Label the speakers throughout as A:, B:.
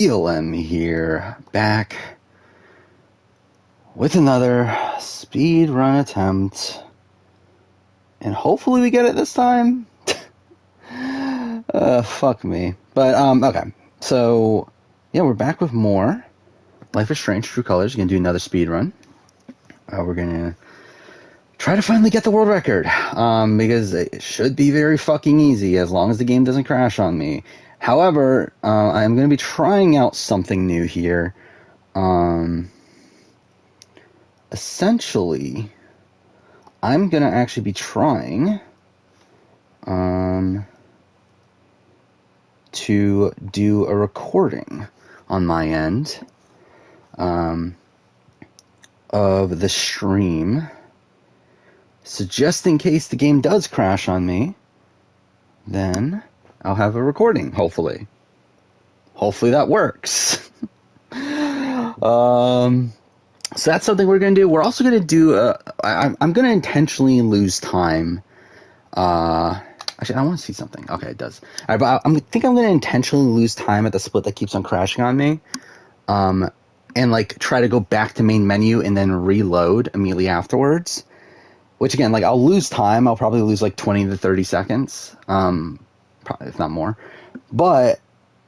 A: ELM here, back with another speedrun attempt, and hopefully we get it this time. Fuck me. But, okay. So, yeah, we're back with more Life is Strange True Colors. We're gonna do another speedrun. We're gonna try to finally get the world record, because it should be very fucking easy as long as the game doesn't crash on me. However, I'm going to be trying out something new here. Essentially, I'm going to actually be trying to do a recording on my end of the stream. So just in case the game does crash on me, then I'll have a recording, hopefully. Hopefully that works. So that's something we're going to do. We're also going to do, I'm going to intentionally lose time. Actually, I want to see something. Okay, it does. All right, but I think I'm going to intentionally lose time at the split that keeps on crashing on me. And like try to go back to main menu and then reload immediately afterwards. Which again, like I'll lose time. I'll probably lose like 20 to 30 seconds. Probably, if not more. But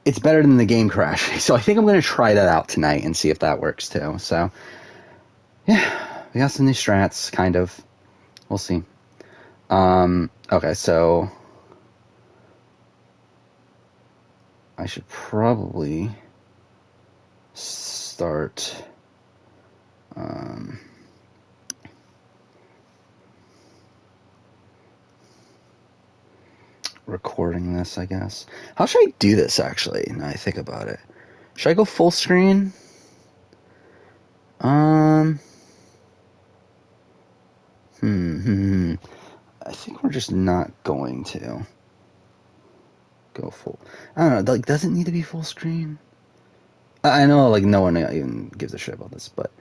A: it's better than the game crashing. So I think I'm going to try that out tonight and see if that works too. So, yeah, we got some new strats, kind of. We'll see. Okay, so I should probably start recording this, I guess. How should I do this, actually, now I think about it? Should I go full screen? I think we're just not going to go full. I don't know, like, does it need to be full screen? I know, like, no one even gives a shit about this, but,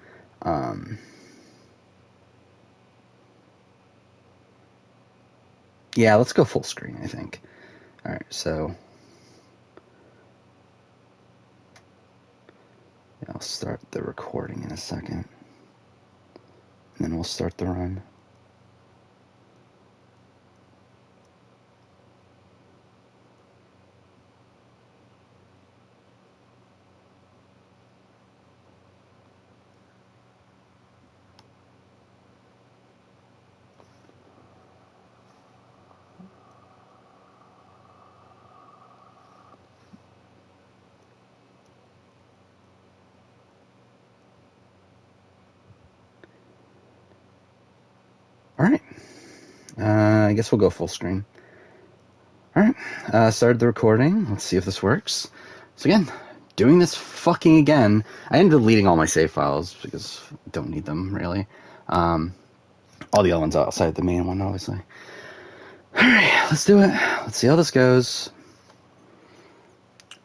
A: yeah, let's go full screen, I think. Alright, so yeah, I'll start the recording in a second. And then we'll start the run. Alright. I guess we'll go full screen. Alright. Started the recording. Let's see if this works. So again, doing this fucking again. I ended up deleting all my save files because I don't need them, really. All the other ones outside the main one, obviously. Alright, let's do it. Let's see how this goes.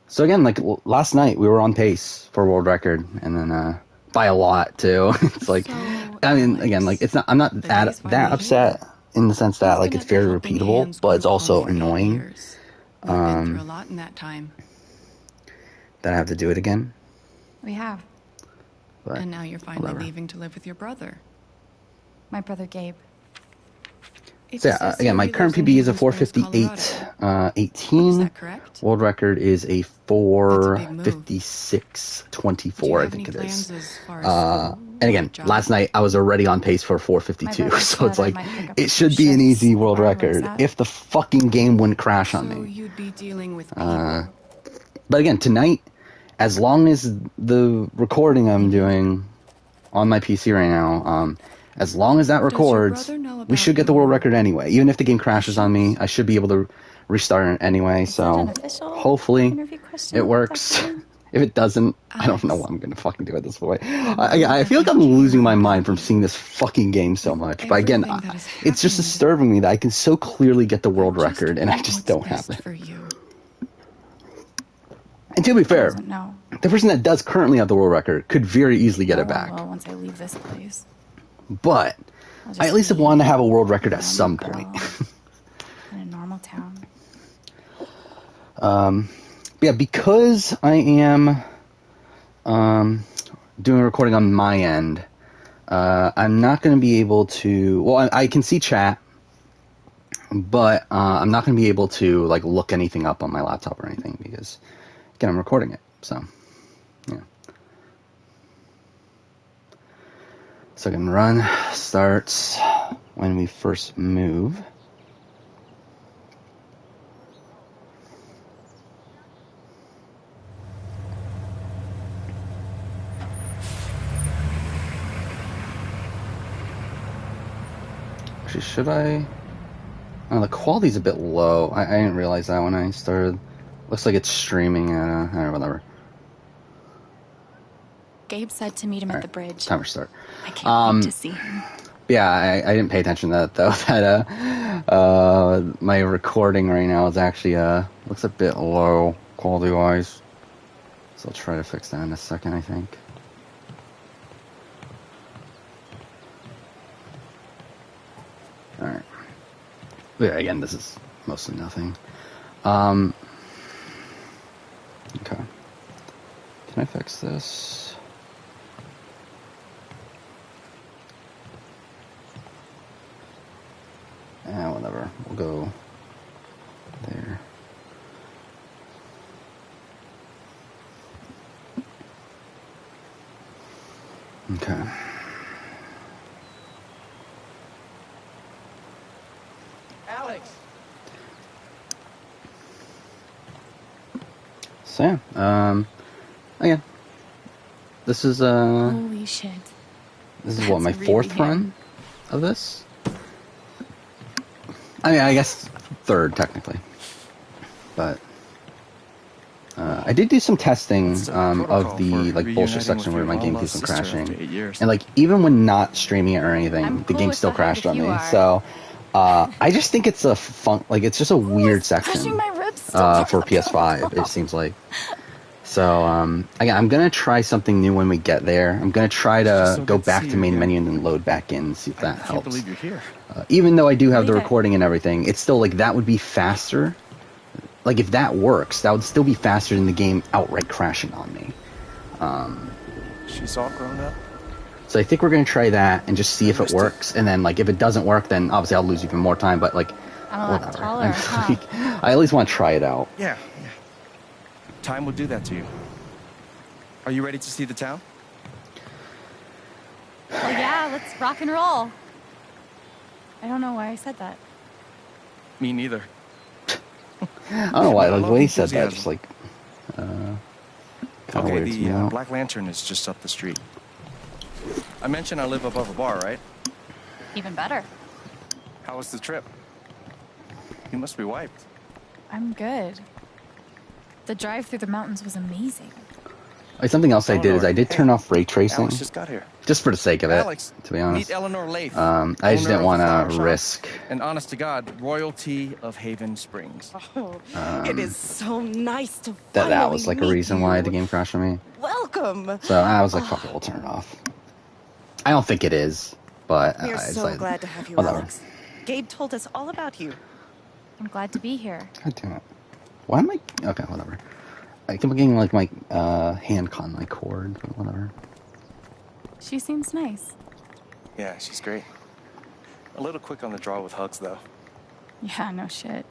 A: So again, like last night, we were on pace for world record, and then by a lot too. It's like, so, I mean, again, like it's not. I'm not that upset in the sense that like it's very repeatable, but it's also annoying.
B: Been through a lot in that time.
A: That I have to do it again.
B: We have.
A: But
B: and now you're finally leaving to live with your brother.
C: My brother Gabe.
A: So yeah, again, my current PB is a 458.18.
B: Is that correct?
A: World record is a 456.24, I think it is. And again, last night I was already on pace for 452, so it's like, it should be an easy world record if the fucking game wouldn't crash on me.
B: You'd be dealing with
A: but again, tonight, as long as the recording I'm doing on my PC right now, as long as that records, we should get the world record anyway. Even if the game crashes on me, I should be able to restart it anyway, so hopefully it works. If it doesn't, I don't know what I'm going to fucking do at this point. I feel like I'm losing my mind from seeing this fucking game so much. But again, it's just disturbing me that I can so clearly get the world record and I just don't have it. And to be fair, the person that does currently have the world record could very easily get it back.
C: Well, once I leave this place.
A: But I at least have wanted to have a world record at some point.
C: In a normal town.
A: Yeah, because I am doing a recording on my end. I'm not going to be able to. Well, I can see chat, but I'm not going to be able to like look anything up on my laptop or anything because, again, I'm recording it. So, yeah. Second run starts when we first move. Actually, should I? Oh, the quality's a bit low. I didn't realize that when I started. Looks like it's streaming at I don't know, whatever.
C: Gabe said to meet him at the bridge.
A: Timer start.
C: I can't wait to see him.
A: Yeah, I didn't pay attention to that though. That my recording right now is actually looks a bit low quality wise. So I'll try to fix that in a second, I think. All right. Yeah, again, this is mostly nothing. Okay. Can I fix this? Whatever. We'll go there. Okay.
D: Alex.
A: So yeah, again, this is
C: Holy shit.
A: this is
C: That's
A: what, my
C: really
A: fourth
C: him.
A: run of this? I mean, I guess third technically, but I did do some testing of the like bullshit section where my game keeps on crashing, and like even when not streaming it or anything,
C: I'm
A: the
C: cool
A: game
C: with
A: still
C: the hug
A: crashed
C: if
A: on
C: you
A: me.
C: are.
A: So I just think it's a it's just a weird section
C: Crushing my ribs still
A: for PS5. It seems like. So again, I'm gonna try something new when we get there. I'm gonna try to go back to main menu and then load back in and see if that
D: I can't
A: helps.
D: believe you're here.
A: Even though I do have the
C: Believe it.
A: recording and everything, it's still like that would be faster. Like if that works, that would still be faster than the game outright crashing on me.
D: She's all grown up.
A: So I think we're gonna try that and just see if it works. And then like if it doesn't work, then obviously I'll lose even more time. But like
C: I'm a lot
A: whatever.
C: taller, huh?
A: Like, I at least want to try it out.
D: Yeah. Time will do that to you. Are you ready to see the town?
C: Well, yeah, let's rock and roll. I don't know why I said that.
D: Me neither.
A: I don't know why. Like the way he said that,
D: Enthusiasm.
A: just like kind of
D: Okay,
A: weirds me
D: the
A: out.
D: Black Lantern is just up the street. I mentioned I live above a bar, right?
C: Even better.
D: How was the trip? You must be wiped.
C: I'm good. The drive through the mountains was amazing.
A: Like something else I did is I did turn off ray tracing,
D: Alex just got here.
A: just for the sake of it.
D: Alex,
A: To be honest,
D: meet Eleanor Lath.
A: I just
D: owner
A: didn't
D: of the
A: want
D: flower
A: to
D: shop,
A: risk.
D: And honest to God, royalty of Haven Springs.
E: Oh, it is so nice to
A: That
E: finally
A: was like a
E: meet
A: reason why
E: you.
A: the game crashed on me.
E: Welcome.
A: So I was like, fuck it, we'll turn it off. I don't think it is, but
E: We are
A: I
E: so
A: decided,
E: glad to have you,
A: whatever.
E: Alex. Gabe told us all about you.
C: I'm glad to be here.
A: God damn it. Why am I? Okay, whatever. I keep getting like my hand caught in my cord, but whatever.
C: She seems nice.
D: Yeah, she's great. A little quick on the draw with hugs, though.
C: Yeah, no shit.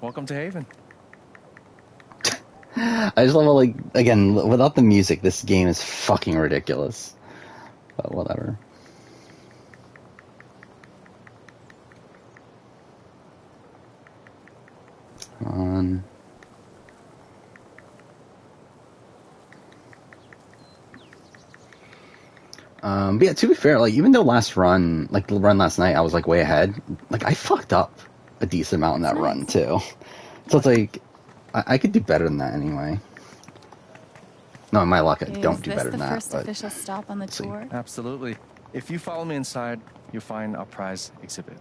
D: Welcome to Haven.
A: I just love how, like, again, without the music, this game is fucking ridiculous. But whatever. Come on. But yeah, to be fair, like, even though last run, like, the run last night, I was, like, way ahead, like, I fucked up a decent amount in that run, too. So it's like, I could do better than that anyway. No, in my luck, I don't do better than that.
C: Is this the first official stop on the tour?
D: Absolutely. If you follow me inside, you'll find our prize exhibit.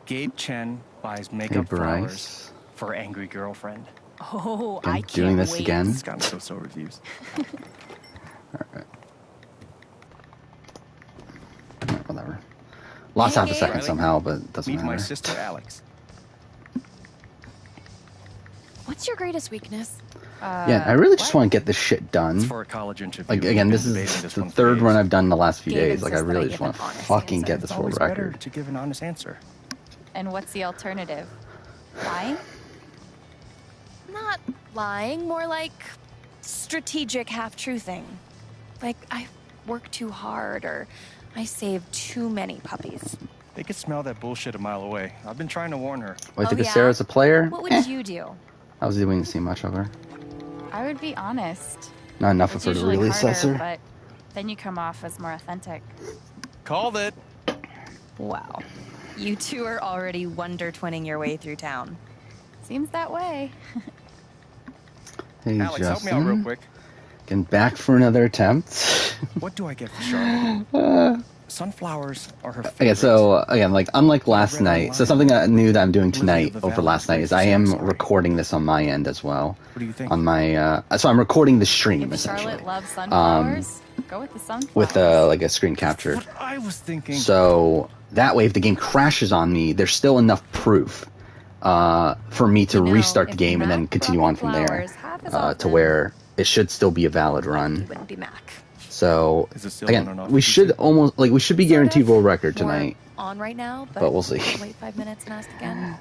D: Gabe Chen buys makeup flowers
A: Bryce.
D: for angry girlfriend.
C: Oh,
A: I'm
C: I can't
A: doing this
C: wait.
A: again.
D: It's gotten so-so reviews.
A: Whatever. Lost half a second
D: Riley,
A: somehow, but it doesn't
D: Meet my
A: matter.
D: sister, Alex.
C: What's your greatest weakness?
A: Yeah, I really just want to get this shit done.
D: It's for a college interview.
A: Like, again, this
D: We've
A: is
D: been debating this
A: the
D: one for
A: third
D: days.
A: run I've done in the last few
C: Gabe
A: days. Like, I
C: insists that I
A: really
C: give
A: just
C: an
A: want to
C: honest
A: fucking
C: answer.
A: get this
D: It's
A: world
D: always better
A: record.
D: to give an honest answer.
C: And what's the alternative? Lying?
F: Not lying, more like strategic half-truthing. Like, I work too hard or I saved too many puppies.
D: They could smell that bullshit a mile away. I've been trying to warn her.
A: Well, I think
F: Oh,
A: if
F: yeah?
A: Sarah's a player,
F: What would you do?
A: I was doing to see much of her.
C: I would be honest.
A: Not enough
C: It's
A: of her to
C: usually
A: really
C: harder,
A: assess her.
C: but then you come off as more authentic.
D: Called it.
F: Wow. You two are already wonder-twinning your way through town.
C: Seems that way.
A: Hey,
D: Alex, help me out
A: Justin.
D: real quick.
A: Getting back for another attempt.
D: What do I get for Charlotte? Sunflowers are her favorite.
A: Okay, so again, like unlike last
D: read
A: night, so
D: online.
A: something new that I'm doing tonight
D: Lily of the
A: over
D: Valley.
A: last night is I am
D: Sorry.
A: recording this on my end as well.
D: What do you think?
A: On my, so I'm recording the stream
C: If
A: essentially
C: Charlotte loves sunflowers, go with the sunflowers.
A: with like a screen capture.
D: What I was thinking.
A: So that way, if the game crashes on me, there's still enough proof for me to
C: You know,
A: restart the
C: if
A: game and
C: Mac
A: then continue
C: brought
A: on
C: me
A: from there
C: flowers half as
A: to
C: often,
A: where it should still be a valid
F: You
A: run.
F: wouldn't be Mac.
A: So
D: Is it still on
A: again,
D: and off
A: we
D: PC?
A: should almost like we should be
F: Sort
A: guaranteed
F: of.
A: world record
F: More
A: tonight.
F: on right now,
A: But we'll see.
F: Wait 5 minutes and ask again.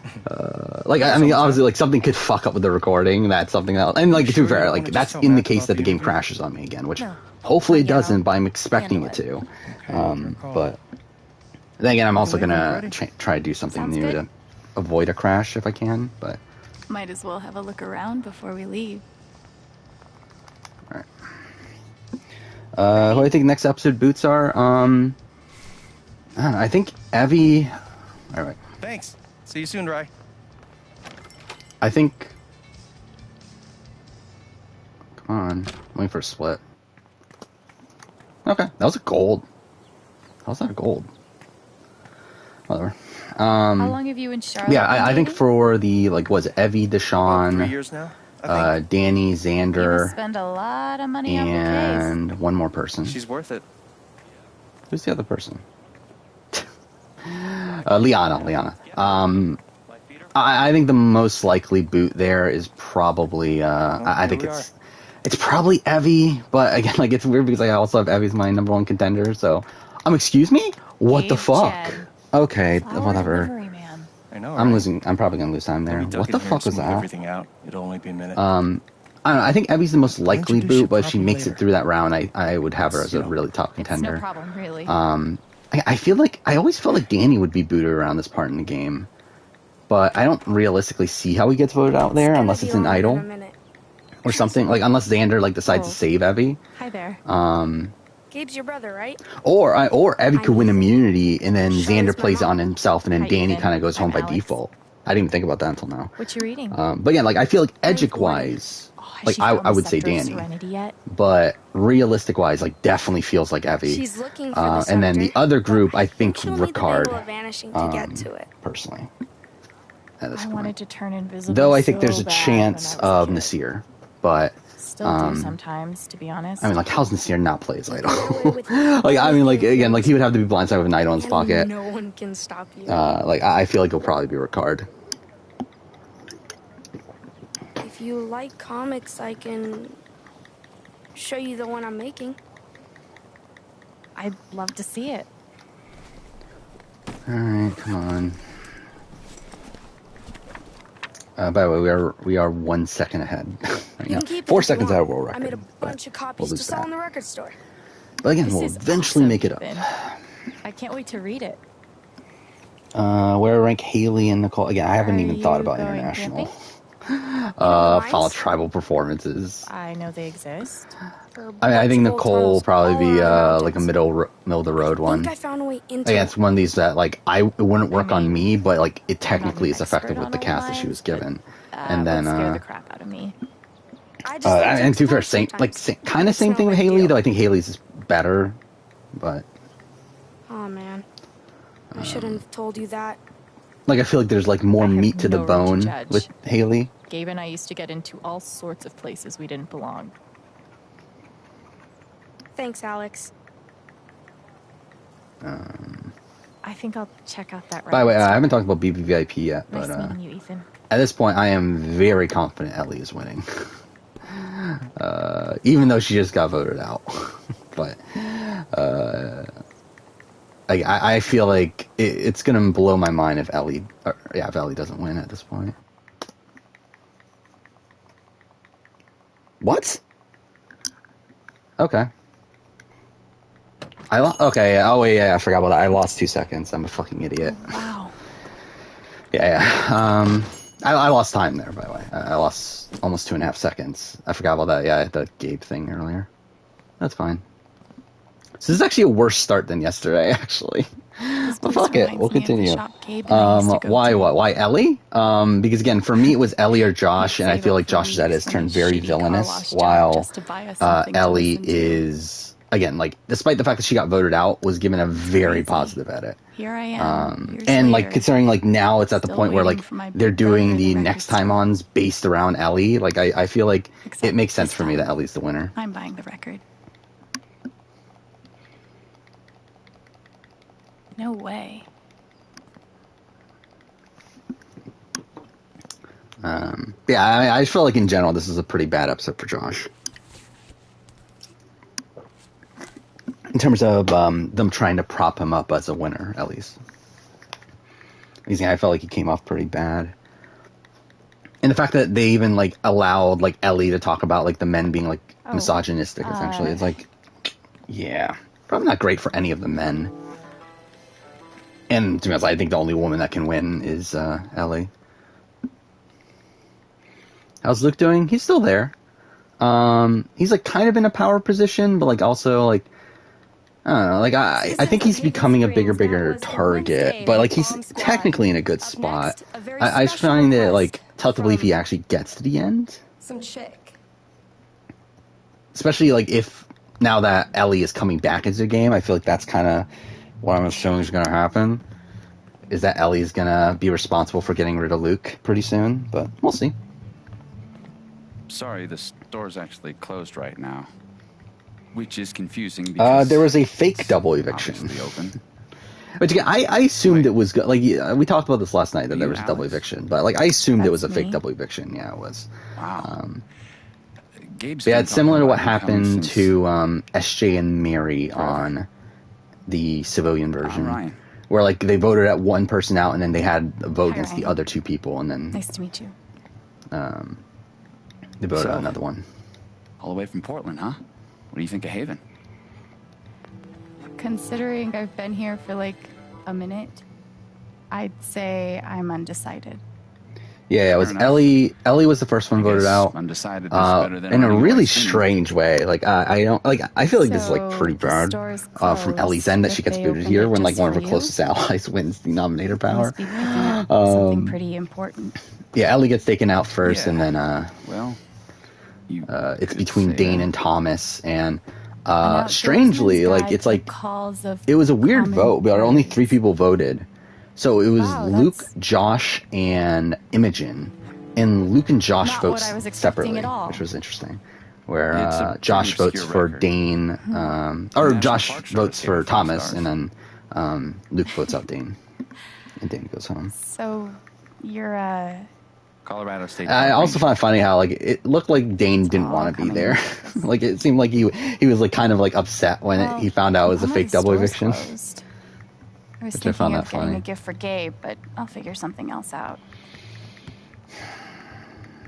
A: Like I mean, obviously, like something could fuck up with the recording. That's something else. And like to
D: Sure
A: be fair,
D: you
A: like
D: wanna
A: that's
D: just tell
A: in the
D: Matt
A: case
D: about
A: that the
D: the
A: game
D: interview?
A: crashes on me again, which
F: No.
A: hopefully it
F: You know,
A: doesn't, but I'm expecting it
F: handle
A: to.
D: your call.
A: But then again, I'm also
D: leave
A: gonna
D: already?
A: try to do something
C: Sounds
A: new
C: good.
A: to avoid a crash if I can. But
C: Might as well have a look around before we leave.
A: who I think next episode boots are? I don't know, I think Evie. All right.
D: Thanks. See you soon, Rye.
A: I think. Come on, I'm waiting for a split. Okay, that was a gold. How's that a gold? Whatever.
C: How long have you and Charlotte
A: Yeah,
C: been
A: I think
C: dating?
A: for the like, was it Evie,
D: About 3
A: Deshawn,
D: years now. I think
A: Danny,
C: You must
A: Xander,
C: spend a lot of money on bouquets.
A: and one more person.
D: she's worth it.
A: Who's the other person? Liana. I think the most likely boot there is probably. I think
D: here we
A: it's probably Evie, but again, like it's weird because I also have Evie as my number one contender. So, excuse me, what the
C: Gabe
A: fuck?
C: Chen.
A: Okay,
C: Flower
A: whatever.
C: delivery man.
D: I know.
A: I'm
D: right?
A: losing. I'm probably gonna lose time there.
D: Maybe duck
A: What
D: in
A: the
D: here
A: fuck
D: and
A: was
D: smooth
A: that?
D: Everything out. It'll only be a minute.
A: I don't know. I think Evie's the most likely
D: introduce your
A: boot, but if she
D: puppy
A: makes it
D: later.
A: through that round, I would have her as a
D: You know,
A: really top
C: It's
A: contender.
C: no problem, really.
A: I feel like I always felt like Danny would be booted around this part in the game, but I don't realistically see how he gets voted out there unless it's an idol or something. Like unless Xander like decides to
C: Oh.
A: save Evie,
C: Hi there.
G: Gabe's your brother, right?
A: or Evie could win
G: Ethan.
A: immunity and then
G: Charlotte's
A: Xander
G: my
A: plays it
G: mom.
A: on himself and then
C: Hi,
A: Danny
C: Ethan.
A: kind of goes home
C: I'm
A: by
C: Alex.
A: default. I didn't even think about that until now.
C: What you reading?
A: But again, like I feel like Edgic wise,
C: Oh, has
A: like
C: she found
A: I
C: the
A: would say
C: Scepter of
A: Danny,
C: Serenity yet?
A: but realistic wise, like definitely feels like Evie.
G: She's looking for the
A: And then the
G: scepter,
A: other group,
G: but
A: I think
G: she'll need the
A: Ricard.
G: Bangle of Vanishing to get to it.
A: Personally, at this
C: I
A: point.
C: wanted to turn invisible.
A: Though I think
C: so
A: there's a
C: bad
A: chance
C: when I was
A: of
C: a kid.
A: Nasir, but
C: Still do sometimes, to be honest.
A: I mean, like, how's Nasir not play his idol?
G: Get away with
A: Like, I mean, like, again, like, he would have to be
G: everything.
A: blindsided with an idol in his
G: And
A: pocket.
G: No one can stop you.
A: Like, I feel like it'll probably be Ricard.
G: If you like comics, I can show you the one I'm making.
C: I'd love to see it.
A: Alright, come on. By the way, we are 1 second ahead right
G: You
A: now.
G: can keep it
A: 4
G: if you
A: seconds
G: want.
A: out of world record.
G: I made a
A: but
G: bunch of copies
A: we'll
G: to
A: lose
G: sell
A: that.
G: in the record store.
A: But again,
C: This
A: we'll
C: is
A: eventually
C: awesome,
A: make it up.
C: Ethan. I can't wait to read it.
A: Where I rank Haley and Nicole. Again, I haven't
C: Are
A: even thought
C: you
A: about
C: going
A: international.
C: camping?
A: Follow
G: mines?
A: tribal performances.
C: I know they exist.
A: I think
G: Bunch of old
A: Nicole will
G: tunnels
A: probably
G: all
A: be
G: around the
A: like a
G: mountains.
A: middle of the road
G: I
A: one.
G: think I found a way into
A: Again,
G: it.
A: it's one of these that like it wouldn't work on
C: mean,
A: me, but like it
C: I'm not
A: technically
C: an
A: is effective
C: expert
A: with the
C: on
A: cast
C: old
A: that she was
C: lines, but
A: given.
C: That
A: And then
C: would scare the crap out of me.
G: I just think
A: and
G: it's
A: to be fair,
G: fun
A: like
G: sometimes.
A: kind of
G: It's
A: same
G: no
A: thing with
G: big
A: Haley,
G: deal.
A: though I think Haley's is better. But
G: Oh man, I shouldn't have told you that.
A: like I feel like there's like more
C: I have
A: meat to the
C: no right to
A: bone
C: judge.
A: with Haley.
C: Gabe and I used to get into all sorts of places we didn't belong.
G: Thanks, Alex.
C: I think I'll check out that.
A: By the way,
C: record
A: I haven't
C: store.
A: talked about BBVIP yet,
C: Nice
A: but
C: meeting you, Ethan.
A: at this point, I am very confident Ellie is winning. Even though she just got voted out. But I feel like it's going to blow my mind if Ellie doesn't win at this point. What? Okay. Okay. Oh wait, yeah. I forgot about that. I lost 2 seconds. I'm a fucking idiot.
F: Wow.
A: Yeah. I lost time there, by the way. I lost almost 2.5 seconds. I forgot about that. Yeah, the Gabe thing earlier. That's fine. So this is actually a worse start than yesterday, actually. But fuck it, we'll continue. Why Ellie? Because again, for me it was Ellie or Josh, and I feel like Josh's edit has turned very villainous, while Ellie is, again, like, despite the fact that she got voted out, was given a very positive edit.
C: Here I am.
A: And like, considering like now it's at the point where like they're doing the next time ons based around Ellie, like I feel like it makes sense for me that Ellie's the winner.
C: I'm buying the record. No way.
A: Yeah, I feel like in general this is a pretty bad episode for Josh. In terms of them trying to prop him up as a winner, at least. I felt like he came off pretty bad. And the fact that they even like allowed like Ellie to talk about like the men being like misogynistic, essentially, it's like, yeah, probably not great for any of the men. And to be honest, I think the only woman that can win is Ellie. How's Luke doing? He's still there. He's like kind of in a power position, but like also like, I don't know, like I think he's becoming a bigger target, but like he's technically in a good spot. I just find it like tough to believe he actually gets to the end.
H: Some chick.
A: Especially like if now that Ellie is coming back into the game, I feel like that's kind of what I'm assuming is going to happen. Is that Ellie's going to be responsible for getting rid of Luke pretty soon, but we'll see.
I: Sorry, the store's actually closed right now. Which is confusing because
A: there was a fake double eviction.
I: Open.
A: But again, I assumed it was like we talked about this last night that there was a double eviction, but like I assumed it was a fake double eviction. Yeah, it was.
I: Wow.
A: Yeah, it's similar to what happened to SJ and Mary on the civilian version, where like they voted at one person out and then they had a vote against the other two people, and then
C: nice to meet you.
A: They voted out another one.
I: All the way from Portland, huh? What do you think of Haven?
C: Considering I've been here for like a minute, I'd say I'm undecided.
A: Yeah, it was Ellie. Ellie was the first one voted out.
I: Undecided is better than
A: in a really strange way. Like I don't like. I feel like this is like pretty bad from Ellie's end that she gets booted here when like one of her closest allies wins the nominator power.
C: Something pretty important.
A: Yeah, Ellie gets taken out first, and then it's between Dane and Thomas, and strangely, like it's like it was a weird vote, but only 3 people voted. So it was Luke, Josh, and Imogen, and Luke and Josh vote separately, which was interesting. Where Josh votes for Dane, or Josh votes for Thomas, and then Luke votes out Dane, and Dane goes home.
C: So you're
I: Colorado State.
A: I also find it funny how like it looked like Dane didn't want to be there. Like it seemed like he was like kind of like upset when he found out it was a fake double eviction.
C: I was thinking of getting a gift for Gabe, but I'll figure something else out.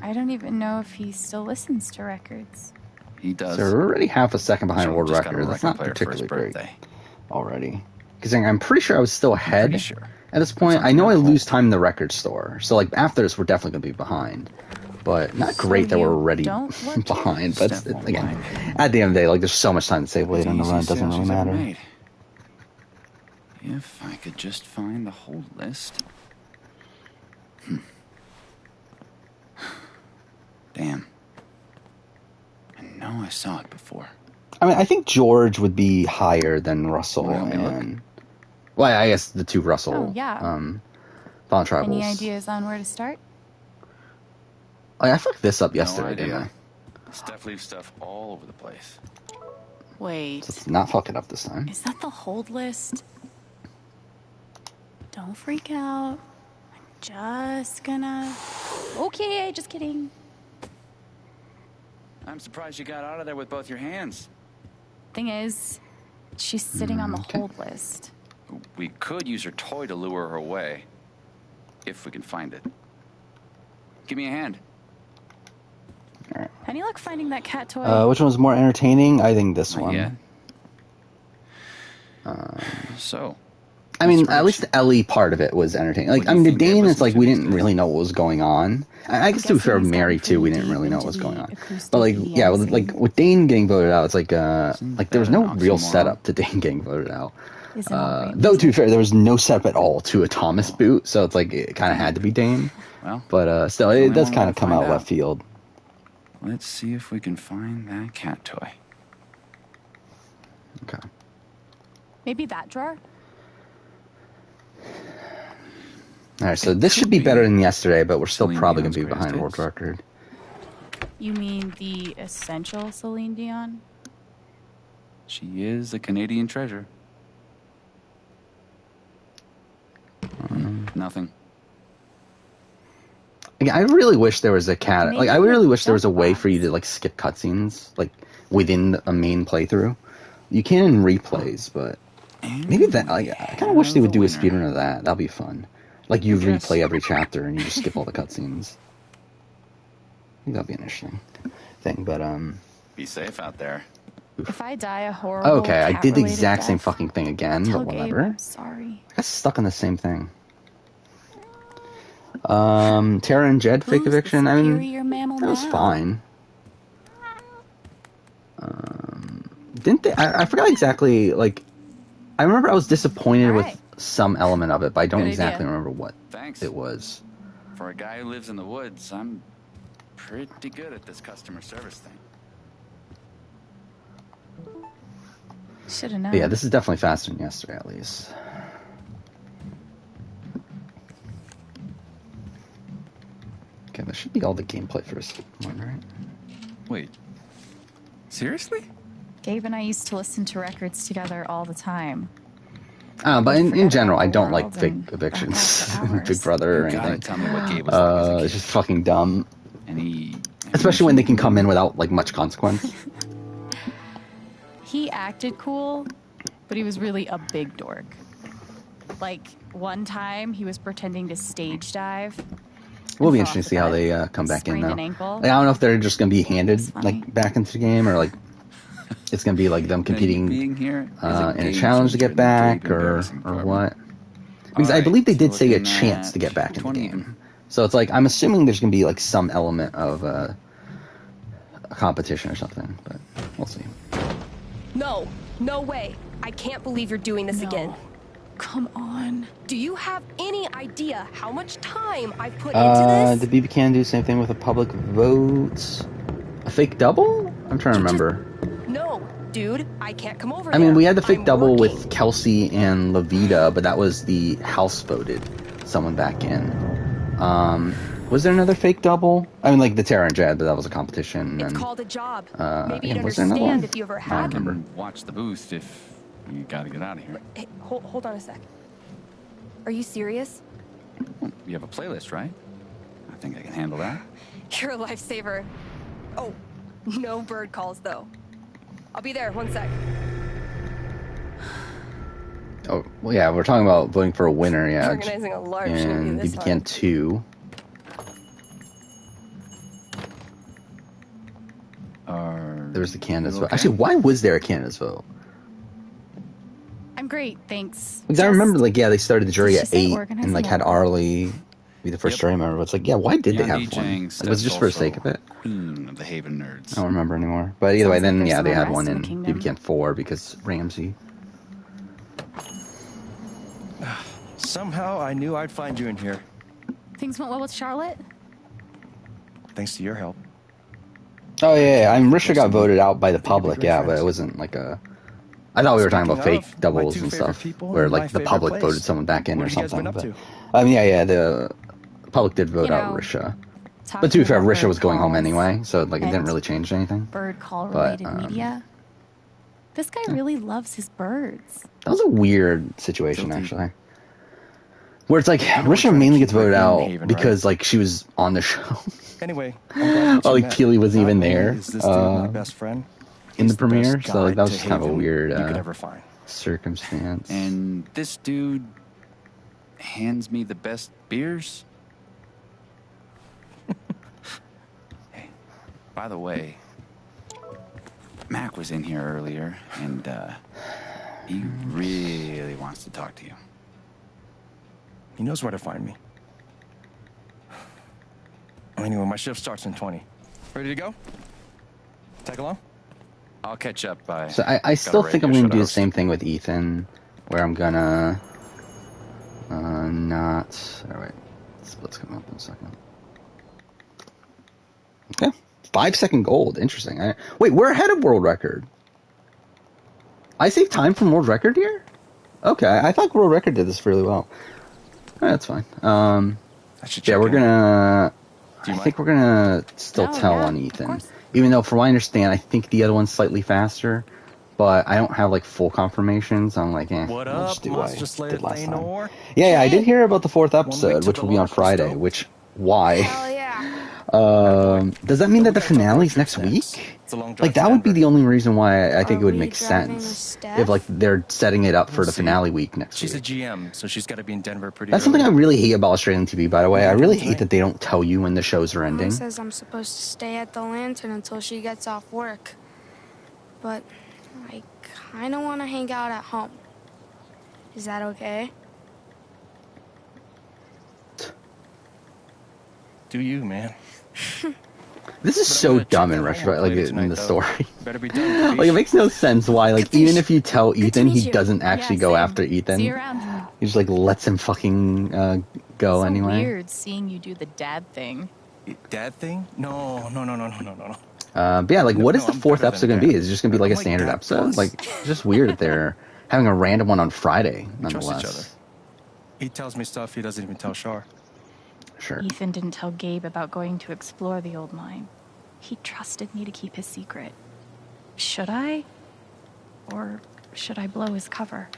C: I don't even know if he still listens to records.
I: He does.
A: So we're already half a second behind world record. That's not particularly great already. Because I'm pretty sure I was still ahead at this point. I know I lose time in the record store. So like after this, we're definitely going to be behind. But not great that we're already behind. But again, at the end of the day, like there's so much time to save later in the run. It doesn't really matter.
I: If I could just find the whole list. Damn. I know I saw it before.
A: I mean, I think George would be higher than Russell and... Well, I guess the two Russell Fallen Tribals.
C: Any ideas on where to start?
A: I fucked this up yesterday, didn't I?
I: Steph leaves stuff all over the place.
C: Wait.
A: Let's not fuck it up this time.
C: Is that the hold list? Don't freak out. I'm just gonna Okay, just kidding.
I: I'm surprised you got out of there with both your hands.
C: Thing is, she's sitting on the
A: Okay.
C: hold list.
I: We could use her toy to lure her away. If we can find it. Give me a hand.
C: Any luck finding that cat toy?
A: Which one's more entertaining? I think this
I: Not
A: one.
I: yet. So,
A: I mean,
I: Which
A: at least
I: direction?
A: the Ellie part of it was entertaining. Like,
I: What do
A: I
I: you
A: mean, the
I: think Dave
A: Dane,
I: listens
A: it's like
I: to
A: we
I: these
A: didn't
I: days?
A: really know what was going on. I guess to be fair,
C: Guessing he's
A: Mary
C: gotten
A: too, we
C: pretty
A: didn't really
C: deep
A: know what was
C: into
A: going
C: the
A: on.
C: acoustic
A: But like,
C: EDM
A: yeah,
C: scene.
A: like with Dane getting voted out, it's like
I: Isn't
A: there was
I: that
A: no
I: an
A: real
I: oxymoron?
A: setup to Dane getting voted out.
C: Isn't all right,
A: Though to be
C: music.
A: fair, there was no setup at all to a Thomas boot, so it's like it kind of had to be Dane.
I: Well,
A: But still,
I: there's
A: it
I: only
A: does
I: one way
A: kind
I: to
A: of come
I: find
A: out left field.
I: let's see if we can find that cat toy.
A: Okay.
C: Maybe that drawer?
A: All right, so
I: It
A: this
I: could
A: should be better
I: be
A: than yesterday, but we're still
I: Celine
A: probably going
I: Dion's
A: to be behind
I: greatest
A: world
I: hits.
A: record.
C: You mean the essential Celine Dion?
I: She is a Canadian treasure. Nothing.
A: Like, I really wish there was a cat.
C: Maybe
A: Like, I
C: the
A: really wish there was a
C: jump
A: way for you
C: box.
A: to like skip cutscenes, like within a main playthrough. You can in replays, but maybe that. Like, I kind of wish they would do a speedrun of that. That'd be fun. Like, you
I: Yes.
A: replay every chapter and you just skip all the cutscenes. I think that'd be an interesting thing. But
I: Be safe out there.
C: If I die a horrible
A: okay, I did the
C: cat-related
A: exact same
C: death,
A: fucking thing again,
C: tell
A: but
C: Gabe
A: whatever.
C: I'm sorry.
A: I got stuck on the same thing. Tara and Jed fake
C: Who's the
A: eviction. I mean,
C: superior mammal
A: that was
C: now?
A: fine. Didn't they? I forgot exactly. Like, I remember I was disappointed
C: Alright.
A: with some element of it, but I don't
C: Good
A: exactly
C: idea.
A: remember what
I: Thanks.
A: it was.
I: For a guy who lives in the woods, I'm pretty good at this customer service thing.
C: Should have known.
A: But yeah, this is definitely faster than yesterday, at least. Okay, that should be all the gameplay for this one, right?
I: Wait. Seriously?
C: Gabe and I used to listen to records together all the time.
A: But in
C: Forget
A: general,
C: about
A: I
C: the
A: don't like
C: world
A: fake
C: and
A: evictions,
C: back after
A: Big
C: hours.
A: Brother or
I: You gotta
A: anything.
I: tell me what Gabe was like as a
A: It's
I: kid.
A: just fucking dumb.
I: Any
A: Especially when they can come in without like much consequence.
C: He acted cool, but he was really a big dork. Like, one time he was pretending to stage dive.
A: It will be
C: and
A: interesting
C: fell
A: to see how
C: off the
A: they
C: bed.
A: come back in
C: Sprained
A: though.
C: an ankle.
A: Like, I don't know if they're just going to be handed
C: That's funny.
A: like back into the game, or like it's going to be like them competing
I: being here is
A: in a
I: game
A: challenge to
I: changer
A: get
I: in the
A: back,
I: Gabe
A: or
I: embarrassing part.
A: what. Because I
I: Alright,
A: believe they did
I: so
A: say a
I: looking
A: chance to
I: at
A: get back in the
I: 20
A: game. So it's like I'm assuming there's going to be like some element of a competition or something, but we'll see.
H: No, no way. I can't believe you're doing this
C: No.
H: again.
C: Come on.
H: Do you have any idea how much time I've put into
A: Did
H: this?
A: BB Can do the same thing with a public vote? A fake double? I'm trying to remember.
H: No, dude, I can't come over
A: I mean,
H: there.
A: we had the fake
H: I'm
A: double
H: working.
A: with Kelsey and Levita, but that was the house voted someone back in. Was there another fake double? I mean, like the Tara and Jed, but that was a competition.
H: It's
A: And
H: called a job. Maybe
A: yeah,
H: you'd
A: was there another
H: understand
A: one?
H: if you ever
A: I
H: had
A: don't
H: one.
A: remember.
I: Watch the booth if you gotta get out of here.
H: Hey, hold on a sec. Are you serious?
I: You have a playlist, right? I think I can handle that.
H: You're a lifesaver. Oh, no bird calls though. I'll be there. 1 sec.
A: Oh, well, yeah, we're talking about voting for a winner, yeah.
H: Organizing a large shouldn't be
A: And
H: this
A: BB Can
H: hard.
A: 2. There was the Canada's vote.
I: okay?
A: Actually, why was there a Canada's vote?
C: I'm great, thanks.
A: Because I remember, like, yeah, they started the jury
C: Did she
A: at
C: say
A: 8
C: organizing
A: and, like, had
C: a-
A: Arlie be the first
I: Yep.
A: jury member. But it's like, yeah, why did they
I: Yandy
A: have one?
I: Jang
A: Like, was it just for the sake of it?
I: Queen of the Haven Nerds.
A: I don't remember anymore. But either way,
C: Sounds like
A: then,
C: there's
A: yeah,
C: some
A: they had
C: unrest
A: one
C: in
A: in
C: the kingdom.
A: BB Can 4 because Ramsey.
D: Somehow I knew I'd find you in here.
C: Things went well with Charlotte?
D: Thanks to your help.
A: Oh, yeah, I mean, Risha got
D: Some-
A: voted out by the
D: I think you'd be
A: public,
D: great
A: yeah, but
D: friends.
A: it wasn't like a... I thought we were talking about
D: Speaking
A: fake
D: of, my
A: doubles
D: two
A: and
D: favorite
A: stuff,
D: people
A: where
D: in my
A: like the
D: favorite
A: public
D: place.
A: voted someone back in
D: What
A: or
D: have you guys
A: something.
D: been up
A: But I mean, yeah, the public did vote
C: You
A: out
C: know,
A: Risha.
C: Talking
A: But to be fair,
C: about
A: Risha
C: bird
A: was going home
C: calls
A: anyway, so like it didn't
C: and
A: really change anything.
C: Bird call
A: But,
C: related media. This guy really loves his birds.
A: That was a weird situation,
D: Guilty.
A: actually. Where it's like,
D: know we're
A: Risha
D: trying to
A: mainly
D: keep
A: gets voted
D: her in
A: out
D: Haven,
A: because, like, she was on the show.
D: Anyway, I'm glad
A: Oh,
D: you
A: like,
D: met.
A: Peely wasn't
D: Not
A: even
D: only
A: there,
D: Is this dude my best friend?
A: in the
D: He's best
A: premiere, so, like, that was
D: guide
A: just
D: to
A: kind of a
D: Haven
A: weird,
D: you could ever find.
A: circumstance.
I: And this dude hands me the best beers? Hey, by the way, Mac was in here earlier, and he really wants to talk to you.
D: He knows where to find me. Anyway, my shift starts in 20. Ready to go? Tag along?
I: I'll catch up by...
A: So I still think I'm going to do the same thing with Ethan, where I'm gonna not. All right, split's coming up in a second. Okay, 5-second gold. Interesting. Wait, we're ahead of world record. I saved time from world record here. Okay, I thought world record did this really well. All right, that's fine. Yeah, we're gonna. I think we're gonna still tell on Ethan, even though, from what I understand, I think the other one's slightly faster. But I don't have like full confirmation, so I'm like,
D: What
A: I'll
D: up,
A: just do what I
D: Monster
A: did last time.
D: Thanor?
A: Yeah, I did hear about the 4th
D: One week
A: episode,
D: to
A: which
D: the
A: will be on
D: launch,
A: Friday.
D: stoked.
A: Which, why?
G: Hell yeah.
A: Does that mean that the finale's next week?
D: It's a long drive
A: Like,
D: to
A: that would be
D: Denver.
A: the only reason why I think
G: Are
A: it would
G: we
A: make
G: driving with
A: sense.
G: Steph?
A: If, like, they're setting it up for
D: We'll
A: the
D: see.
A: finale week next
D: She's a
A: week.
D: GM, so she's got to be in Denver pretty
A: That's
D: early.
A: something I really hate about Australian TV, by the way. I
D: What are we
A: really
D: doing
A: hate
D: tonight?
A: that they don't tell you when the shows are
G: Mom
A: ending.
G: says I'm supposed to stay at the Lantern until she gets off work. But I kind of want to hang out at home. Is that okay?
D: Do you, man?
A: This is
D: But I'm
A: so
D: gonna
A: dumb
D: check
A: in
D: that
A: retrospect,
D: homework
A: like,
D: later
A: in
D: tonight,
A: the
D: though.
A: story.
D: Better be done.
A: Like, it makes no sense why, like, even if you tell
G: Good to
A: Ethan,
G: meet
A: he
G: you.
A: doesn't actually
C: Yeah,
A: go
C: same.
A: after Ethan.
C: See you around.
A: He just, like, lets him fucking go
C: So
A: anyway.
C: weird seeing you do the dad thing.
D: Dad thing? No.
A: But yeah, like, what is
D: No,
A: the
D: I'm
A: 4th
D: better
A: episode
D: than
A: going to be?
D: Dad.
A: Is it just going to be like
D: I'm
A: a
D: like
A: standard
D: Dad
A: episode?
D: plus.
A: Like, it's just weird that they're having a random one on Friday,
D: Trust each other.
A: nonetheless.
D: He tells me stuff he doesn't even tell Shar.
A: Sure.
C: Ethan didn't tell Gabe about going to explore the old mine. He trusted me to keep his secret. Should I? Or should I blow his cover?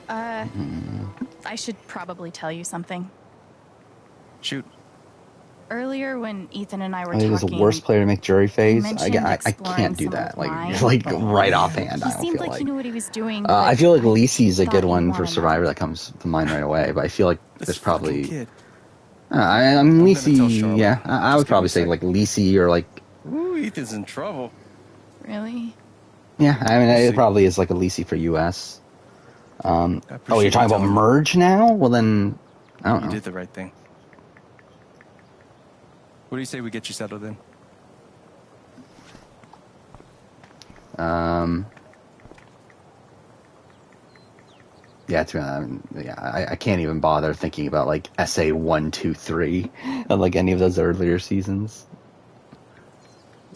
C: I should probably tell you something.
D: Shoot.
C: Earlier, when Ethan and I were
A: I think
C: talking,
A: he's the worst player to make jury phase.
C: mentioned
A: I
C: exploring
A: can't do
C: some
A: that.
C: old
A: Like,
C: mines.
A: like right offhand,
C: he
A: I don't
C: seemed
A: feel
C: like
A: like.
C: he knew what he was doing.
A: I
C: but
A: feel like Lisi's a
C: thought
A: good
C: he'd
A: one for
C: wanna
A: Survivor
C: know.
A: that comes to mind right away. But I feel like
D: This
A: there's
D: fucking
A: probably.
D: kid.
A: I mean,
D: I'm gonna tell
A: Lisi,
D: Charlotte.
A: yeah. I
D: Just
A: would
D: give
A: probably
D: me a
A: say
D: sec.
A: like Lisi or like.
D: Ooh, Ethan's in trouble.
C: Really?
A: Yeah, I mean,
D: We'll
A: it
D: see.
A: probably is like a Lisi for US.
D: I
A: Oh,
D: appreciate
A: you're talking
D: you
A: about
D: telling me.
A: merge now? Well, then, I don't
D: You
A: know.
D: did the right thing. What do you say we get you settled in?
A: Yeah, I can't even bother thinking about like SA 1, 2, 3 and like any of those earlier seasons.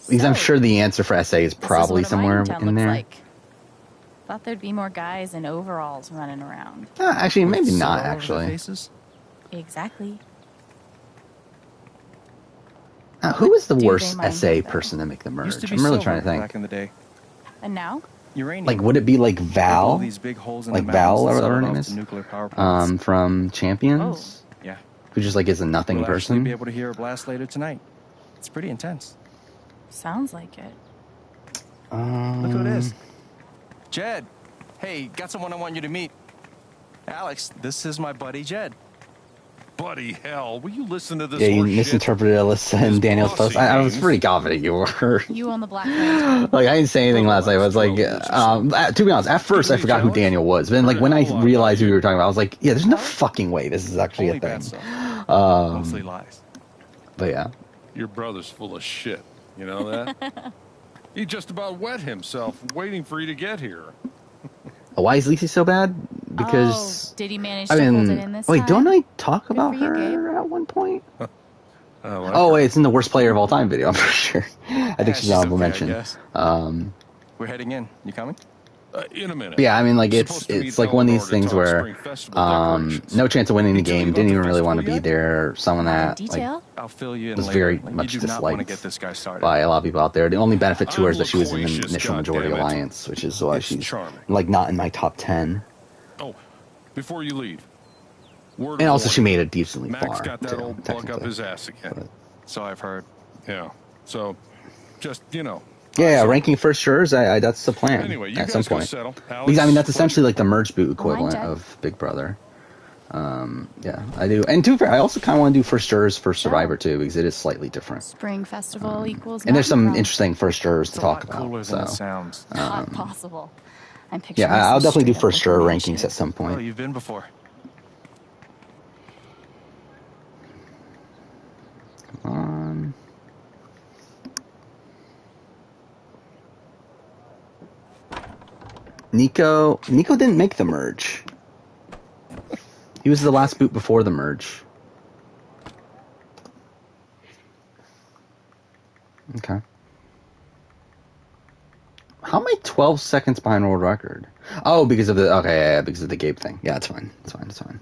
A: Because I'm
C: So,
A: sure the answer for SA is
C: this
A: probably
C: is what a
A: somewhere
C: mining town
A: in
C: looks
A: there.
C: Like. Thought there'd be more guys in overalls running around.
A: Actually, maybe
D: With
A: not.
D: salt all over their
A: Actually,
D: faces?
C: Exactly.
A: who was the
C: Do they
A: worst
C: mind
A: SA
C: me, though?
A: person to make the merge?
D: Used to be
A: I'm really
D: silver
A: trying to think.
D: back in the day.
C: And now?
D: Uranium.
A: Like, would it be like
D: They blow
A: Val,
D: these big holes in
A: like
D: the
A: Val
D: mountains
A: or
D: and
A: whatever her
D: sell it
A: name
D: off to
A: is,
D: nuclear power plants.
A: from Champions,
D: Yeah.
A: who just like is a nothing
D: We'll actually be
A: person?
D: able to hear a blast later tonight. It's pretty intense.
C: Sounds like it.
D: Look who it is. Jed. Hey, got someone I want you to meet. Alex, this is my buddy Jed.
J: Buddy, hell, will you listen to this
A: Yeah, you
J: horse shit?
A: misinterpreted Alyssa and
J: His
A: Daniel's
J: bossy
A: post. I was
J: names.
A: pretty confident you were.
C: You on the Black Lantern.
A: Like, I didn't say anything last night. I was like,
J: 12 years or so.
A: to be honest, at first I
J: Give me a
A: forgot who
J: challenge.
A: Daniel was. But then, like,
J: Heard
A: when
J: a
A: I
J: whole lot
A: realized
J: about
A: who we
J: you.
A: were talking about, I was like, yeah, there's no fucking way this is actually
D: Only
A: a
D: bad
A: thing.
D: stuff.
A: Um,
D: Mostly lies.
A: But yeah.
J: Your brother's full of shit. You know that? He just about wet himself waiting for you to get here.
A: Why is Lisa so bad? Because,
C: Oh, did he manage
A: I
C: to hold
A: mean,
C: it in this
A: wait,
C: time?
A: don't I talk
C: Good
A: about
C: for you,
A: her
C: Gabe.
A: at one point?
J: I like
A: Oh,
J: her.
A: wait, it's in the worst player of all time video, I'm pretty sure. I think she's an honorable
D: okay, I
A: mention.
D: guess.
A: Um,
D: We're heading in. You coming?
J: In a minute.
A: But yeah, I mean, like,
J: We're
A: it's
J: supposed to meet
A: like one of these
J: Eleanor to
A: things
J: talk
A: where
J: spring festival decorations.
A: no chance of winning the
J: He tell you
A: game,
J: about
A: didn't
J: the
A: even really want to
J: festival
A: be
J: yet?
A: there, someone that like
C: Detail?
D: I'll fill you in
A: was
D: later.
A: very
D: You
A: much
D: do not want to
A: disliked
D: get this guy started.
A: by a lot of people out there. The only benefit to her is
J: I'm
A: that she was in the
J: loquacious,
A: initial majority
J: goddammit.
A: alliance, which is why
J: It's
A: she's
J: charming.
A: like not in my top 10.
J: Oh, before you leave, word
A: And
J: of
A: also, she
J: warning.
A: made it decently
J: Max
A: far,
J: got that
A: too,
J: old bug up
A: technically.
J: his ass again.
D: So I've heard.
J: Yeah. So, just,
A: Yeah,
J: eyes
A: ranking
J: open.
A: first jurors, that's the plan
J: Anyway, you
A: at some
J: guys go
A: point.
J: settle.
A: Because, I mean, that's
J: Alex,
A: essentially like the merge boot
C: Don't mind,
A: equivalent
C: Jed.
A: of Big Brother. Yeah, I do. And to be fair, I also kind of want to do first jurors for Survivor, too, because it is slightly different.
C: Spring Festival equals
A: And there's some
C: mountain
A: interesting first jurors to
D: It's a
A: talk
D: lot
A: about.
D: cooler than it
A: So,
D: sounds.
C: Not possible. I'm picturing
A: yeah, I'll
C: some
A: definitely do
C: straight up
A: first juror
C: Wicker Man
A: rankings
C: shit.
A: at some
D: Oh,
A: point.
D: you've been before.
A: Come on. Nico didn't make the merge. He was the last boot before the merge. Okay. How am I 12 seconds behind world record? Oh, because of because of the Gabe thing. Yeah, it's fine. It's fine.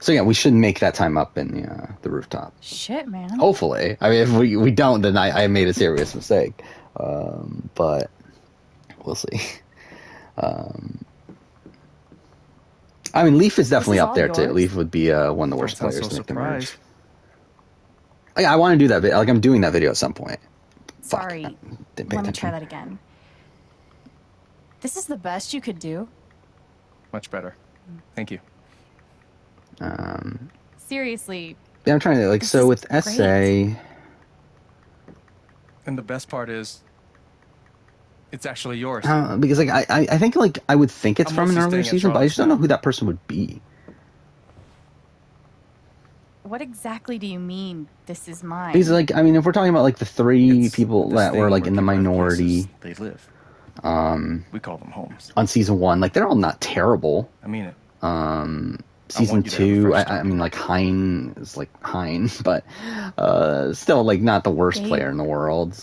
A: So yeah, we should make that time up in the rooftop.
C: Shit, man.
A: Hopefully. I mean, if we don't, then I made a serious mistake. But we'll see. I mean, Leaf is definitely up
C: all
A: there too.
C: yours.
A: Leaf would be one of the worst
D: Don't
A: players
D: sound so
A: to make the merge.
D: surprised.
A: I want to do that. Like, I'm doing that video at some point.
C: Sorry.
A: Fuck, didn't pay
C: Let me
A: attention.
C: try that again. This is the best you could do?
D: Much better. Thank you.
C: Seriously.
A: Yeah, I'm trying to
C: This
A: so
C: is
A: with essay.
C: great.
D: And the best part is, it's actually yours.
A: Because like I think like I would think it's
D: I'm
A: from an
D: mostly
A: earlier
D: staying at
A: season, but I just don't know
D: Charlotte's
A: who that person would be.
C: What exactly do you mean, this is mine?
A: Because like I mean, if we're talking about like the three
D: It's
A: people
D: this
A: that were
D: thing
A: like
D: where
A: in the
D: people have
A: minority
D: places they live. We call them homes.
A: on season 1, like they're all not terrible.
D: I mean it.
A: Season
D: want you to have a
A: 2,
D: fresh
A: I mean like Hein is like Hein, but still like not the worst
C: Gabe.
A: player in the world.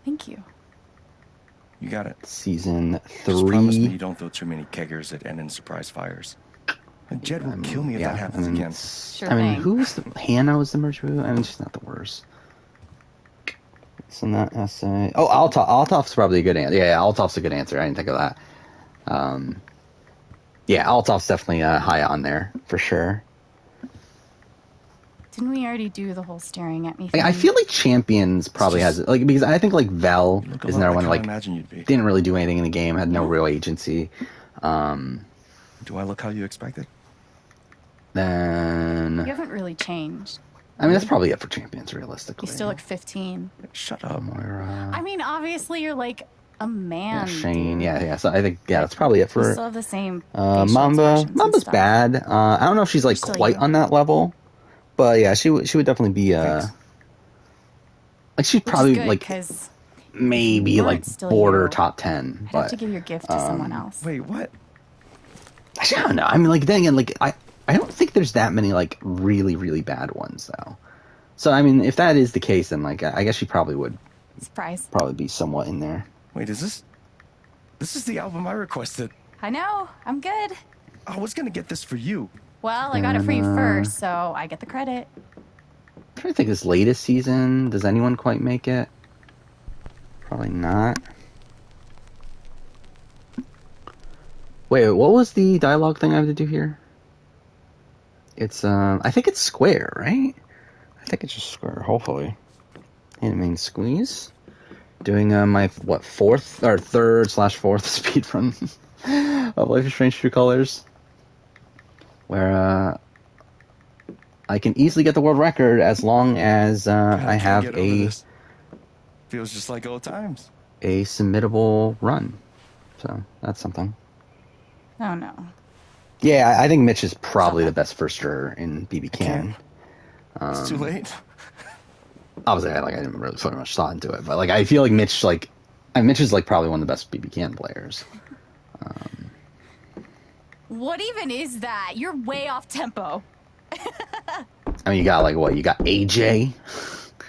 C: Thank you.
D: You got it.
A: Season
D: Just promise me
A: 3.
D: you don't throw too many keggers at end in surprise fires. And Jed will kill me if
A: Yeah,
D: that happens
A: and
D: again.
C: Sure
A: I mean,
C: thing.
A: who was Hannah was the merge boot? I mean, she's not the worst. So not essay. Oh, Altoff's probably a good answer. Yeah, Altoff's a good answer. I didn't think of that. Yeah, Altoff's definitely high on there for sure.
C: Didn't we already do the whole staring at me thing?
A: I feel like Champions probably has it, like because I think like Vel
D: You look a
A: is
D: lot
A: another
D: like
A: one
D: how I
A: like
D: imagine you'd be.
A: didn't really do anything in the game, had no real agency.
D: Do I look how you expected?
A: Then
C: You haven't really changed.
A: I mean that's probably it for Champions realistically.
C: You still look 15.
D: Shut up.
A: Moira,
C: I mean, obviously you're like a man.
A: Shane,
C: dude.
A: yeah. So I think that's probably it
C: You
A: for
C: still have the same facial
A: Mamba.
C: expressions and
A: Mamba's
C: stuff.
A: bad. I don't know if she's like
C: Still
A: quite
C: you.
A: on that level, but yeah, she would definitely be
D: Thanks.
A: like she'd
C: Which is
A: probably
C: good,
A: like
C: 'cause
A: maybe
C: you
A: like
C: weren't still
A: border
C: you,
A: top 10.
C: I'd
A: But
C: have to give your gift to someone else.
D: Wait, what?
A: actually, I don't know. I mean, like then again, like I don't think there's that many like really really bad ones though. So I mean, if that is the case, then like I guess she probably would
C: Surprise.
A: probably be somewhat in there.
D: Wait, is this? This is the album I requested.
C: I know. I'm good.
D: I was gonna get this for you.
C: Well, I got it for you first, so I get the credit.
A: I'm trying to think this latest season. Does anyone quite make it? Probably not. Wait, what was the dialogue thing I have to do here? It's I think it's square, right? I think it's just square, hopefully. Animating squeeze. Doing my fourth or third/fourth speedrun of Life is Strange True Colors, where I can easily get the world record as long as I
D: can't
A: have
D: get over this. Feels just like old times.
A: a submittable run. So that's something.
C: Oh no.
A: Yeah, I think Mitch is probably the best first juror in BB Can.
D: It's too late.
A: Obviously, I didn't really put much thought into it, but like I feel like Mitch Mitch is like probably one of the best BB Can players.
C: What even is that? You're way off tempo.
A: I mean, you got you got AJ.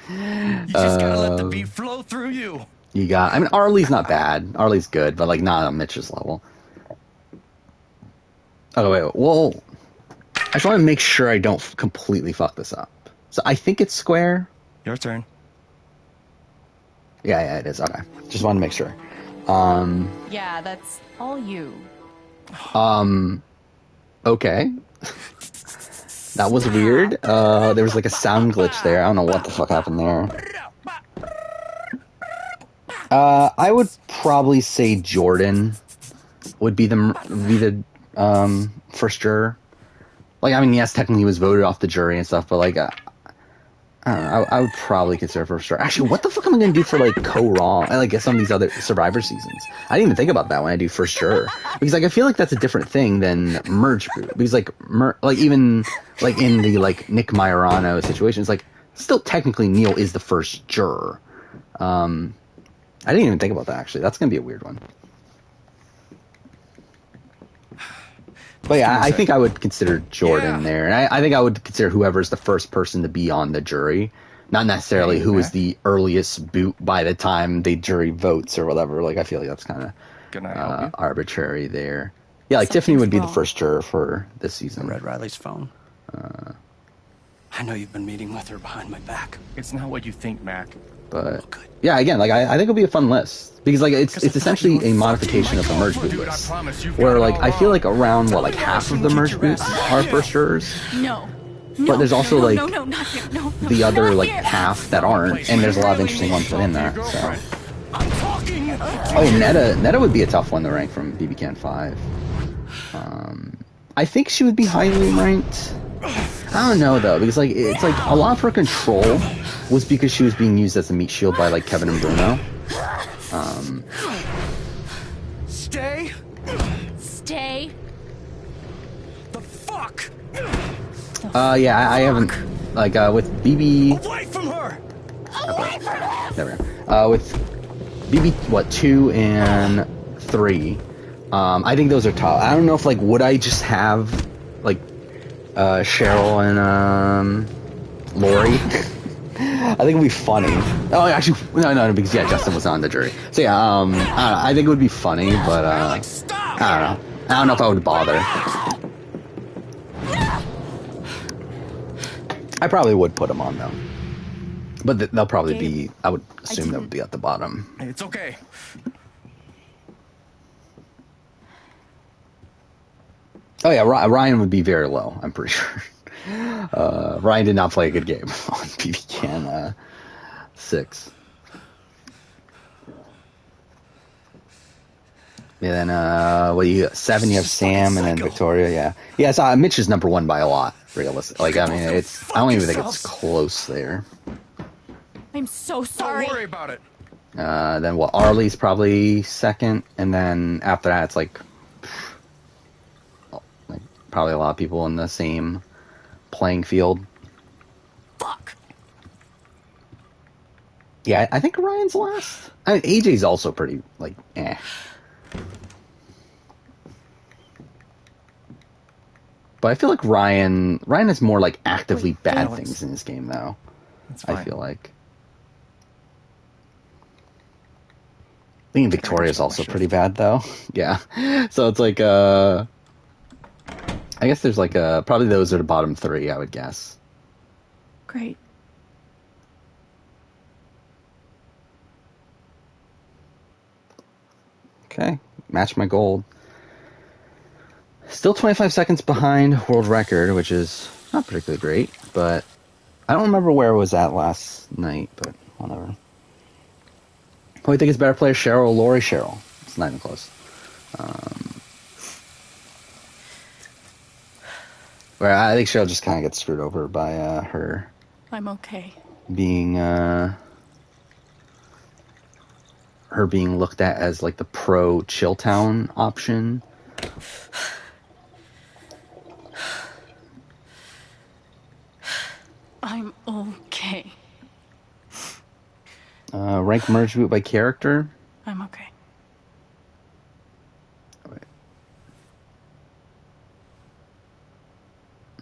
D: You just gotta let the beat flow through you.
A: You got. I mean, Arlie's not bad. Arlie's good, but like not on Mitch's level. Oh wait, well, I just want to make sure I don't completely fuck this up. So I think it's square.
D: Your turn.
A: Yeah, it is. Okay. Just wanted to make sure.
C: Yeah, that's all you.
A: Okay. That was weird. There was like a sound glitch there. I don't know what the fuck happened there. I would probably say Jordan would be the first juror. Like, I mean, yes, technically he was voted off the jury and stuff, but like, I don't know. I would probably consider first juror. Actually, what the fuck am I gonna do for like co-wrong? I like some of these other Survivor seasons. I didn't even think about that when I do first juror, because like I feel like that's a different thing than merge boot. Because like even like in the like Nick Majorano situation, it's like still technically Neil is the first juror. I didn't even think about that, actually. That's going to be a weird one. But yeah, I think I would consider Jordan there. And I think I would consider whoever's the first person to be on the jury. Not necessarily who is the earliest boot by the time the jury votes or whatever. Like, I feel like that's kind of arbitrary there. Yeah, like Tiffany would be the first juror for this season.
K: I read Riley's phone. I know you've been meeting with her behind my back.
D: It's not what you think, Mac.
A: But yeah, again, like I think it'll be a fun list because like it's essentially a modification of the merge boot list, where like I feel like around like half of the merge boots are first jurors.
C: No.
A: But there's also like
C: No,
A: the other like half that aren't, and there's a lot of interesting ones within that. So. Oh, yeah, Netta would be a tough one to rank from BB Can 5. I think she would be highly ranked. I don't know though, because like it's like a lot of her control was because she was being used as a meat shield by like Kevin and Bruno.
K: Stay.
D: The fuck.
A: Yeah, I haven't like with BB.
K: Away from her.
A: Okay. There we go. With BB 2 and 3. I think those are tough. I don't know if like would I just have like Cheryl and Lori. I think it'd be funny. Oh, actually, no, because yeah, Justin was on the jury. So yeah, I think it would be funny, but I don't know. I don't know if I would bother. I probably would put them on though, but they'll probably be. I would assume they would be at the bottom.
D: It's okay.
A: Oh yeah, Ryan would be very low. I'm pretty sure. Ryan did not play a good game on BB Can 6. Yeah, then what do you 7? You have Sam and then Victoria. Yeah. So Mitch is number 1 by a lot. Realistic. Like I mean, I don't even think it's close there.
C: I'm so sorry.
D: Don't worry about it.
A: Then what? Arlie's probably 2nd, and then after that, it's like probably a lot of people in the same playing field.
C: Fuck.
A: Yeah, I think Ryan's last. I mean, AJ's also pretty like But I feel like Ryan has more like actively bad things in his game though. I feel like. I think Victoria's also pretty bad though. Yeah. So it's like I guess there's like probably those are the bottom 3, I would guess.
C: Great.
A: Okay, match my gold. Still 25 seconds behind world record, which is not particularly great, but I don't remember where it was at last night, but whatever. Who do you think is better player, Cheryl or Lori? Cheryl. It's not even close. Where I think Cheryl just kind of gets screwed over by her.
C: I'm okay.
A: Being her being looked at as like the pro Chilltown option.
C: I'm okay.
A: Rank merge boot by character.
C: I'm okay.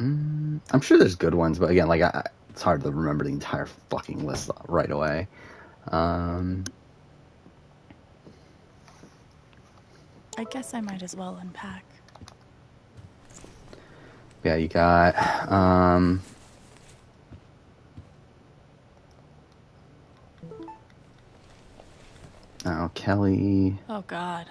A: I'm sure there's good ones, but again, like it's hard to remember the entire fucking list right away.
C: I guess I might as well unpack.
A: Yeah, you got Kelly.
C: Oh God.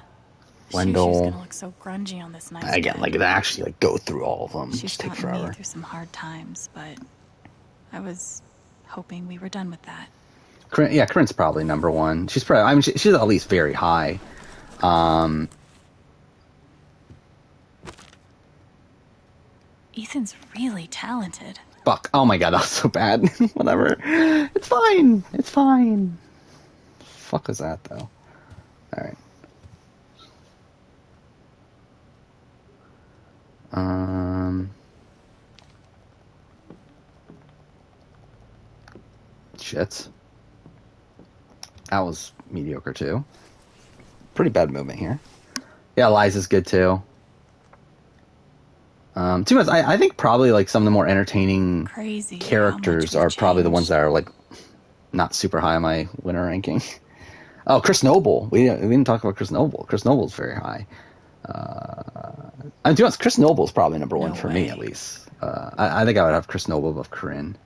A: Wendell.
C: She's gonna look so grungy on this nice
A: Again,
C: bed.
A: like, they actually, like, go through all of them.
C: She's
A: Just take
C: gotten me
A: forever.
C: through some hard times, but I was hoping we were done with that.
A: Yeah, Corinne's probably number one. She's probably, I mean, she's at least very high.
C: Ethan's really talented.
A: Fuck. Oh my god, that was so bad. Whatever. It's fine. It's fine. Fuck is that, though? Alright. Shit. That was mediocre, too. Pretty bad movement here. Yeah, Liza's good, too. Too much. I think probably, like, some of the more entertaining characters are probably the ones that are, like, not super high on my winner ranking. Oh, Chris Noble. We didn't talk about Chris Noble. Chris Noble's very high. I'm doing Chris Noble's probably number one for me, at least. I think I would have Chris Noble above Corinne.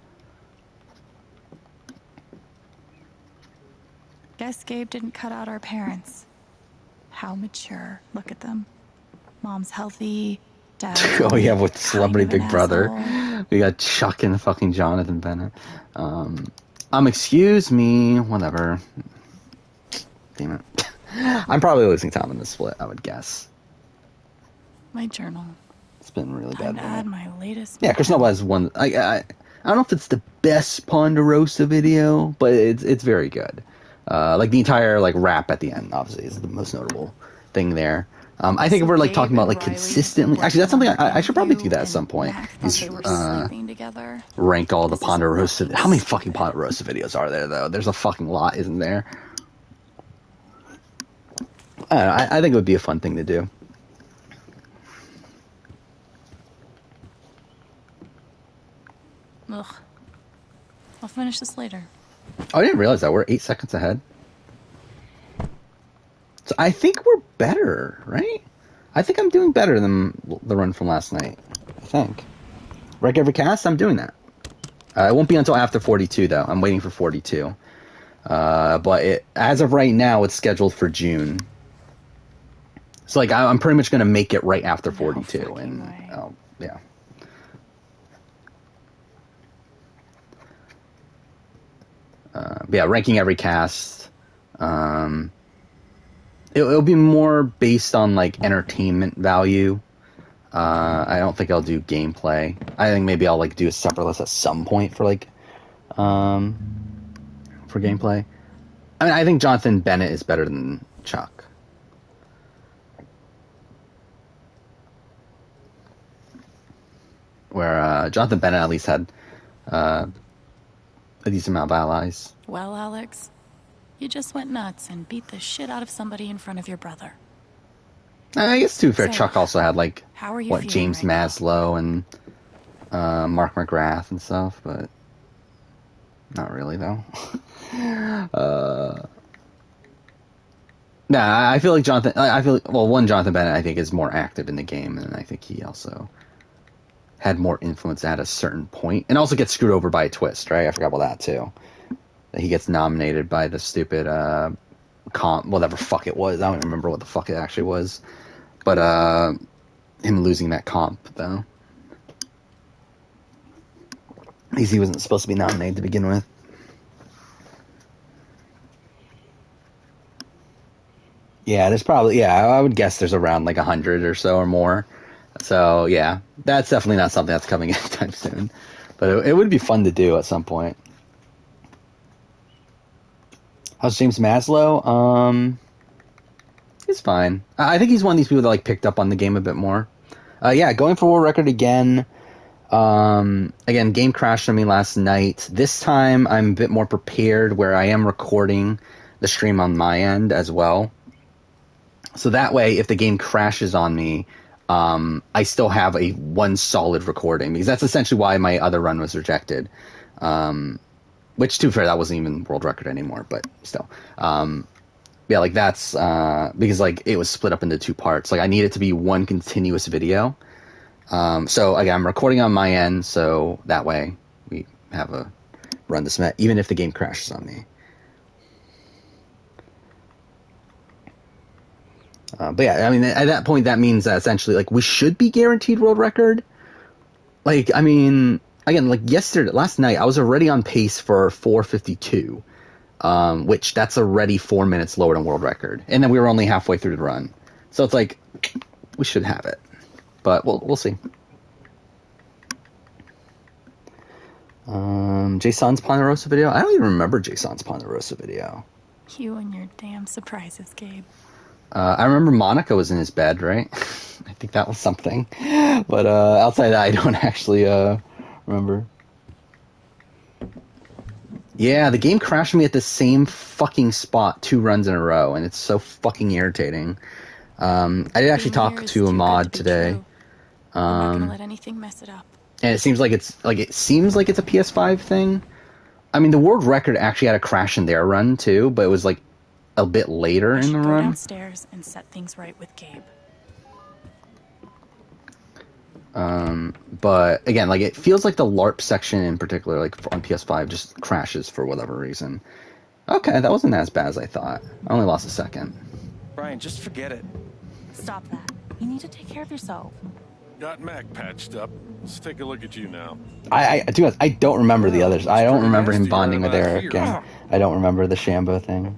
C: Guess Gabe didn't cut out our parents. How mature. Look at them. Mom's healthy. Dad.
A: Oh yeah, with Celebrity Big Brother.
C: Asshole.
A: We got Chuck and fucking Jonathan Bennett. Excuse me. Whatever. Damn it. I'm probably losing time in this split, I would guess.
C: My journal.
A: It's been really bad.
C: To add my latest.
A: Yeah, Chris Noble has one. I don't know if it's the best Ponderosa video, but it's very good. Like the entire like rap at the end, obviously, is the most notable thing there. I think if we're like talking about like consistently, actually, that's something I should probably do that at some point. Is rank all the Ponderosa. How many fucking Ponderosa videos are there though? There's a fucking lot, isn't there? I think it would be a fun thing to do.
C: Ugh. I'll finish this later.
A: Oh, I didn't realize that. We're 8 seconds ahead. So I think we're better, right? I think I'm doing better than the run from last night. I think. Rank every cast, I'm doing that. It won't be until after 42, though. I'm waiting for 42. But as of right now, it's scheduled for June. So, like, I'm pretty much going to make it right after 42. And, yeah. Yeah, ranking every cast. It'll be more based on like entertainment value. I don't think I'll do gameplay. I think maybe I'll like do a separate list at some point for like for gameplay. I mean, I think Jonathan Bennett is better than Chuck. Where Jonathan Bennett at least had a decent amount of allies.
C: Well, Alex, you just went nuts and beat the shit out of somebody in front of your brother.
A: I guess to be fair,
C: So,
A: Chuck also had like
C: how are you
A: what
C: feeling
A: James
C: right
A: Maslow and Mark McGrath and stuff, but not really though. Nah, I feel like Jonathan. I feel like, well, Jonathan Bennett I think is more active in the game, and I think he also had more influence at a certain point, and also gets screwed over by a twist, right? I forgot about that too. That he gets nominated by the stupid comp, whatever fuck it was. I don't remember what the fuck it actually was, but him losing that comp though. At least he wasn't supposed to be nominated to begin with. Yeah, there's probably, yeah, I would guess there's around like 100 or so or more. So yeah, that's definitely not something that's coming anytime soon, but it would be fun to do at some point. How's James Maslow? He's fine. I think he's one of these people that like picked up on the game a bit more. Yeah, going for world record again. Again, game crashed on me last night. This time I'm a bit more prepared where I am recording the stream on my end as well. So that way, if the game crashes on me, I still have one solid recording, because that's essentially why my other run was rejected. Which, to be fair, that wasn't even world record anymore, but still. Yeah, like that's because like it was split up into two parts. Like I need it to be one continuous video. So again, I'm recording on my end, so that way we have a run to submit, even if the game crashes on me. But yeah, I mean, at that point, that means that essentially, like, we should be guaranteed world record. Like, I mean, again, like last night, I was already on pace for 4:52, which that's already 4 minutes lower than world record, and then we were only halfway through the run, so it's like we should have it, but we'll see. Jason's Ponderosa video. I don't even remember Jason's Ponderosa video.
C: You and your damn surprises, Gabe.
A: I remember Monica was in his bed, right? I think that was something. But outside that, I don't actually remember. Yeah, the game crashed me at the same fucking spot 2 runs in a row, and it's so fucking irritating. I did actually talk to a mod today.
C: I'm not gonna let anything mess it up.
A: And it seems like it's a PS5 thing. I mean, the world record actually had a crash in their run too, but it was like a bit later in the
C: Go
A: run.
C: downstairs and set things right with Gabe.
A: But again, like it feels like the LARP section in particular, like on PS5, just crashes for whatever reason. Okay, that wasn't as bad as I thought. I only lost a second.
D: Brian, just forget it.
C: Stop that. You need to take care of yourself.
J: Got Mac patched up. Let's take a look at you now.
A: I don't remember the others. I don't remember him bonding with Eric, and I don't remember the Shambo thing.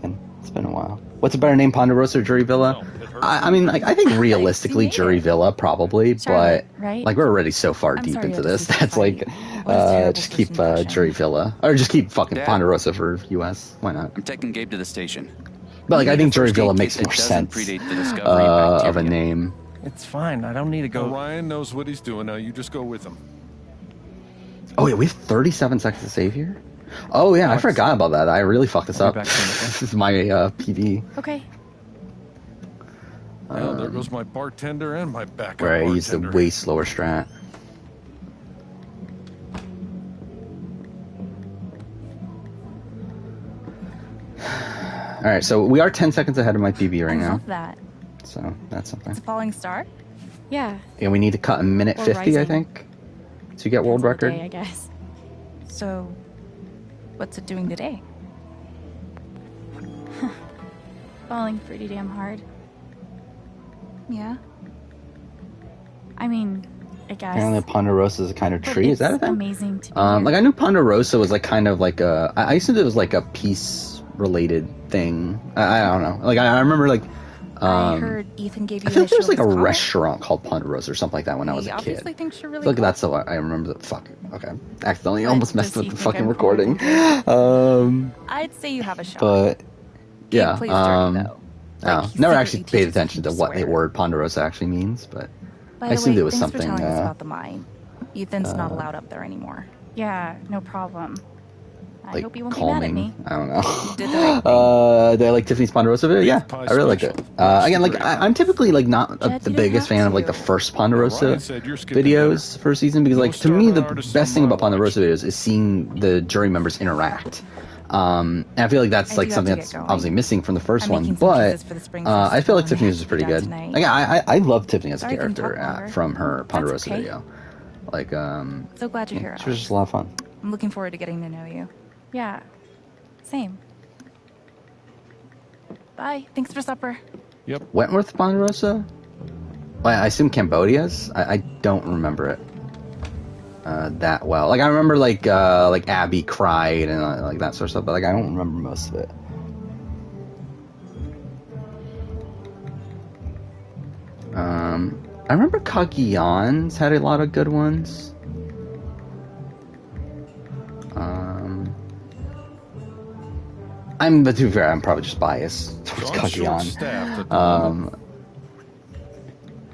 A: And it's been a while. What's a better name, Ponderosa or Jury Villa? I mean, like, I think realistically, Jury Villa probably,
C: Charlotte,
A: but
C: right?
A: like we're already so far
C: I'm
A: deep
C: sorry
A: into
C: to
A: this.
C: see you
A: That's
C: fight.
A: like,
C: What a terrible
A: just keep
C: first impression.
A: Jury Villa, or just keep fucking
I: Dad?
A: Ponderosa for US. Why not?
I: I'm taking Gabe to the station.
A: But like, I think Jury
I: First
A: Villa
I: aid
A: makes
I: kit
A: more
I: that doesn't
A: sense
I: predate the discovery
A: of a
I: bacteria.
A: name.
D: It's fine. I don't need to go.
J: Ryan knows what he's doing now. You just go with him.
A: Oh yeah, we have 37 seconds to save here. Oh yeah, I forgot about that. I really fucked this up. This is my PD.
C: Okay.
J: Well, there goes my bartender and my backup
A: Where I
J: bartender.
A: used the way slower strat. Alright, so we are 10 seconds ahead of my PB right
C: I
A: now.
C: love that.
A: So that's something.
C: It's a falling star? Yeah.
A: And we need to cut a minute
C: Or
A: 50, I
C: rising.
A: think, to get world
C: Depends on
A: record.
C: the day, I guess. So, what's it doing today? Falling pretty damn hard. Yeah. I mean, I guess.
A: Apparently Ponderosa is a kind of
C: But
A: tree. Is that a
C: it's
A: thing?
C: amazing to be
A: Like I knew Ponderosa was like kind of like a. I assumed it was like a peace-related thing. I don't know. Like I remember like.
C: I heard Ethan gave you
A: I feel like there was like a
C: initial of his
A: restaurant called Ponderosa or something like that when I was
C: He
A: a kid.
C: obviously thinks you're
A: I
C: really
A: feel like
C: cool.
A: that's how I remember. Fuck. Okay. Accidentally
C: But
A: almost
C: does
A: messed with
C: he
A: the
C: think
A: fucking
C: I'm
A: recording.
C: I'd say you have a shot.
A: But yeah.
C: plays dirty, though.
A: I
C: Like, he
A: never
C: secretly
A: actually paid
C: teaches
A: attention to
C: you to
A: what the
C: swear.
A: word Ponderosa actually means, but
C: By
A: I
C: the
A: assumed
C: way,
A: it was
C: thanks
A: something.
C: for telling us about the mine. Ethan's not allowed up there anymore. Yeah, no problem. I
A: like
C: hope you won't be mad at
A: calming.
C: me.
A: I don't know.
C: You did the right thing.
A: Do I like Tiffany's Ponderosa video? Yeah, I really like it. Again, like I'm typically like not
C: Jed,
A: the
C: you didn't
A: biggest
C: have
A: fan of like the
C: to.
A: first Ponderosa
J: Ryan said you're skipping
A: videos for a season because like to
J: You'll
A: me
J: start
A: the
J: an artist
A: best
J: on
A: thing
J: my
A: about Ponderosa
J: watch.
A: videos is seeing the jury members interact. And I feel like that's
C: I
A: like
C: do have
A: something
C: to get
A: that's
C: going.
A: obviously missing from the first
C: I'm
A: one,
C: making some
A: but
C: cheeses for the spring
A: I feel like
C: festival, and
A: Tiffany's
C: they
A: was
C: have to
A: pretty
C: be done
A: good.
C: tonight.
A: Like I love Tiffany as a
C: Sorry I couldn't
A: character
C: talk longer.
A: from her Ponderosa
C: okay.
A: video. Like
C: So glad you're
A: yeah,
C: here,
A: she was just a lot of fun.
C: I'm looking forward to getting to know you. Yeah, same. Bye. Thanks for supper.
J: Yep.
A: Wentworth Ponderosa? Well, I assume Cambodia's. I don't remember it that well. Like I remember like Abby cried and like that sort of stuff, but like I don't remember most of it. I remember Cagayan's had a lot of good ones. But to be fair, I'm probably just biased towards
J: So I'm short-staffed
A: Cagayan.
J: at the moment.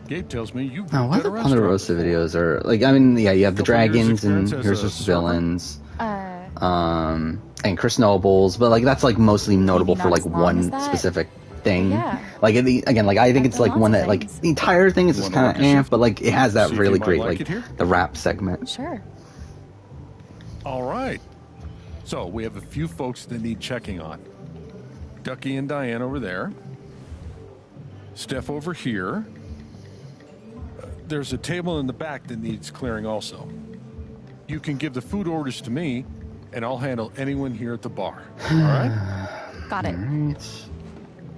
J: Gabe tells me you've
A: No,
J: worked
A: why
J: at
A: the
J: a restaurant
A: Ponderosa
J: before.
A: videos are like? I mean, yeah, you have the
J: Couple years
A: dragons and
J: experience as
A: here's
J: a
A: just the
J: server?
A: villains. And Chris Nobles, but like that's like mostly notable
C: Maybe
A: for
C: not
A: like
C: as long
A: one
C: as that.
A: specific thing.
C: Yeah.
A: Like again, like I think
C: I've
A: it's
C: done
A: like one
C: lots
A: that
C: of
A: like
C: things.
A: the entire thing is just
J: Wanna
A: kind of
J: work a shift?
A: but like it has that
J: See if
A: really
J: you might
A: great
J: like
A: like
J: it here?
A: the rap segment.
C: Sure.
J: All right. So we have a few folks that need checking on. Ducky and Diane over there. Steph over here. There's a table in the back that needs clearing also. You can give the food orders to me, and I'll handle anyone here at the bar. All right?
C: Got it.
A: Alright.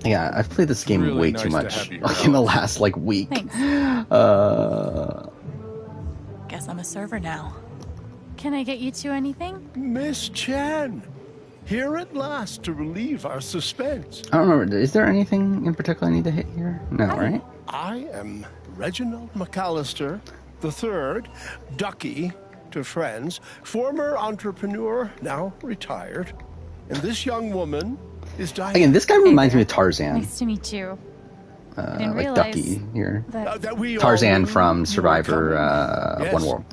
A: Yeah, I've played this game
J: really
A: way
J: nice
A: too
J: to
A: much
J: have you
A: like in the last like week.
C: Thanks. Guess I'm a server now. Can I get you two anything?
L: Miss Chan, here at last to relieve our suspense.
A: I don't remember. Is there anything in particular I need to hit here? No, right?
L: I am Reginald McAllister III, Ducky to friends, former entrepreneur, now retired. And this young woman is Diane.
A: Again, this guy reminds me of Tarzan.
C: Nice to meet you. I didn't
A: Like
C: realize
A: Ducky here.
L: That we all
A: Tarzan
L: knew
A: from
L: you were
A: Survivor
L: coming. Yes.
A: One World.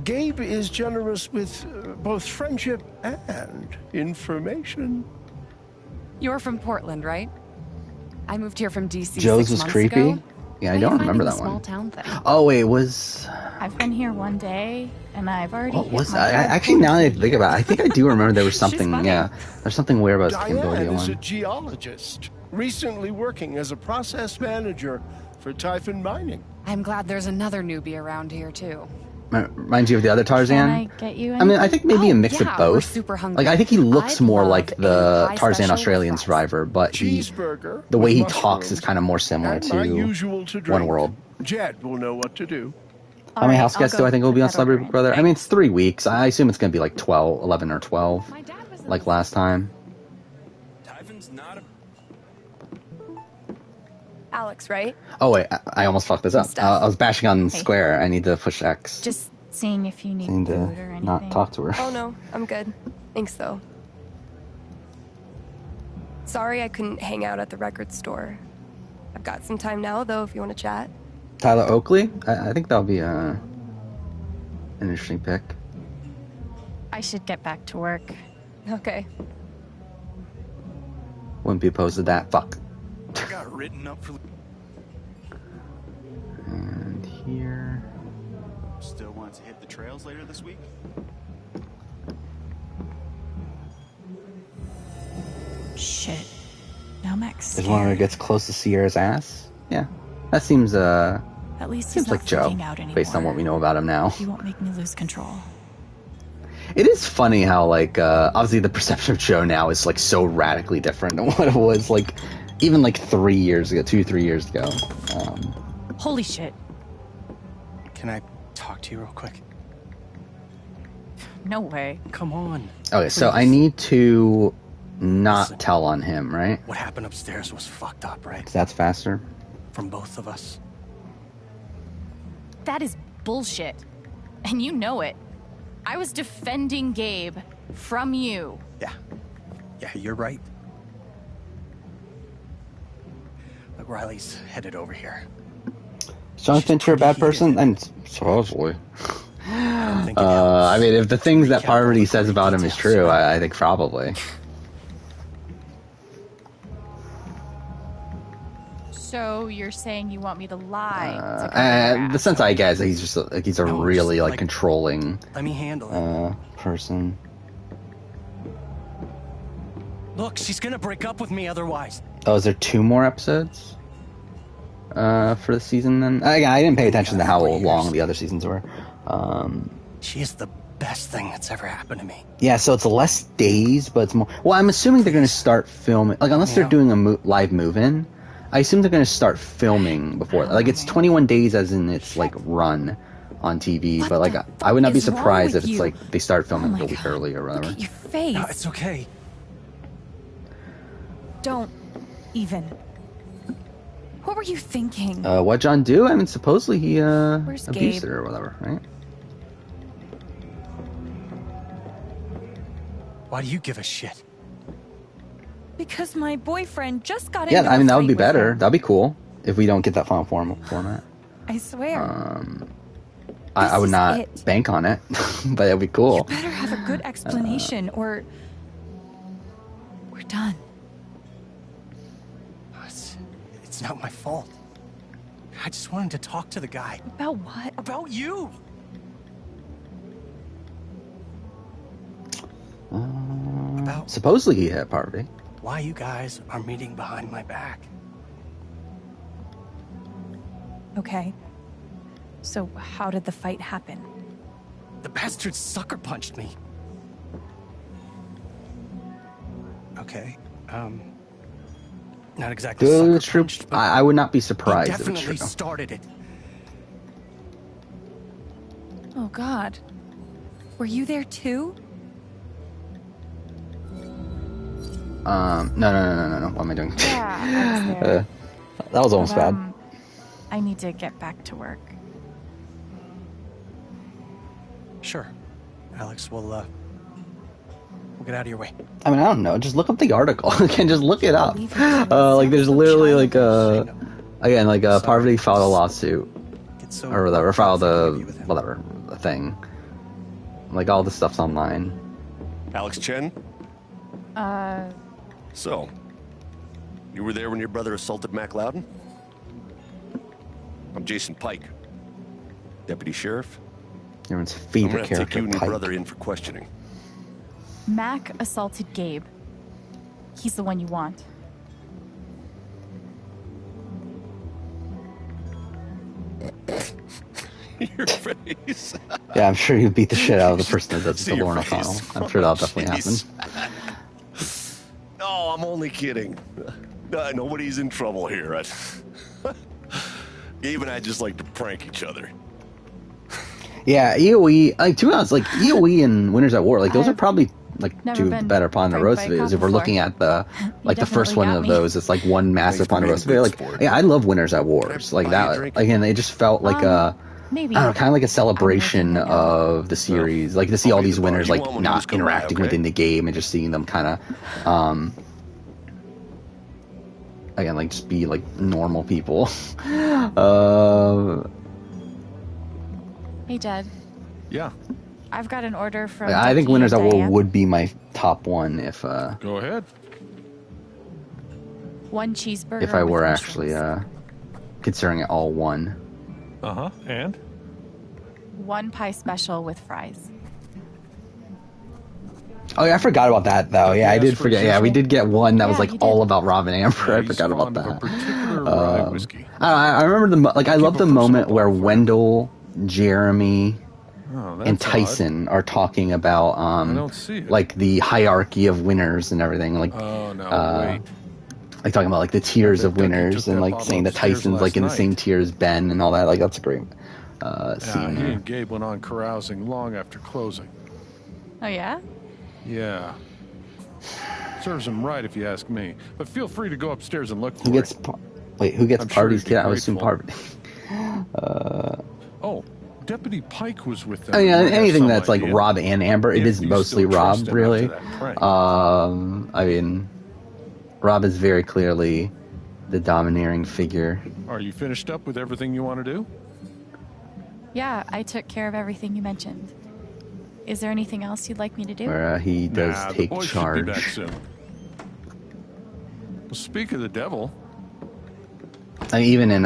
L: Gabe is generous with both friendship and information.
H: You're from Portland, right? I moved here from DC.
A: Joe's
H: 6
A: was
H: months
A: creepy.
H: ago.
A: Yeah, I
H: How
A: don't
H: you
A: remember
H: finding
A: that
H: the small
A: one.
H: town thing?
A: Oh, it was.
C: I've been here one day, and I've already.
A: What
C: hit
A: was
C: my
A: that?
C: third
A: Actually, now that I
C: quarantine.
A: think about it, I think I do remember there was something.
C: funny.
A: Yeah, there's something weird about this
L: Diane
A: Cambodia
L: is a
A: one.
L: geologist, recently working as a process manager for Typhon Mining.
H: I'm glad there's another newbie around here too.
A: Reminds you of the other Tarzan?
C: Can I get you
A: I mean, I think maybe a mix
H: yeah,
A: of
H: we're
A: both.
H: super hungry.
A: Like, I think he looks
H: I'd
A: more
H: love
A: like
H: a
A: the
H: pie
A: Tarzan
H: special
A: Australian
H: with fries.
A: Survivor, but
L: Cheeseburger
A: the way he
L: with
A: talks is
L: mushrooms
A: kind of more similar
L: and my
A: to
L: usual to
A: One
L: drink.
A: World.
L: Jed will know what to do.
A: How many
C: Alright,
A: house
C: I'll
A: guests do
C: go
A: I think will
C: put
A: be on
C: that over
A: Celebrity
C: in.
A: Brother? I mean, it's 3 weeks. I assume it's going to be like 12, 11 or 12, like last time.
D: Typhon's not a...
H: Alex, right?
A: Oh, wait, I almost fucked this up.
H: Stuff.
A: I was bashing on
C: Hey.
A: Square. I need to push X.
C: Just seeing if you need
A: I need
C: food or
A: to
C: anything.
A: not talk to her.
H: Oh no, I'm good. Thanks though. Sorry I couldn't hang out at the record store. I've got some time now though if you want to chat.
A: Tyler Oakley? I think that'll be an interesting pick.
C: I should get back to work.
H: Okay.
A: Wouldn't be opposed to that. Fuck.
D: I got written up for...
A: And here.
M: Still want to hit the trails later this week?
C: Shit. Now Max.
A: There's one where it gets close to Sierra's ass. Yeah. That seems,
C: At least
A: seems
C: he's
A: like
C: not
A: Joe,
C: freaking out anymore.
A: based on what we know about him now.
C: He won't make me lose control.
A: It is funny how, like, obviously the perception of Joe now is, like, so radically different than what it was, like, even, like, 3 years ago, 2-3 years ago.
C: Holy shit.
K: Can I talk to you real quick?
C: No way.
K: Come on.
A: Okay, so I need to not tell on him, right?
K: What happened upstairs was fucked up, right?
A: 'Cause that's faster.
K: From both of us.
C: That is bullshit. And you know it. I was defending Gabe from you.
K: Yeah. Yeah, you're right. Look, Riley's headed over here.
A: Is John Fincher a bad person? And supposedly. I mean, if the things that Parvati says about him is true, I think probably.
C: So you're saying you want me to lie? to cover
A: And
C: your
A: the
C: ass.
A: sense I get is that he's just he's a really like controlling
K: Let me handle it.
A: person.
K: Look, she's gonna break up with me otherwise.
A: Oh, is there 2 more episodes for the season then? I didn't pay attention to how long the other seasons were.
K: She is the best thing that's ever happened to me.
A: Yeah, so it's less days, but it's more. Well, I'm assuming they're going to start filming. Like, unless they're doing a live move-in, I assume they're going to start filming before. Like, it's 21 days as in its like run on TV, but like I would not be
H: is wrong
A: surprised
H: with
A: if it's
H: you?
A: like they start filming
H: Oh my
A: a week early or whatever.
H: Your face.
K: No, it's okay.
H: Don't even. What were you thinking?
A: What John do? I mean, supposedly he
H: Where's
A: abused
H: Gabe?
A: her or whatever, right?
K: Why do you give a shit?
H: Because my boyfriend just got
A: Yeah,
H: into
A: I mean
H: a
A: that would be
H: fight with
A: better.
H: him.
A: That'd be cool if we don't get that final format.
H: I swear.
A: I would
H: is
A: not
H: it.
A: bank on it, but it'd be cool.
H: Better have a good explanation or we're done.
K: It's not my fault. I just wanted to talk to the guy.
H: About what?
K: About you!
A: Supposedly he hit Parvati.
K: Why you guys are meeting behind my back.
H: Okay. So how did the fight happen?
K: The bastard sucker punched me. Okay, Not exactly
A: Dude,
K: sucker
A: it's true.
K: punched, but
A: I would not be
K: he
A: surprised if it's
K: definitely
A: true.
K: started it.
F: Oh, God. Were you there too?
A: No. What am I doing?
C: Yeah, I was there.
A: That was almost
C: But,
A: bad.
C: I need to get back to work.
K: Sure. Alex, we'll get out of your way.
A: I mean, I don't know. Just look up the article. Again, just look it up.
F: Believe it.
A: Like, there's literally like
K: Childish.
A: again, like Parvati filed a lawsuit
K: It's so
A: or whatever, filed a
K: with him.
A: whatever a thing. Like all the stuff's online.
N: Alex Chen? So, you were there when your brother assaulted Mac Loudon? I'm Jason Pike, deputy sheriff.
A: Everyone's
N: I'm gonna
A: favorite
N: have to take
A: character,
N: you and your
A: Pike.
N: brother in for questioning.
C: Mac assaulted Gabe. He's the one you want.
N: Your face.
A: Yeah, I'm sure you beat the shit out of the person that does it
N: See
A: to
N: your
A: Lauren
N: face.
A: O'Connell. I'm sure that'll definitely
N: Jeez.
A: happen.
N: No, I'm only kidding. Nobody's in trouble here. Gabe and I just like to prank each other.
A: Yeah, EOE. Like, to be honest, like EOE and Winners at War, like those are
C: I've
A: probably like
C: never
A: two
C: been
A: better Ponderosa
C: pranked by a
A: videos.
C: cop
A: If we're
C: before.
A: looking at the like the first
C: definitely
A: one
C: got
A: of
C: me.
A: those, it's like one massive
N: Thanks for being
A: Ponderosa
N: a
A: video.
N: good
A: Like,
N: sport.
A: yeah, I love Winners at Wars. Like
N: buy you a
A: that.
N: drink?
A: Again, it just felt like
C: Maybe.
A: I don't know, kind of like a celebration
C: right now.
A: of the series. Like to see
N: I'll
A: all
N: be
A: these
N: the bar.
A: winners
N: You
A: like
N: want one, you
A: not
N: just come by,
A: interacting
N: okay?
A: within the game and just seeing them kind of, again, like just be like normal people.
C: Hey, Jed.
J: Yeah,
C: I've got an order from.
A: I think
C: Ducky
A: Winners at
C: and
A: War
C: Diane.
A: would be my top one if
J: go ahead.
C: One cheeseburger.
A: I
C: with
A: were
C: mushrooms.
A: actually considering it all one.
J: And?
C: One pie special with fries.
A: Oh yeah, I forgot about that though. Yeah, I
J: Yes,
A: did
J: for
A: forget. Yeah, we
J: usual?
A: did get one that was
C: Yeah,
A: like
C: you
A: all
C: did.
A: about Rob and Amber. I
J: He's
A: forgot about
J: fond of a
A: that.
J: particular rye whiskey.
A: I remember I love
J: keep
A: the
J: a personal
A: moment where
J: bond for it.
A: Wendell, Jeremy,
J: Oh, that's
A: and Tyson are talking about
J: I don't see it.
A: like the hierarchy of winners and everything. Like
J: Oh no!
A: uh,
J: wait.
A: like talking about like the tiers
J: bet
A: of
J: Ducky
A: winners
J: took
A: and
J: that
A: like
J: bottle
A: saying that
J: upstairs
A: Tyson's like in the
J: last
A: same
J: night.
A: tier as Ben and all that. Like that's a great scene
J: He
A: there.
J: and Gabe went on carousing long after closing.
C: Oh yeah.
J: Yeah. Serves him right if you ask me. But feel free to go upstairs and look for
A: Who gets
J: it.
A: who gets
J: I'm sure
A: Party's
J: he'd be
A: kid? I would assume
J: grateful.
A: Party.
J: Oh, Deputy Pike was with them.
A: I mean,
J: You might have
A: anything
J: some
A: that's like
J: idea.
A: Rob and Amber, it
J: If
A: is
J: you
A: mostly
J: still trust
A: Rob,
J: him
A: really.
J: after that prank.
A: I mean, Rob is very clearly the domineering figure.
J: Are you finished up with everything you want to do?
C: Yeah, I took care of everything you mentioned. Is there anything else you'd like me to do?
A: Where he does
J: Nah,
A: take
J: the boys should be back
A: charge.
J: soon. Well, speak of the devil,
A: I mean, even in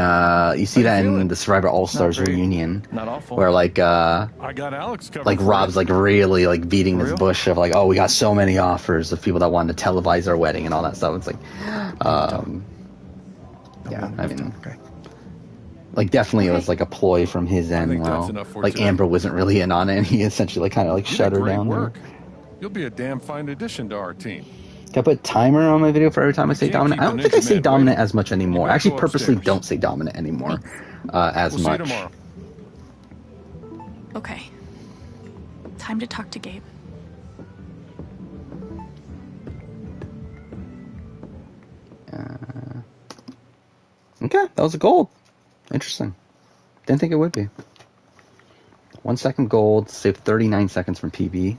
A: you see that in
J: feeling?
A: the Survivor All Stars
D: great.
A: reunion,
D: Not awful.
A: where like
J: I got Alex covered.
A: like
J: for
A: Rob's
J: you.
A: like really like beating
D: For
A: this
D: real?
A: bush of like, oh, we got so many offers of people that wanted to televise our wedding and all that stuff. It's like, yeah, I mean,
D: Okay.
A: like definitely it was like a ploy from his end.
J: think that's
A: Well,
J: enough for
A: like
J: today.
A: Amber wasn't really in on it, and he essentially like kind of like
J: You
A: shut
J: did
A: her
J: great
A: down.
J: work. You'll be a damn fine addition to our team.
A: Can I put timer on my video for every time I say
J: can't
A: dominant?
J: keep
A: I don't
J: a
A: think I
J: ninja
A: say
J: man
A: dominant
J: waiting.
A: as much anymore.
J: You
A: I actually
J: better go
A: purposely
J: upstairs.
A: don't say dominant anymore as
J: We'll
A: much.
J: see you tomorrow.
C: Okay. Time to talk to Gabe.
A: Okay, that was a gold. Interesting. Didn't think it would be. 1 second gold, saved 39 seconds from PB.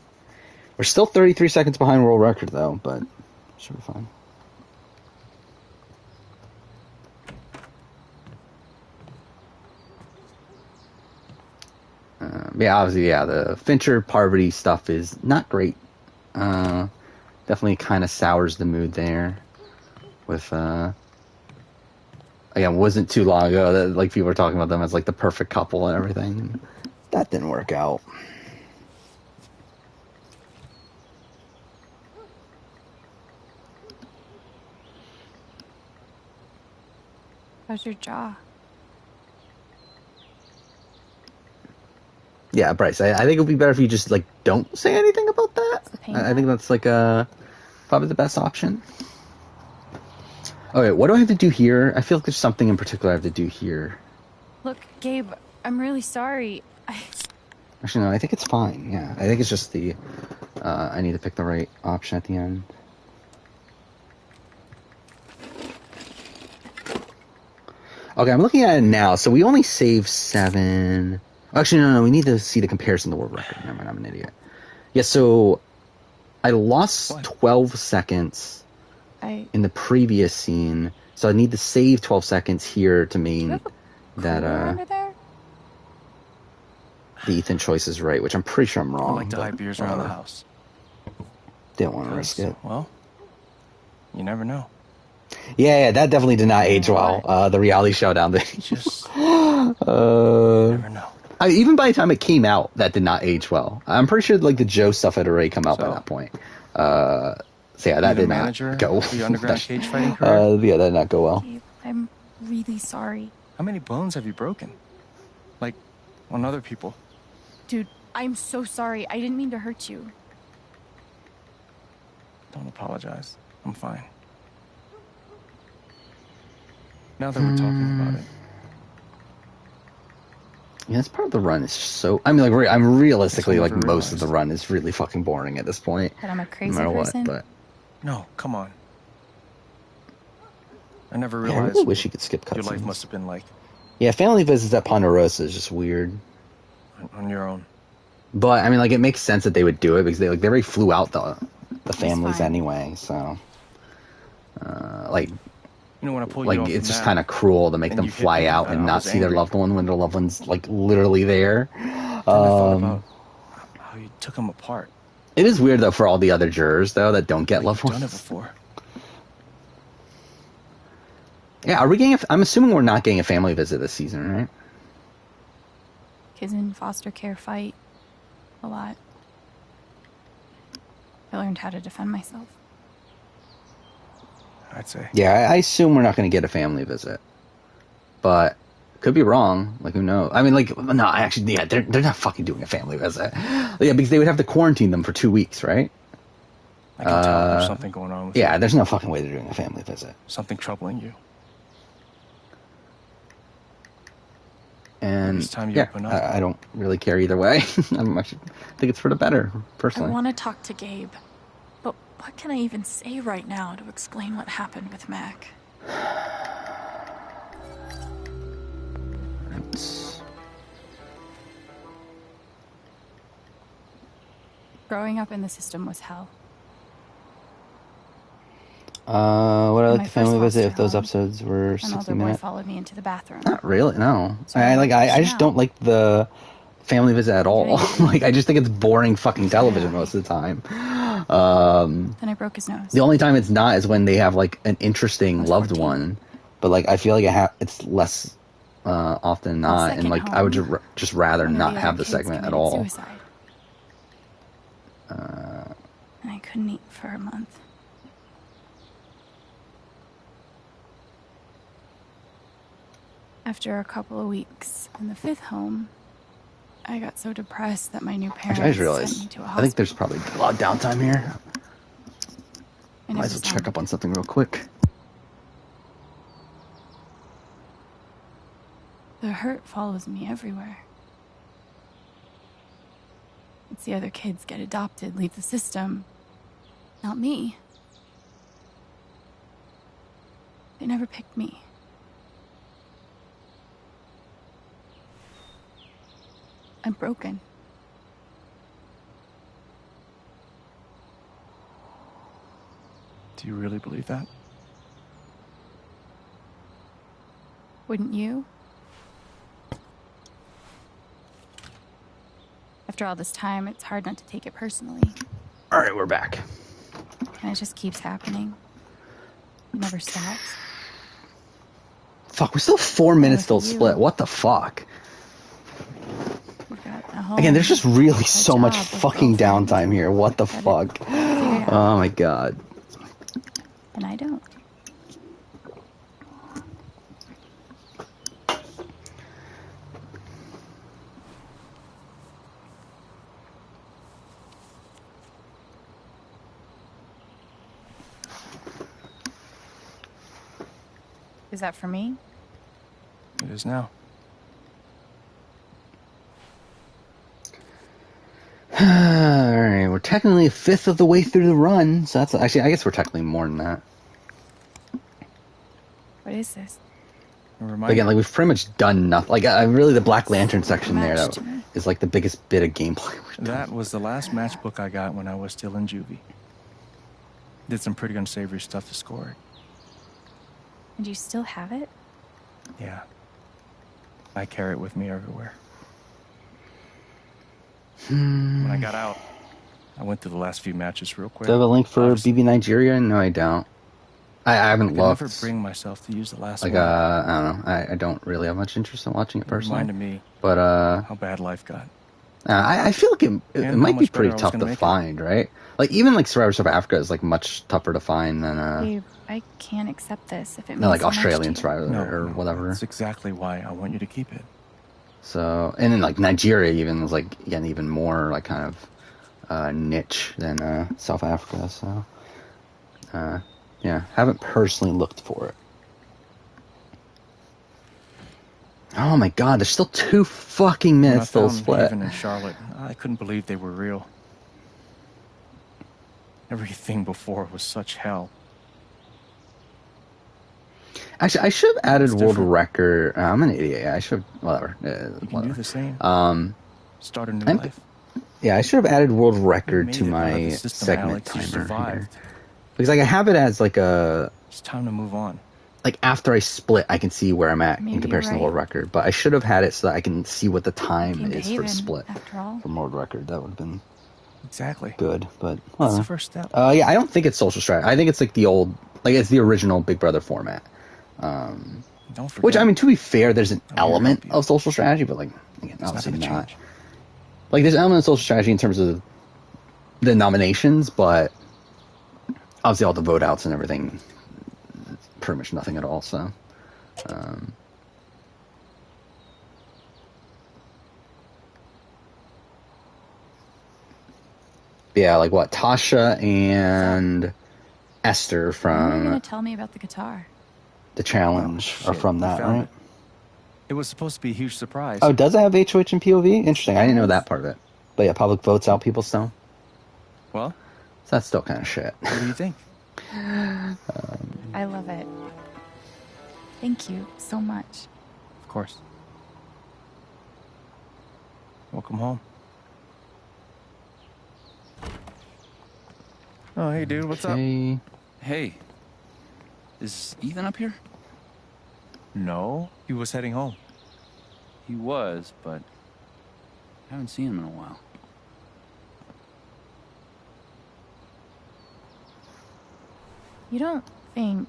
A: We're still 33 seconds behind world record though, but should be fine. Yeah, obviously, yeah, the Fincher Parvati stuff is not great. Definitely kind of sours the mood there. With again, it wasn't too long ago that like people were talking about them as like the perfect couple and everything. That didn't work out.
C: How's your jaw?
A: Yeah, Bryce, I think it would be better if you just like don't say anything about that.
C: the pain
A: I think that's like probably the best option. Okay, what do I have to do here? I feel like there's something in particular I have to do here.
C: Look, Gabe, I'm really sorry.
A: Actually, no, I think it's fine. Yeah, I think it's just the... I need to pick the right option at the end. Okay, I'm looking at it now. So we only saved 7... Actually, no, we need to see the comparison to the world record. Never mind, I'm an idiot. Yeah, so I lost 12 seconds in the previous scene. So I need to save 12 seconds here to mean that
C: under there?
A: the Ethan choice is right, which I'm pretty sure I'm wrong.
D: I like to hide beers around the house.
A: Didn't want to risk it.
D: Well, you never know.
A: Yeah, that definitely did not age well. The reality showdown thing.
D: Just never know.
A: Even by the time it came out, that did not age well. I'm pretty sure like the Joe stuff had already come out by that point. So yeah, that did not go.
D: The underground cage fighting career?
A: Yeah, that did not go well.
C: Gabe, I'm really sorry.
D: How many bones have you broken? Like, on other people?
C: Dude, I'm so sorry. I didn't mean to hurt you.
D: Don't apologize. I'm fine. Now that we're talking about it.
A: Yeah, this part of the run is so... I mean, like, I'm realistically, like, most of the run is really fucking boring at this point.
C: That I'm a crazy
A: no matter
C: person?
A: what, but...
D: No, come on. I never
A: Yeah, I
D: realized
A: really wish you could skip
D: your life
A: cutscenes.
D: must have been like
A: Yeah, family visits at Ponderosa is just weird.
D: on your own.
A: But, I mean, like, it makes sense that they would do it because they already flew out the families anyway, so... like...
D: You know, when I pull you
A: Like,
D: off
A: it's
D: the
A: just
D: map,
A: kind of cruel to make
D: and
A: them
D: you hit
A: fly
D: me,
A: out
D: I
A: and not
D: was
A: see their
D: angry.
A: loved one when their loved one's, like, literally there.
D: Then I thought about how you took them apart.
A: It is weird, though, for all the other jurors, though, that don't get loved
D: You've done it
A: ones.
D: before.
A: Yeah, are we getting I'm assuming we're not getting a family visit this season, right?
C: Kids in foster care fight a lot. I learned how to defend myself.
D: I'd say.
A: Yeah, I assume we're not going to get a family visit. But, could be wrong. Like, who knows? I mean, like, no, actually, yeah, they're not fucking doing a family visit. Yeah, because they would have to quarantine them for 2 weeks, right?
D: I can tell there's something going on with
A: Yeah,
D: you.
A: there's no fucking way they're doing a family visit.
D: Something troubling you.
A: And,
D: It's time you
A: yeah,
D: open up.
A: I don't really care either way. I think it's for the better,
C: I
A: personally.
C: want to talk to Gabe, but what can I even say right now to explain what happened with Mac? Growing up in the system was hell.
A: Would I
C: In
A: like
C: my
A: the family
C: first
A: visit if
C: foster
A: those
C: home,
A: episodes were
C: An
A: 60
C: older boy
A: minutes?
C: followed me into the bathroom.
A: Not really, no.
C: So
A: I just don't like the family visit at all. Like, I just think it's boring fucking television most of the time.
C: Then I broke his nose.
A: The only time it's not is when they have, like, an interesting loved one. But, like, I feel like it's less often than not. And, like, I would just rather
C: One of
A: not
C: the
A: have
C: other
A: the
C: kids
A: segment at
C: committed
A: all.
C: Suicide. And I couldn't eat for a month. After a couple of weeks in the 5th home, I got so depressed that my new parents
A: Actually, I just
C: sent me
A: realized,
C: to a
A: I
C: hospital.
A: think there's probably a lot of downtime here.
C: I
A: Might
C: never
A: as well
C: saw
A: check
C: him.
A: up on something real quick.
C: The hurt follows me everywhere. It's the other kids get adopted, leave the system. Not me. They never picked me. I'm broken.
D: Do you really believe that?
C: Wouldn't you? After all this time, it's hard not to take it personally.
A: Alright, we're back.
C: And it just keeps happening. It never stops.
A: Fuck, we're still 4 minutes till
C: with you.
A: split. What the fuck?
C: We've got a home,
A: Again, there's just really so much
C: job, a
A: fucking
C: girlfriend.
A: downtime here. What the fuck? Oh my god.
C: And I don't. Is that for me?
D: It is now.
A: Alright, we're technically a fifth of the way through the run, so that's actually, I guess we're technically more than that.
C: What is this?
A: Again, like we've pretty much done nothing. Like, really, the Black Lantern section there that is like the biggest bit of gameplay.
D: That was the last matchbook I got when I was still in juvie. Did some pretty unsavory stuff to score it.
C: And you still have it?
D: Yeah. I carry it with me everywhere. When I got out, I went through the last few matches real quick.
A: Do you have a link for BB Nigeria? No, I don't. I haven't looked.
D: I never bring myself to use the last
A: like,
D: one.
A: I don't know. I don't really have much interest in watching it personally.
D: Reminded me
A: but
D: how bad life got.
A: I feel like it might be pretty tough to find, right? Like, even like Survivor South Africa is like much tougher to find than
C: Babe, I can't accept this if it means
A: like
C: so much
A: Australian
C: to you.
A: Survivor or whatever.
D: That's exactly why I want you to keep it.
A: So, and then like Nigeria even is like, again, even more like kind of niche than South Africa. So, yeah, haven't personally looked for it. Oh my God, there's still 2 fucking minutes till split.
D: Haven and Charlotte, I couldn't believe they were real. Everything before was such hell.
A: Actually, I should have added world record. I'm an idiot. I should have, whatever.
D: You can do the same. Start a new life.
A: Yeah, I should have added world record to my segment timer here. Because like I have it as like a.
D: It's time to move on.
A: Like after I split, I can see where I'm at in comparison to world record. But I should have had it so that I can see what the time is for the split from world record. That would have been good. But
D: that's the first step.
A: Yeah, I don't think it's social strategy. I think it's like the old, like it's the original Big Brother format.
D: Don't forget.
A: Which, I mean, to be fair, there's an element of social strategy, but like again, obviously not. Like there's an element of social strategy in terms of the nominations, but obviously all the vote outs and everything. Pretty much nothing at all, so yeah, like what, Tasha and Esther
C: When are you
A: from
C: gonna tell me about the guitar?
A: the challenge are from that, right?
D: It was supposed to be a huge surprise.
A: Oh, does it have HOH and POV? Interesting. I didn't know that part of it. But yeah, public votes out people still.
D: Well,
A: so that's still kind of shit.
D: What do you think?
C: I love it. Thank you so much.
D: Of course. Welcome home. Oh, hey, dude, what's up?
I: Hey. Is Ethan up here?
D: No, he was heading home.
I: He was, but I haven't seen him in a while.
C: You don't think...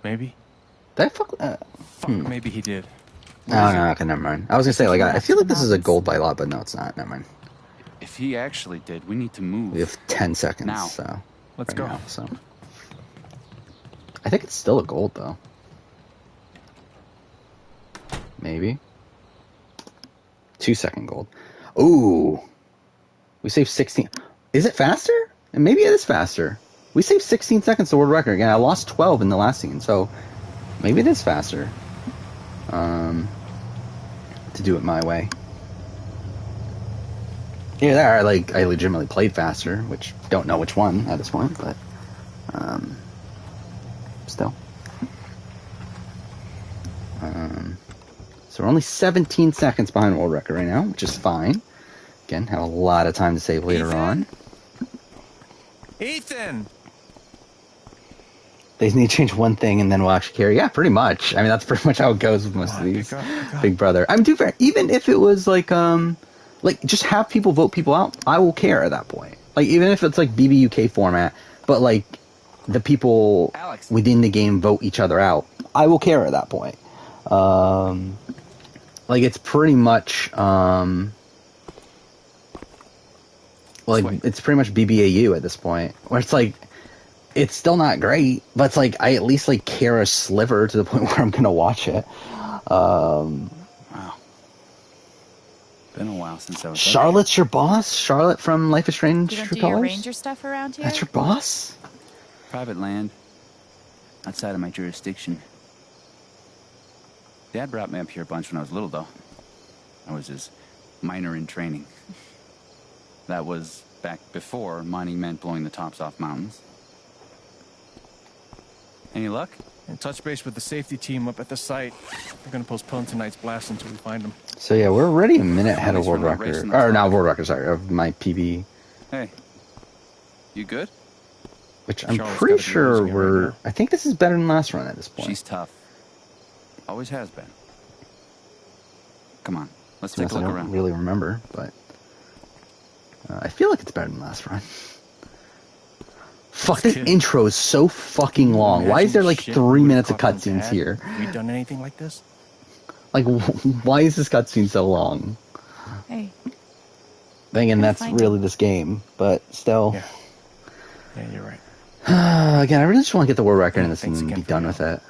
D: Maybe.
A: Did I fuck?
D: Maybe he did.
A: No, okay, never mind. I was gonna say, like, I feel like this is a gold by lot, but no, it's not. Never mind.
I: If he actually did, we need to move.
A: We have 10 seconds,
I: now.
A: so
D: let's go.
A: Now, so I think it's still a gold though. Maybe 2-second gold. Ooh, we saved 16. Is it faster? And maybe it is faster. We saved 16 seconds to world record. Again, I lost 12 in the last scene, so maybe it is faster. To do it my way. Yeah, there. I legitimately played faster, which don't know which one at this point, but still. So we're only 17 seconds behind world record right now, which is fine. Again, have a lot of time to save later on.
D: Ethan!
A: They need to change one thing and then we'll actually carry. Yeah, pretty much. I mean, that's pretty much how it goes with most of these Big Brother. I'm too fair. Even if it was like just have people vote people out, I will care at that point. Like, even if it's like BBUK format, but like the people within the game vote each other out, I will care at that point. Like, it's pretty much it's pretty much BBAU at this point, where it's like, it's still not great, but it's like, I at least like care a sliver to the point where I'm gonna watch it.
I: Wow. Been a while since I was
A: Charlotte's your boss? Charlotte from Life is Strange
C: You don't
A: True
C: do your
A: Colors?
C: ranger stuff around here?
A: That's your boss?
I: Private land. outside of my jurisdiction. Dad brought me up here a bunch when I was little, though. I was his miner in training. That was back before mining meant blowing the tops off mountains. Any luck?
D: And touch base with the safety team up at the site. We're gonna postpone tonight's blast until we find them.
A: So yeah, we're already a minute ahead of world record. Or not world record, sorry, of my PB.
I: Hey, you good?
A: Which I'm pretty sure we're... I think this is better than last run at this point.
I: She's tough. Always has been. Come on, let's
A: So
I: take a look
A: I don't
I: around.
A: really remember, but... I feel like it's better than last run. Fuck, this intro is so fucking long. Why is there like 3 minutes of cutscenes here?
D: Have we done anything like this?
A: Like, why is this cutscene so long?
C: Hey.
A: Thinking that's really this game, but still.
D: Yeah, you're right.
A: Again, I really just want to get the world record in this and be done with it.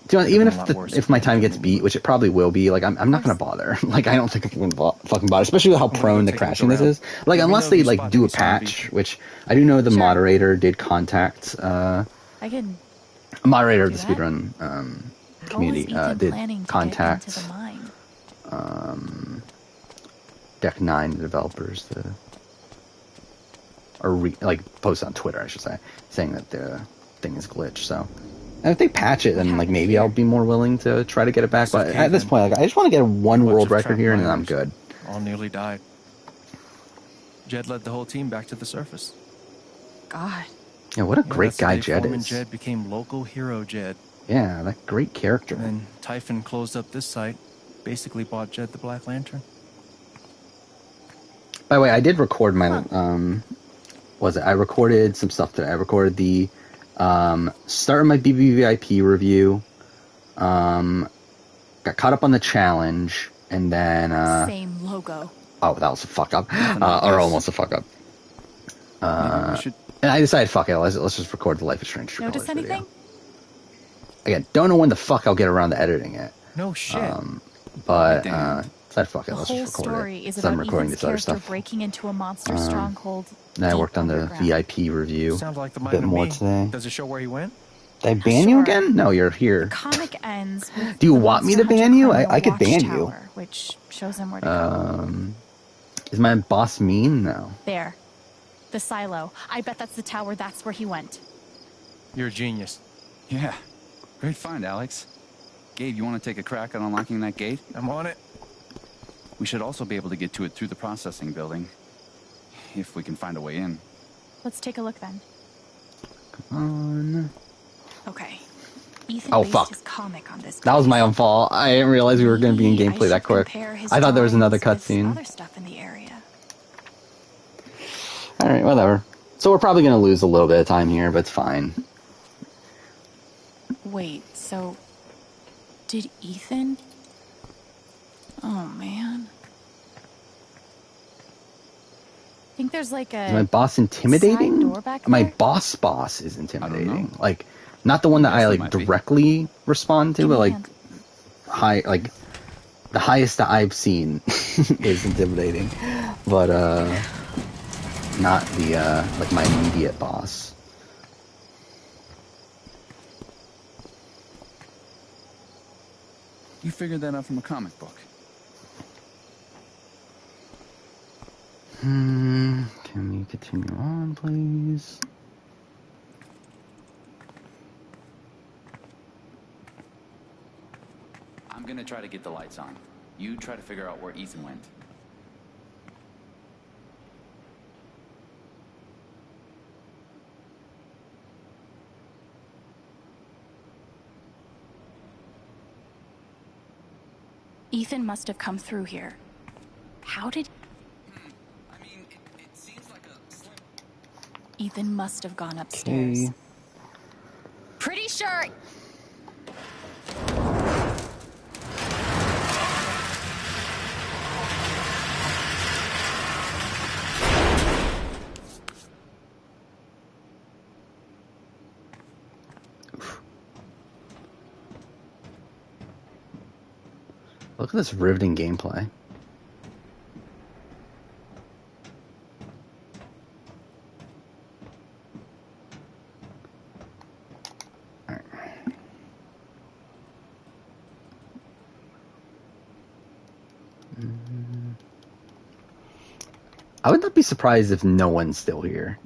A: Do you know, even if my time gets beat, which it probably will be, like I'm not gonna bother. Like I don't think I'm gonna fucking bother, especially with how prone to crashing this is. Like unless they like do a patch, which I do know the moderator did contact.
C: I can.
A: A moderator of the speedrun community did contact Deck 9 developers like post on Twitter, I should say, saying that the thing is glitched. So. And if they patch it, then like maybe I'll be more willing to try to get it back. But at this point, like I just want to get one world record here, and then I'm good.
D: All nearly died. Jed led the whole team back to the surface.
C: God.
A: Yeah, what a great guy Jed
D: Foreman
A: is.
D: Jed became local hero Jed.
A: Yeah, that great character.
D: And then Typhon closed up this site, basically bought Jed the Black Lantern.
A: By the way, I did record my I recorded some stuff today. I recorded the start of my BBVIP review, got caught up on the challenge, and then
C: same logo.
A: Oh, that was a fuck up, or almost a fuck up. And I decided, fuck it, let's just record the Life is Strange True
C: Notice
A: Colors
C: anything?
A: video. Again, don't know when the fuck I'll get around to editing it.
D: No shit.
A: But decided, fuck it, let's just record
C: story
A: it.
C: is
A: So I'm
C: about
A: recording
C: Ethan's
A: this other
C: character
A: stuff.
C: breaking into a monster stronghold.
A: Then I worked on the VIP review
D: Sounds like the
A: a
D: mind
A: bit
D: of
A: more
D: me.
A: today.
D: Does it show where he went?
A: Did I ban you again? No, you're here.
C: Comic ends with
A: Do you
C: the
A: want me to
C: Monster
A: ban you?
C: Hunter
A: I could ban
C: Watchtower,
A: you.
C: which shows him where to go.
A: Is my boss mean? No.
C: There. The silo. I bet that's the tower. That's where he went.
D: You're a genius.
I: Yeah, great find, Alex. Gabe, you want to take a crack at unlocking that gate?
D: I'm on it.
I: We should also be able to get to it through the processing building, if we can find a way in.
C: Let's take a look then.
A: On.
C: Okay. Ethan
A: Oh,
C: based
A: fuck.
C: his comic on this.
A: That was my own fault. I didn't realize we were going to be in gameplay that quick. I thought there was another cutscene.
C: Other stuff in the area.
A: Alright, whatever. So we're probably going to lose a little bit of time here, but it's fine.
C: Wait, so did Ethan? Oh man. I think there's like a
A: Is my boss intimidating?
C: side door back
A: My
C: there?
A: boss is intimidating. Like, not the one that I like directly respond to, but like the highest that I've seen is intimidating. But not the like my immediate boss.
I: You figured that out from a comic book.
A: Can we continue on, please?
I: I'm gonna try to get the lights on. You try to figure out where Ethan went.
C: Ethan must have come through here. How did...
I: I mean, it seems like a slim...
C: Ethan must have gone upstairs.
A: Okay.
C: Pretty sure...
A: Look at this riveting gameplay. Alright. I would not be surprised if no one's still here.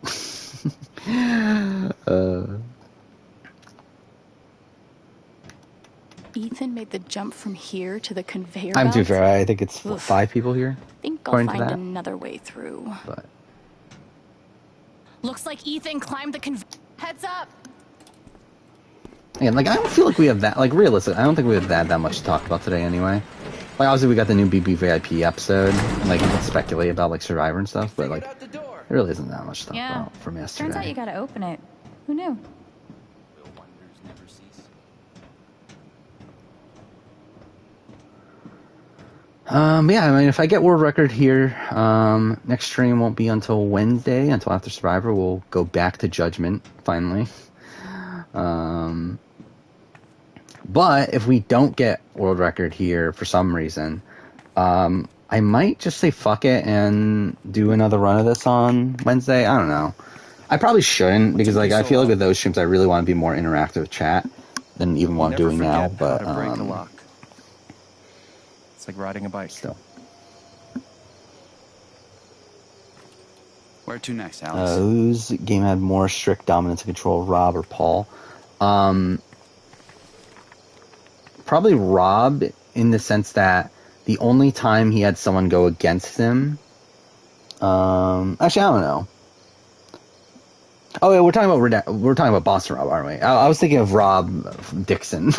C: Ethan made the jump from here to the conveyor
A: I'm too
C: belt?
A: fair. I think it's
C: Oof.
A: 5 people here.
C: Think I'll
A: according to
C: find
A: that.
C: another way through.
A: But
C: Looks like Ethan climbed the conveyor. Heads up!
A: again, like I don't feel like we have that. Like realistically, I don't think we have that much to talk about today anyway. Like obviously we got the new BBVIP episode, and like you can speculate about like Survivor and stuff, but like there really isn't that much to talk about from yesterday.
C: Turns out you gotta open it. Who knew?
A: Yeah, I mean, if I get world record here, next stream won't be until Wednesday, until after Survivor. We'll go back to Judgment, finally. But if we don't get world record here for some reason, I might just say fuck it and do another run of this on Wednesday. I don't know. I probably shouldn't, because like I feel like with those streams I really want to be more interactive with chat than even what I'm doing now. But
D: how to break a lock. It's like riding a bike.
A: Still.
I: Where to next, Alex?
A: Whose game had more strict dominance and control, Rob or Paul? Probably Rob, in the sense that the only time he had someone go against him... actually, I don't know. Oh, yeah, we're talking about Boston Rob, aren't we? I was thinking of Rob Dixon.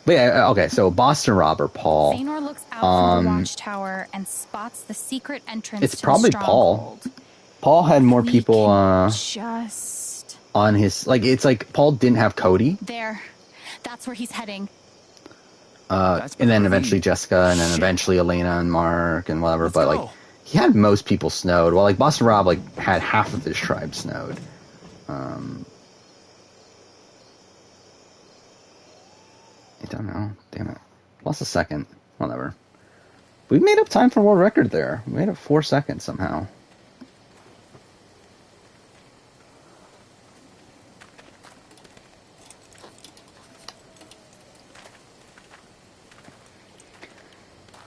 A: But yeah, okay, so Boston Rob or Paul.
C: Feanor looks out from the watchtower and spots the secret entrance
A: It's
C: to
A: probably
C: the
A: Paul.
C: stronghold.
A: Paul had more people
C: Just
A: on his... Like, it's like Paul didn't have Cody.
C: there. That's where he's heading.
A: And then eventually Jessica, and then eventually Elena and Mark and whatever. But like, he had most people snowed. Well, like Boston Rob like had half of his tribe snowed. I don't know. Damn it. Lost a second. Whatever. We made up time for world record there. We made up 4 seconds somehow.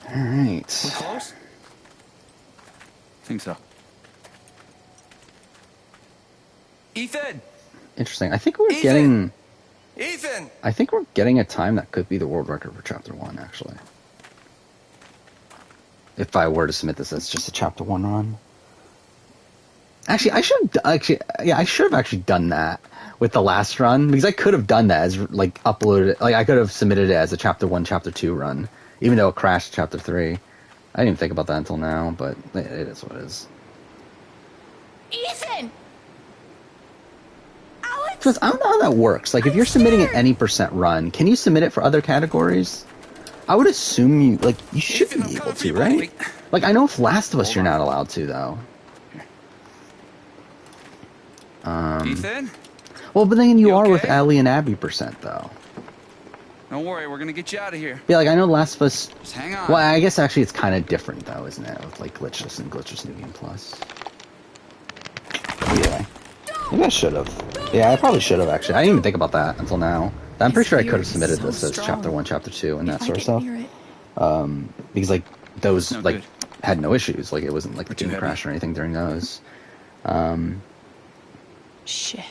A: All right.
I: We're close? Think so.
D: Ethan!
A: Interesting. I think we're getting...
D: Ethan!
A: I think we're getting a time that could be the world record for Chapter 1, actually. If I were to submit this as just a Chapter 1 run. Actually, I should have actually done that with the last run, because I could have done that as, like, uploaded... Like, I could have submitted it as a Chapter 1, Chapter 2 run, even though it crashed Chapter 3. I didn't even think about that until now, but it is what it is.
C: Ethan!
A: Because I don't know how that works. Like, if you're submitting an any % run, can you submit it for other categories? I would assume you should be able to, right? Like, I know if Last of Us you're not allowed to, though.
I: Ethan?
A: Well, but then you are with Ellie and Abby %, though.
I: Don't worry, we're gonna get you out of here.
A: Yeah, like, I know Last of Us...
I: Just hang on.
A: Well, I guess actually it's kind of different, though, isn't it? With, like, Glitchless and Glitchless New Game Plus. Yeah. Maybe I should have. Yeah, I probably should have, actually. I didn't even think about that until now. I'm pretty sure I could have submitted this as Chapter 1, Chapter 2, and that sort of stuff. Because, like, those, like, had no issues. Like, it wasn't, like, the game crashed or anything during those.
C: Shit.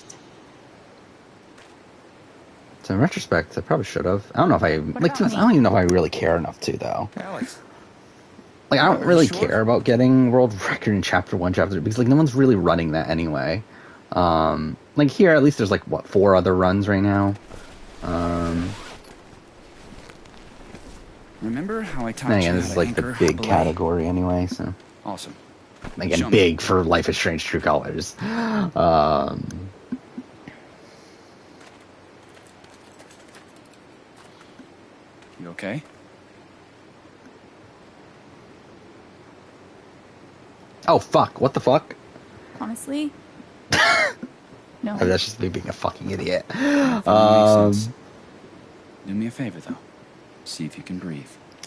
A: So in retrospect, I probably should have. I don't know if I... Like, to be honest, I don't even know if I really care enough to, though.
D: Alex.
A: Like, I don't really care about getting world record in Chapter 1, Chapter 2, because, like, no one's really running that anyway. Like, here, at least there's, like, what, 4 other runs right now?
I: Remember how I taught
A: and
I: you
A: again,
I: how
A: this is,
I: to
A: like, the
I: anchor
A: big
I: belay?
A: category anyway, so...
I: Awesome.
A: Again, big for Life is Strange True Colors.
I: You okay?
A: Oh, fuck. What the fuck?
C: Honestly? No.
A: I mean, that's just me being a fucking idiot.
I: Do me a favor, though. See if you can breathe.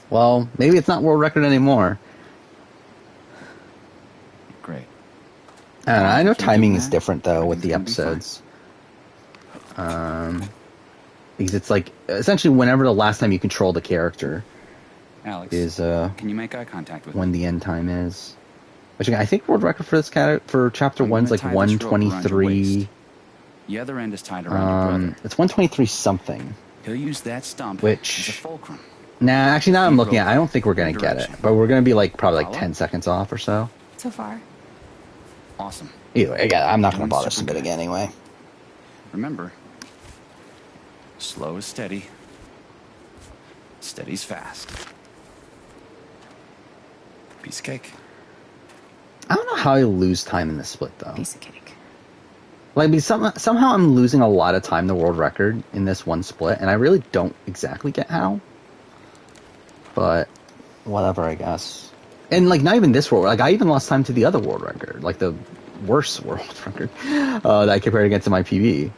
A: Well, maybe it's not world record anymore.
I: Great.
A: I don't know. I know timing is different, though, with the episodes. Because it's like, essentially, whenever the last time you controlled a character,
I: Alex,
A: is
I: can you make eye contact with
A: when
I: me?
A: the end time is. Which again, I think world record for this for chapter
I: I'm
A: 1's
I: gonna
A: like
I: tie this rope around your
A: 123.
I: waist. The other end is tied around your brother.
A: It's 123 something.
I: He'll use that stump
A: Which
I: as a fulcrum.
A: Nah, actually now I'm looking at it, I don't think we're gonna
I: One
A: get it.
I: direction.
A: But we're gonna be like probably like
I: Follow?
A: 10 seconds off or so.
C: So far.
I: Awesome.
A: Either way, again, I'm not gonna
I: Doing
A: bother
I: super
A: submitting
I: good.
A: anyway.
I: Remember, slow is steady. Steady's fast. Piece of cake.
A: I don't know how I lose time in this split though.
C: Piece of cake.
A: Like, I mean, somehow I'm losing a lot of time to world record in this one split, and I really don't exactly get how. But whatever, I guess. And like, not even this world. Like, I even lost time to the other world record, like the worst world record that I compared against in my PB.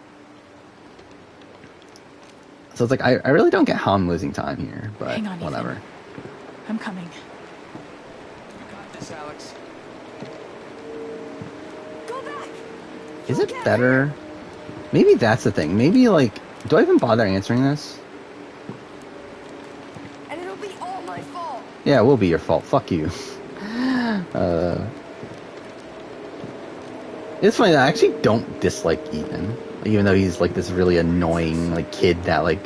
A: So it's like I really don't get how I'm losing time here, but
C: Hang on,
A: whatever.
C: Ethan. I'm coming.
I: You got this, Alex.
A: Is it better? Maybe that's the thing. Maybe like, do I even bother answering this?
G: And it'll be all my fault.
A: Yeah, it will be your fault. Fuck you. It's funny that I actually don't dislike Ethan, even though he's like this really annoying like kid that like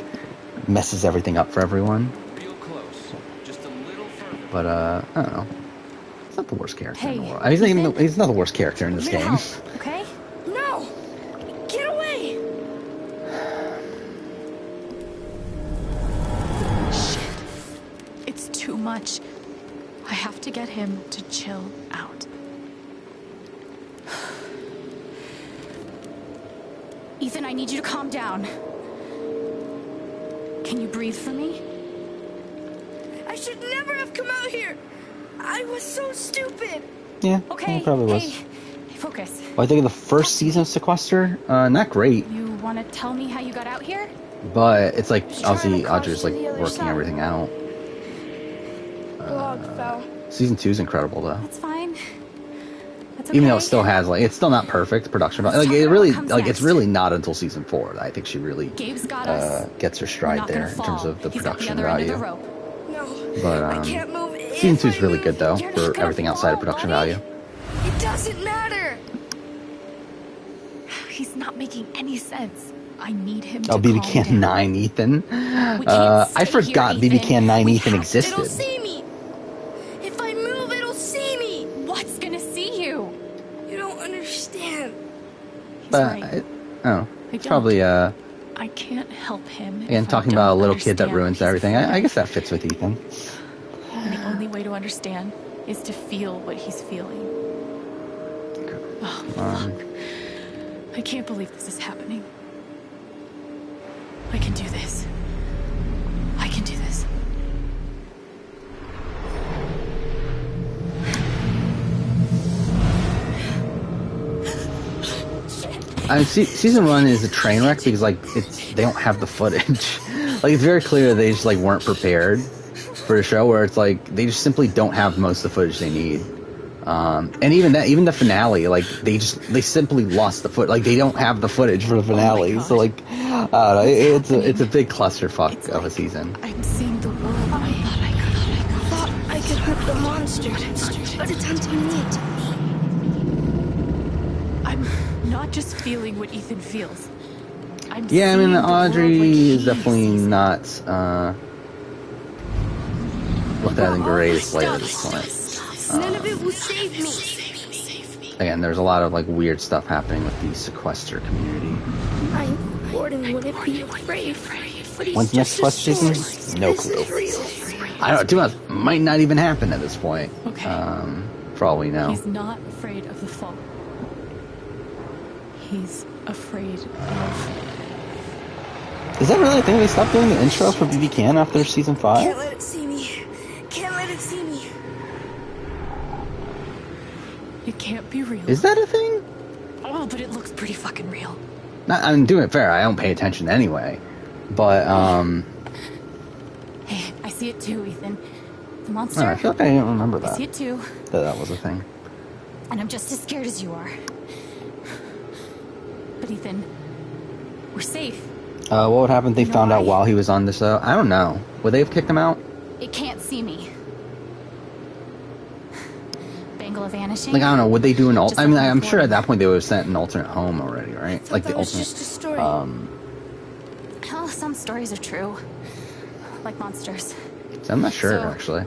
A: messes everything up for everyone.
I: Real close. Just a little further.
A: But I don't know. He's not the worst character in the
C: Hey,
A: world. I mean, he's not the worst character in this game.
C: Okay?
G: No! Get away!
C: Shit. It's too much. I have to get him to chill out. Ethan, I need you to calm down. Can you breathe for me?
G: I should never have come out here. I was so stupid.
A: Yeah,
C: Okay,
A: he probably was.
C: hey, focus.
A: Well, I think of the first season of Sequester, not great,
C: You want to tell me how you got out here?
A: but it's like
G: Just trying
A: obviously
G: to cross
A: Audrey's
G: to
A: like
G: the other
A: working
G: side.
A: everything out.
G: The log fell.
A: Season 2 is incredible though.
C: That's fine. That's okay.
A: Even though it still has like, it's still not perfect production, but
C: Let's
A: like
C: talk
A: it
C: about
A: really
C: what comes
A: like it's
C: next.
A: really not until season 4 that I think she really
C: Gabe's got us.
A: gets her
C: We're
A: stride
C: not
A: there
C: gonna
A: in terms
C: fall.
A: of the
C: He's at
A: production
C: other end of
A: value.
C: the rope.
G: No,
A: But
G: I can't move.
A: season
G: If
A: 2 is
G: I
A: really
G: move,
A: good though
C: You're not
A: for
C: gonna
A: everything outside of
C: fall,
A: production
C: buddy.
A: value.
G: It doesn't matter.
C: He's not making any sense. I need him to
A: Oh, BB
C: calm
A: Can
C: down.
A: 9 Ethan.
C: can't
A: I
C: stay
A: forgot
C: here,
A: BB Can
C: Ethan.
A: 9
C: We
A: Ethan
C: have-
A: existed.
G: It'll see me. If I move, it'll see me.
C: What's gonna see you?
G: You don't understand.
C: He's
A: But
C: right.
A: oh,
C: I
A: it's
C: don't.
A: probably
C: I can't help him.
A: again
C: if I
A: talking about a
C: don't
A: little kid that
C: understand
A: ruins
C: what he's
A: everything. I
C: feeling.
A: guess that fits with Ethan.
C: And the only way to understand is to feel what he's feeling. Oh, fuck. I can't believe this is happening. I can do this. I can do this.
A: I mean, season 1 is a train wreck because like they don't have the footage. Like it's very clear they just like weren't prepared for the show, where it's like they just simply don't have most of the footage they need. And even the finale, like they simply lost the foot. Like they don't have the footage for the finale. So like, it's a big clusterfuck of a season.
C: I'm seeing the world.
G: I thought I could hurt the monster, but it's hunting me.
C: I'm not just feeling what Ethan feels. I'm
A: Yeah, I mean
C: seeing the world
A: Audrey
C: like
A: is
C: he
A: definitely
C: sees it.
A: not looked at in the greatest light at this point.
G: None of it will save me.
A: Again, there's a lot of like weird stuff happening with the Sequester community.
G: Gordon wouldn't be afraid. But he's
A: When's next
G: just a
A: Sequester
G: story.
A: season? No
G: This
A: clue.
G: is real.
A: I don't know. 2 months might not even happen at this point.
C: Okay.
A: For all we know.
C: He's not afraid of the fall. He's afraid of...
A: Is that really a thing? They stopped doing the intro for BB Can after season 5?
G: Can't let it see me. Can't let it see me.
C: It can't be real.
A: Is that a thing?
C: Oh, but it looks pretty fucking real.
A: I'm doing it fair. I don't pay attention anyway. But,
C: Hey, I see it too, Ethan. The monster.
A: I feel like I didn't remember
C: I
A: that.
C: see it too.
A: That was a thing.
C: And I'm just as scared as you are. But Ethan, we're safe.
A: What would happen if they
C: You know
A: found out
C: why?
A: while he was on this, I don't know. Would they have kicked him out?
C: It can't see me. Bangla vanishing.
A: Like, I don't know, would they do an
C: Just
A: I mean,
C: like
A: I'm
C: before.
A: sure at that point they would have sent an alternate home already, right? Like the
G: that was
A: alternate.
G: just a story.
C: Oh, some stories are true. Like monsters.
A: So I'm not sure
C: So-
A: actually.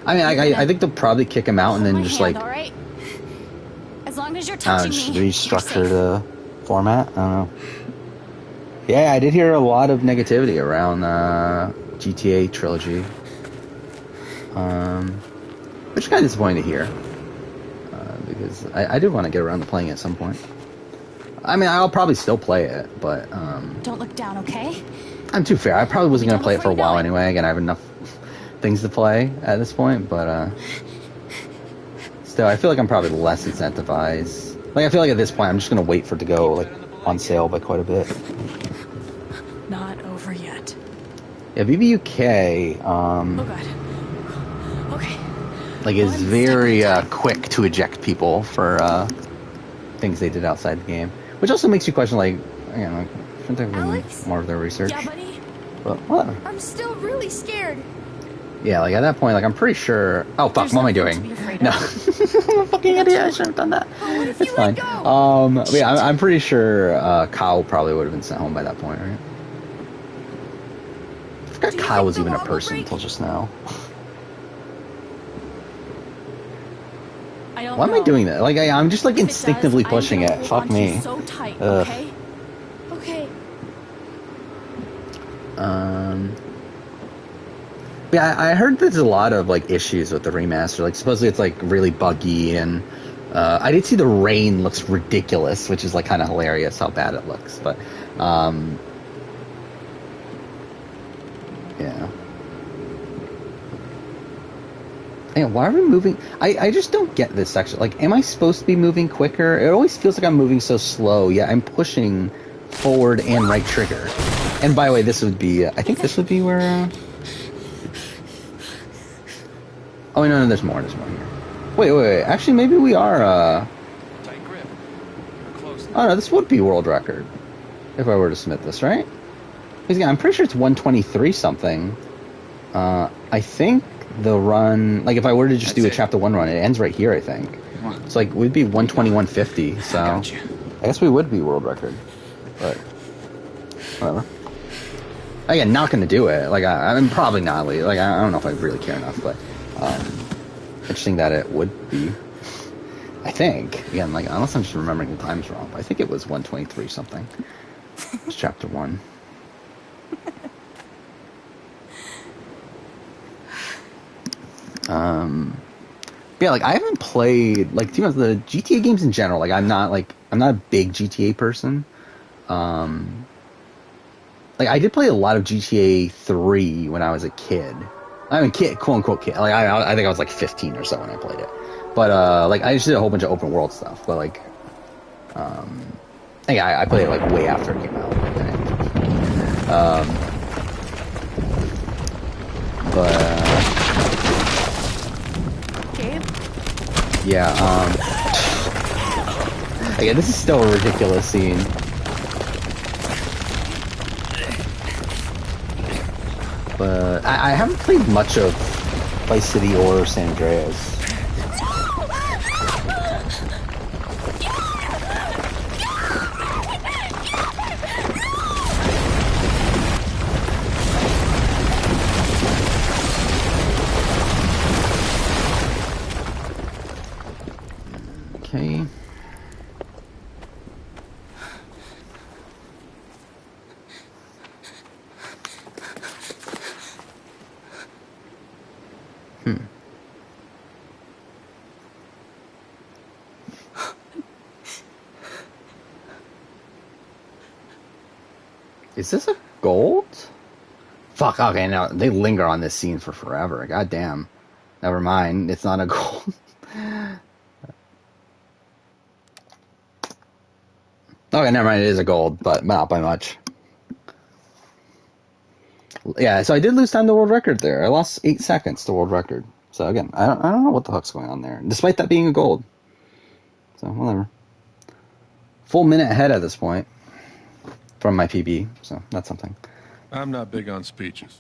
A: I mean, I think they'll probably kick him out and then
C: My
A: just
C: hand,
A: like
C: all right? As long as you're
A: I don't know,
C: touching
A: just
C: me, you're
A: restructure
C: safe.
A: the format. I don't know. Yeah, I did hear a lot of negativity around GTA trilogy, which is kind of disappointing to hear because I did want to get around to playing it at some point. I mean, I'll probably still play it, but
C: Don't look down, okay?
A: I'm too fair. I probably wasn't going to play it for a
C: before you
A: while
C: know it.
A: anyway. Again, I have enough things to play at this point, but still, I feel like I'm probably less incentivized. Like, I feel like at this point, I'm just going to wait for it to go like on sale by quite a bit.
C: Not over yet.
A: Yeah, BBUK,
C: Oh god. Okay.
A: like, is very quick to eject people for things they did outside the game, which also makes you question, like, you know, like, shouldn't they have done more of their research?
G: Yeah, buddy.
A: But whatever.
G: I'm still really scared.
A: Yeah, like at that point, like I'm pretty sure. Oh fuck!
G: There's
A: What am I
G: nothing to
A: doing?
G: be afraid
A: No,
G: of.
A: I'm a fucking idiot. I shouldn't have done that. It's fine. But yeah, I'm pretty sure Kyle probably would have been sent home by that point, right? I forgot Kyle was even a person until just now.
C: I don't
A: Why am I
C: know.
A: doing that? Like I'm just like
C: If it
A: instinctively
C: does, I'm
A: pushing
C: gonna
A: it.
C: hold
A: Fuck
C: onto
A: me.
C: you so tight,
A: Ugh.
C: okay?
G: Okay.
A: Yeah, I heard there's a lot of like issues with the remaster. Like supposedly it's like really buggy, and I did see the rain looks ridiculous, which is like kind of hilarious how bad it looks. But yeah. Yeah, why are we moving? I just don't get this section. Like, am I supposed to be moving quicker? It always feels like I'm moving so slow. Yeah, I'm pushing forward and right trigger. And by the way, this would be, I think this would be where, oh, no, there's more here. Wait. Actually, maybe we are,
D: Tight grip. We're close.
A: oh no, this would be world record. If I were to submit this, right? Because, yeah, I'm pretty sure it's 123 something. I think the run, like if I were to just do a chapter 1 run, it ends right here, I think. It's like, we'd be 121.50, so I guess we would be world record. But whatever. Again, not going to do it. Like, I'm probably not. Like, I don't know if I really care enough, but interesting that it would be. I think, again, like, unless I'm just remembering the times wrong, but I think it was 123 something. It's chapter 1. Yeah, like I haven't played like, you know, the GTA games in general. Like I'm not a big GTA person. Like I did play a lot of GTA 3 when I was a kid. I mean, quote unquote kid. Like I think I was like 15 or so when I played it. But like I just did a whole bunch of open world stuff. But like, I played it like way after it came out.
C: Gabe?
A: Yeah, again, this is still a ridiculous scene. But I haven't played much of Vice City or San Andreas. Okay. Is this a gold? Fuck, okay, now they linger on this scene for forever. God damn. Never mind, it's not a gold. Okay, never mind, it is a gold, but not by much. Yeah, so I did lose time to world record there. I lost 8 seconds to world record. So again, I don't know what the fuck's going on there, despite that being a gold. So, whatever. Full minute ahead at this point from my PB, so that's something.
J: I'm not big on speeches.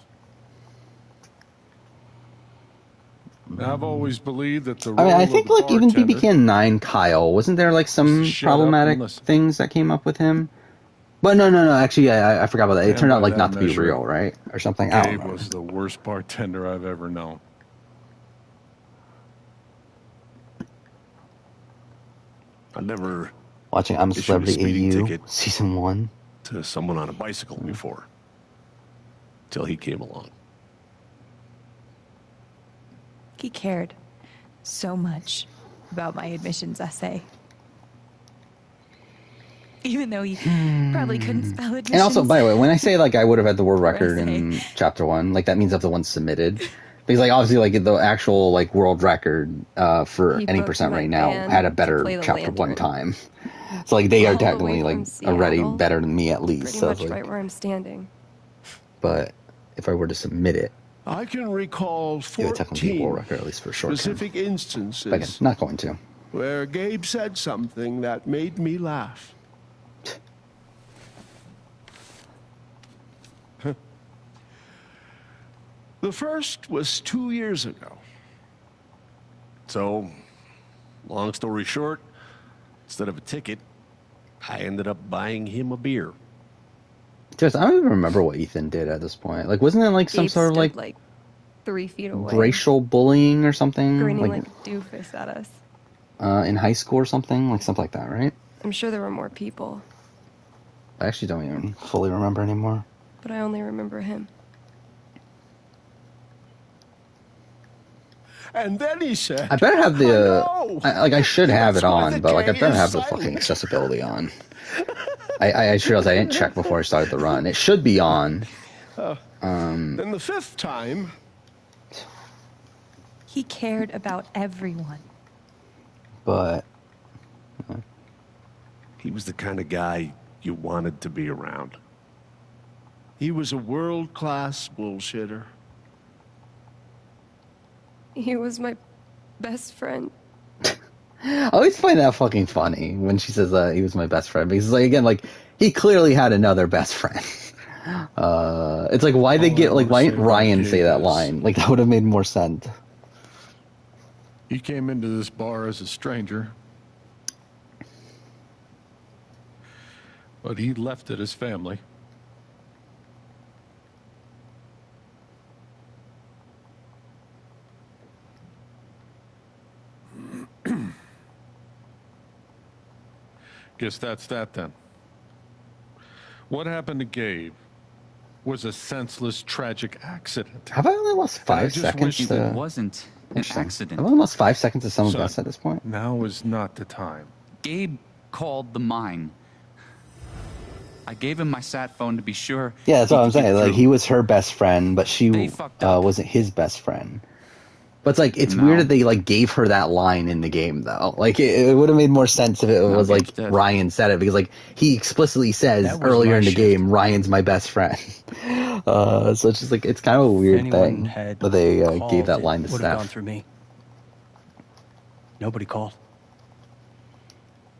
J: I've always believed that the
A: I mean, I
J: role
A: think
J: of the
A: like even
J: bartender-
A: BBK 9 Kyle, wasn't there like some
J: Just shut up
A: problematic
J: and listen.
A: things that came up with him? But no. Actually, I forgot about that. It
J: And
A: turned
J: by
A: out like
J: that
A: not to be
J: measure,
A: real, right, or something. I don't
J: Gabe
A: know.
J: was the worst bartender I've ever known.
N: I never
A: Watching I'm a
N: issued
A: Celebrity
N: speeding
A: AU
N: ticket
A: season 1.
N: to someone on a bicycle before, till he came along.
C: He cared so much about my admissions essay. Even though he probably couldn't spell admissions.
A: And also, by the way, when I say like I would have had the world
C: Or
A: record
C: essay.
A: in chapter 1, like that means of the one submitted, because like obviously like the actual like world record for
H: He
A: any
H: booked
A: percent
H: my
A: right now
H: band
A: had a
H: to
A: better
H: play the
A: chapter 1
H: lantern.
A: time. So like they are
H: All the way
A: technically
H: from
A: like
H: Seattle,
A: already better than me at least.
H: Pretty
A: So
H: much
A: it's, like,
H: right where I'm standing.
A: but if I were to submit it,
L: I can recall
A: it would technically be a
L: 14
A: world record at least for a short term.
L: specific instances
A: But again, not going to.
L: where Gabe said something that made me laugh. The first was 2 years ago.
N: So, long story short, instead of a ticket, I ended up buying him a beer.
A: Just I don't even remember what Ethan did at this point. Like, wasn't it like some
H: Gabe
A: sort of
H: stood,
A: like
H: 3 feet away,
A: racial bullying or something?
H: grinning
A: Like,
H: like a doofus at us.
A: in high school or something? Like something like that, right?
H: I'm sure there were more people,
A: I actually don't even fully remember anymore.
H: but I only remember him.
L: And then he said,
A: I better have the I should have it
L: That's why
A: on,
L: the
A: but like I
L: K
A: better
L: is
A: have the
L: silent.
A: fucking accessibility on. I just realized I didn't check before I started the run. It should be on.
L: Then the fifth time,
C: He cared about everyone.
A: But
N: He was the kind of guy you wanted to be around.
L: he was a world-class bullshitter.
H: He was my best friend.
A: I always find that fucking funny when she says he was my best friend, because like again, like he clearly had another best friend. It's like why they get like why didn't Ryan say that line? Like that would have made more sense.
J: He came into this bar as a stranger, but he left it as family. Guess that's that then. What happened to Gabe was a senseless, tragic accident.
A: Have I only lost
J: And I
A: 5
J: just
A: seconds
J: wish
A: to...
I: It wasn't an
A: Interesting.
I: accident.
A: Have I only lost 5 seconds to some of
J: Son,
A: us at this point?
J: Now is not the time.
I: Gabe called the mine. I gave him my sat phone to be sure.
A: Yeah, that's
I: he
A: what I'm
I: could get
A: saying. Like
I: through.
A: he was her best friend, but she
I: They fucked up.
A: wasn't his best friend. But it's like it's
I: No.
A: weird that they like gave her that line in the game though. Like it would have made more sense if it was like
I: Gabe's dead.
A: Ryan said it, because like he explicitly says
K: That was
A: earlier
K: my
A: in the
K: shift.
A: game, Ryan's my best friend. So it's just like it's kind of a weird
K: Anyone
A: thing
K: had
A: that they
K: called,
A: gave that
K: it
A: line to
K: would have gone
A: Steph.
K: through me. Nobody called.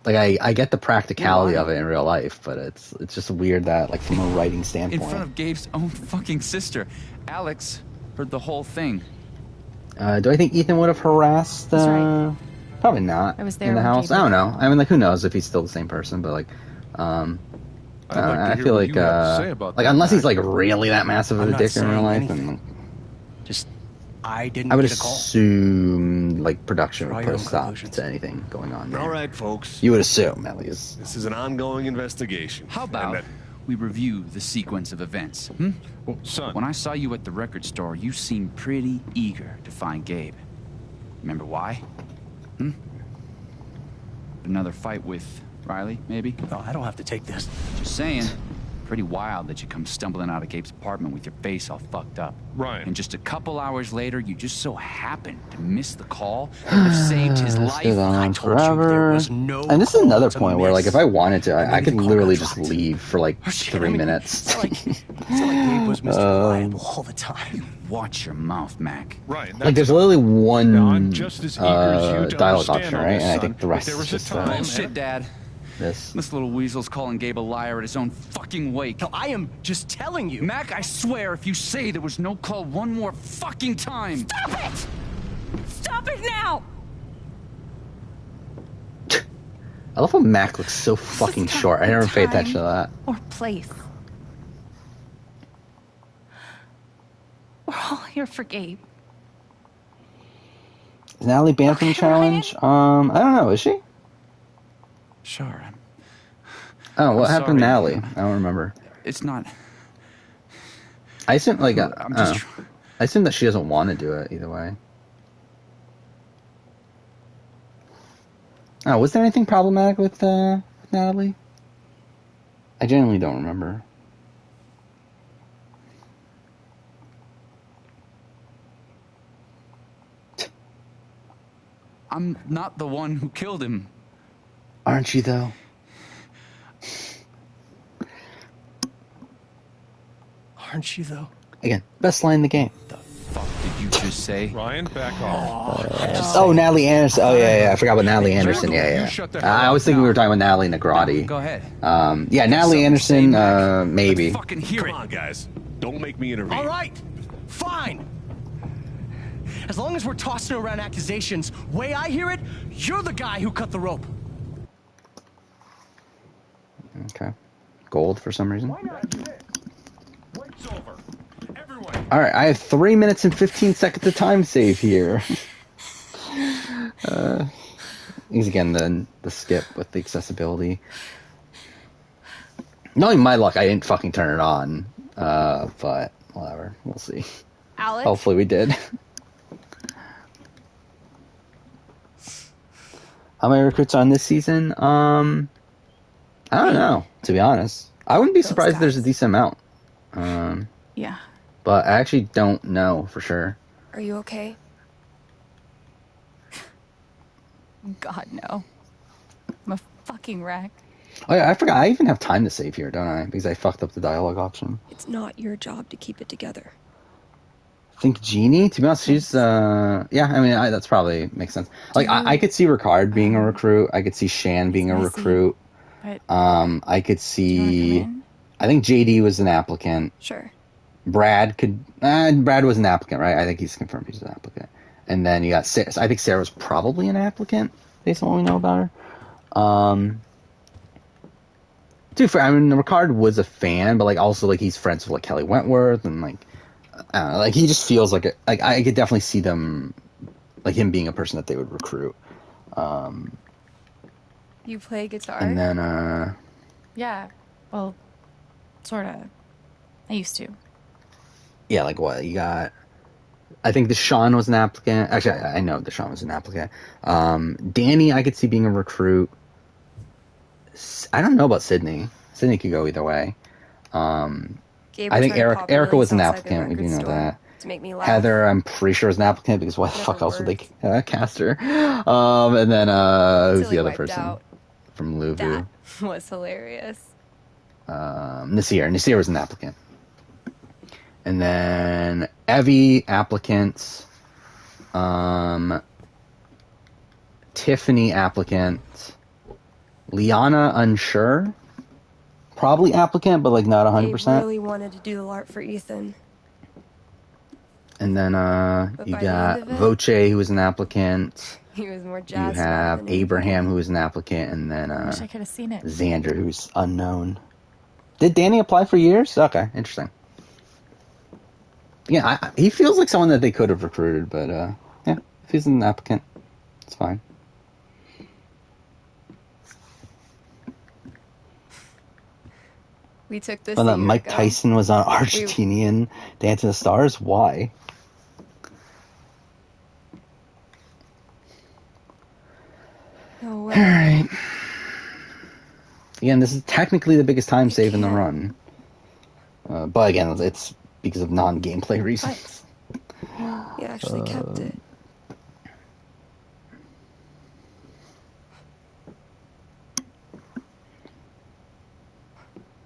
A: Like I get the practicality of it in real life, but it's just weird that like from a writing
I: In
A: standpoint.
I: front of Gabe's own fucking sister. Alex heard the whole thing.
A: Do I think Ethan would have harassed?
C: That's right.
A: Probably not.
C: I was there
A: in the
C: when
A: house.
C: Gabe
A: I don't
C: did
A: know. I mean, like, who knows if he's still the same person? But like,
J: I'd like to
A: I
J: hear
A: feel
J: what
A: like,
J: you have to say about
A: like
J: that,
A: unless he's
J: Mac.
A: like really that massive of
K: I'm
A: a
K: not
A: dick in real
K: saying
A: life,
K: anything.
A: then
K: Just, I didn't
A: I would
K: get a call.
A: assume like production
K: Draw
A: would
K: your
A: put a
K: own
A: stop
K: conclusions.
A: to anything going on there.
N: All right, folks.
A: You would assume at least.
N: This is an ongoing investigation.
I: How
N: And
I: about
N: that-
I: we review the sequence of events?
J: Well, son,
I: When I saw you at the record store, you seemed pretty eager to find Gabe. Remember why? Another fight with Riley, maybe?
K: No, I don't have to take this.
I: Just saying. Pretty wild that you come stumbling out of Gabe's apartment with your face all fucked up.
J: Ryan.
I: And just a couple hours later, you just so happened to miss the call that would have saved his
A: This
I: life.
A: goes on
K: I told you there
A: forever.
K: was no
A: And this is
K: call
A: another
K: to
A: point where, like,
K: miss.
A: if I wanted to, I
K: Maybe
A: could
K: the call
A: literally
K: got
A: just
K: dropped.
A: leave for like
K: Oh, shit,
A: 3
K: I mean,
A: minutes.
K: It's not like Gabe was Mr. Reliable all the time.
I: Watch your mouth, Mac.
J: Ryan,
A: Like, there's literally one
J: Now, I'm just as eager as you to
A: dialogue
J: understand
A: option,
J: all
A: right?
J: this,
A: And I
J: son,
A: think the
J: but
A: rest
J: there
A: is
J: was a
A: just
J: time-
I: Bullshit, Dad.
A: this.
I: This little weasel's calling Gabe a liar at his own fucking wake.
K: No, I am just telling you.
I: Mac, I swear, if you say there was no call one more fucking time.
C: Stop it! Stop it now!
A: I love how Mac looks so fucking short. I never paid attention to that.
C: Or place. We're all here for Gabe.
A: Is Natalie banned from the challenge? I don't know. Is she?
I: Sure.
A: Oh, what
I: I'm
A: happened to
I: sorry.
A: Natalie? I don't remember.
I: It's not.
A: I assume like
I: I'm just.
A: I assume that she doesn't want to do it either way. Oh, was there anything problematic with Natalie? I genuinely don't remember.
I: I'm not the one who killed him.
A: Aren't you though?
K: Aren't you though?
A: Again, best line in the game.
I: Fuck did you just say?
J: Ryan, back off.
A: Oh, Natalie Anderson. Oh, yeah. I forgot about Natalie Anderson. Yeah. I was thinking we were talking about Natalie Negrotti.
I: Go ahead.
A: Yeah, Natalie Anderson, maybe.
N: Fucking hear Come on, guys. Don't make me intervene.
K: All right, fine. As long as we're tossing around accusations, way I hear it, you're the guy who cut the rope.
A: Okay. Gold for some reason. All right, I have 3 minutes and 15 seconds to time save here. He's again the skip with the accessibility. Knowing my luck, I didn't fucking turn it on. But whatever, we'll see.
C: Alex?
A: Hopefully we did. How many recruits on this season? I don't know, to be honest. I wouldn't be surprised if there's a decent amount.
C: Yeah.
A: But I actually don't know for sure.
H: Are you okay?
C: God, no. I'm a fucking wreck.
A: Oh yeah, I forgot. I even have time to save here, don't I? Because I fucked up the dialogue option.
H: It's not your job to keep it together.
A: I think Jeannie, to be honest, she's, yeah, I mean, that's probably makes sense. Like, I could see Ricard being a recruit. I could see Shan being a recruit. I could see, I think JD was an applicant.
H: Sure.
A: Brad was an applicant, right? I think he's confirmed he's an applicant. And then you got Sarah. I think Sarah was probably an applicant, based on what we know about her. Dude, I mean, Ricard was a fan, but, like, also, like, he's friends with, like, Kelly Wentworth, and, like, I don't know, like, he just feels like, I could definitely see them, like, him being a person that they would recruit.
H: You play guitar?
A: And then,
C: Yeah. Well, sorta. I used to.
A: yeah, like, what, you got, I think Deshaun was an applicant. Actually, I know Deshaun was an applicant. Danny, I could see being a recruit. I don't know about Sydney. Sydney could go either way. I think Erica was an applicant. We do know that.
H: To make me laugh.
A: Heather, I'm pretty sure is an applicant because why the fuck else would they cast her? And then who's the other person from Luvu?
H: That was hilarious.
A: Nasir. Nasir was an applicant. And then Evie, applicant. Tiffany, applicant. Liana, unsure. Probably applicant, but like not 100%.
H: Gabe really wanted to do the LARP for Ethan.
A: And then you got Voce, who was an applicant.
H: He was more jazzed.
A: You have Abraham, who was an applicant, and then
C: I wish I could have seen it.
A: Xander, who's unknown. Did Danny apply for years? Okay, interesting. Yeah, he feels like someone that they could have recruited, but yeah, if he's an applicant, it's fine.
H: We took this.
A: Well, that Mike Tyson was on Argentinian Dance of the Stars. Why?
H: No way.
A: All right. Again, this is technically the biggest time save in the run, but again, it's because of non-gameplay reasons.
H: You actually kept it.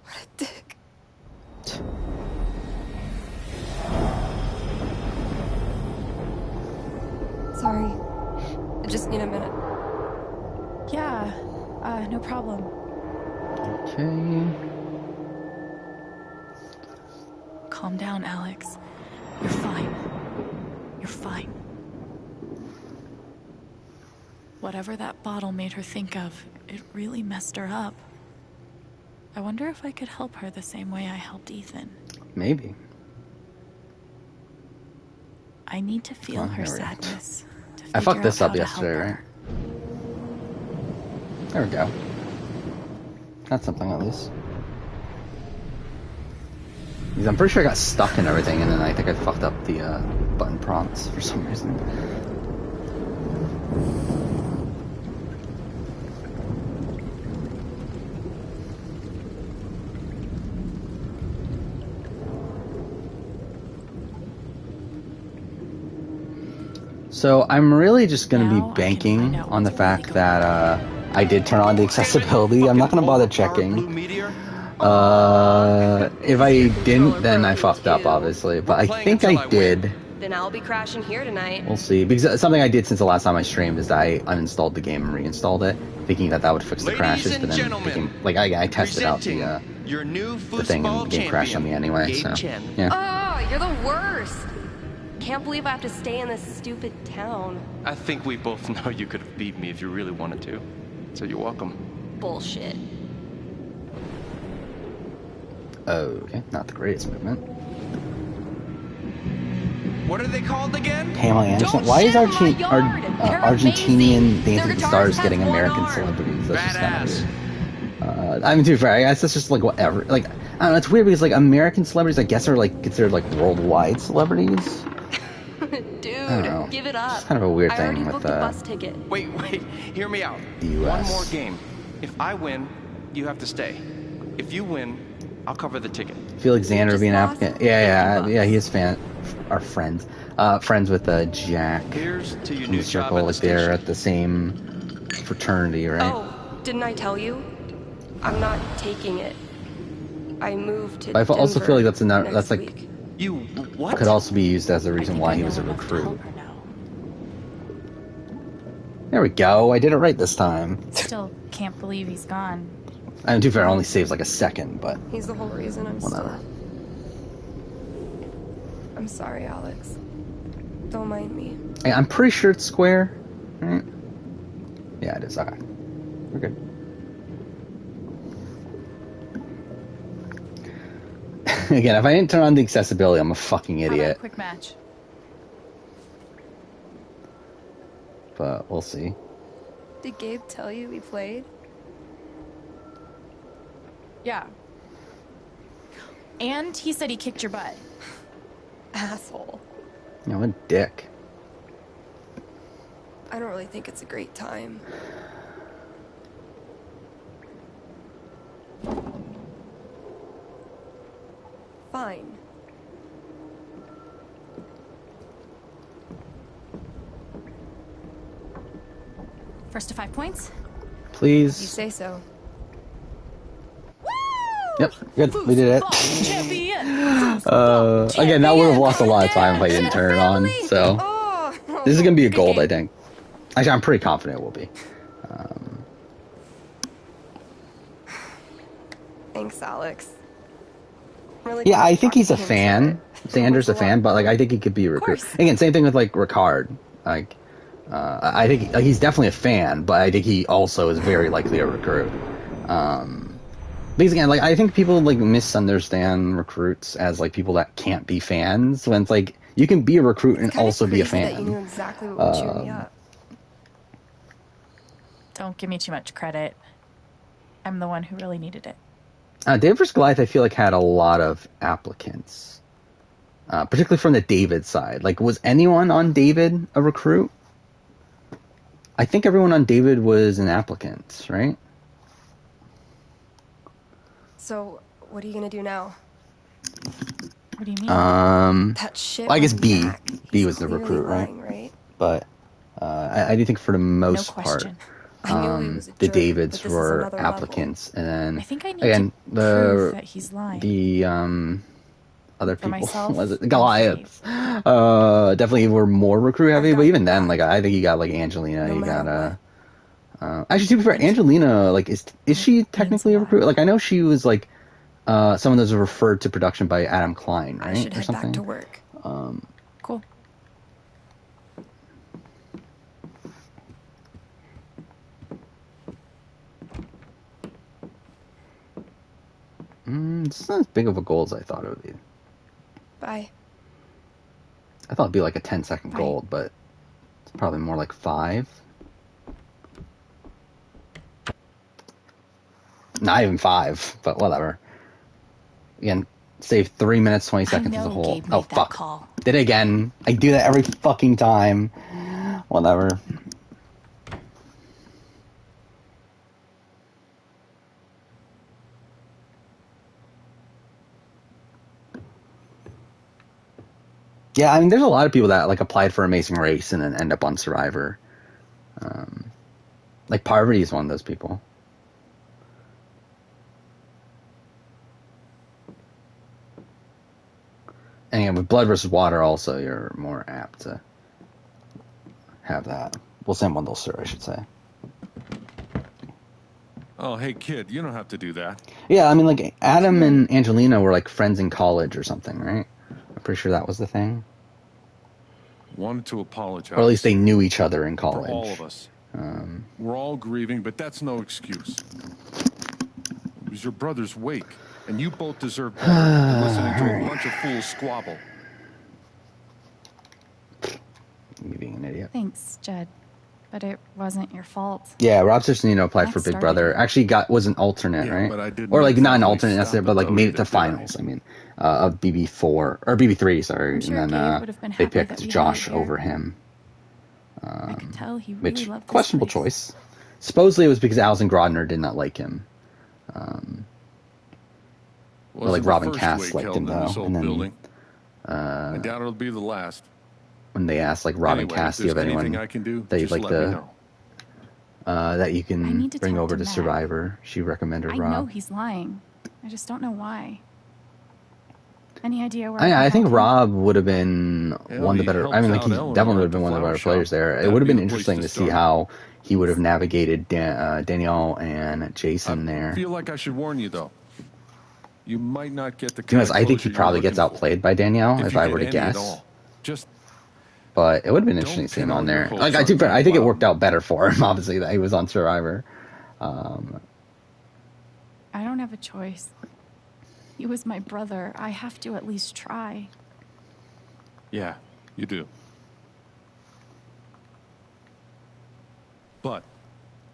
H: What a dick. Sorry. I just need a minute.
C: Yeah, no problem.
A: Okay.
C: Calm down, Alex. You're fine. You're fine. Whatever that bottle made her think of, it really messed her up. I wonder if I could help her the same way I helped Ethan.
A: Maybe.
C: I need to feel her sadness.
A: I fucked this up yesterday, right? There we go. That's something at least. Because I'm pretty sure I got stuck in everything, and then I think I fucked up the button prompts for some reason. So I'm really just going to be banking on the fact that I did turn on the accessibility. I'm not going to bother checking. If I didn't, then I fucked up, obviously. But I think I did.
H: Then I'll be crashing here tonight.
A: We'll see. Because something I did since the last time I streamed is that I uninstalled the game and reinstalled it, thinking that would fix the crashes. But then, I tested out the thing and the game crashed on me anyway. So yeah.
H: Oh, you're the worst. Can't believe I have to stay in this stupid town.
D: I think we both know you could have beat me if you really wanted to. So you're welcome.
H: Bullshit.
A: Okay, not the greatest movement.
D: What are they called again?
A: Pamela Anderson. Why is Argentinian dancing stars getting American celebrities? That's just kind of weird. I mean, to be fair, I guess that's just like whatever. Like, I don't know, it's weird because like American celebrities, I guess, are like considered like worldwide celebrities.
H: Dude, give it up.
A: It's kind of a weird
H: I
A: thing
H: already
A: with
H: booked a bus ticket.
D: Wait, hear me out.
A: The US.
D: One more game. If I win, you have to stay. If you win, I'll cover the ticket.
A: Felix Xander being an applicant. Yeah, he is our friends. Friends with Jack.
D: Here's to your
A: from
D: new
A: the circle,
D: job at the
A: like they're at the same fraternity, right?
H: Oh, didn't I tell you? I'm not taking it. I moved to
A: I also feel like that's like
H: week.
D: You what?
A: Could also be used as a reason why he was a recruit. There we go. I did it right this time.
C: Still can't believe he's gone.
A: I mean, to be fair, it only saves like a second, but
H: He's the whole reason I'm
A: whatever.
H: still. I'm sorry, Alex. Don't mind me.
A: I'm pretty sure it's square, right? Yeah, it is. Okay, we're good. Again, if I didn't turn on the accessibility, I'm a fucking idiot.
C: Quick match.
A: But we'll see.
H: Did Gabe tell you we played?
C: Yeah. And he said he kicked your butt.
H: Asshole.
A: You know, a dick.
H: I don't really think it's a great time. Fine.
C: First to 5 points?
A: Please.
H: You say so.
A: Yep, good. We did it. Again, that would have lost a lot of time if I didn't turn it on. So this is gonna be a gold, I think. Actually, I'm pretty confident it will be.
H: Thanks, Alex. Really
A: Yeah, I think he's a fan. Xander's a fan, but like I think he could be a recruit. Again, same thing with like Ricard. Like, I think he's definitely a fan, but I think he also is very likely a recruit. Because again, like I think people like misunderstand recruits as like people that can't be fans. When it's like you can be a recruit and also be a fan.
H: That you knew exactly what would cheer me up.
C: Don't give me too much credit. I'm the one who really needed it.
A: David vs. Goliath, I feel like had a lot of applicants, particularly from the David side. Like, was anyone on David a recruit? I think everyone on David was an applicant, right?
H: So, what are you gonna do now?
C: What do you mean?
H: That shit
A: well, I guess
H: with
A: B.
H: Mac.
A: B
H: He's
A: was the
H: clearly
A: recruit,
H: lying,
A: right? But I do think for the most part,
H: I knew he was a
A: the
H: jerk,
A: Davids
H: but this is
A: were
H: another
A: applicants, and then
C: I think I need
A: again
C: to prove that he's lying.
A: the other
C: For
A: people,
C: myself,
A: was it Goliaths? Definitely were more recruit heavy, but even then, like I think you got like Angelina, you got actually to be fair, Angelina, like is she technically a recruit? Like I know she was like someone that was referred to production by Adam Klein, right?
H: I should head
A: or something.
H: back to work.
C: Cool.
A: It's not as big of a goal as I thought it would be.
F: Bye.
A: I thought it'd be like a 10-second gold, but it's probably more like 5. Not even 5, but whatever. Again, save 3 minutes, 20 seconds as a whole.
C: Gabe made
A: Oh,
C: that
A: fuck.
C: call.
A: Did it again. I do that every fucking time. Whatever. Yeah, I mean, there's a lot of people that like applied for Amazing Race and then end up on Survivor. Like Parvati is one of those people. And yeah, with Blood versus Water, also you're more apt to have that. Well, San Juan del Sur, I should say.
J: Oh, hey, kid, you don't have to do that.
A: Yeah, I mean, like Adam and Angelina were like friends in college or something, right? I'm pretty sure that was the thing.
J: Wanted to apologize.
A: Or at least they knew each other in college.
J: For all of us. We're all grieving, but that's no excuse. It was your brother's wake, and you both deserve better than listening to a bunch of fools squabble.
A: You being an idiot.
C: Thanks, Jed. But it wasn't your fault.
A: Yeah, Rob Cesternino applied for
C: That
A: Big Brother.
C: started it.
A: Actually was an alternate,
J: Yeah,
A: right?
J: but I didn't
A: Or like not an
J: exactly
A: alternate necessarily,
J: stop
A: but
J: it,
A: like
J: though,
A: made
J: did
A: it to
J: I?
A: finals. I mean, of BB4 or BB3, sorry,
C: I'm sure
A: and
C: Gabe
A: then
C: would have been
A: they
C: happy that
A: picked
C: we had
A: Josh
C: it here.
A: over him.
C: I could tell he really
A: Which
C: loved this
A: questionable
C: place.
A: choice. Supposedly it was because Alison Grodner did not like him. Or like
J: Wasn't the
A: Robin
J: first
A: Cass
J: wake
A: liked
J: held
A: him
J: in this
A: though.
J: old
A: And then
J: building. I doubt it'll be the last.
A: when they asked like Robin
J: Anyway,
A: Cass,
J: if
A: do you have
J: there's
A: anyone
J: anything I can do,
A: that you'd
J: just
A: like
J: let me
A: to
J: know.
A: that you
C: I
A: can
C: need to
A: bring
C: talk
A: over
C: to
A: to
C: Matt.
A: Survivor? She recommended
C: I know
A: Rob.
C: he's lying. I just don't know why. Any idea where
A: I
C: can
A: think
C: find him?
A: Rob would have been
J: Hell,
A: one of the
J: he
A: better.
J: helped
A: I mean, like
J: out
A: he
J: Eleanor
A: definitely would
J: at
A: have been
J: the
A: one of the
J: flower
A: better players
J: shop.
A: there. It
J: That'd
A: would have
J: be
A: been
J: the place
A: interesting
J: to
A: to see
J: start.
A: how he would have navigated Danielle and Jason there.
J: I feel like I should warn you, though. You might not get the
A: To be honest,
J: kind of
A: I think he
J: closure
A: probably
J: you're
A: gets
J: looking for.
A: outplayed by Danielle if
J: you
A: I
J: get
A: were to
J: any at
A: guess.
J: all. Just
A: But it would have been
J: Don't
A: interesting to see
J: pin
A: him on
J: all your
A: there.
J: hopes
A: Like
J: on
A: I think it
J: Danielle.
A: worked out better for him, obviously, that he was on Survivor.
C: I don't have a choice. He was my brother. I have to at least try.
J: yeah, you do. But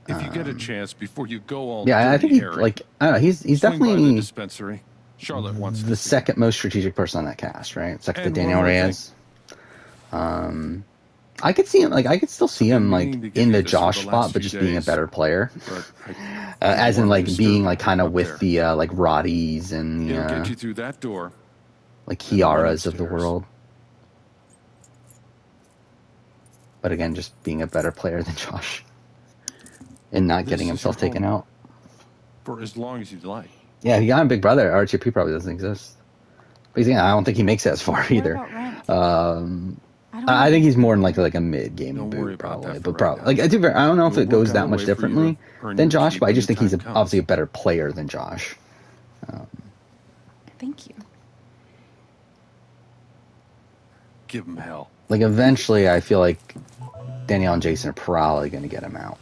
J: if you get a chance before you go all
A: Yeah, I think
J: dirty,
A: he
J: Harry,
A: like I don't know. He's
J: swing by the
A: definitely
J: dispensary. Charlotte wants
A: the
J: to see
A: second most strategic person on that cast, right? Second to
J: And one
A: Daniel
J: more
A: Reyes. I could see him I could still see him like
J: meaning to give
A: in
J: you
A: the
J: this for
A: Josh
J: the
A: spot,
J: last
A: but
J: few
A: just being a
J: days.
A: better player.
J: But
A: As in
J: wanna
A: like
J: disturb
A: being
J: you
A: like kind of
J: up
A: with
J: there.
A: the like Roddies and
J: It'll get
A: the
J: you through that door.
A: like
J: and the one
A: Kiaras of the
J: upstairs.
A: world. But again, just being a better player than Josh and not
J: This
A: getting
J: is
A: himself
J: your
A: taken
J: home.
A: out.
J: For as long as you'd like.
A: Yeah, he got a Big Brother. RHP probably doesn't exist. But yeah, I don't think he makes it as far either.
C: about rent?
A: I think he's more in like a mid game
J: Don't worry
A: boot
J: about
A: probably.
J: that for
A: But
J: right
A: probably
J: now.
A: I don't know if
J: We'll
A: it goes
J: work out
A: that
J: a
A: much
J: way for you to
A: differently
J: earn
A: than
J: your
A: Josh,
J: keep
A: but I just
J: when
A: think he's
J: the time
A: obviously a
J: comes.
A: better player than Josh.
C: Thank you.
J: Give him hell.
A: Like eventually, I feel like Danielle and Jason are probably going to get him out.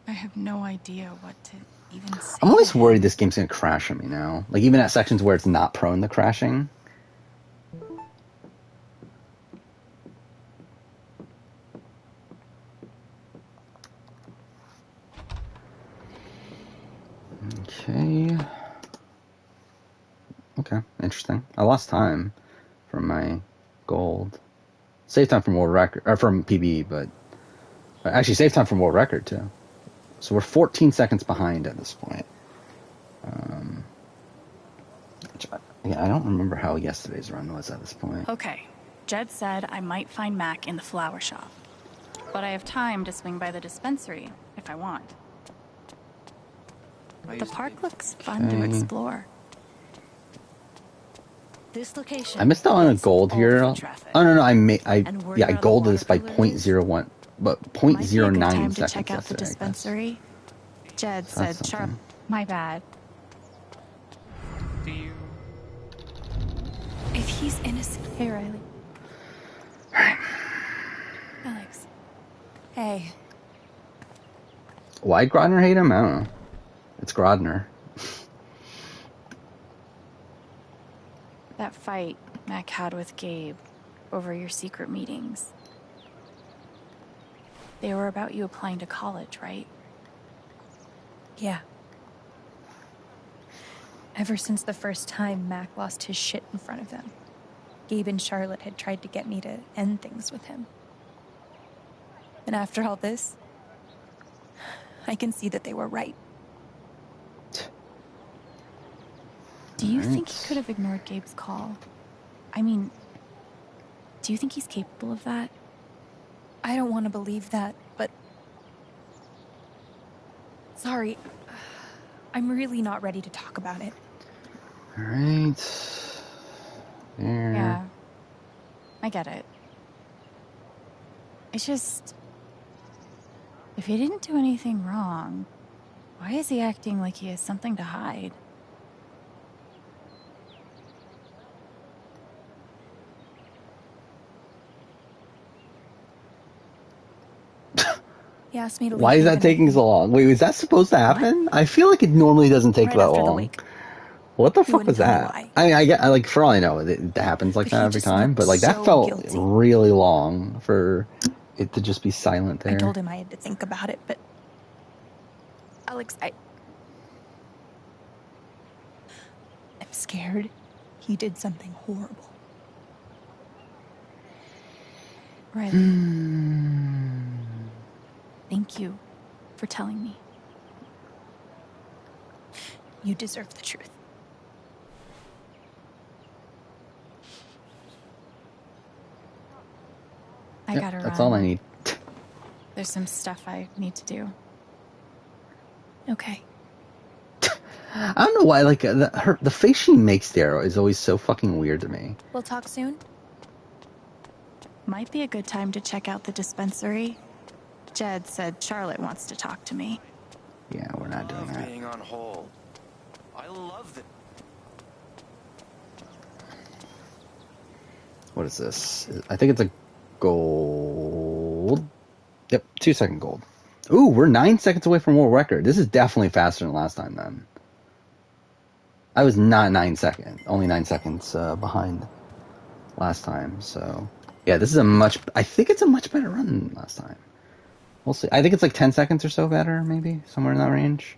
C: I have no idea what to even say.
A: I'm always worried this game's going to crash on me now. Like even at sections where it's not prone to crashing. Okay. Okay, interesting. I lost time from my gold. Save time from world record, or from PB, but actually save time from world record too. So we're 14 seconds behind at this point. I don't remember how yesterday's run was at this point.
C: Okay. Jed said I might find Mac in the flower shop. But I have time to swing by the dispensary if I want. The park looks fun to
A: Okay.
C: explore.
O: This location.
A: I missed out on a gold here. Oh no, I golded this by 0.01, but
C: Might be a good
A: 0.09
C: time to
A: seconds
C: check out the
A: yesterday, I guess.
C: dispensary. Jed
A: So that's
C: said sharp.
A: something.
C: My bad.
P: Do you?
C: If he's innocent. Hey, Riley. Alex.
F: Hey.
A: Why Grodner hate him? I don't know. It's Grodner.
C: That fight Mac had with Gabe over your secret meetings. They were about you applying to college, right?
O: Yeah. Ever since the first time Mac lost his shit in front of them, Gabe and Charlotte had tried to get me to end things with him. And after all this, I can see that they were right.
C: Do you think he could have ignored Gabe's call? I mean, do you think he's capable of that?
O: I don't want to believe that, but... Sorry. I'm really not ready to talk about it.
A: Alright. There.
C: Yeah. I get it. It's just... If he didn't do anything wrong, why is he acting like he has something to hide?
O: He asked me to leave.
A: Why is that taking so long? Wait, was that supposed to happen? I feel like it normally doesn't take
O: Right
A: that
O: after the
A: long.
O: wake.
A: What the
O: He
A: fuck
O: wouldn't
A: was
O: tell me
A: that?
O: why.
A: I mean, like, for all I know, it happens like
O: But he
A: that every
O: just
A: time.
O: looked
A: But like, that
O: so
A: felt
O: guilty.
A: really long for it to just be silent there.
O: I told him I had to think about it, but... Alex, I'm scared he did something horrible.
C: Riley. Thank you for telling me.
O: You deserve the truth.
C: I gotta run.
A: That's all I need.
C: There's some stuff I need to do.
O: Okay.
A: I don't know why, like, the face she makes there is always so fucking weird to me.
O: We'll talk soon.
C: Might be a good time to check out the dispensary. Jed said Charlotte wants to talk to me.
A: Yeah, we're not doing that.
D: Being on hold. I love it.
A: What is this? I think it's a gold. Yep, 2-second gold. Ooh, we're 9 seconds away from world record. This is definitely faster than last time then. I was not 9 seconds, only 9 seconds behind last time. So, yeah, this is I think it's a much better run than last time. We'll see. I think it's like 10 seconds or so better, maybe, somewhere in that range.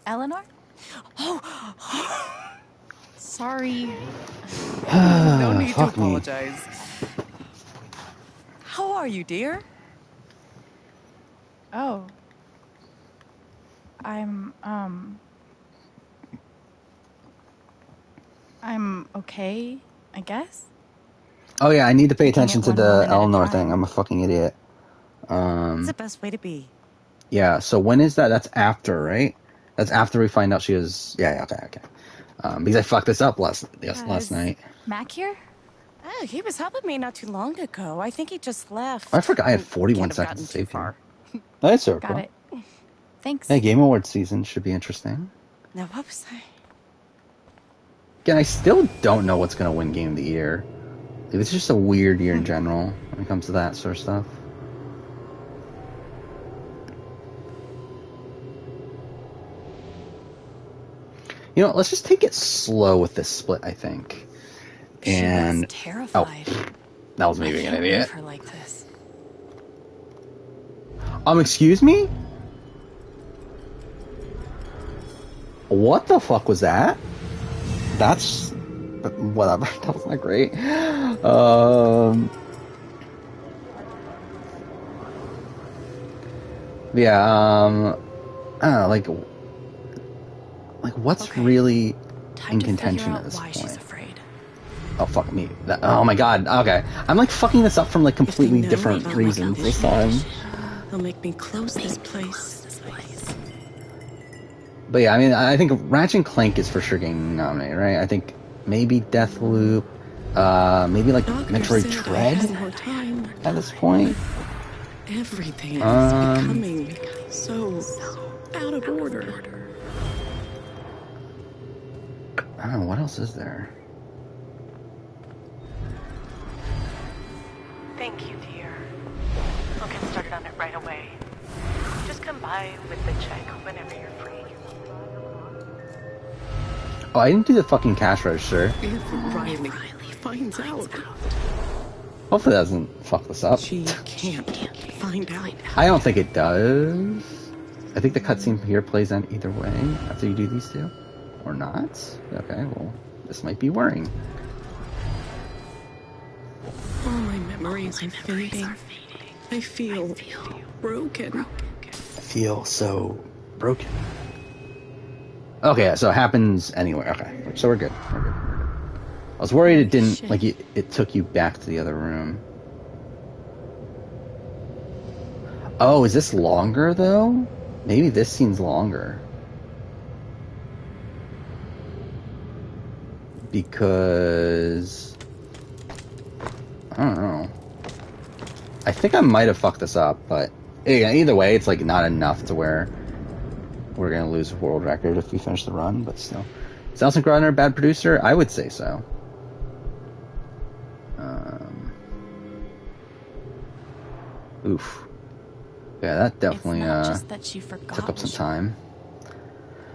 C: Eleanor? Oh, sorry.
E: No need to
A: Fuck me.
E: apologize. How are you, dear?
C: Oh. I'm okay, I guess.
A: Oh yeah, I need to pay attention
C: it
A: to
C: one
A: the
C: moment at a
A: Eleanor
C: time.
A: thing. I'm a fucking idiot.
E: It's the best way to be.
A: Yeah, so when is that? That's after, right? That's after we find out she was... Yeah, okay. Because I fucked this up last night.
C: Mac here?
E: Oh, he was helping me not too long ago. I think he just left.
A: I forgot I had
E: Can't
A: 41
E: have
A: seconds
E: gotten
A: to
E: too
A: save
E: far.
A: here. Oh, that's so
C: Got
A: cool.
C: it. Thanks.
A: Hey, Game Awards season should be interesting.
E: Now, what was I?
A: Again, I still don't know what's going to win Game of the Year. It's just a weird year in general when it comes to that sort of stuff. You know, let's just take it slow with this split, I think. And
B: she was terrified.
A: Oh, that was me being an idiot.
B: Leave her like this.
A: Excuse me? What the fuck was that? That's... whatever. That was not great. Yeah, I don't know, like what's really in contention at this
B: why
A: point?
B: She's afraid.
A: Oh, fuck me. Oh my god, okay. I'm like fucking this up from like completely different reasons this time.
E: They'll make me close this place.
A: But yeah, I mean, I think Ratchet and Clank is for sure getting nominated, right? I think maybe Deathloop, maybe like Metroid Dread at this point.
E: Everything is becoming so out of order.
A: I don't know, what else is there?
P: Thank you, dear. I'll get started on it right away. Just come by with the check whenever you're free.
A: Oh, I didn't do the fucking cash register.
Q: If Riley finds out.
A: Hopefully that doesn't fuck this up.
Q: She can't find out.
A: I don't think it does. I think the cutscene here plays out either way after you do these two. Or not. Okay, well, this might be worrying.
Q: All my memories are fading. I feel broken.
A: I feel so broken. Okay, so it happens anywhere. Okay, so we're good. We're good. I was worried it didn't,
C: Shit.
A: like, it took you back to the other room. Oh, is this longer, though? Maybe this scene's longer. Because... I don't know. I think I might have fucked this up, but... Yeah, either way, it's, like, not enough to where we're gonna lose a world record if we finish the run, but still. Is Alison Grodner a bad producer? I would say so. Oof. Yeah, that definitely
C: It's not just that she forgot
A: took up
C: what
A: some
C: she-
A: time.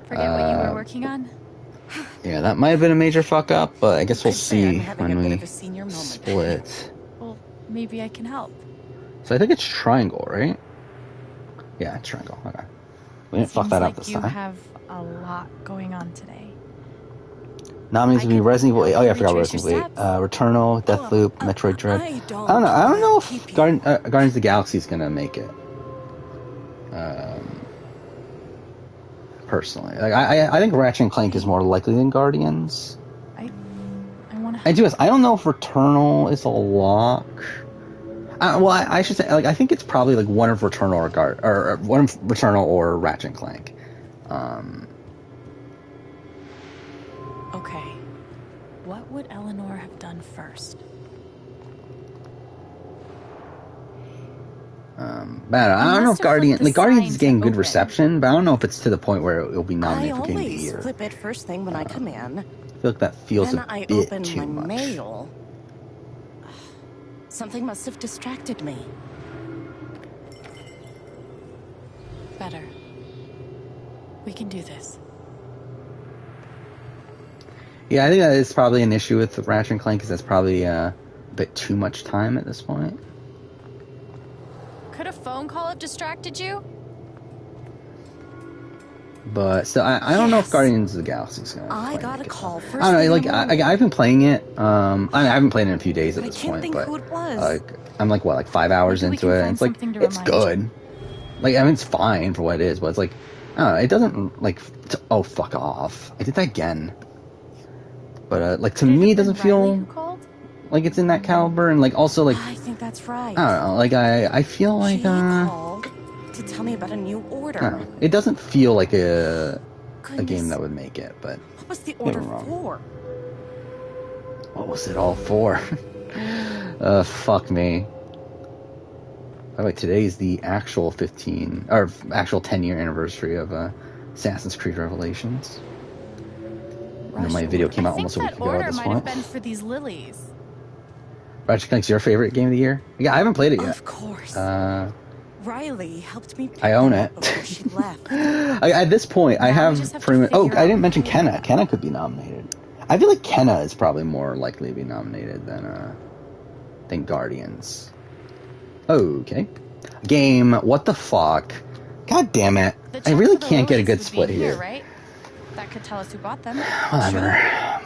C: Forget what you were working on?
A: Yeah, that might have been a major fuck up, but I guess we'll see
F: having
A: when
F: a bit
A: we
F: of a senior moment.
A: split.
C: Well, maybe I can help.
A: So I think it's triangle, right? Yeah, it's triangle. Okay. We didn't fuck
C: Seems
A: that
C: like
A: up this
C: you
A: time.
C: have a lot going on today.
A: Nominees would be Resident Evil 8. Oh yeah, I forgot
C: retrace
A: Resident Evil 8.
C: your
A: Returnal, Deathloop, Metroid Dread. I don't know. I don't know if Guardians of the Galaxy is gonna make it. Personally, like I think Ratchet and Clank is more likely than Guardians.
C: I want to.
A: I do. I don't know if Returnal is a lock. Well, I should say, like, I think it's probably like one of Returnal or one of Returnal or Ratchet and Clank.
C: Okay. What would Eleanor have done first?
A: But I don't know if Guardians is getting good reception, but I don't know if it's to the point where it'll be
P: I
A: nominated for Game of the
P: always
A: Year.
P: flip it first thing when I come in.
A: I feel like that feels
P: Then
A: a
P: I
A: bit
P: open
A: too
P: my
A: much.
P: mail. Something must have distracted me.
C: Better. We can do this.
A: Yeah, I think that is probably an issue with Ratchet and Clank, because that's probably a bit too much time at this point.
C: Could a phone call have distracted you?
A: But still, I don't know if Guardians of the Galaxy is going to
P: I got a call first.
A: I don't know,
P: thing in
A: like,
P: the morning.
A: I've been playing it. I haven't played it in a few days at
P: I
A: this
P: can't
A: point,
P: think
A: but
P: who it was.
A: like, I'm like, what, like 5 hours
C: Maybe we
A: into
C: can
A: it, and
C: find
A: it's like,
C: something to
A: it's
C: remind
A: good. Like, I mean, it's fine for what it is, but it's like, I don't know, it doesn't, like, oh, fuck off. I did that again. But, like, to me, it doesn't feel like it's in that caliber, and, like, also, like,
P: I think that's right.
A: I don't know, like, I feel like,
P: She called to tell me about a new order.
A: I don't know. It doesn't feel like a game that would make it, but
P: What was the
A: maybe
P: order
A: I'm wrong.
P: for?
A: What was it all for? Fuck me. By the way, today's the actual 10-year anniversary of Assassin's Creed Revelations. I know my video came out almost a week ago at
C: Order
A: this
C: might
A: point.
C: have been for these lilies.
A: Ratchet Clank's your favorite game of the year? Yeah, I haven't played it yet.
P: Of course. Riley helped me pick
A: I own
P: them
A: it.
P: up before she left.
A: At this point, I have pretty much... Oh, I didn't mention Kenna. Kenna could be nominated. I feel like Kenna is probably more likely to be nominated than Guardians. Okay. Game. What the fuck? God damn it. I really can't get a good split here.
C: Right? That could tell us who bought them.
A: Whatever.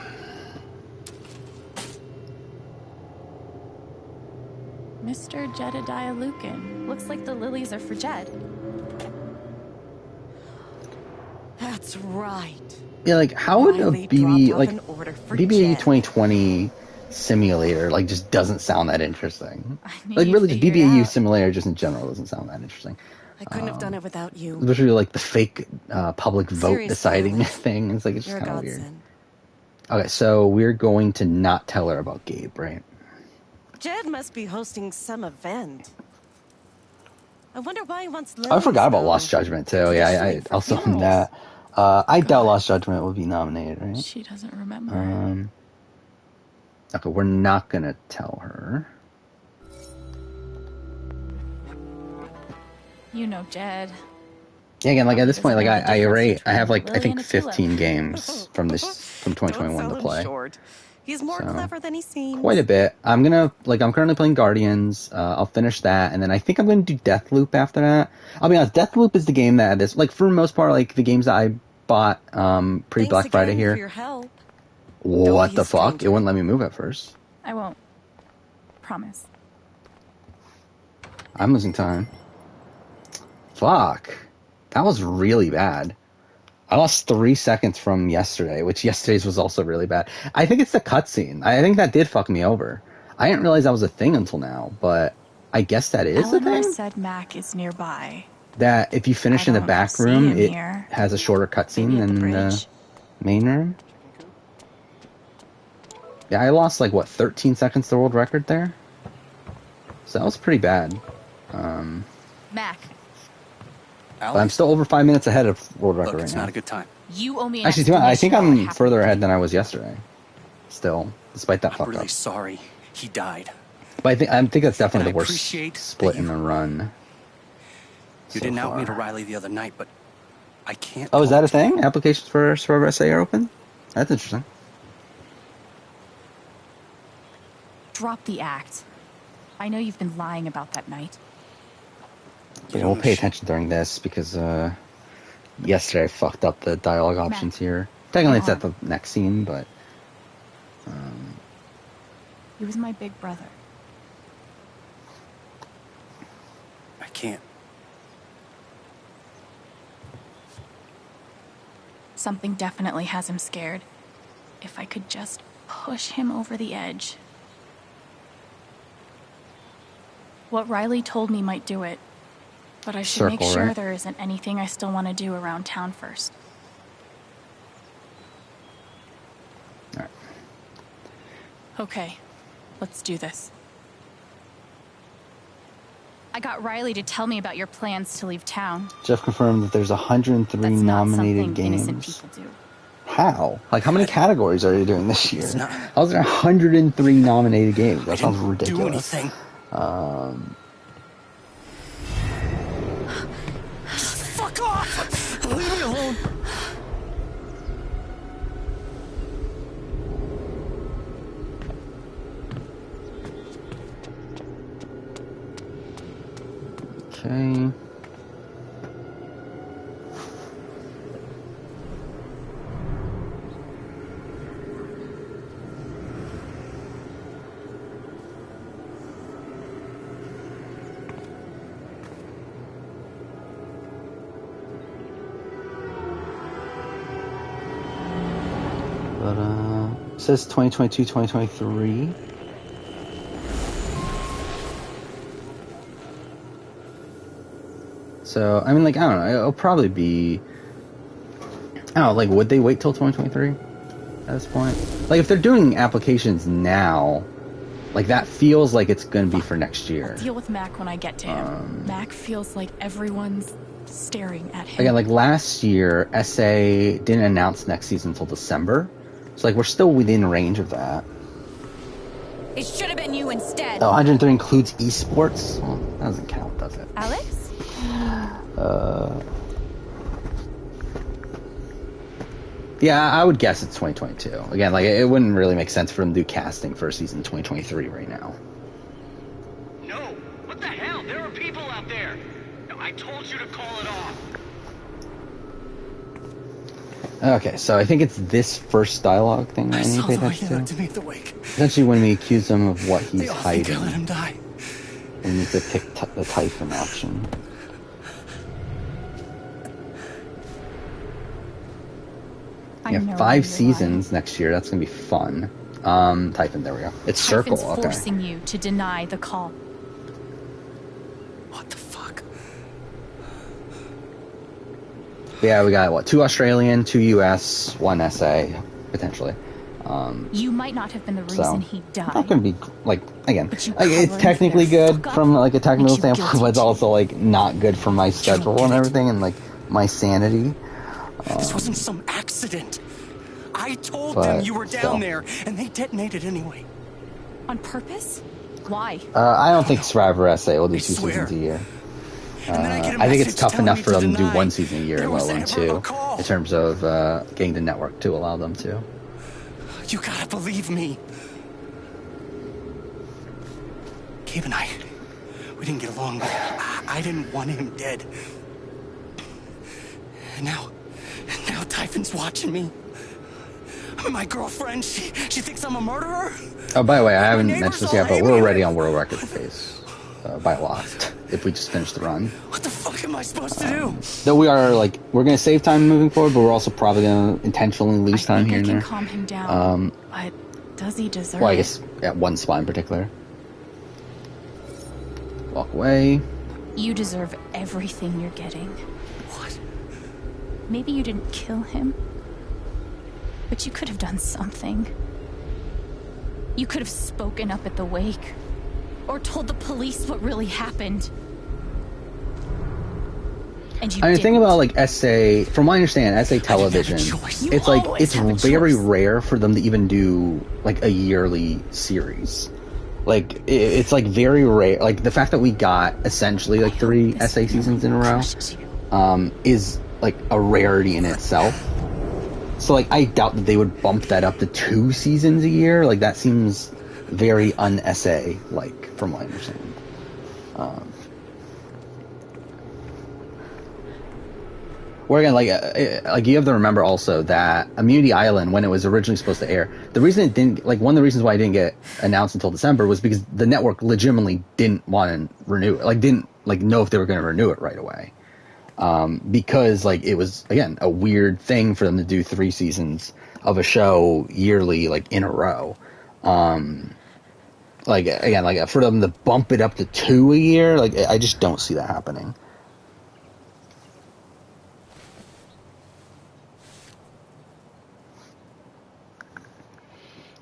C: Mr. Jedediah Lucan. Looks like the lilies are for Jed.
P: That's right.
A: Yeah, like, how would a
P: Riley
A: BB,
P: dropped off
A: like,
P: an order for
A: BB
P: Jed.
A: 2020 simulator, like, just doesn't sound that interesting.
P: knew
A: Like,
P: you'd
A: really, just
P: figure it
A: BBAU
P: out.
A: simulator just in general doesn't sound that interesting.
P: I couldn't have done it without you.
A: Literally, like, the fake public vote
P: Seriously,
A: deciding
P: Alex.
A: thing. It's like, it's just
P: You're a
A: kind of weird.
P: godsend.
A: Okay, so we're going to not tell her about Gabe, right?
P: Jed must be hosting some event. I wonder why he wants
A: I forgot about Lost Judgment, too. Yeah, I also own that. I doubt Lost Judgment will be nominated, right?
C: She doesn't remember.
A: Okay, we're not gonna tell her.
C: You know Jed.
A: Yeah, again, like at this point, like
C: Doesn't know the
A: I
C: difference
A: have like
C: between
A: I
C: Lily
A: think
C: and a tulip.
A: 15 games from 2021
K: Don't
A: to
K: sell
A: play.
K: him short. He's more
A: So,
K: clever than he seems.
A: quite a bit. I'm currently playing Guardians. I'll finish that, and then I think I'm gonna do Deathloop after that. I'll be honest, Deathloop is the game that is like for the most part, like the games that I bought pre Black Friday
H: again
A: here.
H: for your help.
A: What
H: be
A: the
H: a
A: fuck?
H: stranger.
A: It wouldn't let me move at first.
C: I won't. Promise.
A: I'm losing time. Fuck. That was really bad. I lost 3 seconds from yesterday, which yesterday's was also really bad. I think it's the cutscene. I think that did fuck me over. I didn't realize that was a thing until now, but I guess that is a
C: Eleanor
A: thing?
C: said Mac is nearby.
A: That if you finish in the back room,
C: him
A: it
C: here.
A: has a shorter cutscene than the main room. Yeah, I lost like, what, 13 seconds to the world record there? So that was pretty bad.
H: Mac,
A: But I'm still over 5 minutes ahead of world record
K: Look,
A: right
K: it's
A: now.
K: not a good time.
H: you owe me an
A: Actually, to be honest, I think
H: explanation on what
A: I'm further
H: happened.
A: ahead than I was yesterday. Still, despite that
K: I'm
A: fuck
K: really
A: up.
K: sorry he died.
A: But I think that's definitely
K: And
A: the
K: I
A: worst
K: appreciate
A: split
K: that
A: in the run.
K: You
A: so
K: didn't out me to
A: far.
K: Riley the other night, but I can't.
A: Oh, is that a thing? Applications for Survivor SA are open? That's interesting.
C: Drop the act. I know you've been lying about that night.
A: Yeah, we'll pay attention during this because yesterday I fucked up the dialogue options here. Technically, it's at the next scene, but
C: He was my big brother.
K: I can't.
C: Something definitely has him scared. If I could just push him over the edge. What Riley told me might do it, but I should make
A: Circle,
C: sure
A: right?
C: there isn't anything I still want to do around town first.
A: Alright.
C: Okay, let's do this. I got Riley to tell me about your plans to leave town.
A: Jeff confirmed that there's 103
C: That's not
A: nominated
C: something innocent
A: games.
C: people do.
A: How? Like, how many categories are you doing this year?
K: It's not-
A: How is there 103 nominated games? That sounds ridiculous.
K: Do anything. Fuck off! Leave me alone.
A: Okay. But it says 2022, 2023. So, I mean, like, I don't know. It'll probably be... I don't know, like, would they wait till 2023 at this point? Like, if they're doing applications now, like, that feels like it's going to be for next year.
C: I'll deal with Mac when I get to him. Mac feels like everyone's staring at him.
A: Again, like, last year, SA didn't announce next season until December. So, like, we're still within range of that.
H: It should have been you instead.
A: Oh, 103 includes esports? Well, that doesn't count, does it?
C: Alex?
A: Yeah, I would guess it's 2022. Again, like, it wouldn't really make sense for them to do casting for season 2023 right now.
R: No! What the hell? There are people out there! I told you to call it off!
A: Okay, so I think it's this first dialogue thing that I need to pay attention to. Essentially, when we accuse him of what he's hiding,
K: Let him die.
A: we need to pick the Typhon option.
C: I
A: Yeah,
C: know
A: 5
C: you're
A: seasons next year. That's gonna be fun. Typhon, there we go. It's Circle.
C: Typhon's
A: Okay.
C: forcing you to deny the call.
A: Yeah, we got what? 2 Australian, 2 US, 1 SA, potentially.
C: You might not have been the
A: So,
C: reason he died.
A: Not gonna be like again.
C: But you
A: Like, it's
C: covering
A: technically
C: for their
A: good
C: fuck
A: from like a technical
C: makes you
A: standpoint,
C: guilty
A: but it's also like not good for my schedule and everything, and like my sanity.
K: This wasn't some accident. I told
A: but
K: them you were down
A: still.
K: there, and they detonated anyway.
C: On purpose? Why?
A: I don't think Survivor SA will do 2
K: swear.
A: seasons a year. I think it's tough enough for them to do one season a year, let alone two, in terms of getting the network to allow them to.
K: You gotta believe me. Gabe and I, we didn't get along, but I didn't want him dead. And now Typhon's watching me. My girlfriend, she thinks I'm a murderer.
A: Oh, by the way, I haven't mentioned this yet, but we're already on world record phase by a lot. If we just finish the run.
K: What the fuck am I supposed to do?
A: Though we are we're gonna save time moving forward, but we're also probably gonna intentionally lose time here and there.
C: I can calm him down, but does he deserve it?
A: Well, I guess at one spot in particular. Walk away.
C: You deserve everything you're getting. What? Maybe you didn't kill him, but you could have done something. You could have spoken up at the wake, or told the police what really happened. And you
A: The thing about SA, from what I understand, SA television, it's very rare for them to even do a yearly series. It's very rare. The fact that we got essentially 3 SA seasons in a row is a rarity in itself. So I doubt that they would bump that up to 2 seasons a year. That seems very un-SA from what I understand. Where again, you have to remember also that Immunity Island, when it was originally supposed to air, the reason it didn't, one of the reasons why it didn't get announced until December was because the network legitimately didn't want to renew it, didn't know if they were going to renew it right away, because it was again a weird thing for them to do 3 seasons of a show yearly in a row, again for them to bump it up to 2 a year, I just don't see that happening.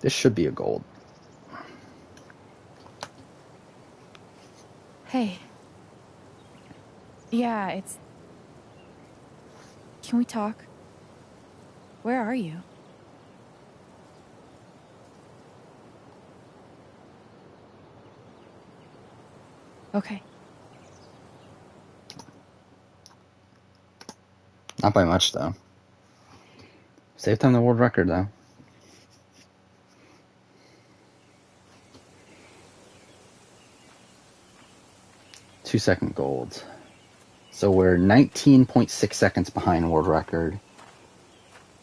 A: This should be a gold.
C: Hey. Yeah, it's... Can we talk? Where are you? Okay.
A: Not by much, though. Save time the world record, though. 2-second gold. So we're 19.6 seconds behind world record.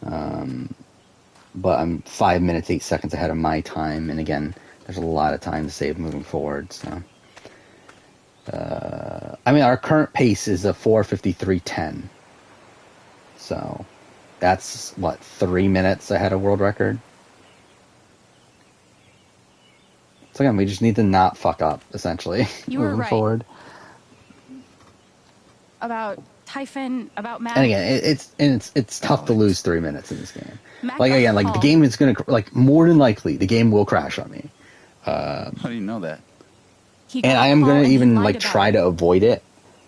A: But I'm 5 minutes, 8 seconds ahead of my time. And again, there's a lot of time to save moving forward. So, our current pace is a 4:53:10. So that's, 3 minutes ahead of world record? So again, we just need to not fuck up, essentially,
C: you were
A: moving
C: right.
A: forward.
C: About Typhon, about Matt.
A: And again, it's tough to lose 3 minutes in this game.
C: Matt
A: The game is gonna more than likely the game will crash on me.
I: How do you know that?
A: And I am gonna even try to avoid it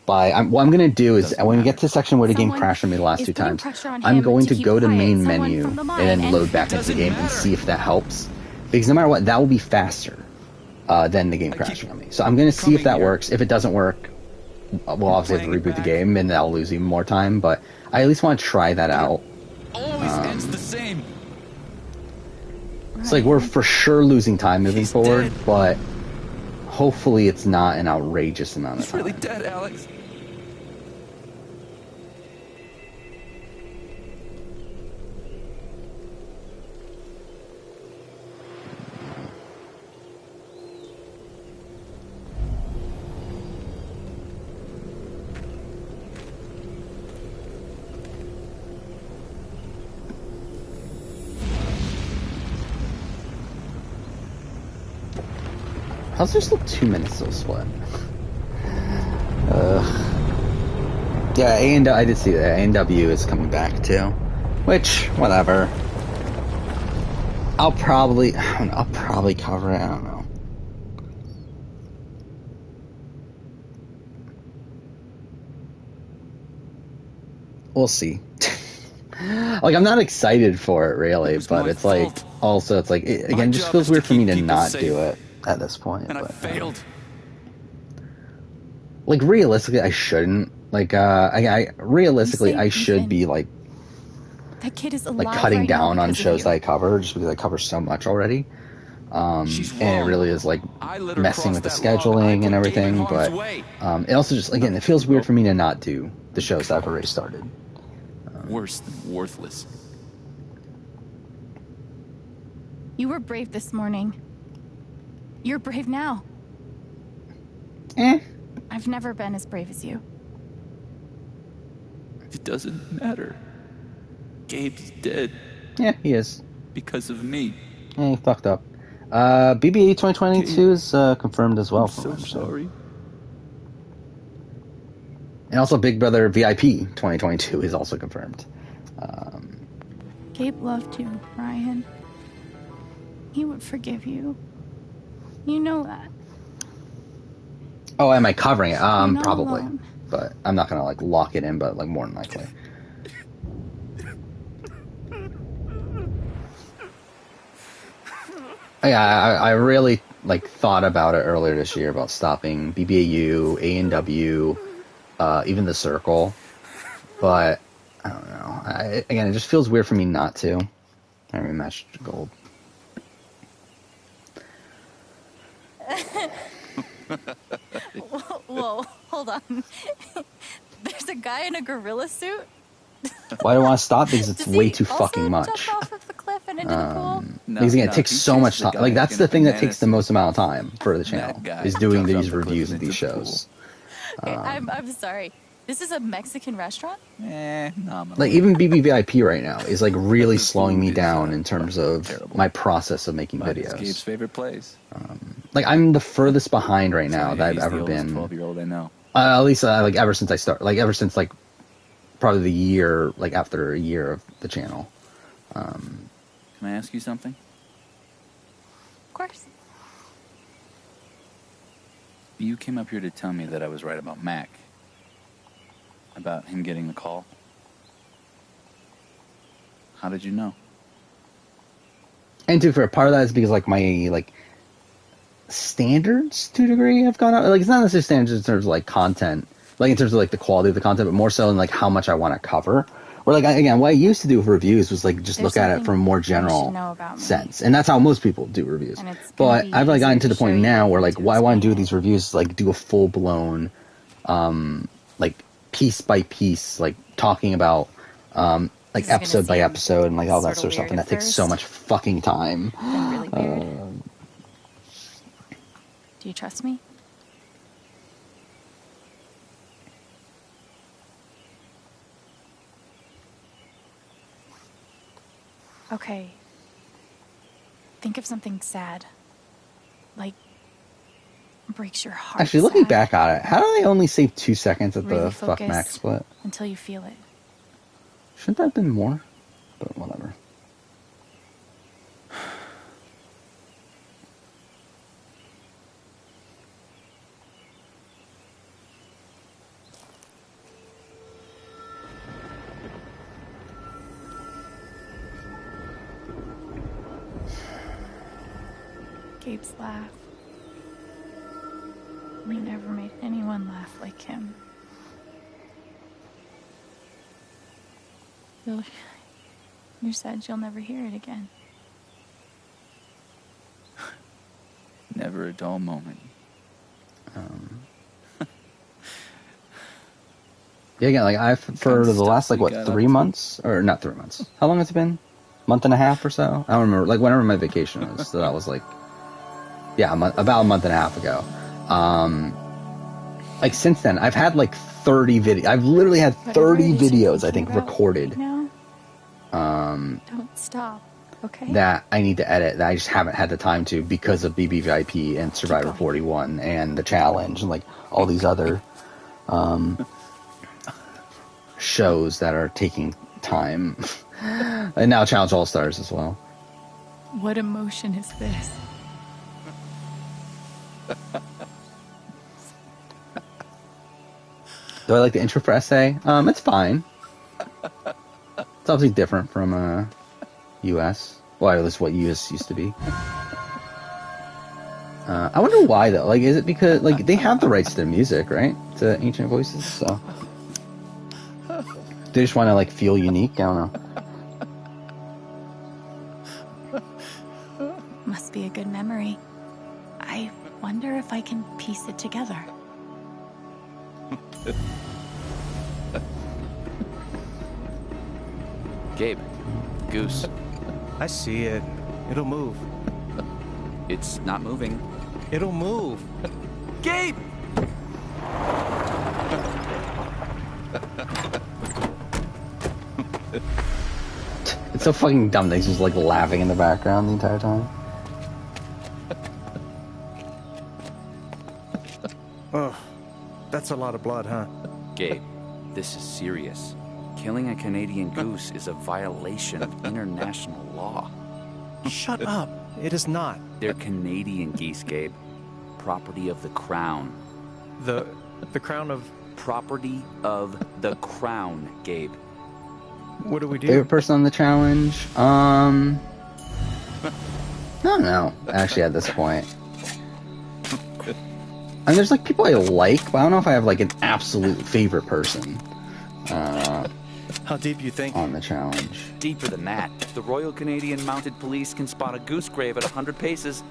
A: by what I'm gonna do is when we get to the section where the game crashed on me the last 2 times, I'm going to go to main menu and then load back into the game and see if that helps. Because no matter what, that will be faster than the game crashing on me. So I'm gonna see if that works. If it doesn't work, we'll obviously have to reboot the game, and I'll lose even more time, but I at least want to try that out.
I: Always ends the same.
A: It's we're for sure losing time moving forward, but hopefully it's not an outrageous amount of time.
I: He's really dead, Alex.
A: How's there still 2 minutes till split? Yeah, I did see that. A&W is coming back too. Which, whatever. I'll probably cover it. I don't know. We'll see. I'm not excited for it really, but it's also it's again, it just feels weird for me to not do it at this point.
I: And I failed.
A: like realistically, I shouldn't. Like, I realistically, I should be like
C: That kid is alive
A: cutting
C: right now
A: down on
C: because of
A: shows
C: you.
A: that I cover, just because I cover so much already. And it really is like messing with the scheduling and everything. But it also just, again, it feels weird for me to not do the shows that I've already started.
I: Worse than worthless.
C: You were brave this morning. You're brave now. I've never been as brave as you.
I: It doesn't matter. Gabe's dead.
A: Yeah, he is.
I: Because of me.
A: Yeah, he fucked up. BBA 2022 is confirmed as well.
I: I'm so sorry.
A: And also Big Brother VIP 2022 is also confirmed.
C: Gabe loved you, Ryan. He would forgive you. You know that.
A: Oh, am I covering it?
C: You're not
A: Probably.
C: alone.
A: But I'm not gonna like lock it in, but like more than likely. Yeah, I really like thought about it earlier this year about stopping BBAU, A&W, even the Circle, but I don't know. Again, it just feels weird for me not to. I rematched gold.
C: Whoa, hold on. There's a guy in a gorilla suit?
A: Why do I want to stop? Because it's
C: Does
A: way
C: he
A: too fucking much.
C: jump off of the cliff and into the pool?
A: Because again, it takes so much time. Like that's the thing that takes the most amount of time for the channel is doing these reviews of these shows.
C: Okay, I'm sorry. This is a Mexican restaurant?
A: Like even BBVIP right now is like really slowing me down in terms of my process of making videos.
I: Gabe's favorite place.
A: Like I'm the furthest behind right now that I've ever been.
I: 12-year-old I know.
A: At least like ever since I started, like ever since like probably the year, like after a year of the channel.
I: Can I ask you something?
C: Of course.
I: You came up here to tell me that I was right about Mac. About him getting the call. How did you know?
A: And to for part of that is because like my like standards to a degree have gone up. Like it's not necessarily standards in terms of like content, like in terms of like the quality of the content, but more so in like how much I want to cover. Or like again, what I used to do for reviews was like just look at it from a more general sense, and that's how most people do reviews. But I've like gotten to the point now where like what I want to do with these reviews is like do a full blown, like piece by piece, like talking about like episode by episode and like all that sort of stuff, and that takes so much fucking time.
C: Really weird. Do you trust me? Okay. Think of something sad. Like breaks your heart.
A: Actually, looking back at it, how do they only save 2 seconds at
C: Really
A: the fuck
C: focus
A: Mac split?
C: until you feel it.
A: Shouldn't that have been more? But whatever.
C: Gabe's laugh. You never made anyone laugh like him. You're sad you'll never hear it again.
I: Never a dull moment.
A: Yeah, again, like I've for the last like what 3 months or not 3 months. How long has it been? Month and a half or so? I don't remember. Like whenever my vacation was, so that was like about a month and a half ago. Like since then, I've had like 30 videos. I've literally had 30 videos, I think, recorded.
C: Don't stop, okay?
A: That I need to edit that I just haven't had the time to because of BBVIP and Survivor 41 and the challenge and like all these other shows that are taking time. And now Challenge All Stars as well.
C: What emotion is this?
A: Do I like the intro for SA? It's fine. It's obviously different from US. Well, at least what US used to be. I wonder why though. Like, is it because like they have the rights to their music, right? To Ancient Voices, so they just want to like feel unique. I don't know.
C: Must be a good memory. I wonder if I can piece it together.
I: Gabe, Goose.
K: I see it. It'll move.
I: It's not moving.
K: It'll move.
I: Gabe!
A: It's so fucking dumb that he's just like laughing in the background the entire time.
K: Oh, that's a lot of blood, huh?
I: Gabe, this is serious. Killing a Canadian goose is a violation of international law.
K: Shut up. It is not.
I: They're Canadian geese, Gabe. Property of the Crown.
K: The crown of...
I: Property of the Crown, Gabe.
K: What do we do?
A: Favorite person on the challenge? I don't know, actually, at this point. I mean, there's like people I like, but I don't know if I have like an absolute favorite person.
K: How deep you think?
A: On the challenge.
I: Deeper than that. The Royal Canadian Mounted Police can spot a goose grave at 100 paces.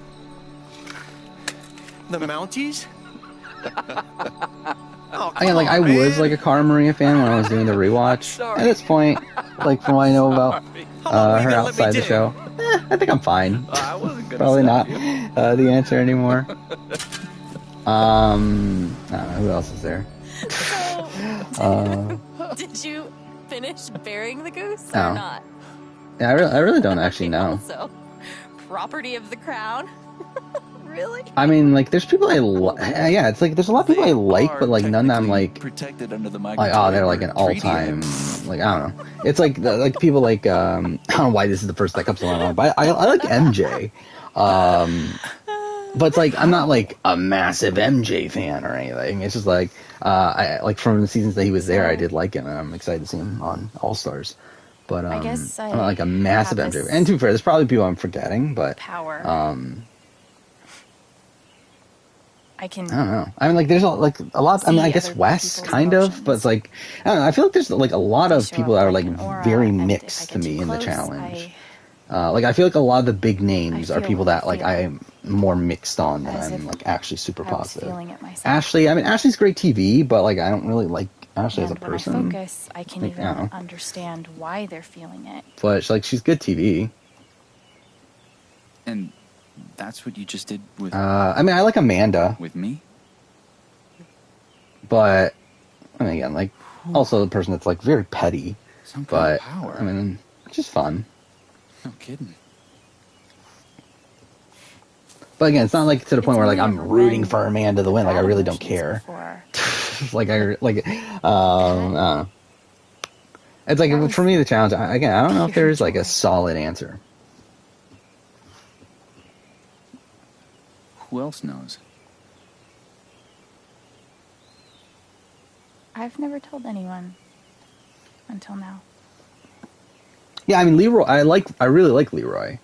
K: The Mounties?
A: I was like a Cara Maria fan when I was doing the rewatch. At this point, like from what I know about her outside the show, I think I'm fine. Probably not the answer anymore. I don't know, who else is there?
F: Did you finish burying the goose or
A: No.
F: not?
A: Yeah, I really don't actually know.
F: Also, property of the crown. Really?
A: I mean, like, there's people I like. Yeah, it's like there's a lot of people I like, but like none that I'm like,
I: protected under the
A: like, oh, they're like an all-time. Like, I don't know. It's like like people like I don't know why this is the first that comes to my mind, but I like MJ. But it's like I'm not like a massive MJ fan or anything. It's just like I like from the seasons that he was there, I did like him, and I'm excited to see him on All Stars. But
F: I guess
A: I'm not like a massive MJ. And to be fair, there's probably people I'm forgetting, but
F: power. I
A: don't know. I mean, like, there's a lot. I mean, I guess Wes, kind of, but it's like, I don't know. I feel like there's like a lot of people that are like very mixed to me in the challenge. Like, I feel like a lot of the big names are people that like I'm more mixed on than I'm like actually super positive. Ashley, I mean, Ashley's great TV, but like I don't really like Ashley as a person.
C: When I focus, I can
A: like,
C: even
A: I don't know.
C: understand why they're feeling it.
A: But like, she's good TV.
I: And that's what you just did with...
A: I mean, I like Amanda.
I: With me?
A: But, I mean, again, like, also the person that's, like, very petty.
I: Some kind
A: But,
I: of power.
A: I mean, it's just fun.
I: No kidding.
A: But again, it's not, like, to the point where, like, I'm rooting for Amanda to win. Like, I really don't care. Like, I don't know. It's like, for me, the challenge, again, I don't know if there's, like, a solid answer.
I: Who else knows?
C: I've never told anyone until now.
A: Yeah, I mean, Leroy, I really like Leroy.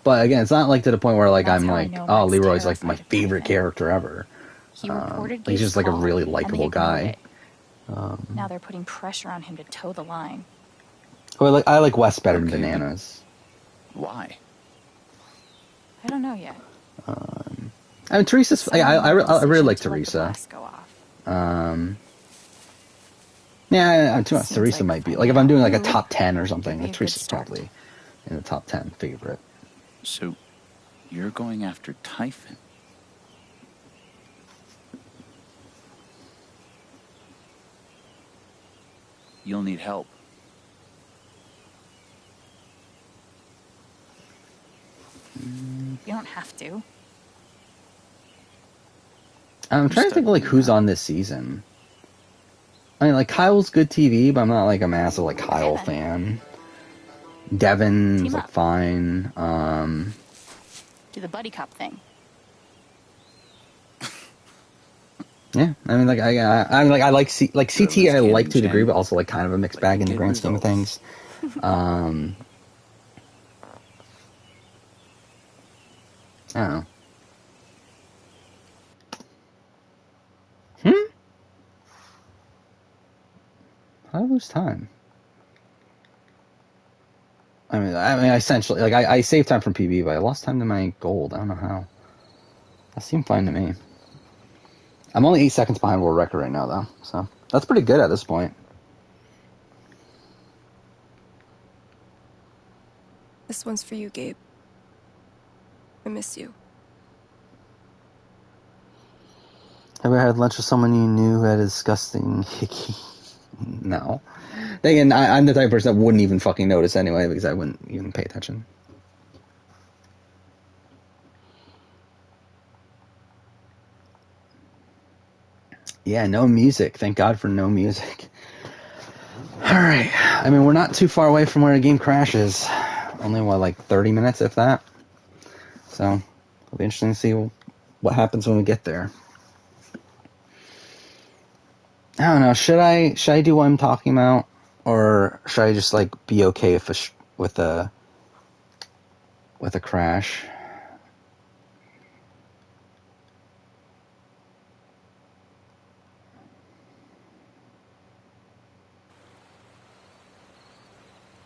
A: But again, it's not like to the point where like I'm like, oh, Leroy's like my favorite character ever.
C: He reported
A: he's just like a
C: flawed,
A: really
C: and they
A: likable
C: ignored
A: guy.
C: it. Now they're putting pressure on him to toe the line.
A: Well, I like Wes better than Bananas.
I: Why?
C: I don't know yet.
A: I mean, Teresa's. I really like Teresa. Yeah, to be honest, Teresa might be like if I'm doing like a top 10 or something. Like, Teresa's probably in the top 10 favorite.
I: So, you're going after Typhon? You'll need help.
C: You don't have to.
A: I'm trying to think of like who's on this season. I mean, like Kyle's good TV, but I'm not like a massive like Kyle fan. Devin's like fine.
C: Do the buddy cop thing.
A: Yeah, I mean, like I mean, like I like CT. I like to a degree, but also like kind of a mixed bag in the grand scheme of things. I don't know. How did I lose time? I mean, essentially, like, I saved time from PB, but I lost time to my gold. I don't know how. That seemed fine to me. I'm only 8 seconds behind world record right now, though, so that's pretty good at this point.
H: This one's for you, Gabe. I miss you.
A: Have you ever had lunch with someone you knew who had a disgusting hickey? No. Again, I'm the type of person that wouldn't even fucking notice anyway, because I wouldn't even pay attention. Yeah, no music. Thank God for no music. Alright. I mean, we're not too far away from where a game crashes. Only, what, like 30 minutes, if that? So, it'll be interesting to see what happens when we get there. I don't know. Should I do what I'm talking about? Or should I just, like, be okay with a crash?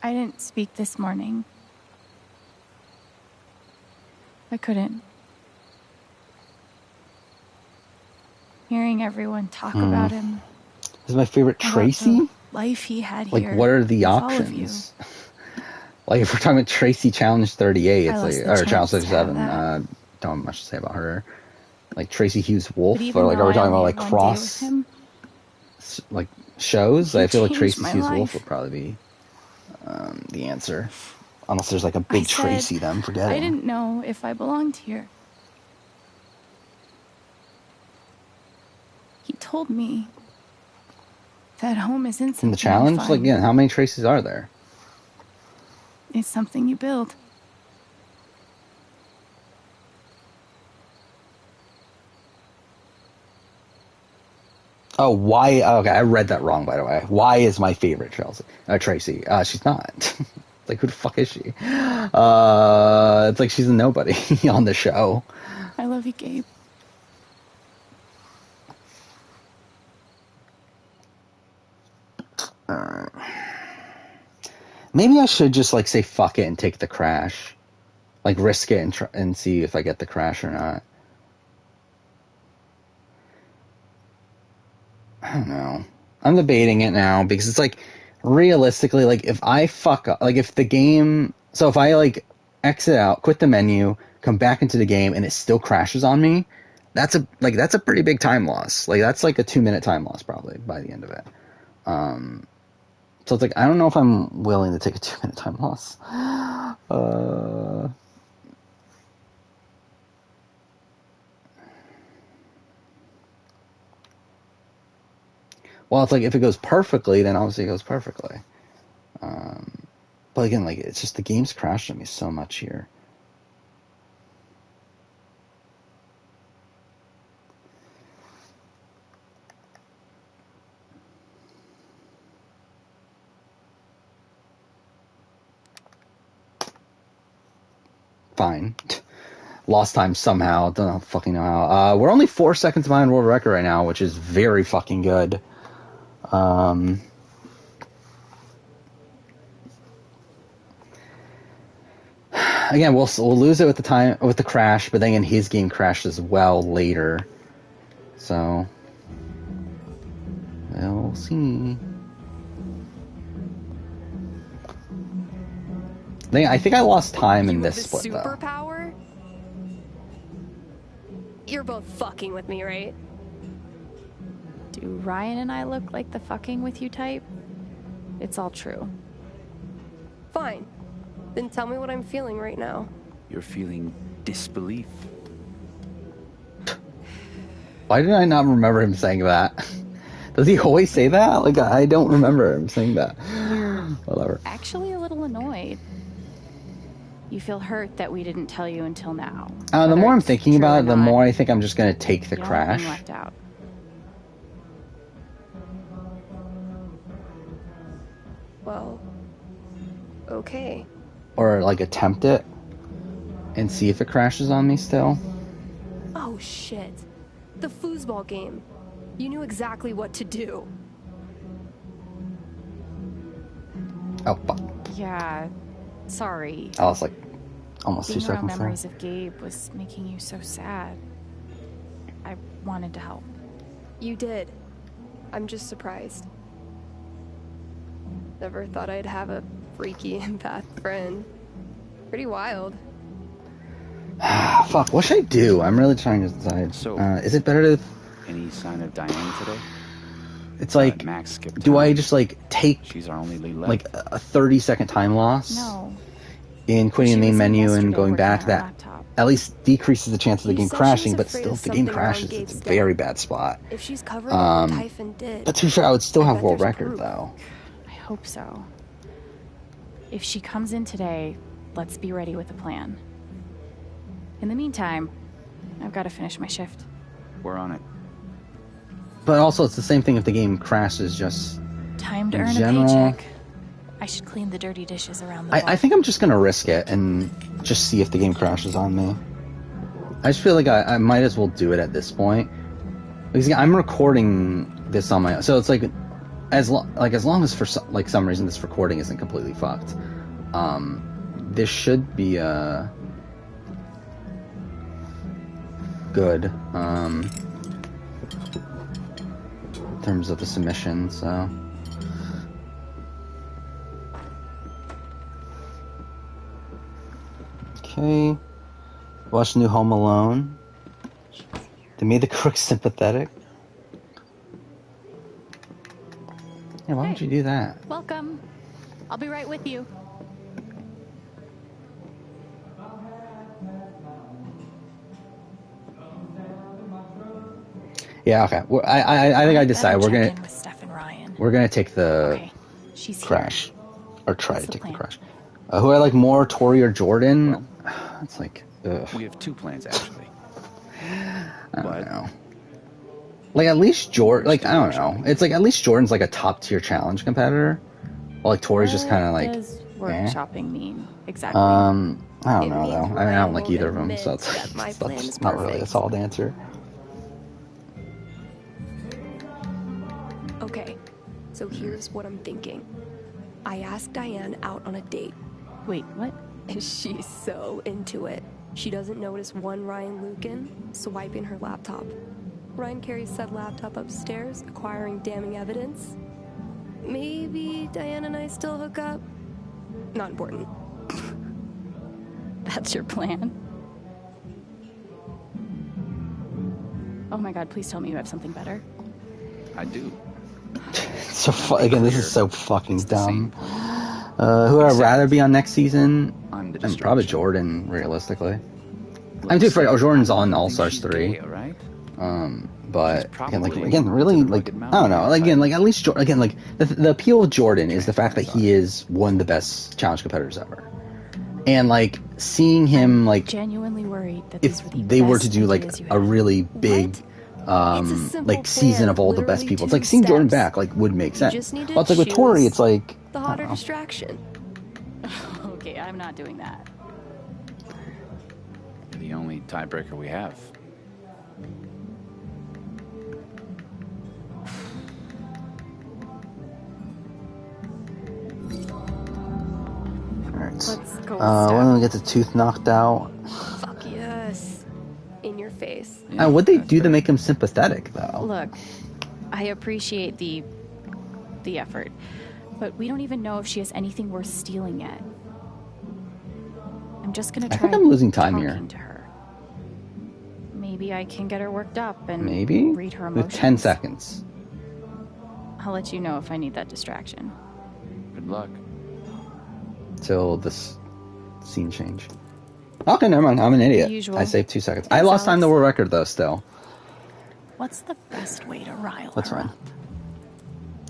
C: I didn't speak this morning. I couldn't. Hearing everyone talk about him.
A: This is my favorite Tracy?
C: Life he had
A: like,
C: here.
A: what are the
C: with all of you.
A: options? Like, if we're talking about Tracy Challenge 38, it's like, or Challenge
C: chance to have
A: 37, don't have much to say about her. Like, Tracy Hughes Wolf,
C: But even
A: or like,
C: though
A: are we
C: I
A: talking about,
C: only
A: like,
C: had one day with
A: cross,
C: him,
A: like, shows?
C: he
A: I feel like
C: changed
A: Tracy
C: my
A: Hughes Wolf
C: life.
A: would probably be the answer. Unless there's, like, a
C: I
A: big
C: said,
A: Tracy that I'm forgetting.
C: I didn't know if I belonged here. He told me that home isn't
A: In
C: something
A: the challenge?
C: you
A: Like,
C: find.
A: again, how many Tracys are there?
C: It's something you build.
A: Oh, why? Okay, I read that wrong, by the way. Why is my favorite Tracy? She's not. Like, who the fuck is she? It's like she's a nobody on the show.
C: I love you, Gabe.
A: Maybe I should just, like, say fuck it and take the crash. Like, risk it and see if I get the crash or not. I don't know. I'm debating it now because it's like, realistically, like, if I fuck up, like, if the game, so if I, like, exit out, quit the menu, come back into the game, and it still crashes on me, that's a pretty big time loss. Like, that's like a 2-minute time loss probably by the end of it. So it's like, I don't know if I'm willing to take a 2-minute time loss. Well, it's like, if it goes perfectly, then obviously it goes perfectly. But again, like, it's just the game's crashed on me so much here. Fine. Lost time somehow. Don't fucking know how. We're only 4 seconds behind world record right now, which is very fucking good. Again, we'll lose it with the crash, but then again, his game crashed as well later. So we'll see. I think I lost time in this split, though.
H: Superpower? You're both fucking with me, right?
C: Do Ryan and I look like the fucking with you type? It's all true.
H: Fine. Then tell me what I'm feeling right now.
I: You're feeling disbelief.
A: Why did I not remember him saying that? Does he always say that? Like, I don't remember him saying that. Whatever.
C: Actually, a little annoyed. You feel hurt that we didn't tell you until now.
A: The more I'm thinking
C: true
A: about
C: or
A: it, the
C: not,
A: more I think I'm just going to take the
C: you don't like
A: crash.
C: being left out.
H: Well, okay.
A: Or, like, attempt it and see if it crashes on me still.
H: Oh shit. The foosball game. You knew exactly what to do.
A: Oh, fuck.
C: Yeah, sorry.
A: I was like almost 2
C: Being around
A: seconds there.
C: memories of Gabe was making you so sad. I wanted to help.
H: You did. I'm just surprised. Never thought I'd have a freaky empath friend. Pretty wild.
A: Fuck, what should I do? I'm really trying to decide.
I: So,
A: is it better to...
I: Any sign of Diane today?
A: It's like,
I: Max skipped
A: do I
I: town.
A: just like take
I: She's our only lead left.
A: like a 30-second time loss
C: No.
A: in quitting the
C: She
A: main
C: was in
A: menu and
C: yesterday
A: going
C: working
A: back?
C: on her
A: That
C: laptop.
A: at least decreases the chance of the
H: He
A: game
H: said she
A: crashing,
H: was
A: but
H: afraid
A: still,
H: of
A: if the game
H: something around
A: crashes, it's
H: Gabe's
A: a
H: death.
A: very bad spot.
H: If she's covering what Typhon did.
A: But to be fair, I would still
H: I
A: have
H: bet
A: world
H: there's
A: record
H: proof.
A: though.
C: I hope so. If she comes in today, let's be ready with a plan. In the meantime, I've got to finish my shift.
I: We're on it.
A: But also, it's the same thing if the game crashes. Just
C: Time to
A: in
C: earn
A: general,
C: a paycheck. I should clean the dirty dishes around the bar.
A: I think I'm just gonna risk it and just see if the game crashes on me. I just feel like I might as well do it at this point because I'm recording this on my own, so it's like as long as for some reason this recording isn't completely fucked, this should be good in terms of the submission. So. Okay. Watch New Home Alone. They made the crooks sympathetic. Yeah, why would you do that?
C: Welcome. I'll be right with you.
A: Yeah, okay. I think I decided we're
C: Check
A: gonna
C: in with Steph and Ryan.
A: we're gonna take the
C: Okay, she's here.
A: crash, or try
C: What's
A: to
C: the
A: take the
C: plan?
A: crash. Who I like more, Tori or Jordan? It's like, ugh.
I: We have two plans actually.
A: I don't know. Like at least Jordan, like I don't know. It's like at least Jordan's like a top tier challenge competitor, while like Tori's just kind of like.
C: does
A: eh.
C: workshopping mean exactly?
A: I don't
H: It
A: know
H: means
A: though. I mean, I
H: Ryan
A: don't like
H: will
A: either of them,
H: admit
A: so that's,
H: that my plan is
A: that's not really a
H: perfect.
A: solid answer.
H: Okay, so here's what I'm thinking. I asked Diane out on a date.
C: Wait, what?
H: And she's so into it. She doesn't notice one Ryan Lucan swiping her laptop. Ryan carries said laptop upstairs, acquiring damning evidence. Maybe Diane and I still hook up? Not important.
C: That's your plan? Oh my god, please tell me you have something better.
I: I do.
A: So again, this is so fucking dumb. Who would I rather be on next season? And probably Jordan, realistically. I'm too afraid. Oh, Jordan's on All Stars 3.
I: Right?
A: But again, really, like I don't know. Again, like at least again, like the appeal of Jordan is the fact that he is one of the best challenge competitors ever, and like seeing him like
C: Genuinely worried that
A: if
C: these were the
A: they were
C: best
A: to do like
C: ideas you
A: a
C: had.
A: really big like season of all the best
H: literally
A: people. It's
H: 2
A: like seeing Jordan
H: steps.
A: back like would make
H: You
A: sense.
H: just need to
A: But it's like with Tori,
H: choose
A: it's like
H: the
A: I
H: hotter
A: don't know.
H: distraction.
C: Okay, I'm not doing that.
I: You're the only tiebreaker we have.
A: Alright.
H: Let's go,
A: when we get the tooth knocked out.
H: Fuck yes. In your face.
A: What'd they do to make him sympathetic though?
C: Look, I appreciate the effort, but we don't even know if she has anything worth stealing yet. I'm just gonna try
A: I think I'm losing time
C: talking
A: here.
C: to her. Maybe I can get her worked up and
A: Maybe
C: read her
A: with
C: emotions.
A: 10 seconds.
C: I'll let you know if I need that distraction.
I: Good luck.
A: Till this scene change. Okay, never mind. I'm an idiot.
C: Usual.
A: I saved 2 seconds. I lost time to world record though. Still,
C: What's the best way to rile
A: that's
C: her
A: fine.
C: up?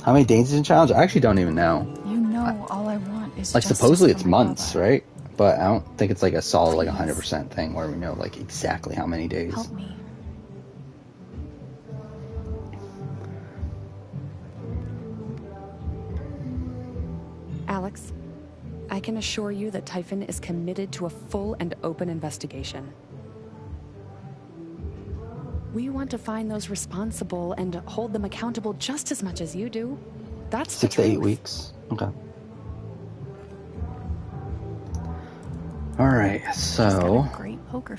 A: How many days is in challenge? I actually don't even know.
C: You know, all I want is
A: Like
C: justice
A: supposedly
C: for
A: it's
C: my
A: months,
C: brother.
A: right? But I don't think it's like a solid like 100% thing where we know like exactly how many days.
C: Help me.
S: Alex, I can assure you that Typhon is committed to a full and open investigation. We want to find those responsible and hold them accountable just as much as you do. That's
A: 6
S: the
A: to 8
S: truth.
A: weeks. Okay. All right, so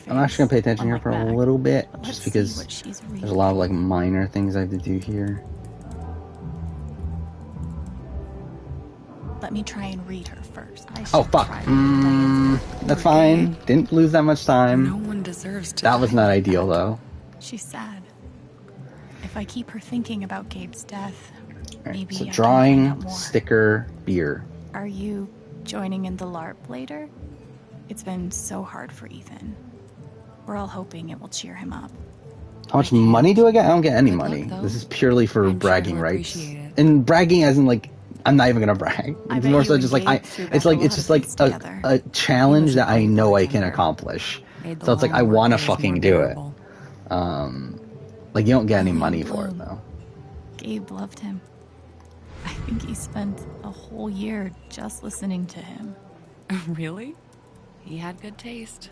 A: I'm actually gonna pay attention here for a little bit, just because there's a lot of like minor things I have to do here.
C: Let me try and read her first.
A: Oh fuck. That's fine. Didn't lose that much time.
S: No one deserves to.
A: That was not ideal though.
C: She's sad. If I keep her thinking about Gabe's death, maybe
A: So
C: I can
A: drawing,
C: find out more.
A: sticker, beer.
C: Are you joining in the LARP later? It's been so hard for Ethan. We're all hoping it will cheer him up.
A: How much money do I get? I don't get any money. This is purely for bragging rights. And bragging as in like, I'm not even gonna brag. It's more so just like it's just like a challenge that I know I can accomplish. So it's like I want to fucking do it. Like you don't get any money for it though.
C: Gabe loved him. I think he spent a whole year just listening to him.
S: Really? He had good taste.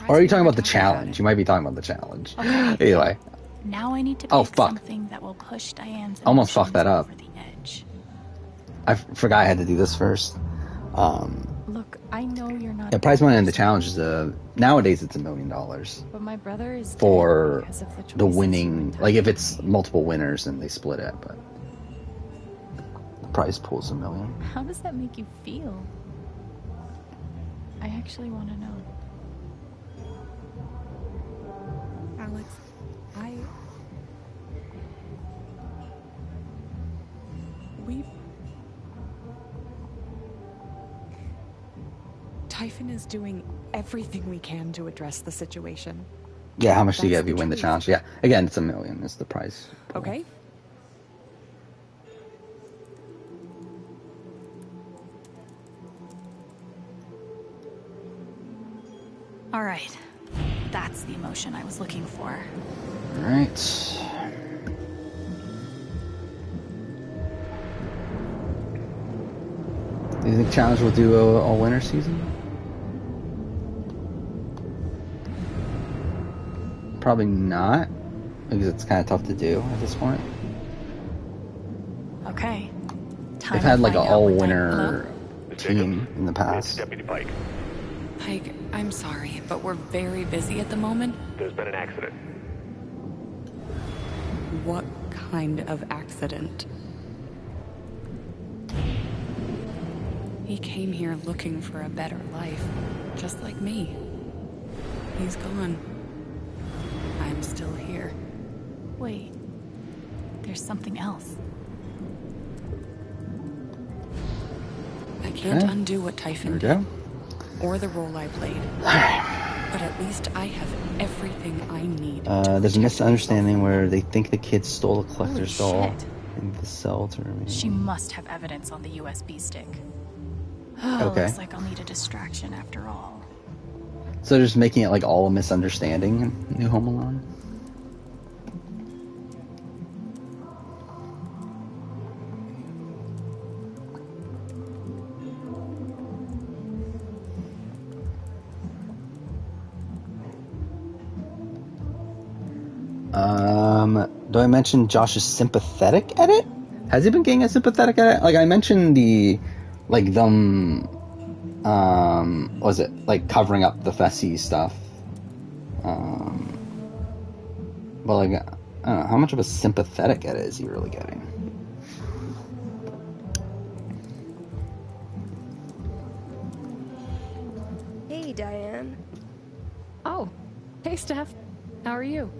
A: Or are you talking about the challenge? You might be talking about the challenge.
C: Okay.
A: Anyway.
C: Now I need to
A: Oh
C: pick
A: fuck.
C: something that will push Diane's
A: Almost fucked that up.
C: over the edge.
A: I forgot I had to do this first.
C: Look, I know you're not.
A: The prize money in the challenge is nowadays it's $1 million
C: But my brother is
A: for
C: dead because of the
A: the
C: choices
A: winning. Like if it's multiple winners, then they split it. But the prize pool's $1 million.
C: How does that make you feel? I actually want to know.
S: Alex, Typhon is doing everything we can to address the situation.
A: Yeah, how much do you
S: That's
A: get if you
S: the
A: win the
S: truth.
A: challenge? Yeah, again, it's $1 million. Is the prize.
S: Okay?
C: All right. That's the emotion I was looking for.
A: All right. Do you think challenge will do a winter season? Probably not, because it's kind of tough to do at this point.
C: Okay.
A: They've had like an all-winner team in the past.
T: Deputy Pike.
S: Pike, I'm sorry, but we're very busy at the moment.
T: There's been an accident.
S: What kind of accident? He came here looking for a better life, just like me. He's gone. I'm still here.
C: Wait. There's something else.
S: I can't
A: Okay.
S: undo what Typhon
A: There we
S: did,
A: go.
S: or the role I played. But at least I have everything I need.
A: There's a misunderstanding where they think the kids stole the collector's
C: Holy
A: doll
C: shit.
A: in the cell to remain.
C: She must have evidence on the USB stick.
A: Okay.
C: Looks like I'll need a distraction after all.
A: So they're just making it like all a misunderstanding in New Home Alone? Do I mention Josh's sympathetic edit? Has he been getting a sympathetic edit? Like I mentioned what was it? Like covering up the Fessy stuff. But like, I don't know, how much of a sympathetic edit is he really getting?
H: Hey, Diane.
S: Oh, hey, Steph. How are you?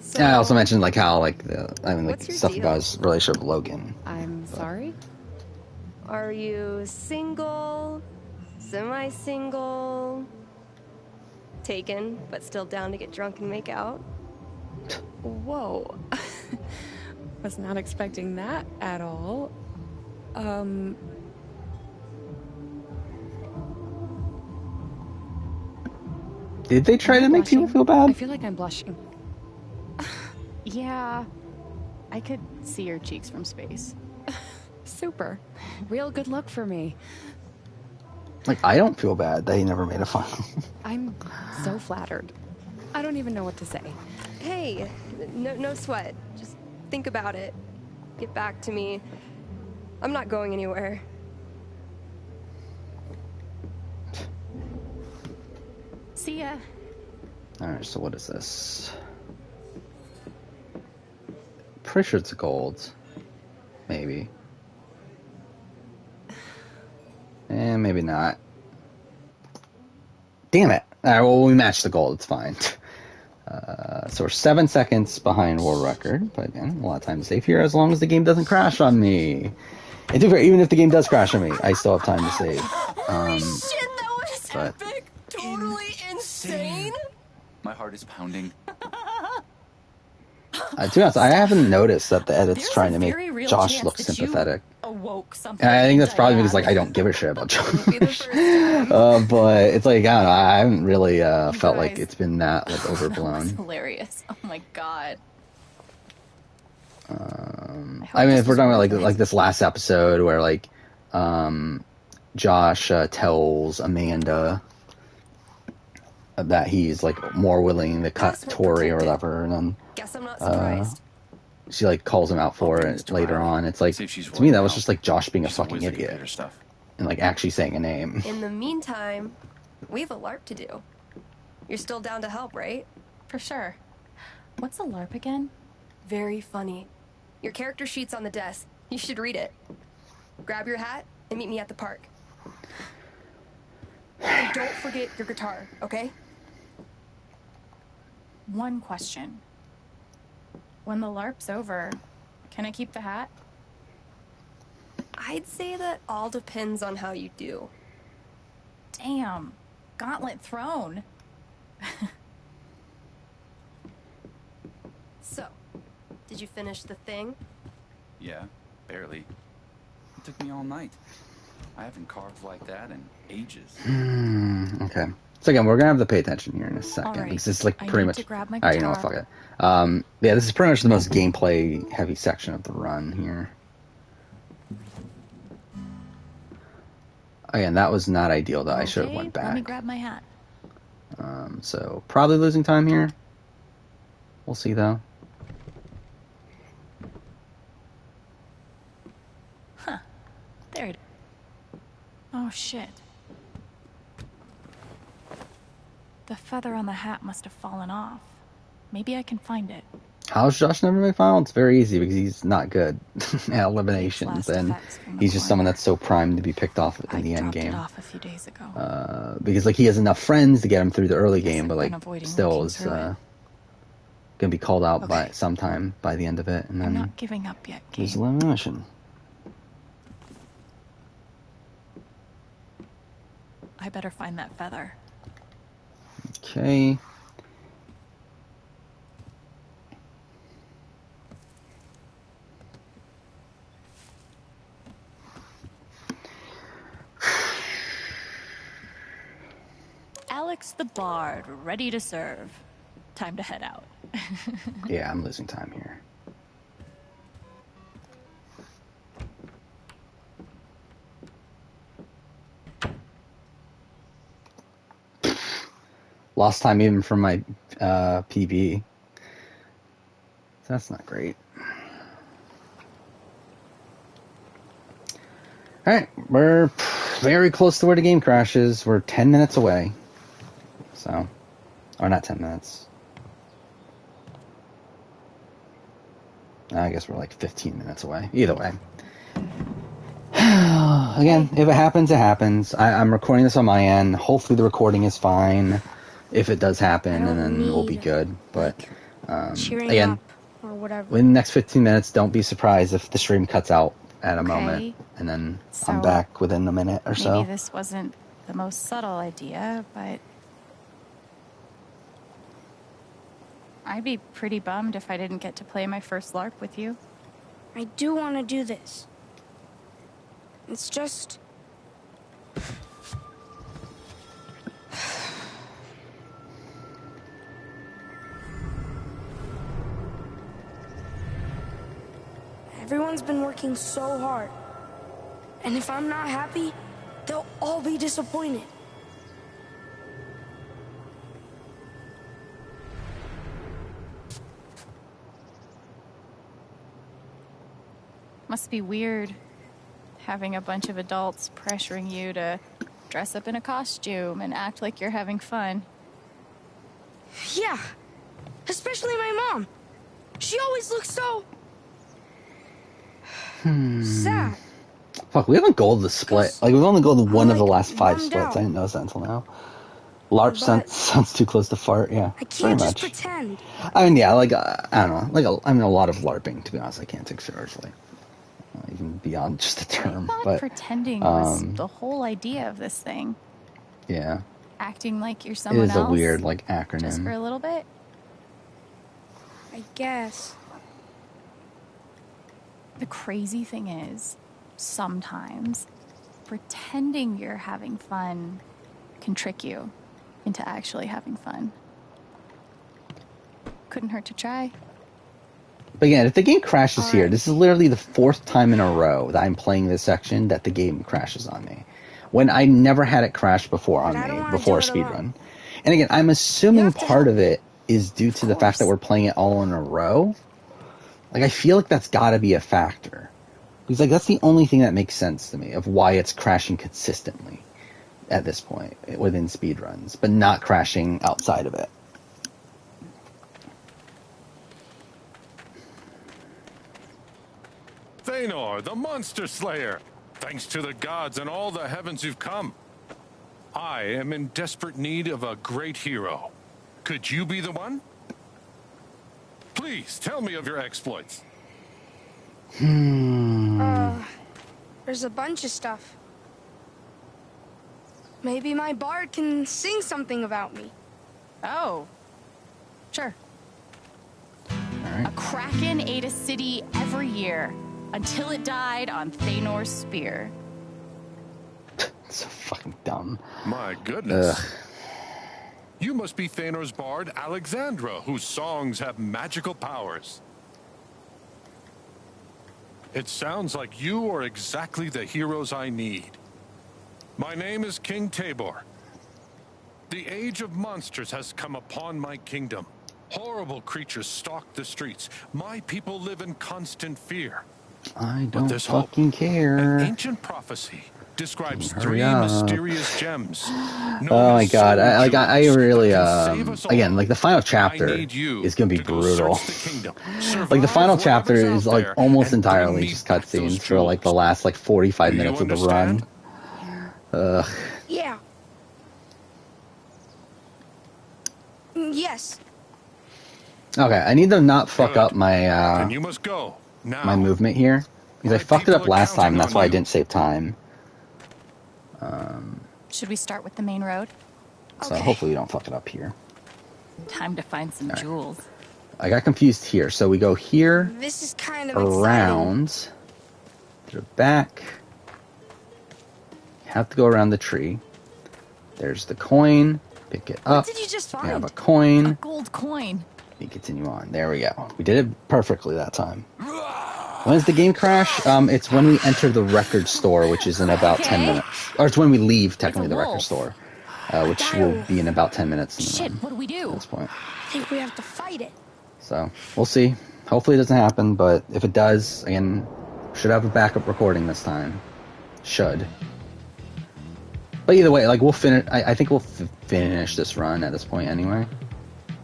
H: So,
A: Yeah, I also mentioned like how like
H: What's your
A: stuff
H: deal?
A: about his relationship with Logan.
S: I'm sorry?
H: Are you single? Semi-single? Taken, but still down to get drunk and make out?
S: Whoa. Was not expecting that at all.
A: Did they try to make people feel
S: I
A: bad?
S: feel like I'm blushing.
C: Yeah. I could see your cheeks from space.
S: Super. Real good look for me.
A: Like I don't feel bad that he never made a final.
S: I'm so flattered. I don't even know what to say.
H: Hey, no sweat. Just think about it. Get back to me. I'm not going anywhere.
C: See ya.
A: Alright, so what is this? Pretty sure it's gold. Maybe. And maybe not. Damn it! Alright, well, we matched the gold. It's fine. So we're 7 seconds behind world record. But again, a lot of time to save here as long as the game doesn't crash on me. And even if the game does crash on me, I still have time to save.
F: Holy shit, that was
A: but-
F: epic! Totally insane!
I: My heart is pounding.
A: To be honest, I haven't noticed that the edit's trying to make
C: very real
A: Josh
C: chance
A: look
C: that you
A: sympathetic.
C: Awoke something.
A: And I think that's probably
C: in
A: because, like, I
C: Diane.
A: don't give a shit about Josh. But it's like, I don't know, I haven't really felt like
C: guys-
A: it's been that, like,
C: That was
A: overblown.
C: hilarious. Oh my god.
A: I mean, if we're talking about, like this last episode where, like, Josh tells Amanda that he's, like, more willing to cut Tori or whatever, and then
H: Guess I'm not surprised.
A: she, like, calls him out for it later on. It's like, to me, that was just, like, Josh being a fucking idiot. And, like, actually saying a name.
H: In the meantime, we have a LARP to do. You're still down to help, right?
C: For sure. What's a LARP again?
H: Very funny. Your character sheet's on the desk. You should read it. Grab your hat and meet me at the park. And don't forget your guitar, okay?
C: One question. When the LARP's over, can I keep the hat?
H: I'd say that all depends on how you do.
C: Damn. Gauntlet thrown.
H: So, did you finish the thing?
I: Yeah, barely. It took me all night. I haven't carved like that in ages.
A: Okay. So again, we're gonna have to pay attention here in a second.
C: Alright,
A: Because it's like
C: I
A: pretty
C: need
A: much.
C: to grab my
A: Alright, you know what? Fuck
C: guitar.
A: it. Yeah, this is pretty much the most gameplay heavy section of the run here. Again, that was not ideal though. I should have
C: Okay,
A: went
C: let me
A: back.
C: grab my hat.
A: So probably losing time here. We'll see though.
C: Huh. There it is. Oh shit. The feather on the hat must have fallen off. Maybe I can find it.
A: How's Josh never made final? It's very easy because he's not good at eliminations,
C: Last
A: and
C: effects from the
A: he's just someone that's so primed to be picked off in the end
C: Dropped it
A: game.
C: off a few days ago.
A: Because like he has enough friends to get him through the early game, but
C: been
A: like
C: avoiding
A: still
C: looking
A: is
C: through it.
A: gonna be called out by sometime by the end of it, and
C: I'm
A: then
C: not giving up yet,
A: there's
C: Gabe.
A: elimination.
C: I better find that feather.
A: Okay.
C: Alex the Bard, ready to serve. Time to head out.
A: Yeah, I'm losing time here. Lost time even from my PB. That's not great. Alright, we're very close to where the game crashes. We're 10 minutes away. So, or not 10 minutes. I guess we're like 15 minutes away. Either way. Again, if it happens, it happens. I'm recording this on my end. Hopefully the recording is fine if it does happen, and then we'll be good. But,
G: Cheering
A: again,
G: up or whatever.
A: within the next 15 minutes, don't be surprised if the stream cuts out at a
C: Okay.
A: moment, and then
C: So,
A: I'm back within a minute or so.
C: Maybe this wasn't the most subtle idea, but I'd be pretty bummed if I didn't get to play my first LARP with you.
G: I do want to do this. It's just... Everyone's been working so hard. And if I'm not happy, they'll all be disappointed.
C: Must be weird having a bunch of adults pressuring you to dress up in a costume and act like you're having fun.
G: Yeah, especially my mom. She always looks so sad.
A: Fuck, we haven't gold the split. Like, we've only gold one of the last 5
G: bummed
A: splits.
G: out.
A: I didn't notice that until now. LARP
G: But
A: sounds too close to fart, yeah.
G: I
A: Pretty
G: can't just
A: much.
G: pretend.
A: I mean, yeah, like, I don't know. Like, I mean, a lot of LARPing, to be honest, I can't take seriously. Even beyond just a term.
C: I thought
A: But
C: pretending was the whole idea of this thing.
A: yeah.
C: Acting like you're
A: It
C: someone
A: is
C: else.
A: a weird, like, acronym.
C: Just for a little bit.
G: I guess.
C: The crazy thing is, sometimes pretending you're having fun can trick you into actually having fun. Couldn't hurt to try.
A: But again, if the game crashes here, this is literally the 4th time in a row that I'm playing this section that the game crashes on me. When I never had it crash before on me, before Speedrun. And again, I'm assuming part of it is due to the fact that we're playing it all in a row. Like, I feel like that's gotta be a factor. Because, like, that's the only thing that makes sense to me of why it's crashing consistently at this point within speedruns, but not crashing outside of it.
J: Thanor, the Monster Slayer! Thanks to the gods and all the heavens you've come. I am in desperate need of a great hero. Could you be the one? Please, tell me of your exploits.
G: There's a bunch of stuff. Maybe my bard can sing something about me.
C: Oh. Sure. A kraken ate a city every year until it died on Thanor's spear.
A: So fucking dumb.
J: My goodness. You must be Thanor's bard, Alexandra, whose songs have magical powers. It sounds like you are exactly the heroes I need. My name is King Tabor. The age of monsters has come upon my kingdom. Horrible creatures stalk the streets. My people live in constant fear.
A: I don't
J: there's
A: fucking care.
J: An ancient prophecy describes
A: Hurry
J: 3
A: up.
J: mysterious gems.
A: Oh my god, I really, again, like, the final chapter is gonna be brutal. Like, the final chapter is, like, almost entirely just cutscenes for, like, the last, like, 45 minutes of the run. Ugh.
G: Yeah. Yes.
A: Okay, I need to not fuck up my,
J: And you must go now.
A: my movement here. Because I fucked it up last time, that's why I didn't save time.
C: Should we start with the main road?
A: So hopefully we don't fuck it up here.
C: Time to find some jewels.
A: I got confused here. So we go here,
G: This is kind of
A: around, to the back. Have to go around the tree. There's the coin. Pick it up.
C: What did you just find?
A: We have a coin.
C: A gold coin.
A: We continue on. There we go. We did it perfectly that time. When does the game crash? It's when we enter the record store, which is in about 10 minutes. Or it's when we leave, technically, the record store. Which will be in about 10 minutes.
C: Shit, what do we do?
A: At this point.
G: I think we have to fight it.
A: So, we'll see. Hopefully it doesn't happen, but if it does, again, should have a backup recording this time. Should. But either way, like, we'll finish. I think we'll finish this run at this point anyway.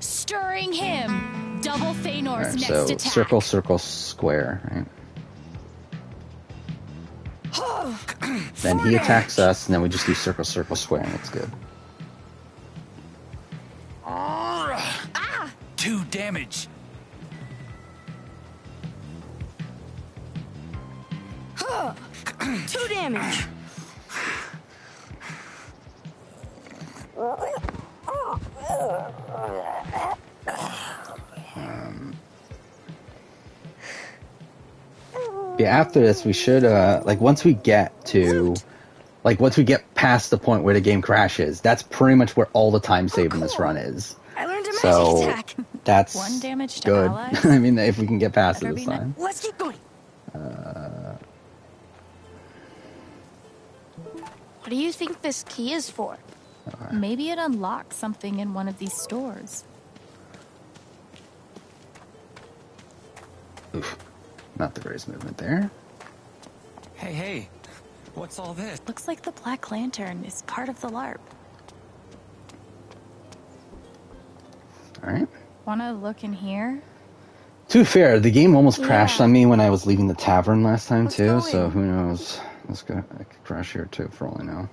C: Stirring him. Double Thanor's next
A: so
C: attack.
A: circle, circle, square, right? Then he attacks us, and then we just do circle, circle, square, and it's good.
I: 2 damage.
G: 2 damage.
A: Yeah, after this, we should, like, once we get past the point where the game crashes, that's pretty much where all the time save in this run is.
G: I learned a magic
A: So,
G: attack.
A: that's
C: 1 damage to
A: good.
C: allies.
A: I mean, if we can get past it this
C: Better be
A: time.
G: Let's keep going. What do you think this key is for?
C: Maybe it unlocks something in one of these stores.
A: Oof. Not the greatest movement there.
R: Hey, what's all this?
C: Looks like the Black Lantern is part of the LARP.
A: Alright.
C: Wanna look in here?
A: To be fair, the game almost crashed on me when I was leaving the tavern last time too, so who knows? Let's go. I could crash here too, for all I know.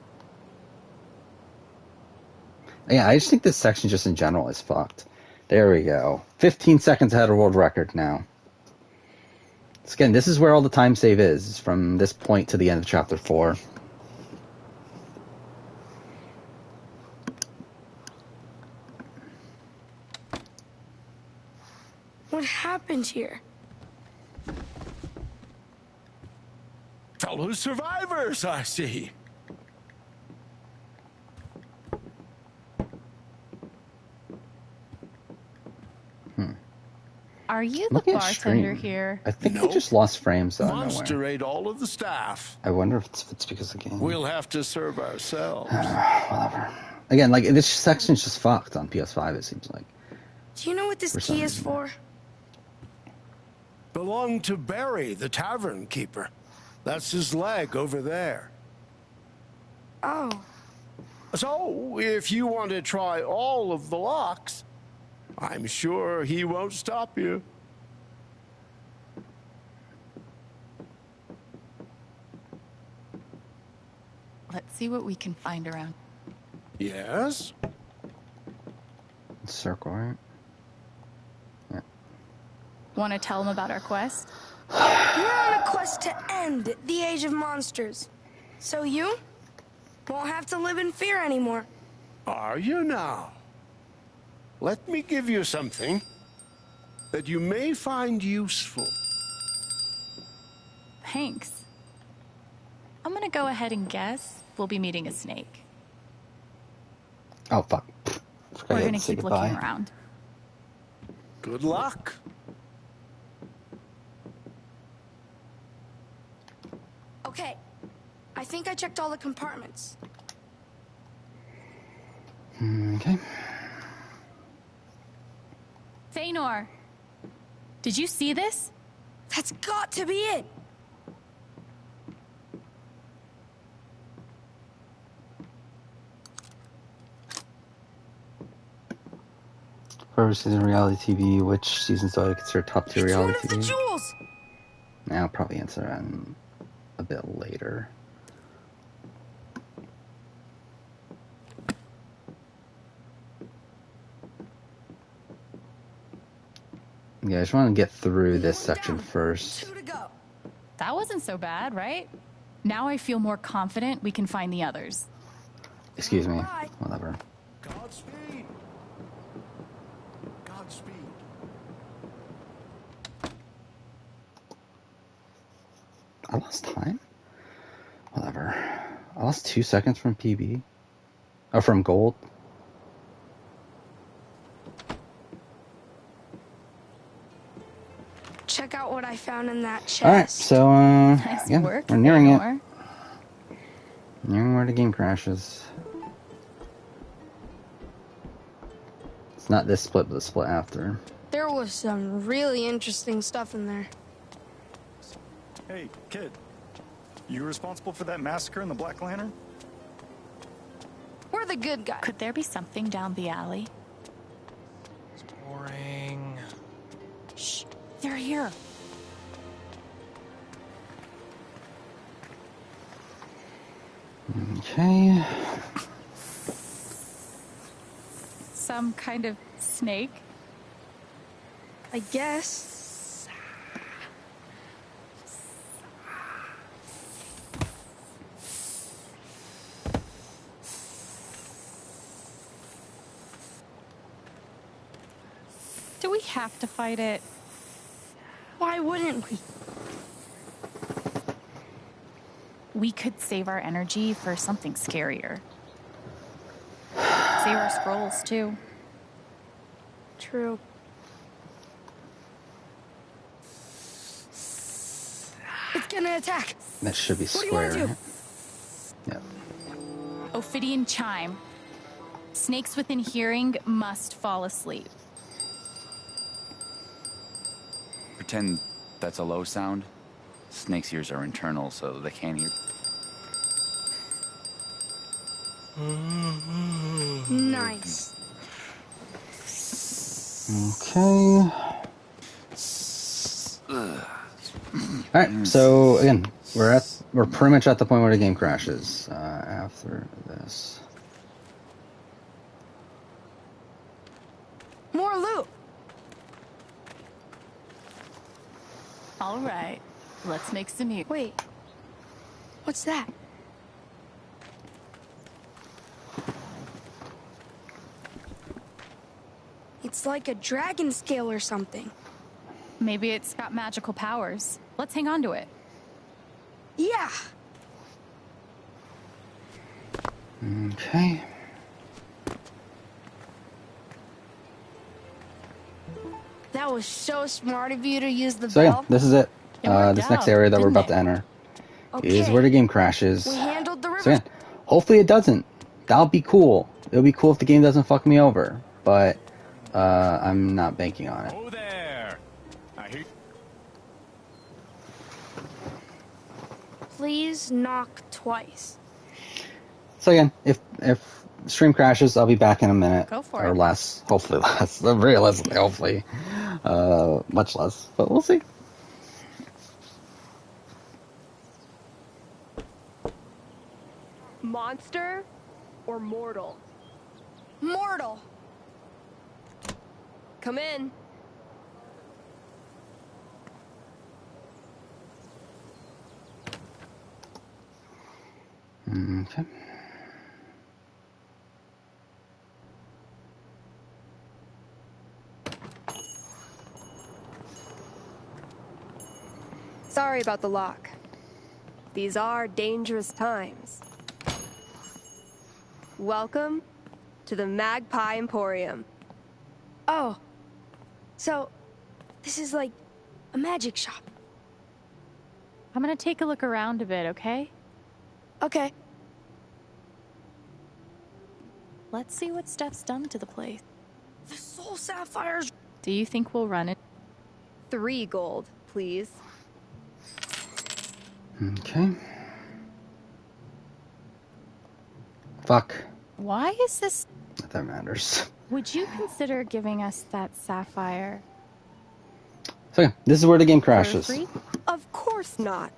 A: Yeah, I just think this section just in general is fucked. There we go. 15 seconds ahead of world record now. So again, this is where all the time save is, from this point to the end of chapter 4.
G: What happened here?
L: Fellow survivors, I see.
C: Are you the
A: Looking at
C: bartender
A: stream.
C: here?
A: I think we just lost frames out of
L: Monster
A: nowhere.
L: ate all of the staff.
A: I wonder if it's because of the game.
L: We'll have to serve ourselves.
A: Whatever. Again, like, this section's just fucked on PS5, it seems like.
G: Do you know what this key is for?
L: Belonged to Barry, the tavern keeper. That's his leg over there.
G: Oh.
L: So, if you want to try all of the locks, I'm sure he won't stop you.
S: Let's see what we can find around.
L: Yes?
A: Circle, right? Yeah.
C: Wanna tell him about our quest?
G: We're on a quest to end the Age of Monsters. So you won't have to live in fear anymore.
L: Are you now? Let me give you something that you may find useful.
C: Thanks. I'm gonna go ahead and guess we'll be meeting a snake.
A: Oh, fuck.
C: We're gonna keep looking around.
L: Good luck.
G: Okay. I think I checked all the compartments.
A: Okay.
C: Feanor, did you see this?
G: That's got to be it.
A: Whoever season reality TV, which seasons do I consider top tier reality
G: It's one of the
A: TV?
G: jewels.
A: I'll probably answer that a bit later. Yeah, I just want to get through this section first.
C: That wasn't so bad, right? Now I feel more confident we can find the others.
A: Excuse me. Whatever.
L: Godspeed. Godspeed.
A: I lost time? Whatever. I lost 2 seconds from PB. Oh, from gold.
G: Check out what I found in that chest.
A: Alright, so,
C: Nice
A: yeah,
C: work,
A: we're nearing
C: Feanor.
A: it. Nearing where the game crashes. It's not this split, but the split after.
G: There was some really interesting stuff in there.
T: Hey, kid. You responsible for that massacre in the Black Lantern?
G: We're the good guys.
C: Could there be something down the alley?
K: Boring.
C: Shh, they're here.
A: Okay.
C: Some kind of snake?
G: I guess.
C: Do we have to fight it?
G: Why wouldn't we?
C: We could save our energy for something scarier. Save our scrolls, too.
G: True. It's gonna attack.
A: That should be
G: What do you wanna
A: square.
G: do?
A: Yep.
C: Ophidian chime. Snakes within hearing must fall asleep.
I: Pretend that's a low sound. Snake's ears are internal, so they can't hear.
G: Nice.
A: Okay. Alright, so again, we're pretty much at the point where the game crashes after this.
E: More loot.
C: All right, let's make some music.
G: Wait, what's that? It's like a dragon scale or something.
C: Maybe it's got magical powers. Let's hang on to it.
G: Yeah.
A: Okay.
G: That was so smart of you to use the
A: So yeah,
G: bell.
A: this is it.
C: It worked
A: This next
C: out,
A: area that we're
C: didn't
A: about
C: it?
A: to enter
G: Okay.
A: is where the game crashes.
G: We handled the river.
A: So yeah, hopefully it doesn't. That'll be cool. It'll be cool if the game doesn't fuck me over, but I'm not banking on it.
T: Oh there! I hear.
G: Please knock twice.
A: So again, if stream crashes, I'll be back in a minute.
C: Go for
A: or
C: it.
A: less. Hopefully less. Realistically, hopefully. Much less. But we'll see.
H: Monster or mortal?
G: Mortal.
H: Come in.
A: Okay.
H: Sorry about the lock. These are dangerous times. Welcome to the Magpie Emporium.
G: Oh. So, this is like a magic shop.
C: I'm gonna take a look around a bit, okay?
G: Okay.
C: Let's see what Steph's done to the place.
G: The soul sapphires.
C: Do you think we'll run it?
H: 3 gold, please.
A: Okay. Fuck.
C: Why is this?
A: Not that matters.
C: Would you consider giving us that sapphire?
A: So yeah, this is where the game crashes.
C: For free?
H: Of course not.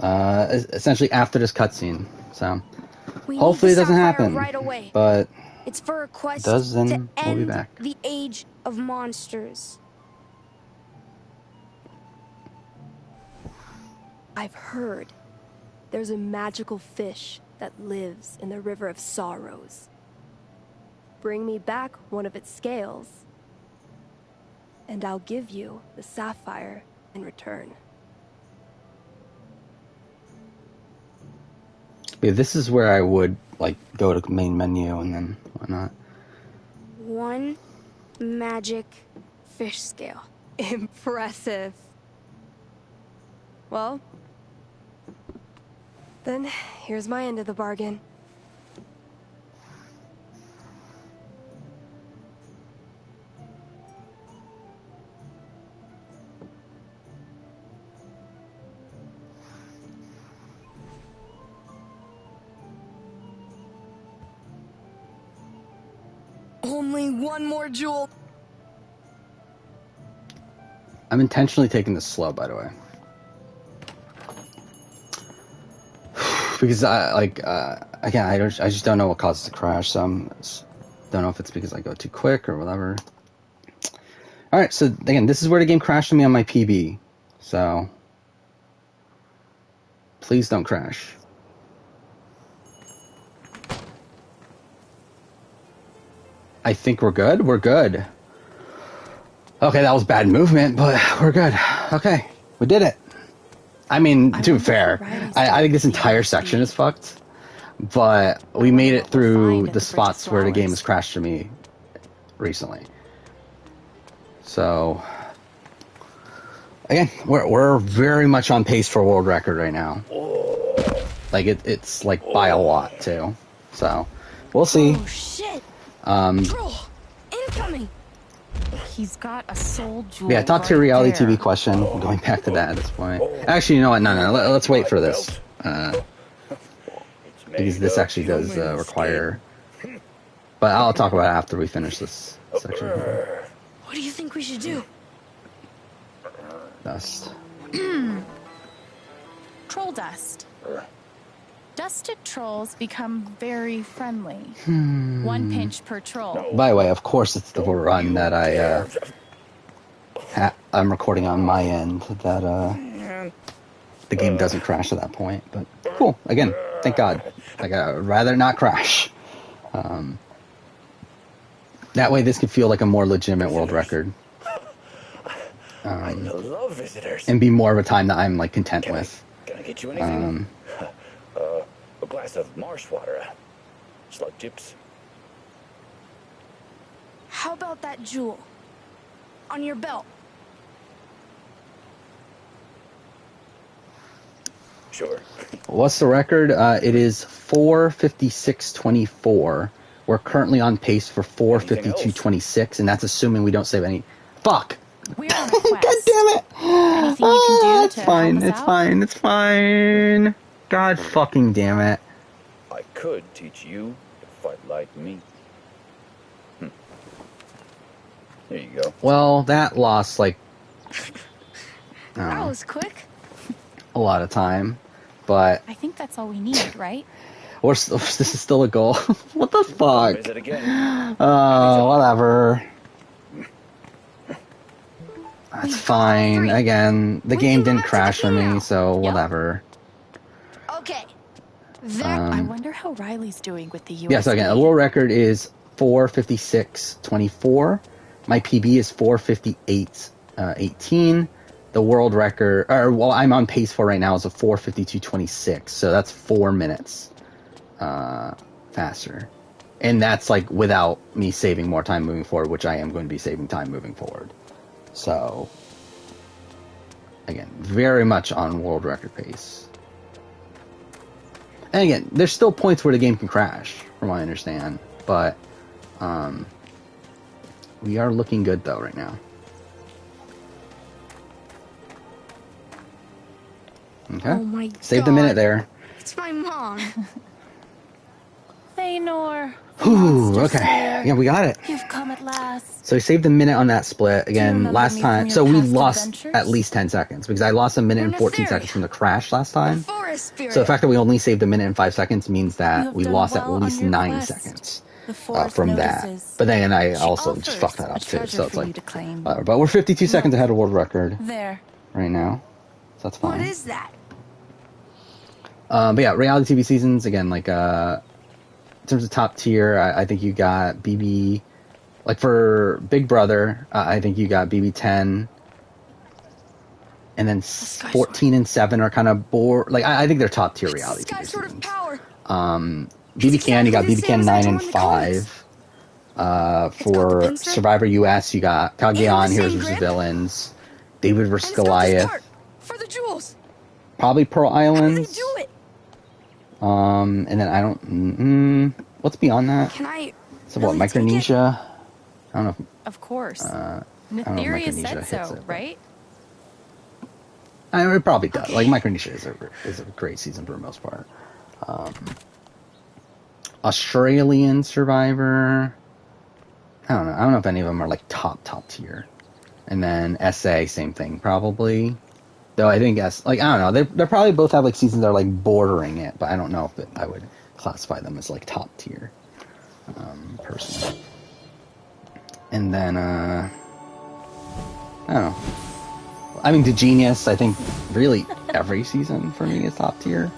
A: Essentially after this cutscene. So
G: We
A: hopefully
G: need
A: it
G: the
A: doesn't
G: sapphire
A: happen.
G: right away.
A: But
G: It's for a quest
A: does, then
G: to
A: we'll be
G: end
A: back.
G: the age of monsters.
H: I've heard there's a magical fish that lives in the River of Sorrows. Bring me back one of its scales, and I'll give you the sapphire in return.
A: yeah, this is where I would like go to main menu and then whatnot.
G: 1 magic fish scale.
H: Impressive. Well, then here's my end of the bargain.
G: Only 1 more jewel.
A: I'm intentionally taking this slow, by the way. Because again, I just don't know what causes the crash, so don't know if it's because I go too quick or whatever. Alright, so again, this is where the game crashed on me on my PB. So please don't crash. I think we're good. We're good. Okay, that was bad movement, but we're good. Okay, we did it. I mean, to be fair, I think this entire section is fucked, but we made it through the spots where the game has crashed for me recently. So, again, we're very much on pace for a world record right now. Like, it's like by a lot, too. So, we'll see.
G: Oh, shit. Incoming.
C: He's got a soul jewel.
A: Yeah, talk to
C: right
A: a reality
C: there.
A: TV question. I'm going back to that at this point. Actually, you know what? No. Let's wait for this. Because this actually does require... But I'll talk about it after we finish this section.
G: What What do you think we should do?
A: Dust.
C: Troll dust. Dusted trolls become very friendly. One pinch per troll.
A: By the way, of course, it's the run that I'm recording on my end. That the game doesn't crash at that point. But cool. Again, thank God. Like I'd rather not crash. That way, this could feel like a more legitimate world record.
U: I love visitors.
A: And be more of a time that I'm like content with.
U: Can I get you anything? A glass of marsh water. Slug chips.
G: How about that jewel? On your belt.
U: Sure.
A: What's the record? It is 4:56:24. We're currently on pace for 4:52:26, and that's assuming we don't save any. Fuck.
C: We're on a quest.
A: God damn it!
C: Anything you can do
A: It's
C: to
A: fine.
C: help us
A: It's
C: out?
A: fine. It's fine. God fucking damn it.
U: I could teach you to fight like me. There you go.
A: Well, that lost like
G: That was quick.
A: a lot of time, but
C: I think that's all we need, right?
A: this is still a goal. What the fuck?
U: Visit again.
A: Whatever. That's fine. Again, the game didn't crash for me, so whatever.
G: Okay.
C: I wonder how Riley's doing with the USB.
A: Yeah, so again, the world record is 4:56:24. My PB is 4:58:18. The world record, I'm on pace for right now is a 4:52:26. So that's 4 minutes faster, and that's like without me saving more time moving forward, which I am going to be saving time moving forward. So again, very much on world record pace. And again, there's still points where the game can crash, from what I understand, but we are looking good though right now. Okay.
G: Oh my
A: Saved a minute there.
G: It's my mom.
C: Thanor.
A: Whew, okay. Yeah, we got it.
C: You've come at last.
A: So we saved a minute on that split. Again,
C: remember
A: last
C: me
A: time.
C: from
A: So
C: your
A: we
C: past
A: lost
C: adventures?
A: at least 10 seconds because I lost a minute and 14 seconds from the crash last time.
G: Forest spirit.
A: So the fact that we only saved a minute and 5 seconds means
C: You
A: that
C: have
A: we
C: done
A: lost
C: well
A: at least
C: on your
A: 9
C: quest.
A: seconds
C: The forest
A: from that.
C: notices.
A: But then I
C: She
A: also just
C: offers
A: fucked that
C: a
A: up too.
C: treasure
A: So it's
C: for you
A: like,
C: to claim.
A: whatever. But we're 52 seconds ahead of world record
C: There.
A: right now. So that's fine.
G: What is that?
A: But yeah, reality TV seasons, again, like, in terms of top tier, I think you got BB, like for Big Brother, I think you got BB10, and then 14 and 7 are kind of bored. Like, I think they're top tier reality TV seasons. BB Can, you got BB Can 9 and 5. For Survivor US, you got Cagayan, Heroes vs. Villains, David vs. Goliath,
G: For the jewels.
A: probably Pearl Islands.
G: Do it.
A: And then I don't. What's beyond that?
G: Can I?
A: So what? Micronesia? I don't know.
C: Of course.
A: don't know if
C: Netheria
A: Micronesia
C: said
A: hits
C: so,
A: it, but-
C: right?
A: I mean, it probably does. Like Micronesia is a great season for the most part. Australian Survivor. I don't know. I don't know if any of them are like top tier. And then SA, same thing probably. Though I think I don't know. They probably both have like seasons that are like bordering it, but I don't know if I would classify them as like top tier, personally. And then I don't know. I mean, The Genius. I think really every season for me is top tier.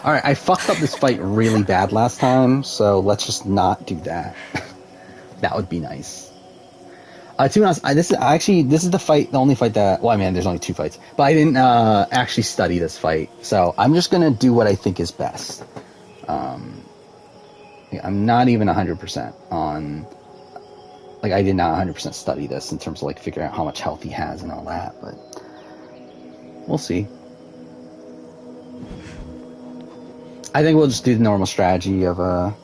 A: All right, I fucked up this fight really bad last time, so let's just not do that. That would be nice. To be honest, this is the only fight that. Well, I mean, there's only 2 fights, but I didn't actually study this fight, so I'm just gonna do what I think is best. I'm not even 100% on. Like, I did not 100% study this in terms of like figuring out how much health he has and all that, but we'll see. I think we'll just do the normal strategy of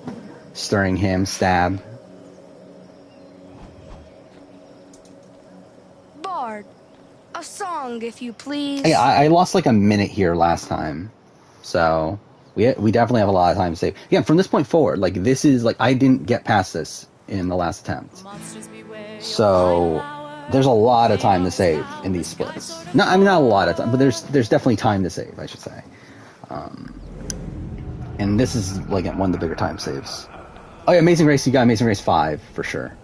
A: stirring him, stab.
G: Bard, a song, if you please.
A: Hey, I lost like a minute here last time, so We definitely have a lot of time to save. Yeah, from this point forward, like this is like I didn't get past this in the last attempt, so there's a lot of time to save in these splits. No, I mean not a lot of time, but there's definitely time to save, I should say. And this is like one of the bigger time saves. Oh yeah, Amazing Race, you got Amazing Race 5 for sure.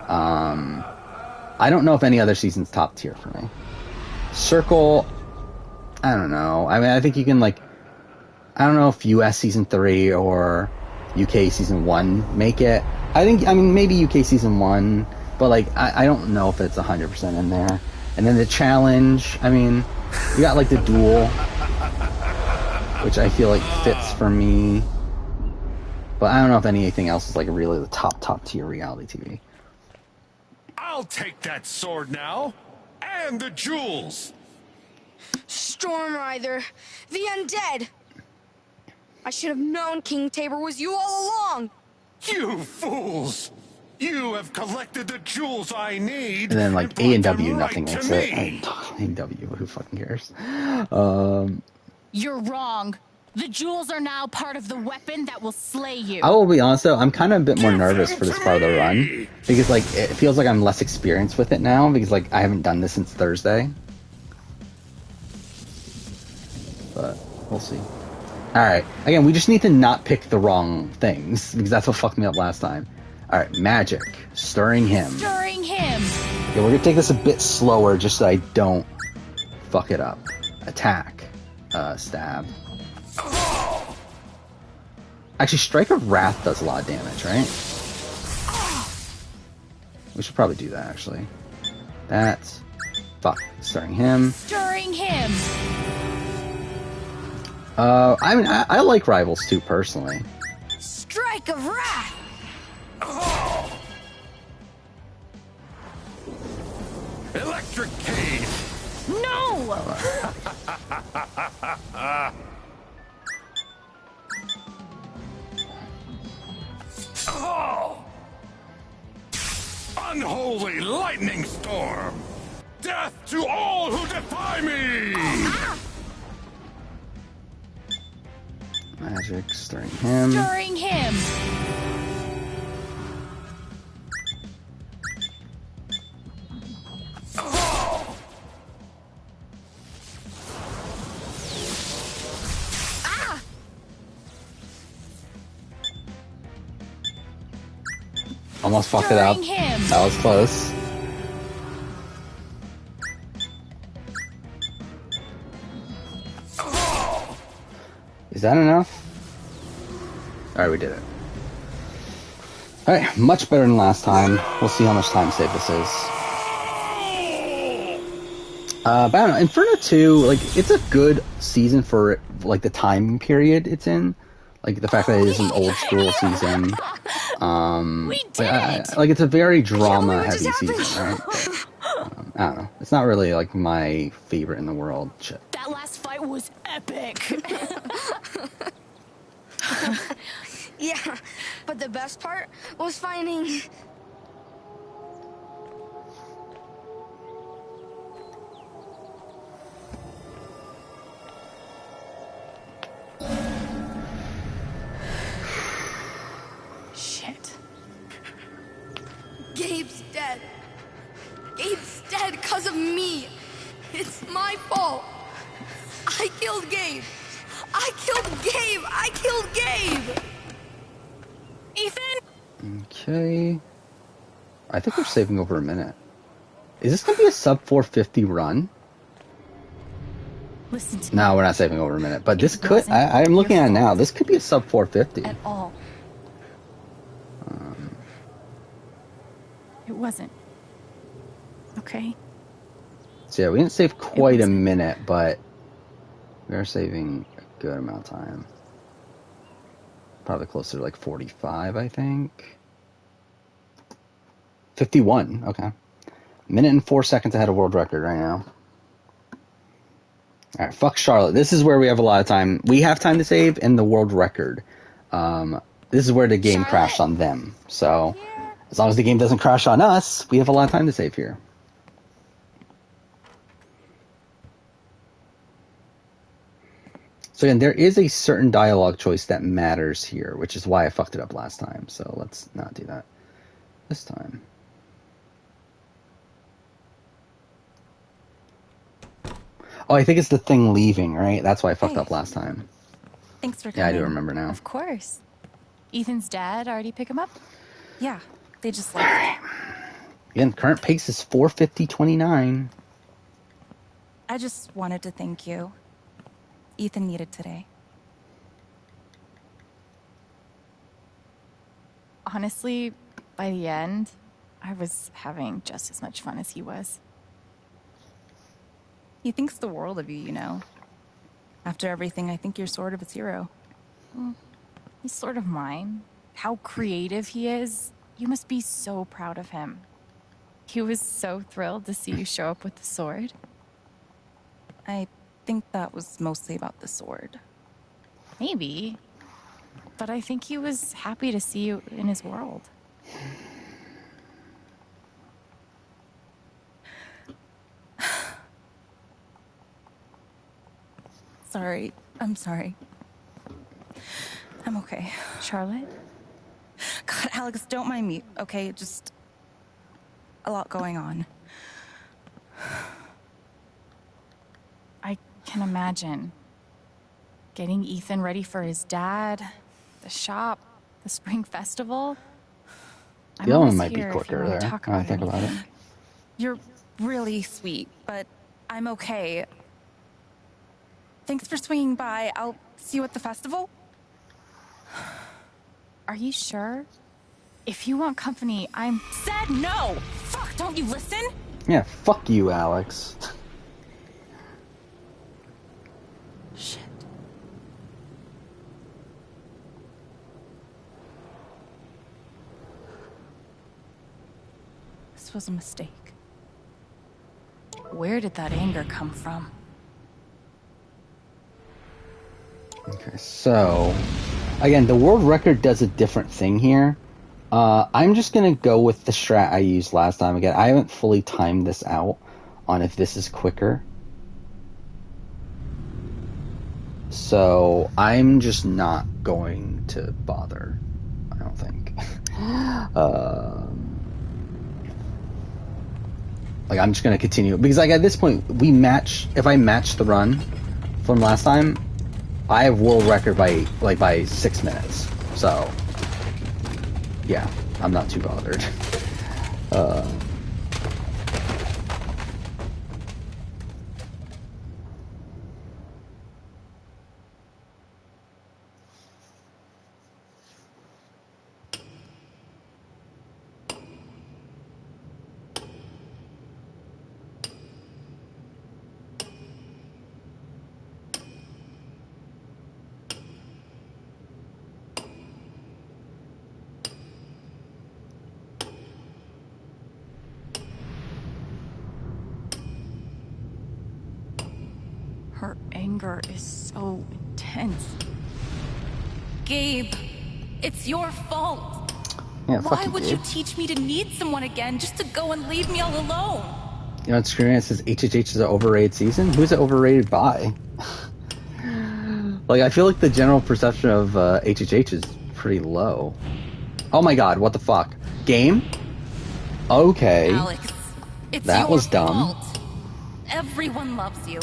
A: I don't know if any other season's top tier for me. Circle, I don't know. I mean, I think you can like, I don't know if US Season 3 or UK Season 1 make it. I mean, maybe UK Season 1, but like, I don't know if it's 100% in there. And then the challenge, I mean, you got like the duel, which I feel like fits for me. But I don't know if anything else is like really the top tier reality TV.
J: I'll take that sword now, and the jewels.
G: Storm Rider, the undead. I should have known King Tabor was you all along.
J: You fools! You have collected the jewels I need.
A: And then like A and W, nothing makes it. A and W, who fucking cares?
C: You're wrong. The jewels are now part of the weapon that will slay you.
A: I will be honest though, I'm kind of a bit more nervous for this part of the run because like it feels like I'm less experienced with it now because like I haven't done this since Thursday. But we'll see. Alright, again, we just need to not pick the wrong things because that's what fucked me up last time. Alright, magic. Stirring him.
C: Stirring him.
A: Yeah, we're gonna take this a bit slower just so I don't fuck it up. Attack. Stab. Actually, Strike of Wrath does a lot of damage, right? We should probably do that, actually. That's... Fuck. Stirring him.
C: Stirring him.
A: I mean, I like Rivals too, personally.
G: Strike of Wrath.
J: Electric Cave.
C: No!
J: Unholy lightning storm! Death to all who defy me!
A: Magic, stirring him.
C: Stirring him.
A: Almost fucked it up. That was close. Is that enough? Alright, we did it. Alright, much better than last time. We'll see how much time save this is. But I don't know, Inferno 2, like, it's a good season for, like, the time period it's in. Like, the fact that it is an old school season. Like, it's a very drama-heavy season, right? I don't know. It's not really, like, my favorite in the world. Shit.
C: That last fight was epic.
G: Yeah, but the best part was finding...
C: Shit.
G: Gabe's dead. Gabe's dead because of me. It's my fault. I killed Gabe. I killed Gabe. I killed Gabe.
C: Ethan?
A: Okay. I think we're saving over a minute. Is this going to be a sub 450 run?
C: Listen to
A: No, we're not saving over a minute. But this could... I'm looking at it now. This could be a sub 450.
C: At all. It wasn't. Okay?
A: So yeah, we didn't save quite a minute, but we are saving a good amount of time. Probably closer to like 45, I think. 51, okay. Minute and 4 seconds ahead of world record right now. Alright, fuck Charlotte. This is where we have a lot of time. We have time to save in the world record. This is where the game crashed on them. So, as long as the game doesn't crash on us, we have a lot of time to save here. So again, there is a certain dialogue choice that matters here, which is why I fucked it up last time. So let's not do that this time. Oh, I think it's the thing leaving, right? That's why I fucked up last time.
C: Thanks for coming.
A: Yeah, I do remember now.
C: Of course. Ethan's dad already pick him up? Yeah, they just left.
A: Again, current pace is 4:50:29.
C: I just wanted to thank you. Ethan needed today. Honestly, by the end, I was having just as much fun as he was. He thinks the world of you, you know. After everything, I think you're sort of his hero. Well, he's sort of mine. How creative he is. You must be so proud of him. He was so thrilled to see you show up with the sword. I think that was mostly about the sword. Maybe. But I think he was happy to see you in his world. Sorry. I'm sorry. I'm okay. Charlotte? God, Alex, don't mind me, okay? Just a lot going on. I can imagine getting Ethan ready for his dad, the shop, the spring festival.
A: The other one might be quicker there. I think about it.
C: You're really sweet, but I'm okay. Thanks for swinging by. I'll see you at the festival. Are you sure? If you want company, I'm... Said no! Fuck, don't you listen?
A: Yeah, fuck you, Alex.
C: Shit. This was a mistake. Where did that anger come from?
A: Okay, so again, the world record does a different thing here. I'm just gonna go with the strat I used last time. Again, I haven't fully timed this out on if this is quicker. So I'm just not going to bother. I don't think. Like I'm just gonna continue because like at this point we match. If I match the run from last time, I have world record by 6 minutes. So yeah, I'm not too bothered.
C: Her anger is so intense.
F: Gabe, it's your fault.
A: Yeah, fuck
F: Why
A: you,
F: would
A: Gabe.
F: you teach me to need someone again just to go and leave me all alone?
A: You know, Screen says HHH is an overrated season. Who's it overrated by? Like, I feel like the general perception of HHH is pretty low. Oh my god, what the fuck? Game? Okay.
F: Alex, it's
A: that
F: your
A: was dumb.
F: fault. Everyone loves you.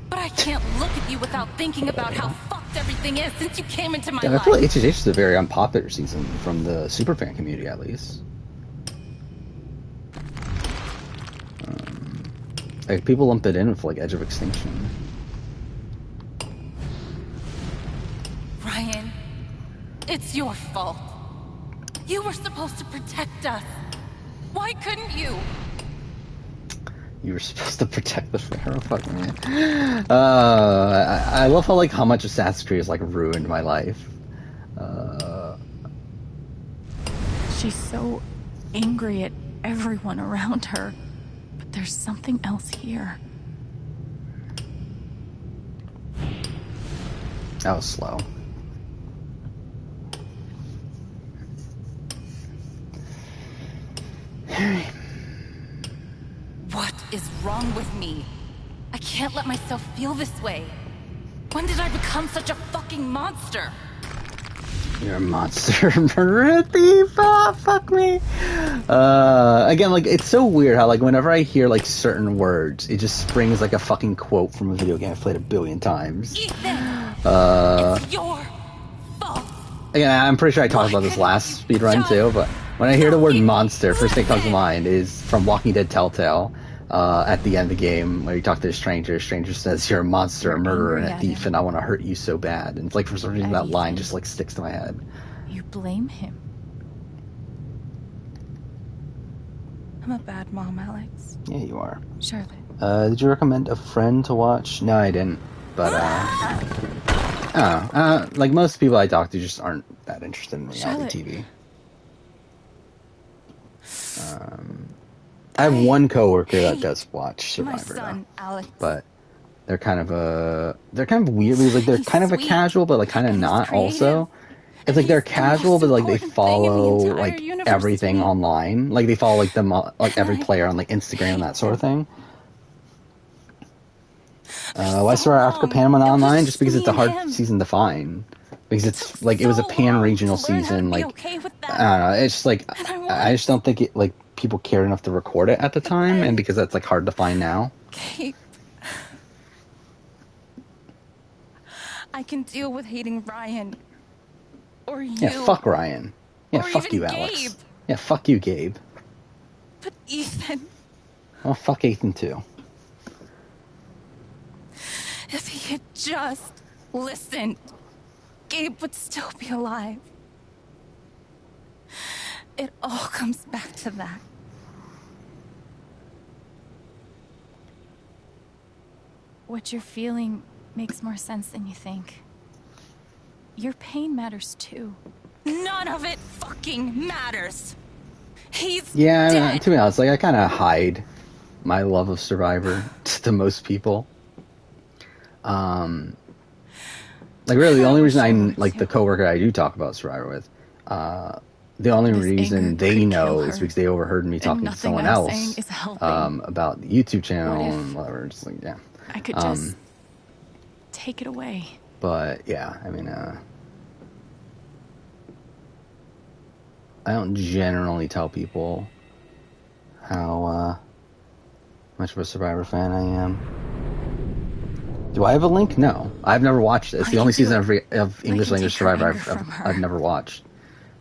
F: But I can't look at you without thinking about how fucked everything is since you came into my
A: Yeah, I
F: life.
A: feel like HHH is a very unpopular season from the superfan community, at least. Like, people lump it in with, like, Edge of Extinction.
F: Ryan, it's your fault. You were supposed to protect us. Why couldn't you?
A: You were supposed to protect the Pharaoh, fuck man. I love how, like, how much Assassin's Creed has, like, ruined my life.
C: She's so angry at everyone around her. But there's something else here.
A: That was slow.
F: What is wrong with me? I can't let myself feel this way. When did I become such a fucking monster?
A: You're a monster, murderer thief. Oh, fuck me. Again, like, it's so weird how, like, whenever I hear, like, certain words, it just springs, like, a fucking quote from a video game I've played a billion times.
F: It's your fault.
A: Again, I'm pretty sure I talked about this last speedrun, too, but when I hear the word monster, first thing that comes to mind is from Walking Dead Telltale, at the end of the game, where you talk to the stranger says, "You're a monster, a murderer, and a thief, and I want to hurt you so bad." And it's like, for some reason, that line just, like, sticks to my head.
C: You blame him.
E: I'm a bad mom, Alex.
A: Yeah, you are.
E: Charlotte.
A: Did you recommend a friend to watch? No, I didn't. But, like most people I talk to just aren't that interested in reality TV. I have one coworker that does watch Survivor,
E: son, Alex.
A: but they're kind of weird because, like, they're kind of a casual, but, like, kind of not also. It's like they're casual, but, like, they follow, like, everything online. Like, they follow, like, like, every player on, like, Instagram and that sort of thing. Why Survivor Africa Panama not online? Just because it's a hard season to find. Because it's, like, it was a pan-regional season, like, I don't know, it's just, like, I just don't think it, like, people cared enough to record it at the time, and because that's, like, hard to find now.
E: Kate. I can deal with hating Ryan. Or you.
A: Yeah, fuck Ryan. Yeah,
E: or
A: fuck
E: even
A: you, Alex.
E: Gabe.
A: Yeah, fuck you, Gabe.
E: But Ethan,
A: Oh, fuck Ethan, too.
E: if he had just listened, Gabe would still be alive. It all comes back to that.
C: What you're feeling makes more sense than you think. Your pain matters too.
E: None of it fucking matters. He's
A: Yeah,
E: dead.
A: to be honest, like, I kind of hide my love of Survivor to most people. Like, really, the only reason I, like, the coworker I do talk about Survivor with, the only reason they know is because they overheard me talking to someone else about the YouTube channel and whatever. Just like, yeah.
C: I could just take it away.
A: But yeah, I mean, I don't generally tell people how much of a Survivor fan I am. Do I have a link? No, I've never watched it. It's the only season of English language Survivor I've never watched.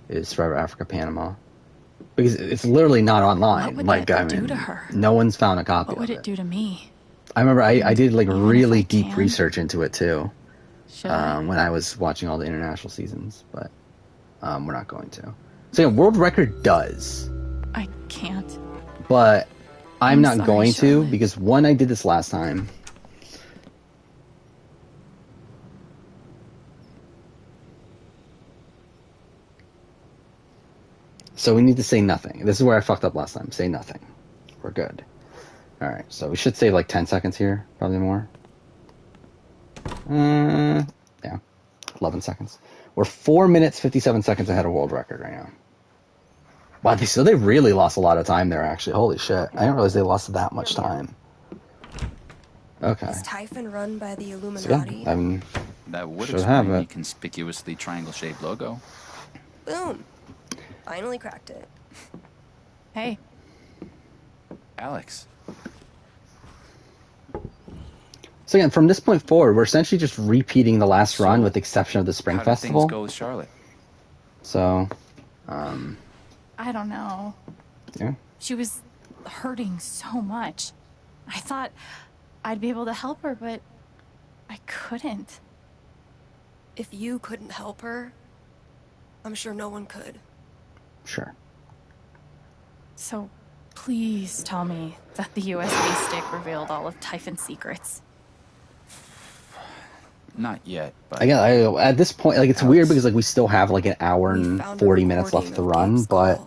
A: Is Survivor Africa Panama, because it's literally not online.
C: What would
A: Like,
C: that
A: I mean,
C: do to her?
A: no one's found a copy
C: What would
A: of
C: it do to me?
A: I remember I did, like, really deep
C: can.
A: research into it too,
C: Should I?
A: when I was watching all the international seasons, but we're not going to. So yeah, world record does,
C: I can't.
A: but I'm not
C: sorry,
A: going
C: Charlotte.
A: to, because one, I did this last time. So we need to say nothing. This is where I fucked up last time. Say nothing. We're good. Alright, so we should save like 10 seconds here. Probably more. Yeah. 11 seconds. We're 4 minutes, 57 seconds ahead of world record right now. Wow, they really lost a lot of time there, actually. Holy shit. I didn't realize they lost that much time. Okay.
H: Is Typhon run by the
A: So
H: Illuminati?
A: yeah, I mean,
I: That would
A: should have
I: explain the
A: it.
I: conspicuously triangle-shaped logo.
H: Boom. Finally cracked it.
C: Hey.
I: Alex.
A: So again, from this point forward, we're essentially just repeating the last run with the exception of the Spring
I: How did
A: Festival.
I: things go with Charlotte?
A: So,
C: I don't know.
A: yeah.
C: She was hurting so much. I thought I'd be able to help her, but I couldn't.
H: If you couldn't help her, I'm sure no one could.
A: Sure.
C: So please tell me that the USB stick revealed all of Typhon's secrets.
I: Not yet, but
A: Again, at this point, like, it's weird because, like, we still have like an hour and 40 minutes left to run, but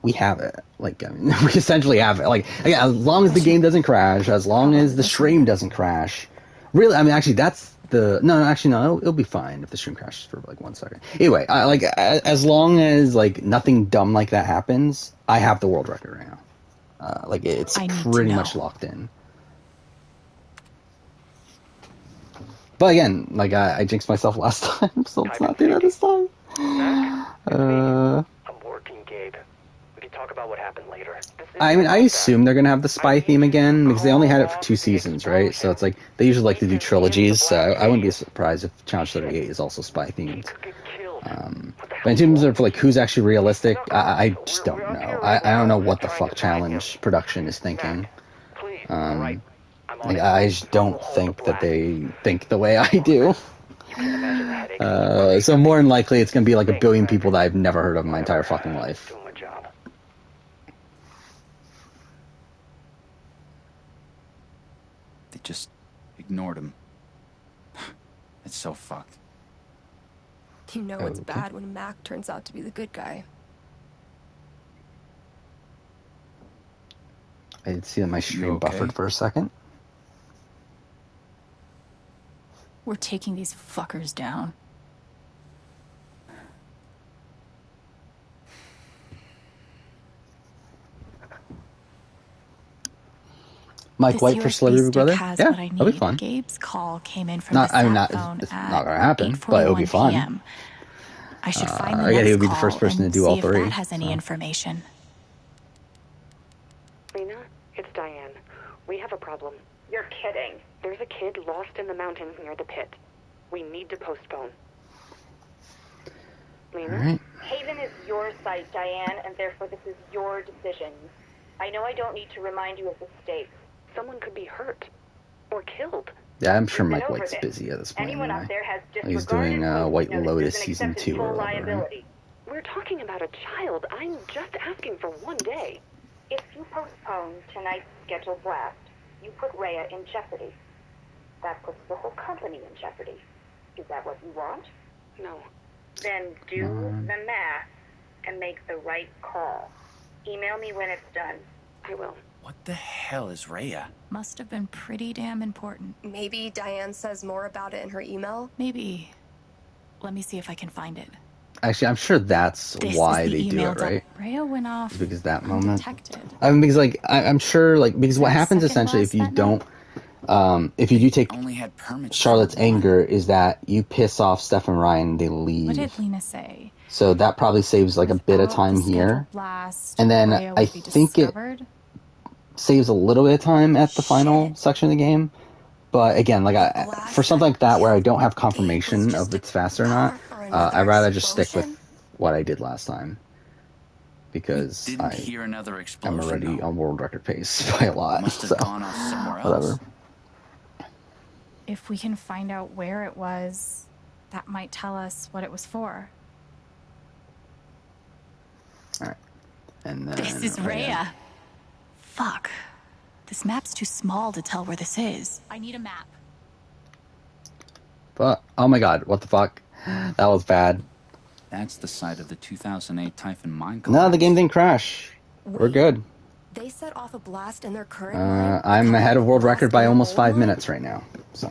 A: we have it. Like, I mean, we essentially have it. Like, again, as long as the game doesn't crash, as long as the stream doesn't crash. Really, I mean, actually, that's the no. It'll be fine if the stream crashes for like 1 second. Anyway, like, as long as, like, nothing dumb like that happens, I have the world record right now. Like, it's pretty much locked in. But again, like I jinxed myself last time, so let's not do that this time.
R: I'm working, Gabe. We can talk about what happened later.
A: I mean, I assume they're gonna have the spy theme again because they only had it for 2 seasons, right? So it's like they usually like to do trilogies. So I wouldn't be surprised if Challenge 38 is also spy themed. But in terms of like who's actually realistic, I just don't know. I don't know what the fuck Challenge production is thinking. Like, I just don't think that they think the way I do. So more than likely, it's gonna be like a billion people that I've never heard of in my entire fucking life.
I: They just ignored him. It's so fucked.
H: You know it's bad when Mac turns out to be the good guy.
A: I did see that my stream buffered for a second.
C: We're taking these fuckers down.
A: Mike White for Celebrity Big Brother? Yeah, that'll be fun.
C: Gabe's call came in from the sat phone
A: it's
C: at
A: not gonna happen, but it'll be fun.
C: PM. I should find the
A: he
C: next
A: would be the
C: call
A: first person to
C: and
A: do all
C: see
A: three.
C: if that has any information.
P: Lena, it's Diane. We have a problem. You're kidding. There's a kid lost in the mountains near the pit. We need to postpone. Lena?
A: All right.
P: Haven is your site, Diane, and therefore this is your decision. I know I don't need to remind you of the stakes. Someone could be hurt or killed.
A: Yeah, I'm sure Mike White's busy at this point.
P: Anyone
A: Anyway.
P: up there has
A: He's doing White Lotus season 2 or whatever. Right?
P: We're talking about a child. I'm just asking for one day. If you postpone tonight's scheduled blast, you put Rhea in jeopardy. That puts the whole company in jeopardy. Is that what you want? No. Then do the math and make the right call. Email me when it's done. I will.
I: What the hell is Rhea?
C: Must have been pretty damn important.
H: Maybe Diane says more about it in her email?
C: Maybe. Let me see if I can find it.
A: Actually, I'm sure that's why they do it, right?
C: Rhea went off
A: Because that moment.
C: undetected.
A: I mean, because like I'm sure, like because what happens essentially if you don't, if you do take Charlotte's anger, is that you piss off Steph and Ryan, they leave.
C: What did Lena say?
A: So that probably saves like a bit of time here, and then I think it saves a little bit of time at the final section of the game. But again, like for something like that where I don't have confirmation of it's fast or not, I'd rather just stick with what I did last time because I'm already on world record pace by a lot. So whatever.
C: If we can find out where it was, that might tell us what it was for.
A: All right, and then
C: this is Rhea. Fuck. This map's too small to tell where this is. I need a map.
A: But oh my god, what the fuck? That was bad.
I: That's the site of the 2008 Typhon mine collapse.
A: No, the game didn't crash. We're good.
H: They set off a blast in their current
A: I'm ahead of world record by almost 5 minutes right now. So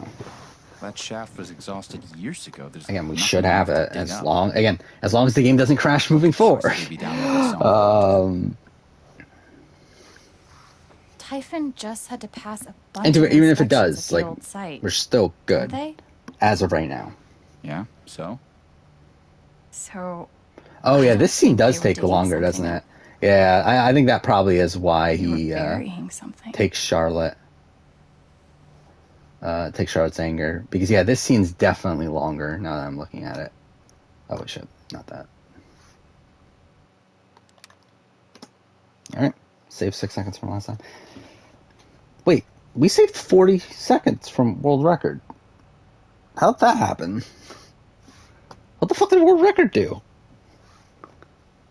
I: that shaft was exhausted years ago.
A: Again, we should have it as long as the game doesn't crash moving forward.
C: Typhon just had to pass a bunch
A: and
C: of
A: even if it does, like
C: old site.
A: we're still good
C: They?
A: as of right now.
I: Yeah. So.
A: Oh yeah, this scene does take longer, doesn't it? Yeah, I think that probably is why he takes Charlotte. Takes Charlotte's anger because yeah, this scene's definitely longer now that I'm looking at it. Oh shit, not that. All right, save 6 seconds from last time. Wait, we saved 40 seconds from world record. How'd that happen? What the fuck did world record do?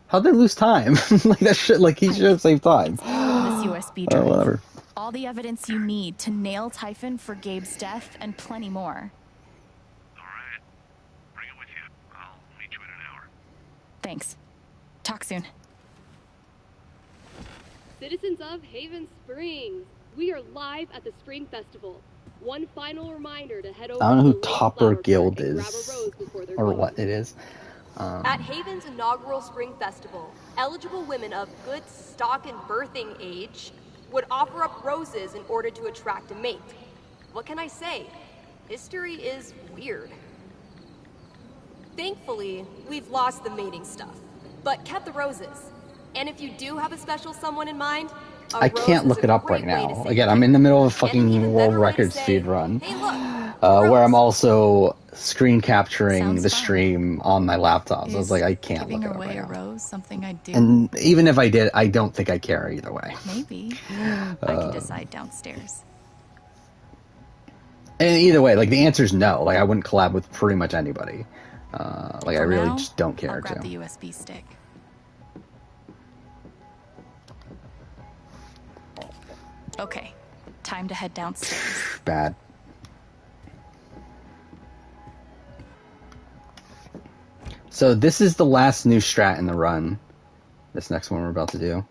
A: How'd they lose time? Like that shit. Like he should have saved time.
C: This USB drive.
A: Whatever.
C: All the evidence you need to nail Typhon for Gabe's death and plenty more.
T: All right, bring it with you. I'll meet you in an hour.
C: Thanks. Talk soon.
M: Citizens of Haven Springs, we are live at the Spring Festival. One final reminder to head over.
A: I don't know
M: to
A: who
M: the
A: Topper
M: Flower
A: Guild
M: Park and grab
A: is,
M: a rose before they're
A: or
M: gone.
A: what it is.
M: At Haven's inaugural Spring Festival, eligible women of good stock and birthing age would offer up roses in order to attract a mate. What can I say?
H: History is weird. Thankfully, we've lost the mating stuff, but kept the roses. And if you do have a special someone in mind,
A: I can't look it up right now. Again, I'm in the middle of a fucking world record speed run, where I'm also screen capturing the stream on my laptop. So I was like, I can't look it up right now.
C: Giving away a rose something I do?
A: And even if I did, I don't think I care either way.
C: Maybe. I can decide downstairs.
A: And either way, like the answer is no. Like I wouldn't collab with pretty much anybody. Like I really just don't care
C: I'll grab
A: to.
C: the USB stick. Okay, time to head downstairs.
A: Bad. So this is the last new strat in the run. This next one we're about to do.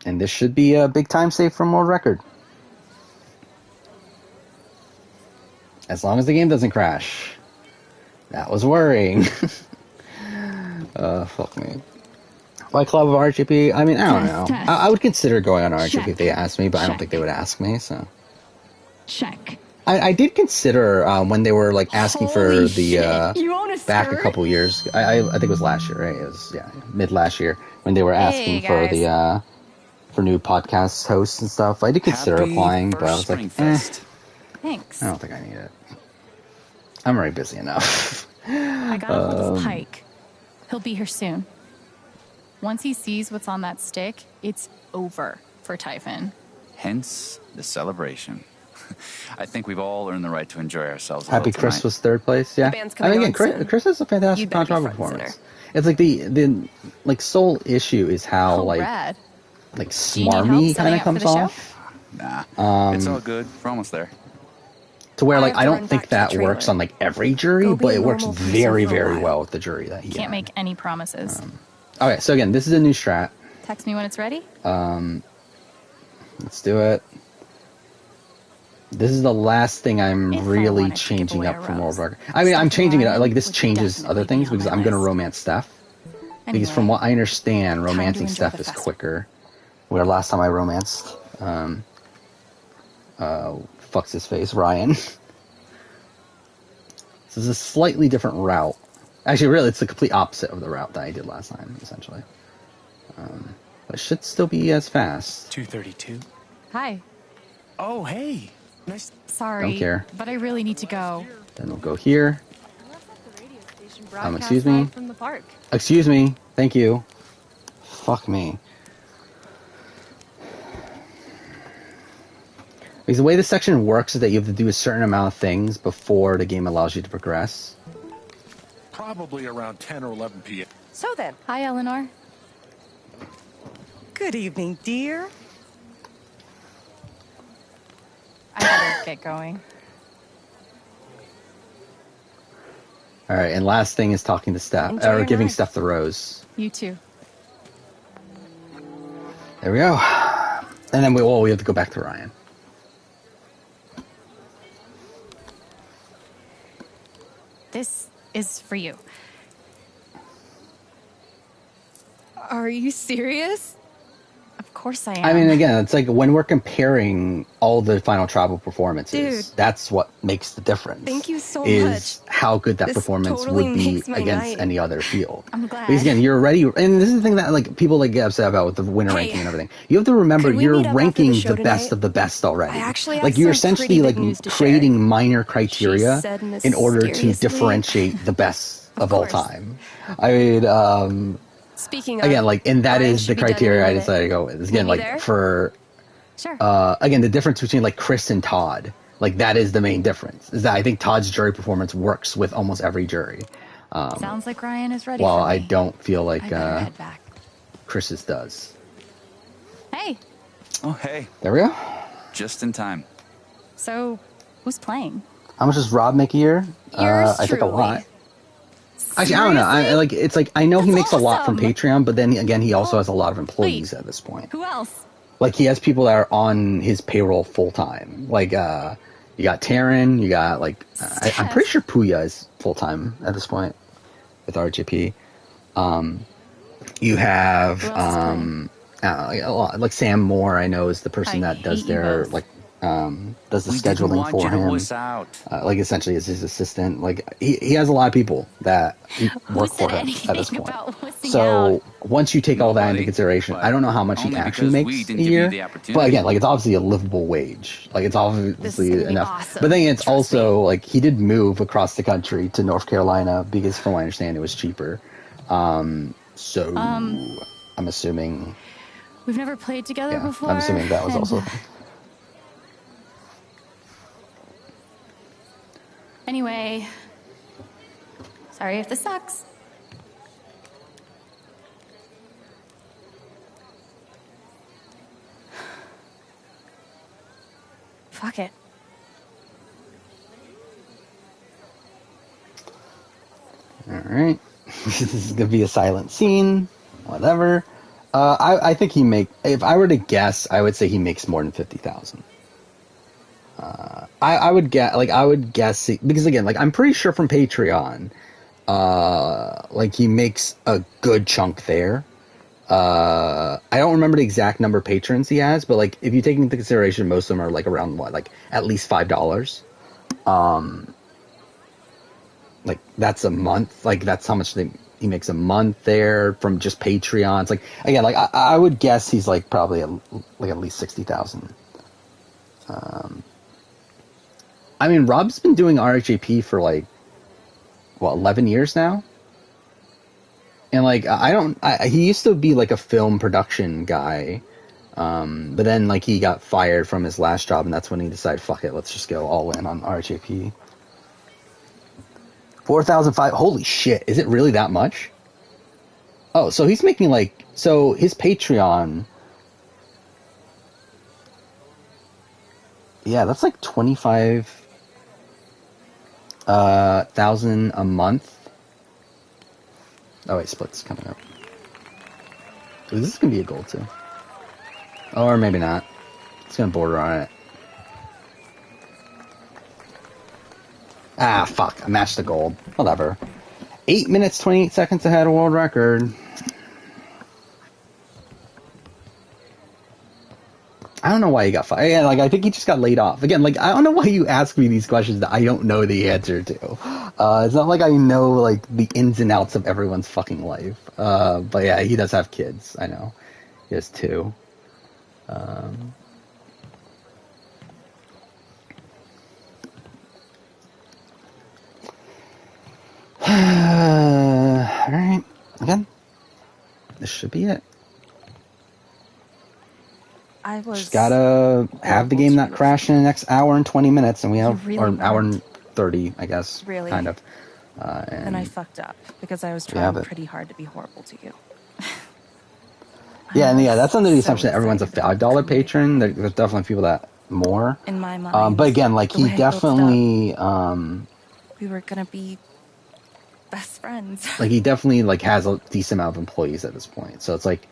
A: And this should be a big time save from world record. As long as the game doesn't crash. That was worrying. Fuck me. Why Club of RGP? I mean, I don't know. I would consider going on RGP if they asked me, but I don't think they would ask me, so.
S: Check.
A: I did consider when they were like asking for the back a couple years. I think it was last year, right? It was mid last year when they were asking for the for new podcast hosts and stuff. I did consider applying, but I was like,
C: Thanks.
A: I don't think I need it. I'm already busy enough.
C: I got a hold of Pike. He'll be here soon. Once he sees what's on that stick, it's over for Typhon.
I: Hence the celebration. I think we've all earned the right to enjoy ourselves.
A: Happy Chris was third place. Yeah, I mean, again, Chris has a fantastic contract performance. It's like the like sole issue is how
C: rad.
A: Like smarmy kind of comes off.
I: Nah, it's all good. We're almost there.
A: To where like I don't think that works on like every jury, but it works very well with the jury that he
C: can't make any promises.
A: Okay, so again, this is a new strat.
C: Text me when it's ready.
A: Let's do it. This is the last thing I'm really changing up from World Record. I mean, I'm changing it. Like this changes other things because I'm going to romance Steph. Because from what I understand, romancing Steph is quicker. Where last time I romanced, fucks his face, Ryan. This is a slightly different route. Actually, really, it's the complete opposite of the route that I did last time, essentially. But it should still be as fast.
K: 232.
C: Hi.
K: Oh, hey. Nice.
C: Sorry.
A: Don't care.
C: But I really need to go.
A: Then we'll go here. Excuse me.
C: From the park.
A: Excuse me. Thank you. Fuck me. Because the way this section works is that you have to do a certain amount of things before the game allows you to progress.
J: Probably around 10 or 11 p.m.
C: So then. Hi, Eleanor.
N: Good evening, dear.
C: I better get going.
A: All right, and last thing is talking to Steph, or giving Steph the rose.
C: You too.
A: There we go. And then we have to go back to Ryan.
C: This is for you.
H: Are you serious?
C: Of course I am.
A: I mean, again, it's like when we're comparing all the Final Tribal performances,
H: Dude.
A: that's what makes the difference.
H: Thank you so
A: is
H: much.
A: how good that
H: This
A: performance
H: totally
A: would be
H: makes my
A: against
H: night.
A: any other field.
C: I'm glad.
A: Because again, you're already, and this is the thing that like people like get upset about with the winner ranking and everything. You have to remember
H: could we
A: you're
H: meet up after
A: ranking
H: the show
A: the best
H: tonight?
A: of the best already.
H: I actually have
A: like you're
H: some
A: essentially
H: pretty
A: like
H: big news to
A: creating minor criteria
H: said
A: in order to
H: mysteriously.
A: differentiate the best of all time. I mean,
H: Speaking of,
A: again, like, and that
H: Ryan
A: is the
H: should be done in a
A: criteria I
H: minute.
A: decided to go with. Again,
H: Meet me
A: like
H: there?
A: for
C: Sure.
A: again, the difference between like Chris and Todd, like that is the main difference. Is that I think Todd's jury performance works with almost every jury.
C: Sounds like Ryan is ready
A: While
C: for me.
A: I don't feel like
C: I better head back.
A: Chris's does.
C: Hey,
I: Oh, hey.
A: There we go.
I: Just in time.
C: so who's playing?
A: How much does Rob make a year?
C: Yours
A: I think a
C: truly.
A: lot. Actually, I don't know. I like it's like I know he makes a lot from Patreon, but then again, he also has a lot of employees at this point.
C: Who else?
A: Like he has people that are on his payroll full time. Like you got Taryn, you got like I'm pretty sure Puya is full time at this point with RGP. You have a lot, like Sam Moore. I know is the person that does their like does the
I: We didn't
A: scheduling
I: want
A: for
I: you to
A: him.
I: wuss out.
A: Like essentially is his assistant. Like he has a lot of people that
C: Who
A: work for
C: said
A: him at this
C: anything
A: point.
C: about wussing
A: So once you take all that into
I: Nobody,
A: consideration,
I: but
A: I don't know how much he
I: only
A: actually
I: because we
A: makes
I: didn't
A: a
I: give you
A: year.
I: the
A: But
I: opportunity.
A: again, like it's obviously a livable wage. Like it's
C: This
A: obviously
C: is gonna be
A: enough.
C: awesome.
A: But then it's
C: Trust
A: also like he did move across the country to North Carolina because, from what I understand, it was cheaper. So I'm assuming.
C: We've never played together
A: Yeah,
C: before.
A: I'm assuming that was
C: and,
A: also a thing.
C: Anyway, sorry if this sucks. Fuck it.
A: Alright. This is gonna be a silent scene. Whatever. I think if I were to guess, I would say he makes more than 50,000. I would guess because again, like I'm pretty sure from Patreon, like he makes a good chunk there. I don't remember the exact number of patrons he has, but like if you take into consideration, most of them are like around like at least $5. Like that's a month. Like that's how much he makes a month there from just Patreons. Like again, like I would guess he's like probably like at least 60,000. I mean, Rob's been doing RHAP for like, 11 years now? And like, he used to be like a film production guy. But then like he got fired from his last job and that's when he decided, fuck it, let's just go all in on RHAP. 4,005, holy shit, is it really that much? Oh, so he's making like, so his Patreon, yeah, that's like 25,000 a month. Oh wait, Split's coming up. Ooh, this is gonna be a goal too. Or maybe not. It's gonna border on it. Ah, fuck. I matched the gold. Whatever. 8 minutes, 28 seconds ahead of world record. I don't know why he got fired. Yeah, like, I think he just got laid off. Again, like, I don't know why you ask me these questions that I don't know the answer to. It's not like I know, like, the ins and outs of everyone's fucking life. But yeah, he does have kids. I know. He has 2. Alright. Again, this should be it.
O: I was
A: Just gotta have the game not crash in the next hour and 20 minutes, and we have,
O: really
A: or an hour
O: weren't.
A: and 30, I guess.
O: Really?
A: Kind of.
O: And I fucked up because I was
A: we have
O: trying
A: it.
O: pretty hard to be horrible to you.
A: Yeah, and yeah, that's under the assumption that everyone's a $5 patron. There's definitely people that more.
O: In my mind,
A: but again, like,
O: the
A: he
O: way I built it
A: definitely,
O: we were gonna be best friends.
A: like, he definitely, like, has a decent amount of employees at this point. So it's like,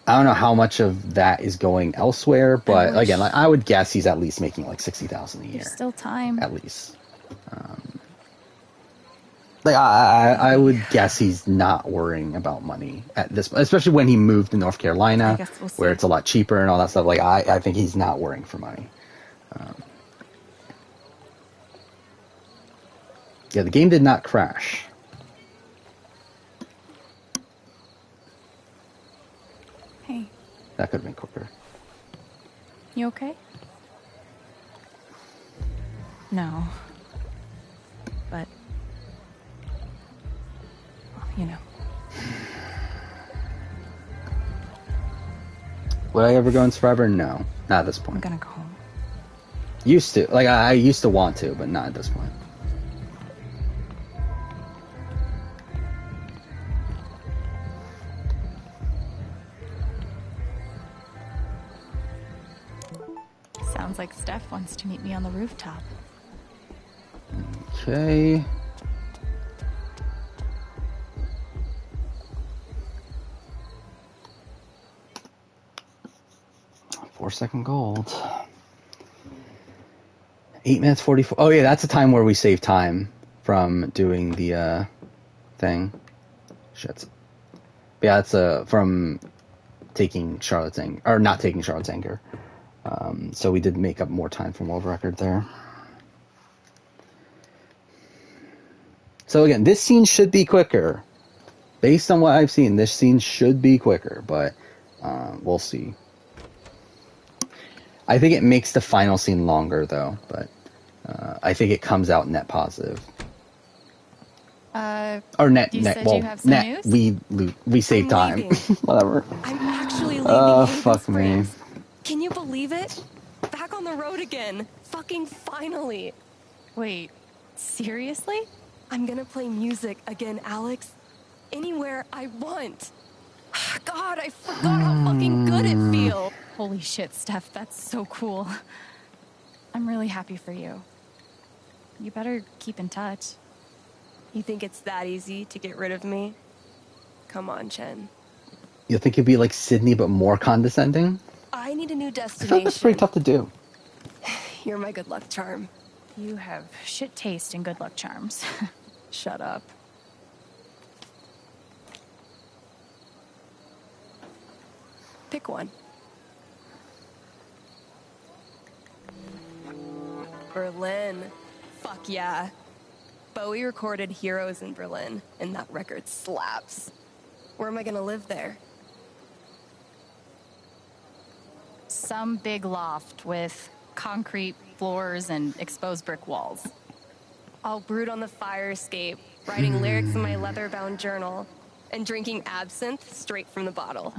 A: I don't know how much of that is going elsewhere, but again, like, I would guess he's at least making like 60,000 a year.
C: There's still time.
A: At least. Like, I would guess he's not worrying about money at this, especially when he moved to North Carolina,
O: we'll
A: where it's a lot cheaper and all that stuff. Like, I think he's not worrying for money. Yeah, the game did not crash.
C: Hey,
A: That could have been quicker.
C: you okay?
O: No. But, you know.
A: Would I ever go in Survivor? No, not at this point.
O: I'm gonna go home.
A: Used to. Like, I used to want to, but not at this point.
C: Sounds like Steph wants to meet me on the rooftop.
A: Okay. Four-second gold. 8 minutes 44. Oh yeah, that's the time where we save time from doing the thing. Shit. Yeah, it's from taking Charlotte's anger, or not taking Charlotte's anger. So we did make up more time from world record there. So again, this scene should be quicker. Based on what I've seen, this scene should be quicker, but we'll see. I think it makes the final scene longer, though, but I think it comes out net positive. Or net,
O: you
A: net.
O: said
A: Well,
O: you have some
A: net.
O: news?
A: We save
H: I'm
A: time.
H: leaving.
A: Whatever.
H: I'm actually leaving Haven
A: Fuck me.
H: Springs. Can you believe it? Back on the road again. Fucking finally.
O: Wait, seriously?
H: I'm gonna play music again, Alex. Anywhere I want. God, I forgot how fucking good it feels.
O: Holy shit, Steph, that's so cool. I'm really happy for you. You better keep in touch.
H: You think it's that easy to get rid of me? Come on, Chen.
A: You think you'd be like Sydney, but more condescending?
H: I need a new
A: I feel
H: destination.
A: like that's pretty tough to do.
H: You're my good luck charm.
O: You have shit taste in good luck charms.
H: Shut up. Pick one. Berlin. Fuck yeah. Bowie recorded Heroes in Berlin, and that record slaps. Where am I gonna live there?
O: Some big loft with concrete floors and exposed brick walls.
H: I'll brood on the fire escape, writing lyrics in my leather-bound journal, and drinking absinthe straight from the bottle.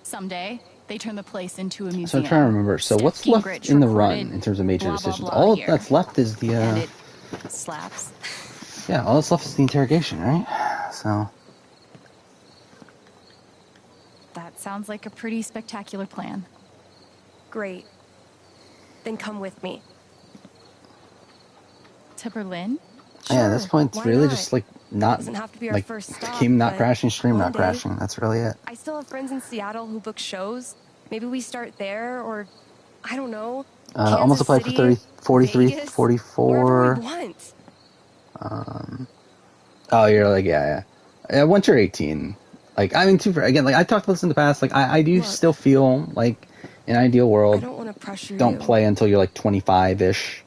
O: Someday, they turn the place into a museum.
A: So I'm trying to remember. So what's left
O: Gingrich
A: in the run
O: recorded
A: in terms of major
O: blah, blah,
A: decisions?
O: blah
A: All
O: here.
A: that's left is the.
O: And it slaps.
A: Yeah, all that's left is the interrogation, right? So.
O: That sounds like a pretty spectacular plan.
H: Great. Then come with me.
O: To Berlin?
A: Yeah, at this point, it's
H: why
A: really
H: not?
A: just like not
H: Doesn't have to be our
A: like
H: first stop,
A: game not
H: but
A: crashing, stream
H: one
A: not
H: day.
A: crashing. That's really it.
H: I still have friends in Seattle who book shows. Maybe we start there, or I don't know.
A: Almost
H: Kansas
A: applied for
H: City,
A: 30, 43,
H: Vegas,
A: 44.
H: wherever we want.
A: Oh, you're like, yeah. Once you're 18, like, I mean, again, like, I talked about this in the past, like, I do still feel like, in an ideal world,
H: I don't want to pressure
A: don't
H: you.
A: play until you're like 25-ish.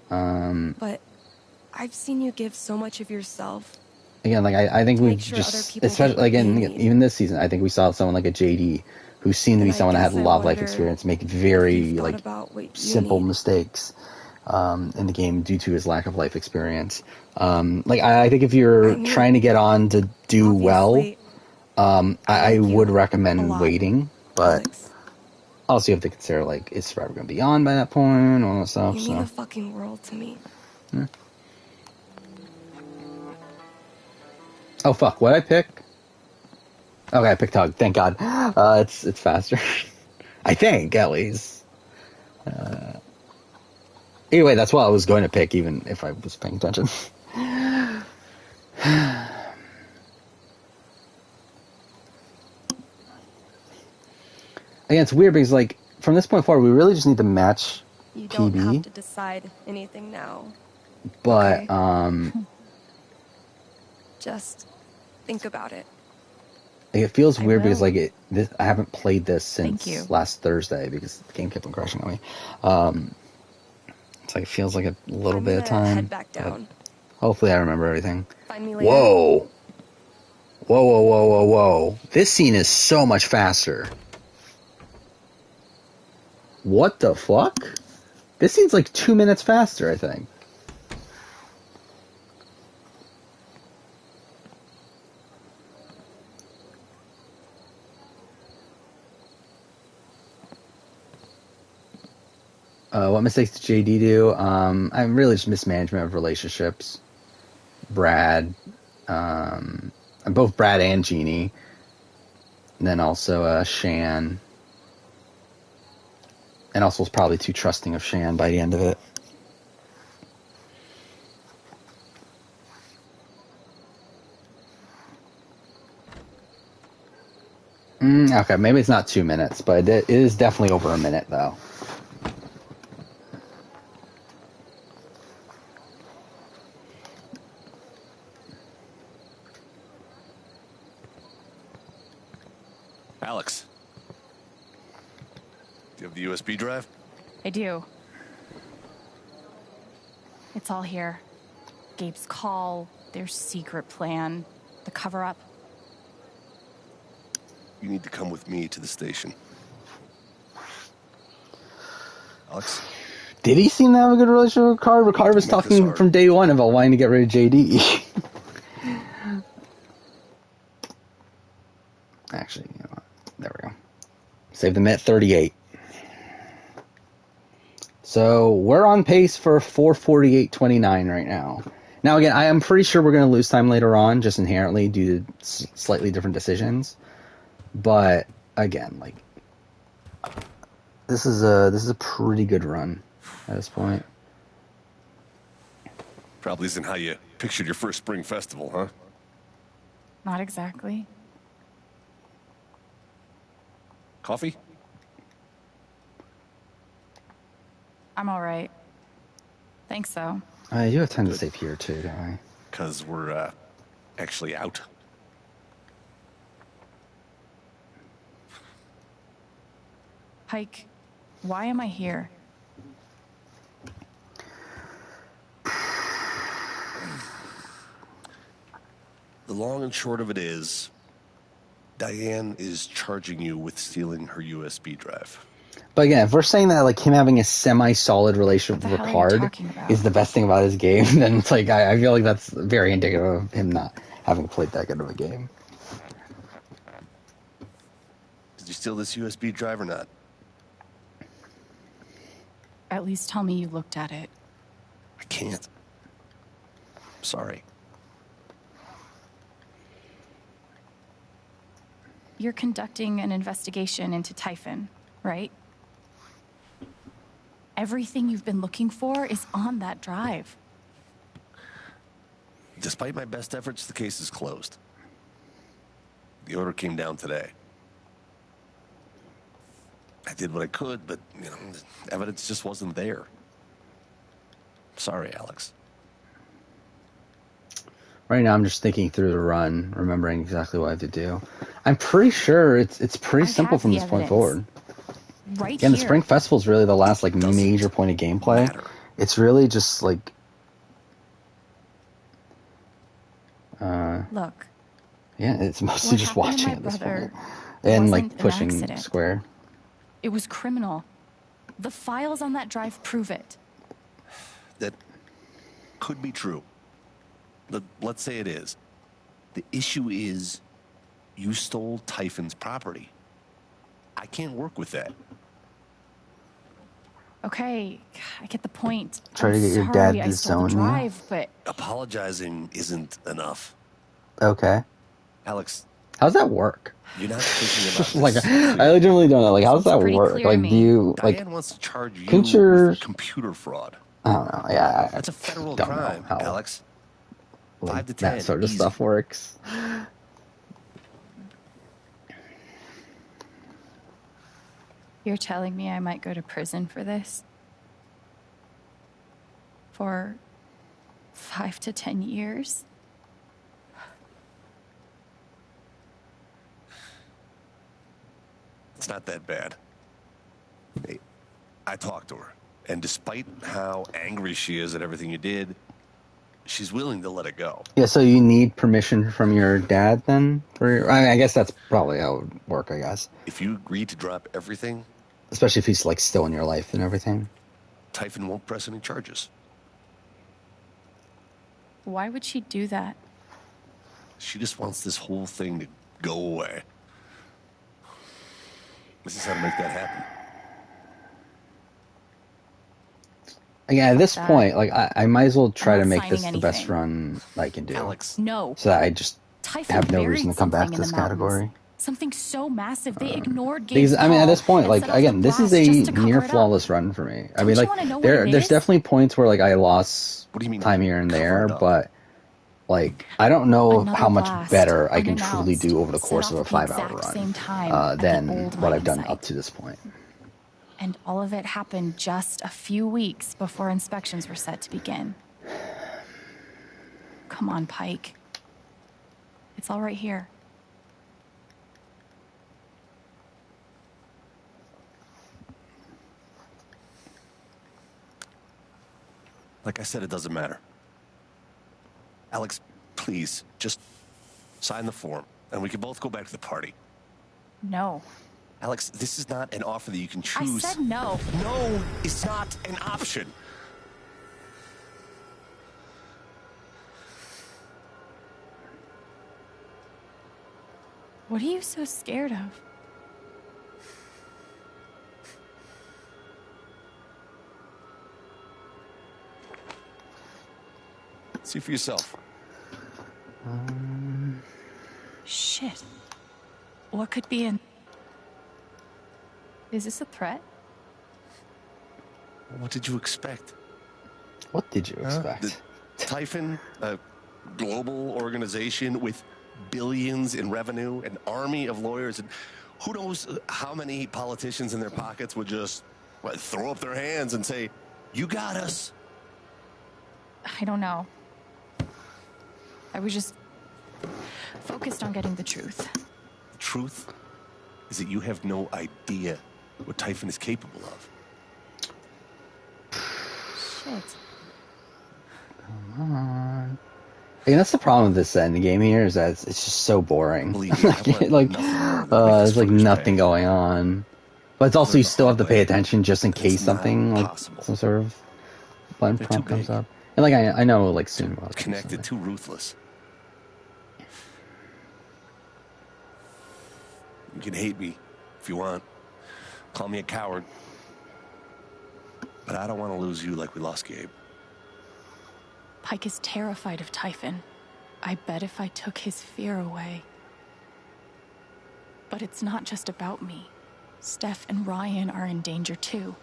H: But I've seen you give so much of yourself.
A: Again, like, I think we've
H: make sure other
A: just,
H: people
A: especially,
H: get what
A: again,
H: they need.
A: even this season, I think we saw someone like a JD, who seemed to be
H: And I
A: someone that had
H: guess
A: a
H: I
A: lot of life
H: wonder
A: experience, make
H: if
A: very,
H: you've thought
A: like,
H: about what you
A: simple
H: need.
A: mistakes in the game due to his lack of life experience. Like, I think if you're trying to get on to do well, I would recommend waiting, but also you have to consider, like, is Survivor going to be on by that point, all that stuff,
H: You
A: so.
H: mean the fucking world to me.
A: Yeah. Oh, fuck, what'd I pick? Okay, I picked Hug, thank God. It's faster. I think, at least. Anyway, that's what I was going to pick, even if I was paying attention. Again, it's weird because, like, from this point forward, we really just need to match
H: You don't
A: PB.
H: have to decide anything now.
A: But,
H: Just think about it.
A: like, it feels
H: I
A: weird because,
H: will.
A: like, I haven't played this since
H: Thank you.
A: last Thursday because the game kept on crashing on me. It's like, it feels like a little
H: I'm
A: bit of
H: gonna
A: time.
H: head back
A: but
H: down.
A: Hopefully I remember everything.
H: Find me later.
A: Whoa! Whoa, whoa, whoa, whoa, whoa. This scene is so much faster. What the fuck? This scene's like 2 minutes faster, I think. What mistakes did JD do? I'm really just mismanagement of relationships. Brad, both Brad and Jeannie. And then also Shan. And also was probably too trusting of Shan by the end of it. Okay, maybe it's not 2 minutes, but it is definitely over a minute, though.
T: Alex.
N: Do you have the USB drive?
C: I do. It's all here. Gabe's call, their secret plan, the cover-up.
N: You need to come with me to the station. Alex?
A: Did he seem to have a good relationship with Carver? Carver was talking from day one about wanting to get rid of JD. Actually, you know what? There we go. Save them at 38. So we're on pace for 4:48:29 right now. Now, again, I am pretty sure we're going to lose time later on, just inherently due to slightly different decisions. But again, like, this is a pretty good run at this point.
N: Probably isn't how you pictured your first spring festival, huh?
C: Not exactly.
N: Coffee?
C: I'm all right. Thanks, though.
A: You have time to save here, too, don't I?
N: Because we're actually out.
C: Pike, why am I here?
N: The long and short of it is, Diane is charging you with stealing her USB drive.
A: But again, if we're saying that like him having a semi-solid relationship with Ricard is the best thing about his game, then it's like I feel like that's very indicative of him not having played that good of a game.
N: Did you steal this USB drive or not?
C: At least tell me you looked at it.
N: I can't. Sorry.
C: You're conducting an investigation into Typhon, right? Everything you've been looking for is on that drive.
N: Despite my best efforts, the case is closed. The order came down today. I did what I could, but, you know, the evidence just wasn't there. Sorry, Alex.
A: Right now, I'm just thinking through the run, remembering exactly what I have to do. I'm pretty sure it's pretty simple from this point forward.
C: Right
A: Again, the
C: here.
A: Spring Festival is really the last like major point of gameplay. It's really just like
C: Look.
A: Yeah, it's mostly
C: What
A: just
C: happened to
A: watching
C: my
A: at this
C: brother
A: point. And like
C: wasn't an
A: pushing
C: accident.
A: square.
C: It was criminal. The files on that drive prove it.
N: That could be true. Let's say it is. The issue is you stole Typhon's property. I can't work with that.
C: Okay, I get the point.
A: Try
C: I'm
A: to get your
C: sorry
A: dad
C: I
A: to
C: stole the
A: disown you?
C: drive, but
N: Apologizing isn't enough.
A: Okay.
N: Alex,
A: How's that work?
N: you're not thinking about this.
A: Like I legitimately don't know. Like how does that
N: pretty
A: work?
N: clear to
A: Like
N: me.
A: do you like
N: Diane wants to charge you
A: couldn't your
N: with computer fraud.
A: I don't know. Yeah, I
N: That's a federal
A: don't know
N: crime,
A: how,
N: Alex.
A: like,
N: 5 to 10.
A: that sort of
N: easy.
A: stuff works.
C: you're telling me I might go to prison for this? For 5 to 10 years?
N: It's not that bad. Hey, I talked to her, and despite how angry she is at everything you did, she's willing to let it go.
A: Yeah, so you need permission from your dad then? I guess that's probably how it would work, I guess.
N: If you agree to drop everything,
A: Especially if he's like still in your life and everything.
N: Typhon won't press any charges.
C: Why would she do that?
N: She just wants this whole thing to go away. This is how to make that happen.
A: Again, at this
C: that.
A: point, like I might as well try
C: I'm
A: to
C: not
A: make this
C: signing
A: the best
C: anything.
A: run I can do.
N: Alex.
C: No.
A: So that I just
C: Typhon
A: have no
C: buried
A: reason to come back
C: something
A: to
C: in
A: this
C: the mountains.
A: category.
C: Something so massive they ignored Gabe's
A: Because I mean, at this
C: call
A: point,
C: and
A: like
C: set off
A: again,
C: the
A: this is
C: blast
A: a
C: just to cover
A: near
C: it up.
A: flawless run for me. I
C: Don't
A: mean,
C: you
A: like
C: wanna know what
A: there's
C: it is?
A: definitely points where like I lost time here and there, but like I don't know
C: Another
A: how much
C: blast,
A: better I can truly
C: unannounced,
A: do over the
C: set
A: course of
C: off
A: a
C: at the
A: 5-hour
C: exact same time
A: run
C: at the
A: than
C: old
A: what I've
C: mining
A: done
C: site.
A: up to this point.
C: And all of it happened just a few weeks before inspections were set to begin. Come on, Pike. It's all right here.
N: Like I said, it doesn't matter. Alex, please, just sign the form, and we can both go back to the party.
C: No.
N: Alex, this is not an offer that you can
C: I
N: choose.
C: said no.
N: No is not an option.
C: What are you so scared of?
N: See for yourself.
C: Shit. What could be in... Is this a threat?
N: What did you expect?
A: What did you expect?
N: Typhon, a global organization with billions in revenue, an army of lawyers, and who knows how many politicians in their pockets would just throw up their hands and say, "You got us."
C: I don't know. I was just focused on getting the truth.
N: The truth is that you have no idea what Typhon is capable of.
C: Shit.
A: Come on. That's the problem with this end game here, is that it's just so boring. There's like nothing going on. But it's also, you still have to pay attention just in case something, like some sort of fun prompt comes up. And like I know, like soon about
N: Connected, too ruthless. You can hate me if you want. Call me a coward. But I don't want to lose you like we lost Gabe.
C: Pike is terrified of Typhon. I bet if I took his fear away. But it's not just about me. Steph and Ryan are in danger too.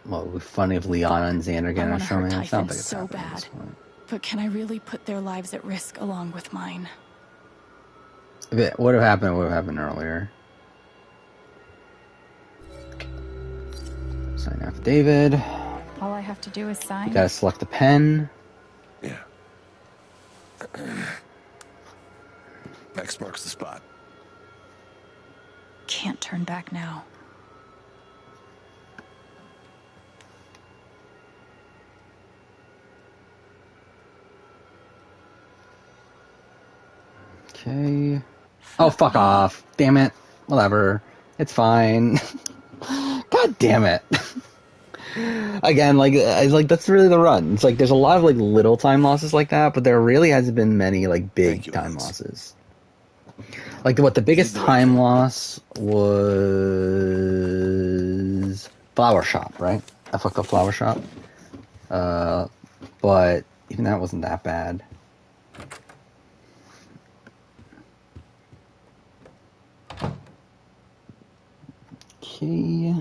A: Well, it would be funny if Liana and Xander get
C: I
A: on
C: want to
A: show
C: hurt
A: me. It sounds
C: Typhon
A: like it's
C: so
A: happening at
C: bad.
A: this point.
C: But can I really put their lives at risk along with mine?
A: If it would have happened earlier. Sign affidavit.
C: All I have to do is sign.
A: You gotta select the pen.
N: Yeah. X marks the spot.
C: Can't turn back now.
A: Okay. Oh, fuck off. Damn it. Whatever. It's fine. God damn it. Again, like that's really the run. It's like there's a lot of like little time losses like that, but there really hasn't been many like big time losses. Like the biggest time loss was Flower Shop, right? I fucked up Flower Shop. But even that wasn't that bad. Okay.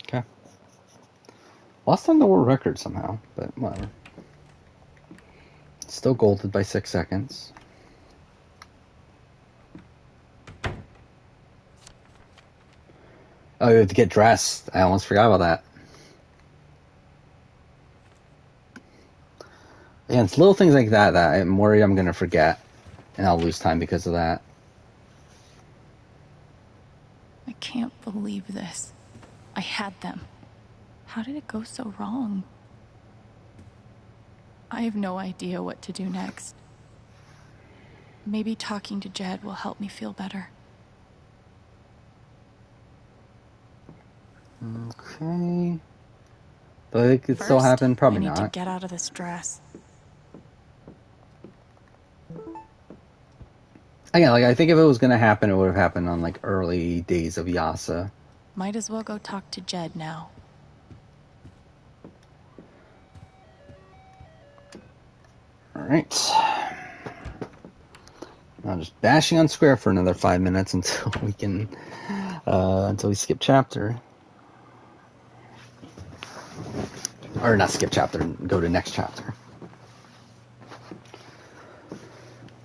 A: Okay. Lost on the world record somehow, but whatever. Still golded by 6 seconds. Oh, you have to get dressed. I almost forgot about that. Yeah, it's little things like that that I'm worried I'm going to forget, and I'll lose time because of that.
C: I can't believe this. I had them. How did it go so wrong? I have no idea what to do next. Maybe talking to Jed will help me feel better.
A: Okay. But it could still happen, probably
C: I need
A: not.
C: to get out of this dress.
A: Again, like I think if it was going to happen, it would have happened on like early days of Yasa.
C: Might as well go talk to Jed now.
A: Alright. I'm just bashing on Square for another 5 minutes until we can, until we skip chapter. Or not skip chapter, go to next chapter.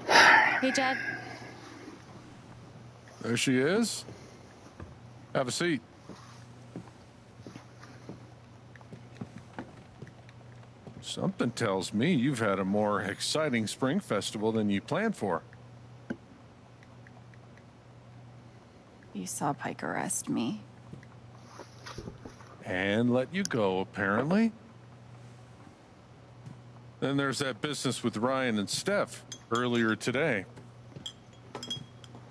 C: Hey, Jed.
J: There she is. Have a seat. Something tells me you've had a more exciting spring festival than you planned for.
E: You saw Pike arrest me.
J: And let you go, apparently. Then there's that business with Ryan and Steph earlier today.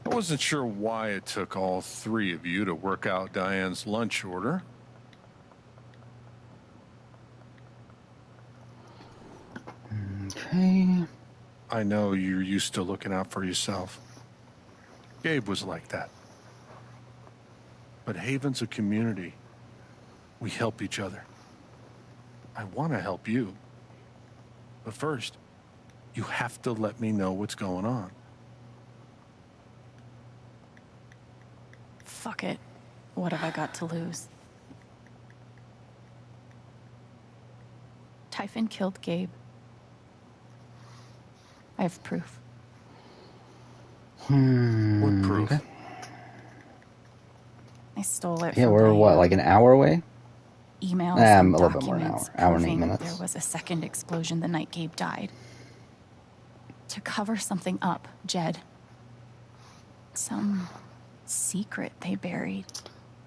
J: I wasn't sure why it took all three of you to work out Diane's lunch order.
A: Okay.
J: I know you're used to looking out for yourself. Gabe was like that. But Haven's a community. We help each other. I want to help you. But first, you have to let me know what's going on.
E: Fuck it. What have I got to lose? Typhon killed Gabe. I have proof.
J: What proof?
A: Okay.
E: I stole it
A: Yeah,
E: from
A: we're
E: Diane.
A: what, like an hour away?
E: Emails
A: a
E: and
A: little bit more an
E: documents
A: hour. Hour and 8
E: proving
A: minutes.
E: there was a second explosion the night Gabe died. To cover something up, Jed. Some secret they buried.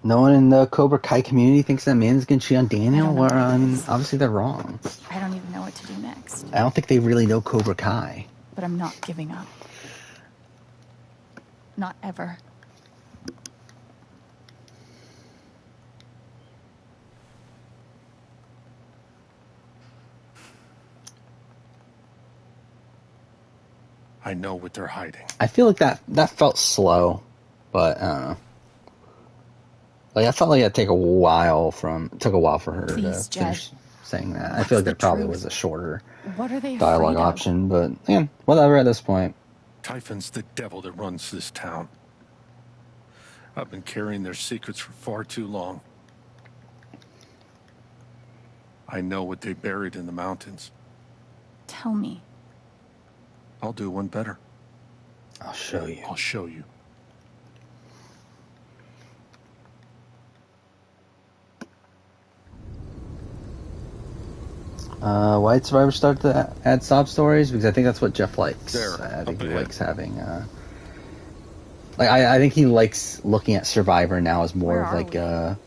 A: No one in the Cobra Kai community thinks that man's gonna cheat on Daniel?
E: I don't know
A: Well,
E: what it
A: I mean,
E: is.
A: obviously they're wrong.
E: I don't even know what to do next.
A: I don't think they really know Cobra Kai.
E: But I'm not giving up. Not ever.
J: I know what they're hiding.
A: I feel like that felt slow, but I don't know. Like I felt like it took a while for her
E: Please,
A: to
E: Jed.
A: finish saying that. I
E: What's
A: feel like
E: the
A: there probably
E: truth?
A: was a shorter
E: What are they
A: dialogue
E: afraid of?
A: option, but yeah, whatever at this point.
J: Typhon's the devil that runs this town. I've been carrying their secrets for far too long. I know what they buried in the mountains.
E: Tell me.
J: I'll do one better.
A: I'll show you.
J: I'll show you.
A: Why did Survivor start to add sob stories? Because I think that's what Jeff likes.
J: There,
A: I think
J: up
A: he
J: ahead.
A: likes having. Like I think he likes looking at Survivor now as more
E: Where
A: of
E: are
A: like
E: we?
A: a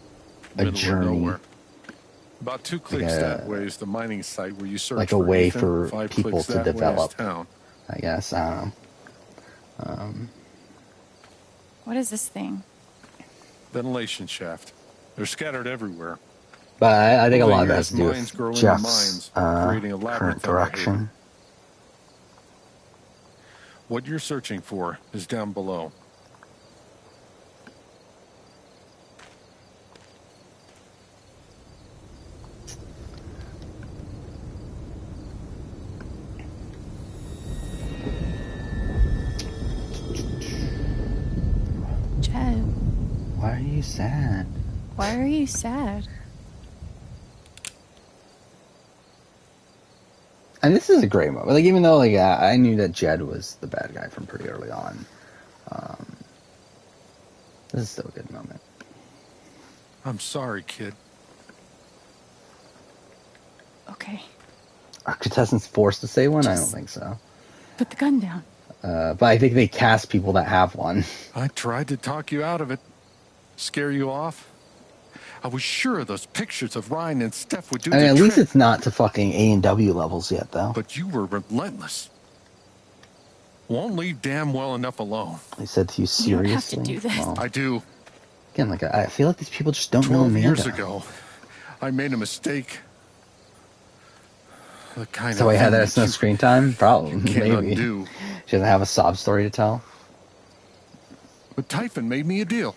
J: Middle of
A: journey,
J: nowhere. About 2 clicks
A: a-
J: that way is the mining site where you search
A: like a
J: for
A: way
J: Ethan.
A: for
J: 5
A: people
J: clicks
A: to
J: that way is
A: develop.
J: town.
A: I guess I don't know.
E: What is this thing?
J: Ventilation shaft. They're scattered everywhere.
A: But I think a lot of
J: Over
A: it
J: the
A: has to
J: years,
A: do
J: mines
A: with
J: grow into
A: Jeff's
J: mines, creating a
A: current
J: labyrinth
A: direction.
J: What you're searching for is down below.
E: Jed,
A: Why are you sad?
E: why are you sad?
A: And this is a great moment. Like even though like I knew that Jed was the bad guy from pretty early on, this is still a good moment.
J: I'm sorry, kid.
E: Okay,
A: Are contestants forced to say one? I don't
E: Just-
A: think so.
E: put the gun down.
A: But I think they cast people that have one.
J: I tried to talk you out of it. Scare you off. I was sure those pictures of Ryan and Steph would do
A: I mean,
J: the
A: at
J: trick.
A: least it's not to fucking A&W levels yet, though.
J: But you were relentless. Won't leave damn well enough alone.
A: They said to you
E: You don't have to
A: seriously.
E: do this.
A: Well,
J: I do.
A: again, like I feel like these people just don't know
J: 12
A: Amanda.
J: years ago, I made a mistake. The kind
A: So
J: of
A: I had
J: thing
A: that as no
J: you
A: screen time? Probably,
J: can't
A: maybe.
J: undo.
A: She doesn't have a sob story to tell.
J: But Typhon made me a deal.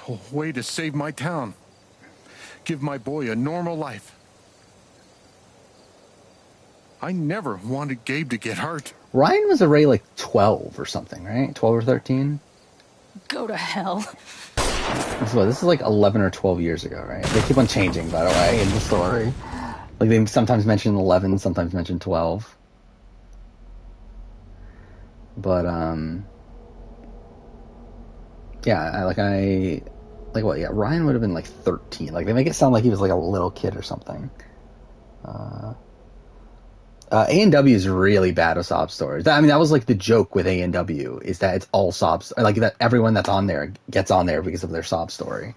J: A way to save my town. Give my boy a normal life. I never wanted Gabe to get hurt.
A: Ryan was already like 12 or something, right? 12 or 13?
E: Go to hell.
A: This is like 11 or 12 years ago, right? They keep on changing, by the way, in the story. Like they sometimes mention 11, sometimes mention 12. But yeah, Ryan would have been like 13. Like they make it sound like he was like a little kid or something. A&W is really bad with sob stories. I mean, that was like the joke with A&W, is that it's all sobs. Like, that everyone that's on there gets on there because of their sob story.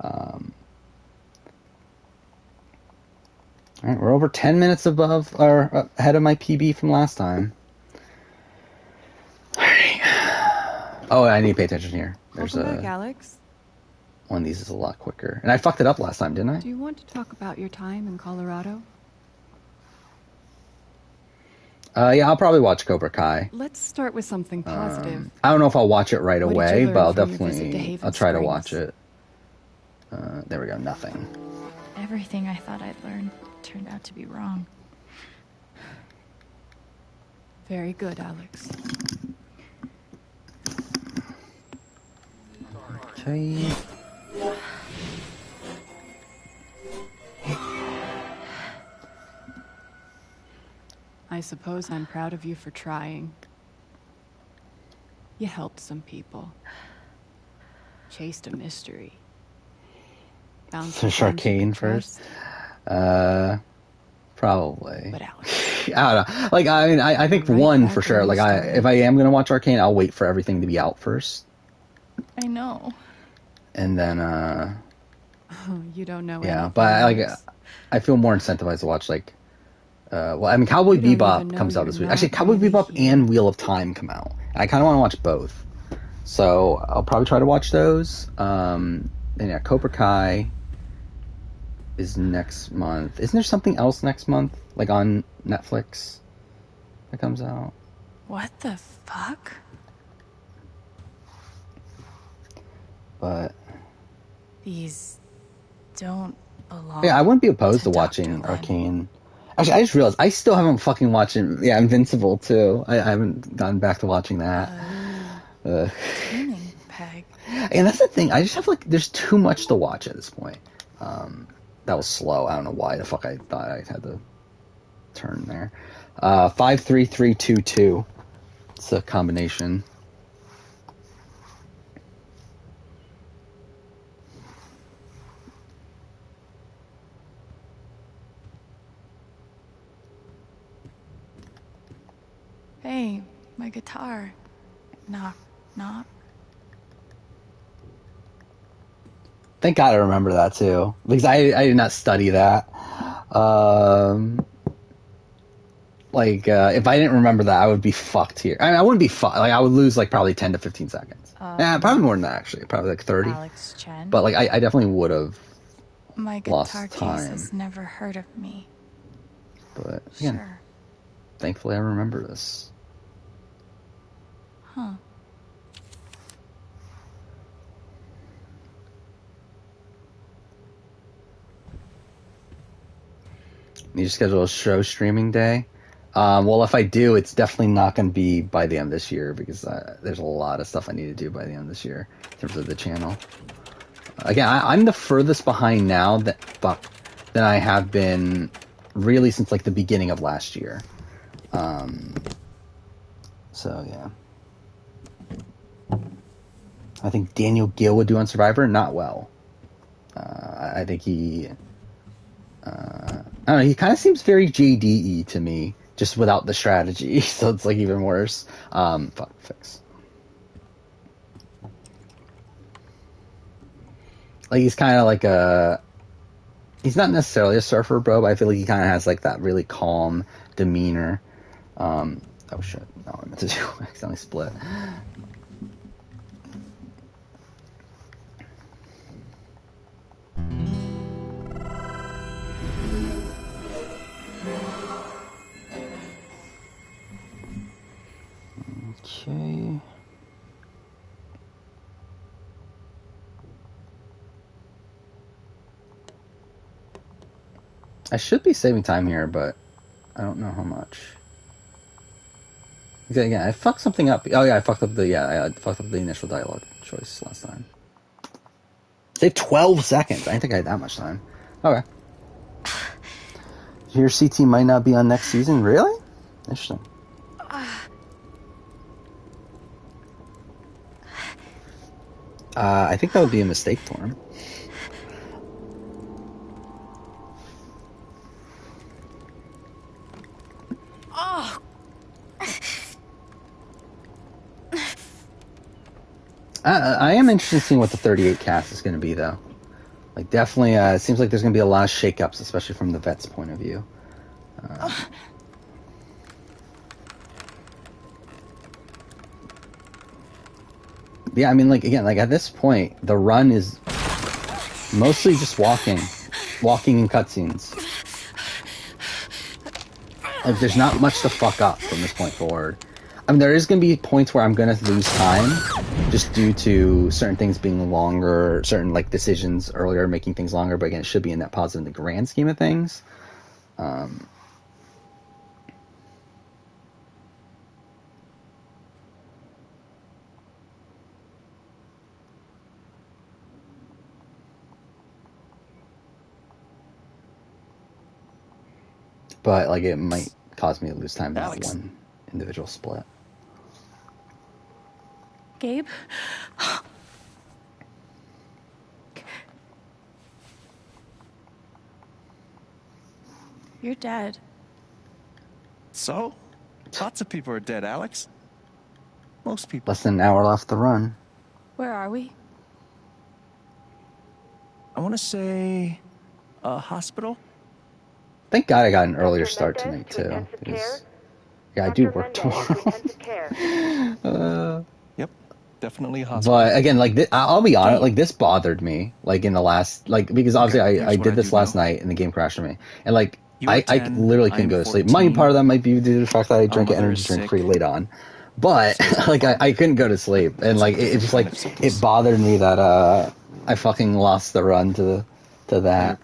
A: All right, we're over 10 minutes above or ahead of my PB from last time. All right. Oh, I need to pay attention here. There's
S: Welcome back, Alex.
A: one of these is a lot quicker. And I fucked it up last time, didn't I?
S: Do you want to talk about your time in Colorado?
A: Yeah, I'll probably watch Cobra Kai.
S: Let's start with something positive.
A: I don't know if I'll watch it right
S: What did
A: away,
S: you learn
A: but I'll
S: from your visit to
A: definitely,
S: Haven
A: I'll try to
S: Springs?
A: watch it. There we go, nothing.
C: Everything I thought I'd learned turned out to be wrong.
S: Very good, Alex.
A: Okay.
S: I suppose I'm proud of you for trying. You helped some people. Chased a mystery. Found
A: So
S: some friends you
A: Sharkane
S: could
A: first?
S: trust.
A: Probably.
S: But Alex,
A: I don't know. Like, I mean, I think
S: Right
A: one
S: back
A: for
S: where
A: sure.
S: you
A: Like,
S: started.
A: if I am gonna watch Arcane, I'll wait for everything to be out first,
C: I know.
A: and then
S: you don't know
A: yeah.
S: anything,
A: But like,
S: Alex.
A: I feel more incentivized to watch like, well, I mean, Cowboy
S: You don't even
A: Bebop
S: know
A: comes out
S: you're
A: this week.
S: not
A: Actually, Cowboy
S: really
A: Bebop and Wheel of Time come out. I kind of want to watch both, so I'll probably try to watch those. And yeah, Cobra Kai is next month. Isn't there something else next month, like on Netflix, that comes out?
C: What the fuck?
A: But
C: These don't belong.
A: yeah, I wouldn't be opposed to watching Arcane. Actually, I just realized I still haven't fucking watched Invincible too. I haven't gone back to watching that.
C: Tuning peg.
A: And that's the thing. I just have like, there's too much to watch at this point. That was slow. I don't know why the fuck I thought I had to turn there. 53322. It's a combination.
C: Hey, my guitar. Knock, knock.
A: Thank God I remember that too, because I did not study that. Like, if I didn't remember that, I would be fucked here. I mean, I wouldn't be fucked. Like, I would lose like probably 10 to 15 seconds. Yeah, probably more than that actually. Probably like 30.
C: Alex Chen.
A: But like, I definitely would have
C: My
A: lost
C: guitar case
A: time.
C: has never heard of me.
A: But again,
C: Sure.
A: thankfully I remember this.
C: Huh.
A: Need to schedule a show streaming day. Well, if I do, it's definitely not going to be by the end of this year, because there's a lot of stuff I need to do by the end of this year in terms of the channel. Again, I'm the furthest behind now than I have been really since like the beginning of last year. So yeah. I think Daniel Gill would do on Survivor not well. I think he... I don't know, he kind of seems very JDE to me, just without the strategy, so it's like even worse. Fuck, fix. Like, he's kind of like he's not necessarily a surfer bro, but I feel like he kind of has like that really calm demeanor. Oh shit, no, I meant to do, I accidentally split. Okay. I should be saving time here, but I don't know how much. Okay, yeah, I fucked something up. Oh yeah, I fucked up I fucked up the initial dialogue choice last time. Save 12 seconds. I didn't think I had that much time. Okay. Your CT might not be on next season. Really? Interesting. I think that would be a mistake for him.
F: Oh.
A: I am interested in seeing what the 38 cast is going to be, though. Like, definitely, it seems like there's going to be a lot of shakeups, especially from the vet's point of view. Yeah, I mean, like, again, like, at this point, the run is mostly just walking in cutscenes. Like, there's not much to fuck up from this point forward. I mean, there is going to be points where I'm going to lose time just due to certain things being longer, certain, like, decisions earlier making things longer, but again, it should be in that positive in the grand scheme of things. But, like, it might cause me to lose time in that one individual split.
O: Gabe? You're dead.
K: So? Lots of people are dead, Alex. Most people.
A: Less than an hour left to run.
O: Where are we?
K: I want to say a hospital.
A: Thank God I got an earlier start tonight, too. Yeah, I do work tomorrow.
K: Yep, definitely a hospital.
A: But again, like, I'll be honest, like, this bothered me, like, in the last, like, because obviously I did this last night and the game crashed on me. And, like, I literally couldn't go to sleep. Mind part of that might be due to the fact that I drank an energy drink pretty late on. But, like, I couldn't go to sleep. And, like, it just, like, it bothered me that, I fucking lost the run to that.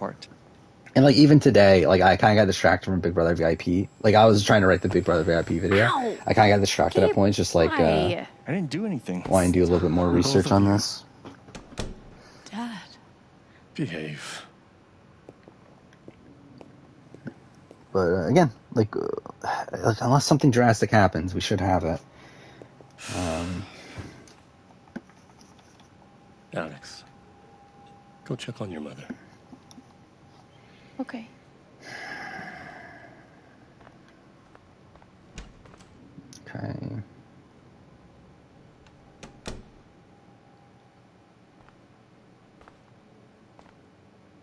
A: And, like, even today, like, I kind of got distracted from Big Brother VIP. Like, I was trying to write the Big Brother VIP video.
O: Ow.
A: I kind of got distracted at points, just like,
K: I didn't do anything.
A: wanting to do a little bit more research on this.
O: Dad.
L: Behave.
A: But, again, like, unless something drastic happens, we should have it.
L: Alex, go check on your mother.
O: Okay.
A: Okay.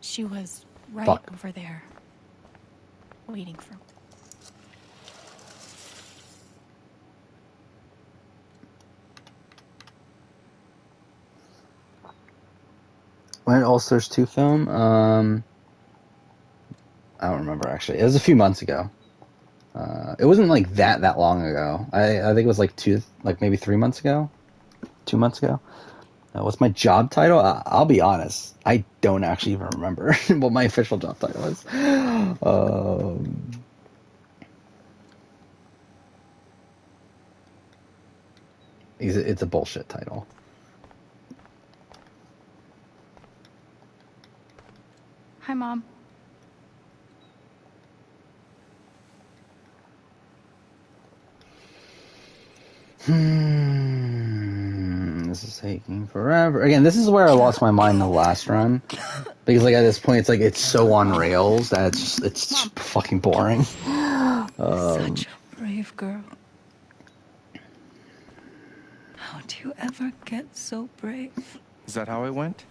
C: She was right
A: Fuck.
C: over there, waiting for me.
A: When did All Stars 2 film? I don't remember, actually. It was a few months ago. It wasn't, like, that long ago. I think it was, like, maybe 3 months ago? 2 months ago? What's my job title? I'll be honest. I don't actually even remember what my official job title is. It's a bullshit title.
C: Hi, Mom.
A: This is taking forever. Again, this is where I lost my mind the last run. Because, like, at this point, it's like, it's so on rails that it's just fucking boring.
B: Such a brave girl. How'd you ever get so brave?
K: Is that how it went?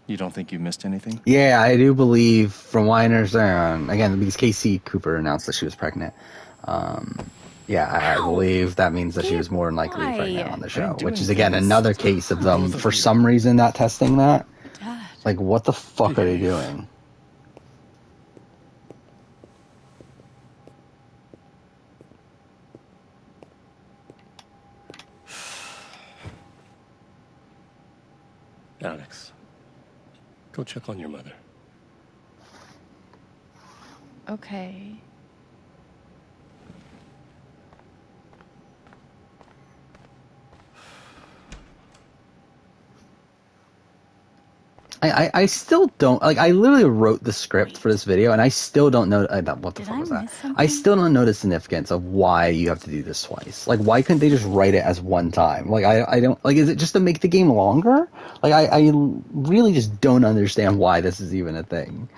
K: You don't think you missed anything?
A: Yeah, I do believe, from what I understand, again, because Casey Cooper announced that she was pregnant. Yeah, I believe that means that she was more than likely pregnant on the show, which is, again, another case of them, for some reason, not testing that. Like, what the fuck are they doing?
L: Alex, go check on your mother.
O: Okay.
A: I still don't, like, I literally wrote the script for this video, and I still don't know, what the fuck was that? I still don't know the significance of why you have to do this twice. Like, why couldn't they just write it as one time? Like, I don't, like, is it just to make the game longer? Like, I really just don't understand why this is even a thing.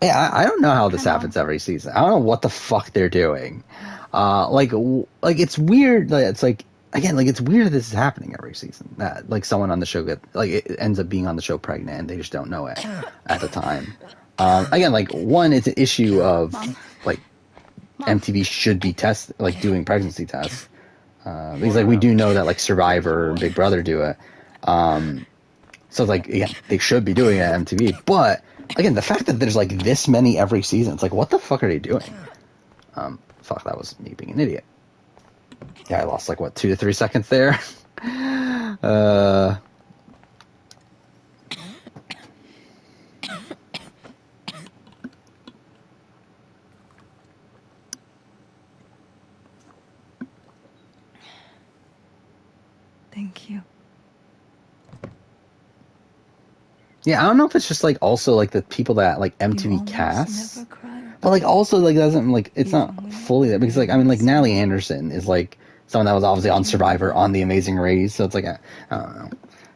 A: Hey, I don't know how this happens every season. I don't know what the fuck they're doing. Like it's weird. It's like, again, like it's weird that this is happening every season. That like someone on the show it ends up being on the show pregnant and they just don't know it at the time. Again, like one, it's an issue of like MTV should be doing pregnancy tests. Because like we do know that like Survivor and Big Brother do it. So like again, they should be doing it at MTV. But again, the fact that there's like this many every season, it's like what the fuck are they doing? Fuck, that was me being an idiot. Yeah, I lost like what 2 to 3 seconds there.
B: Thank you.
A: Yeah, I don't know if it's just like also like the people that like MTV casts, but like also like doesn't like it's not fully that because like I mean like Natalie Anderson is like someone that was obviously on Survivor on The Amazing Race, so it's like I don't know,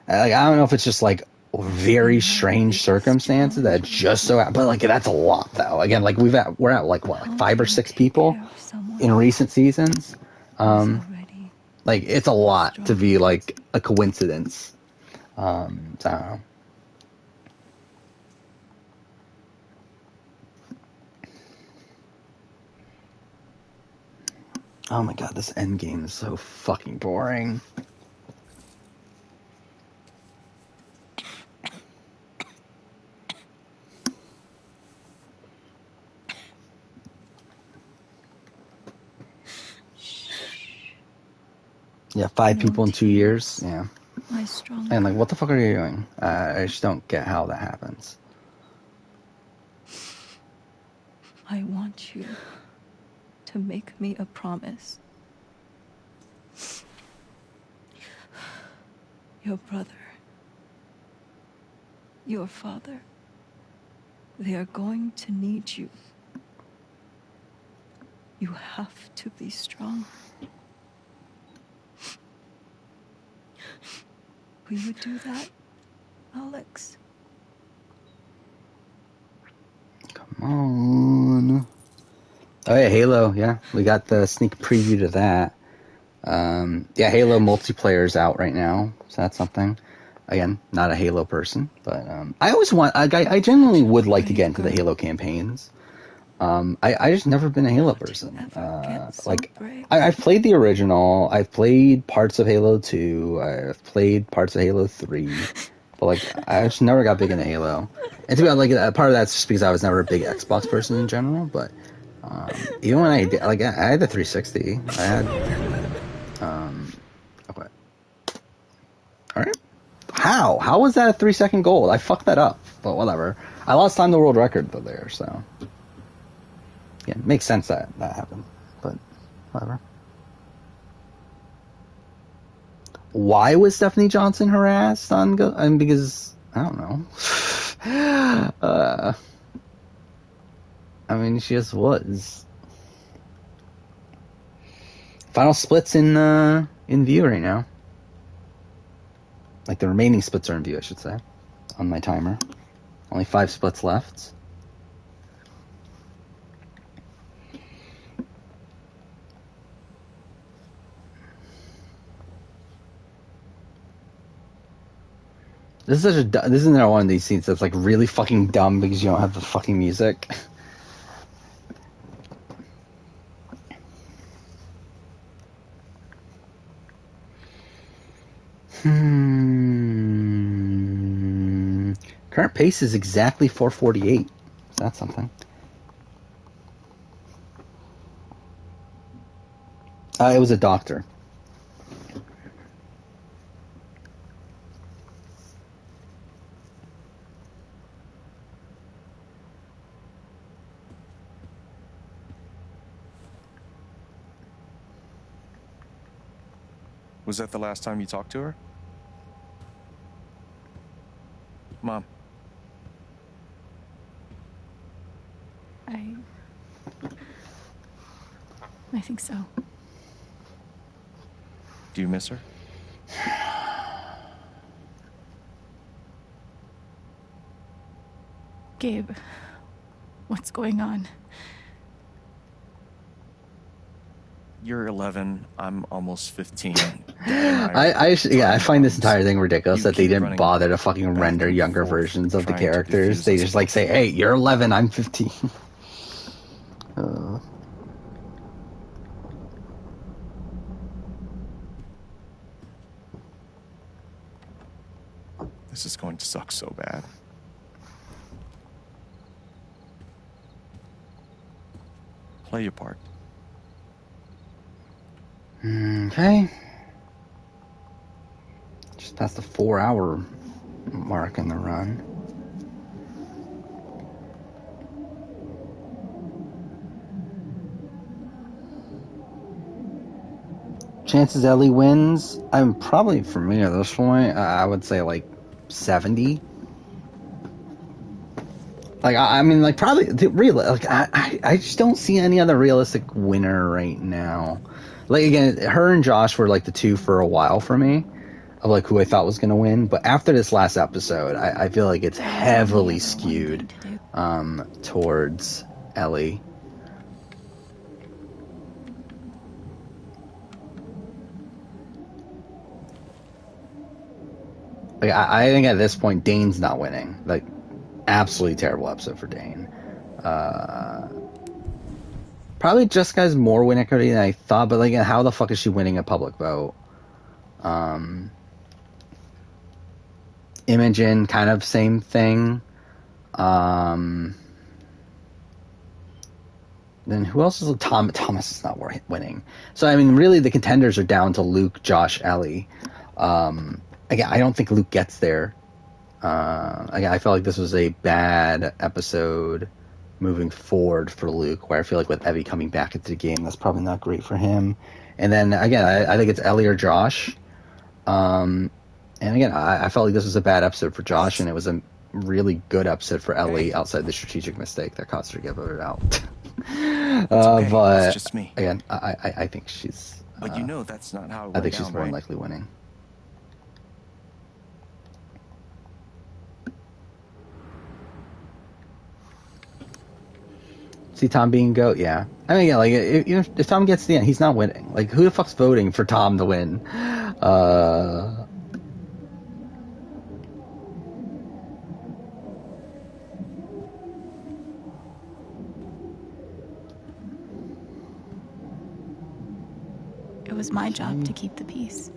A: like I don't know if it's just like very strange circumstances that just so but like that's a lot though. Again, like we're at like what like 5 or 6 people in recent seasons. Like it's a lot to be like a coincidence. So I don't know. Oh my god, this end game is so fucking boring. Yeah, 5 people in 2 years. Yeah. And like, what the fuck are you doing? I just don't get how that happens.
B: I want you to make me a promise. Your brother, your father, they are going to need you. You have to be strong. Will you do that, Alex?
A: Come on. Oh yeah, Halo. Yeah, we got the sneak preview to that. Yeah, Halo multiplayer's out right now, so that's something. Again, not a Halo person, but I always I genuinely would like to get into the Halo campaigns. I just never been a Halo person. Like I've played the original, I've played parts of Halo 2, I've played parts of Halo 3, but like I just never got big into Halo. And to be honest, like part of that's just because I was never a big Xbox person in general. But even when I did, like I had the 360, I had okay. All right. How was that a 3-second gold? I fucked that up, but whatever. I lost time to world record though there, so. Yeah, it makes sense that happened, but whatever. Why was Stephanie Johnson harassed on Go? I mean, because I don't know. I mean, she just was. Final splits in view right now. Like the remaining splits are in view, I should say, on my timer. Only 5 splits left. This is another one of these scenes that's like really fucking dumb because you don't have the fucking music. Current pace is exactly 4:48. So that's something. It was a doctor.
D: Was that the last time you talked to her? Mom.
O: I think so.
D: Do you miss her?
O: Gabe,
C: What's going on?
D: You're 11. I'm almost 15.
A: I find this entire thing ridiculous that they didn't
D: running
A: bother to fucking render younger versions of the characters. They just like say, "Hey, you're 11, I'm 15."
D: This is going to suck so bad. Play your part.
A: Okay. Just past the 4-hour mark in the run. Chances Ellie wins, I'm probably, for me at this point, I would say like 70. Like, I mean, like, probably, I just don't see any other realistic winner right now. Like, again, her and Josh were like the two for a while for me, of like who I thought was going to win. But after this last episode, I feel like it's heavily skewed towards Ellie. Like, I think at this point, Dane's not winning. Like, absolutely terrible episode for Dane. Probably Jessica has more win equity than I thought, but like, how the fuck is she winning a public vote? Imogen, kind of same thing. Then who else is Thomas is not winning. So I mean, really, the contenders are down to Luke, Josh, Ellie. Again, I don't think Luke gets there. Again, I felt like this was a bad episode moving forward for Luke, where I feel like with Evie coming back into the game, that's probably not great for him. And then again, I think it's Ellie or Josh. And again, I felt like this was a bad episode for Josh, and it was a really good episode for Ellie outside the strategic mistake that caused her to get voted out.
D: Okay.
A: But
D: It's just me.
A: Again, I think she's.
D: But you know that's not how it
A: I
D: went
A: think she's
D: down,
A: more
D: right?
A: likely winning. See Tom being GOAT, yeah. I mean, yeah, like if Tom gets to the end, he's not winning. Like, who the fuck's voting for Tom to win?
C: It was my job to keep the peace.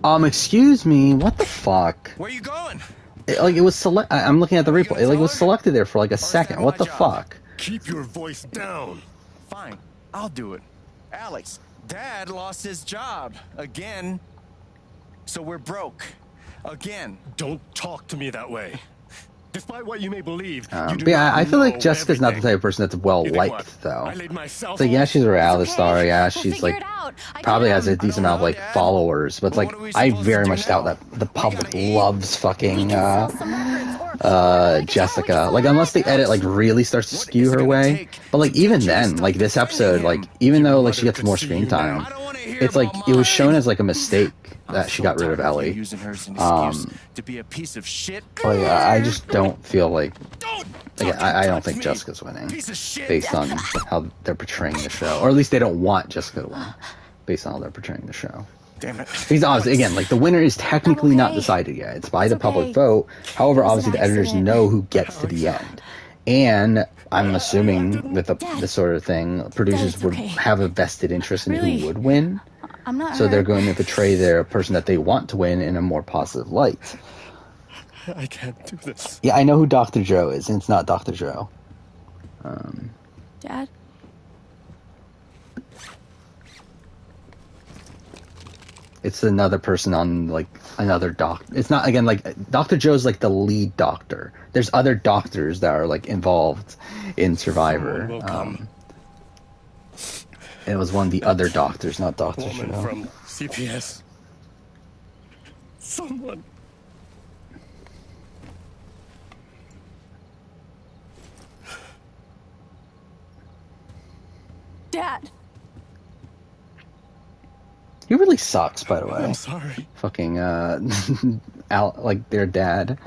A: Excuse me, what the fuck?
D: Where you going?
A: It was select. I'm looking at the replay. It was selected there for like a second. What the fuck?
J: Keep your voice down.
D: Fine, I'll do it. Alex, Dad lost his job again, so we're broke again.
J: Don't talk to me that way. Despite what you may believe,
A: But yeah, I feel like Jessica's not the type of person that's well liked, though. So yeah, she's a reality star. Yeah, she's like probably has a decent amount of like followers, but it's like I very much doubt that the public loves fucking Jessica. Like, unless the edit like really starts to skew her way. But like even then, like this episode, like even though like she gets more screen time, it's like it was shown as like a mistake that she got rid of Ellie.
D: To be a piece of shit.
A: Like, I just don't feel like I don't think Jessica's winning based on how they're portraying the show, or at least they don't want Jessica to win based on how they're portraying the show.
D: Damn it.
A: Because obviously, again, like the winner is technically not decided yet. It's by the public vote. However, obviously the editors know who gets to the end. And I'm assuming with this sort of thing, producers would have a vested interest in who would win. So they're going to portray their person that they want to win in a more positive light.
J: I can't do this.
A: Yeah, I know who Dr. Joe is, and it's not Dr. Joe.
C: Dad?
A: It's another person on, like, another doctor. It's not, again, like, Dr. Joe's, like, the lead doctor. There's other doctors that are, like, involved in Survivor. It was one of the other doctors, not Dr.
J: Woman
A: Joe.
J: from CPS. Someone.
C: Dad.
A: He really sucks, by the way.
J: I'm sorry.
A: Fucking, like, their dad.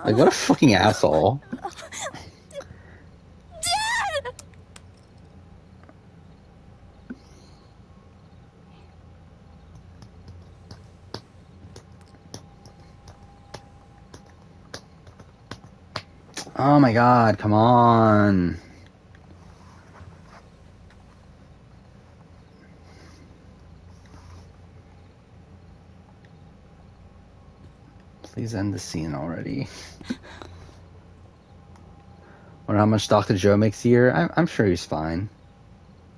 A: Like, what a fucking asshole. Oh my god, come on. Please end the scene already. Wonder how much Dr. Joe makes a year? I'm sure he's fine.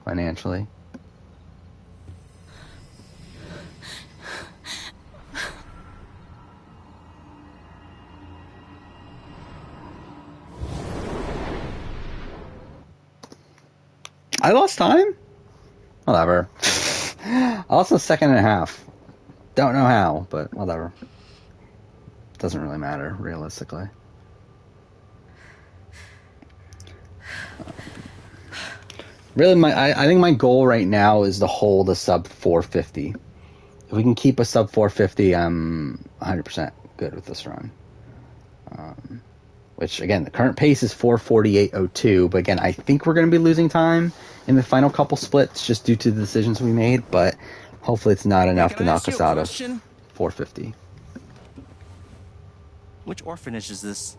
A: Financially. I lost time? Whatever. I lost a second and a half. Don't know how, but whatever. Doesn't really matter, realistically. Really, I think my goal right now is to hold a sub 450. If we can keep a sub 450, I'm 100% good with this run. Which, again, the current pace is 448.02, but again, I think we're going to be losing time in the final couple splits just due to the decisions we made, but hopefully it's not enough to knock us out of 450.
D: Which orphanage is this?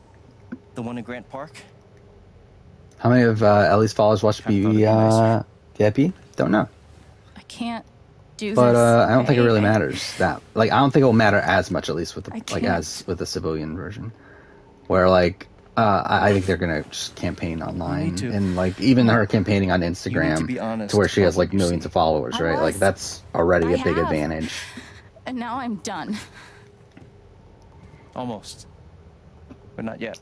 D: The one in Grant Park?
A: How many of Ellie's followers watch VIP? Don't know.
C: I can't do
A: But
C: this.
A: I don't think it
C: okay?
A: really matters that. Like, I don't think it will matter as much, at least with the
C: I
A: like
C: can't.
A: as with the civilian version, where like I think they're gonna just campaign online and like even her campaigning on Instagram
D: be honest
A: to where she
D: about
A: has like
D: what you
A: millions
D: see.
A: of followers,
C: I
A: right? Like
C: was.
A: that's already
C: I
A: a big
C: have.
A: advantage.
C: And now I'm done.
D: Almost. But not yet.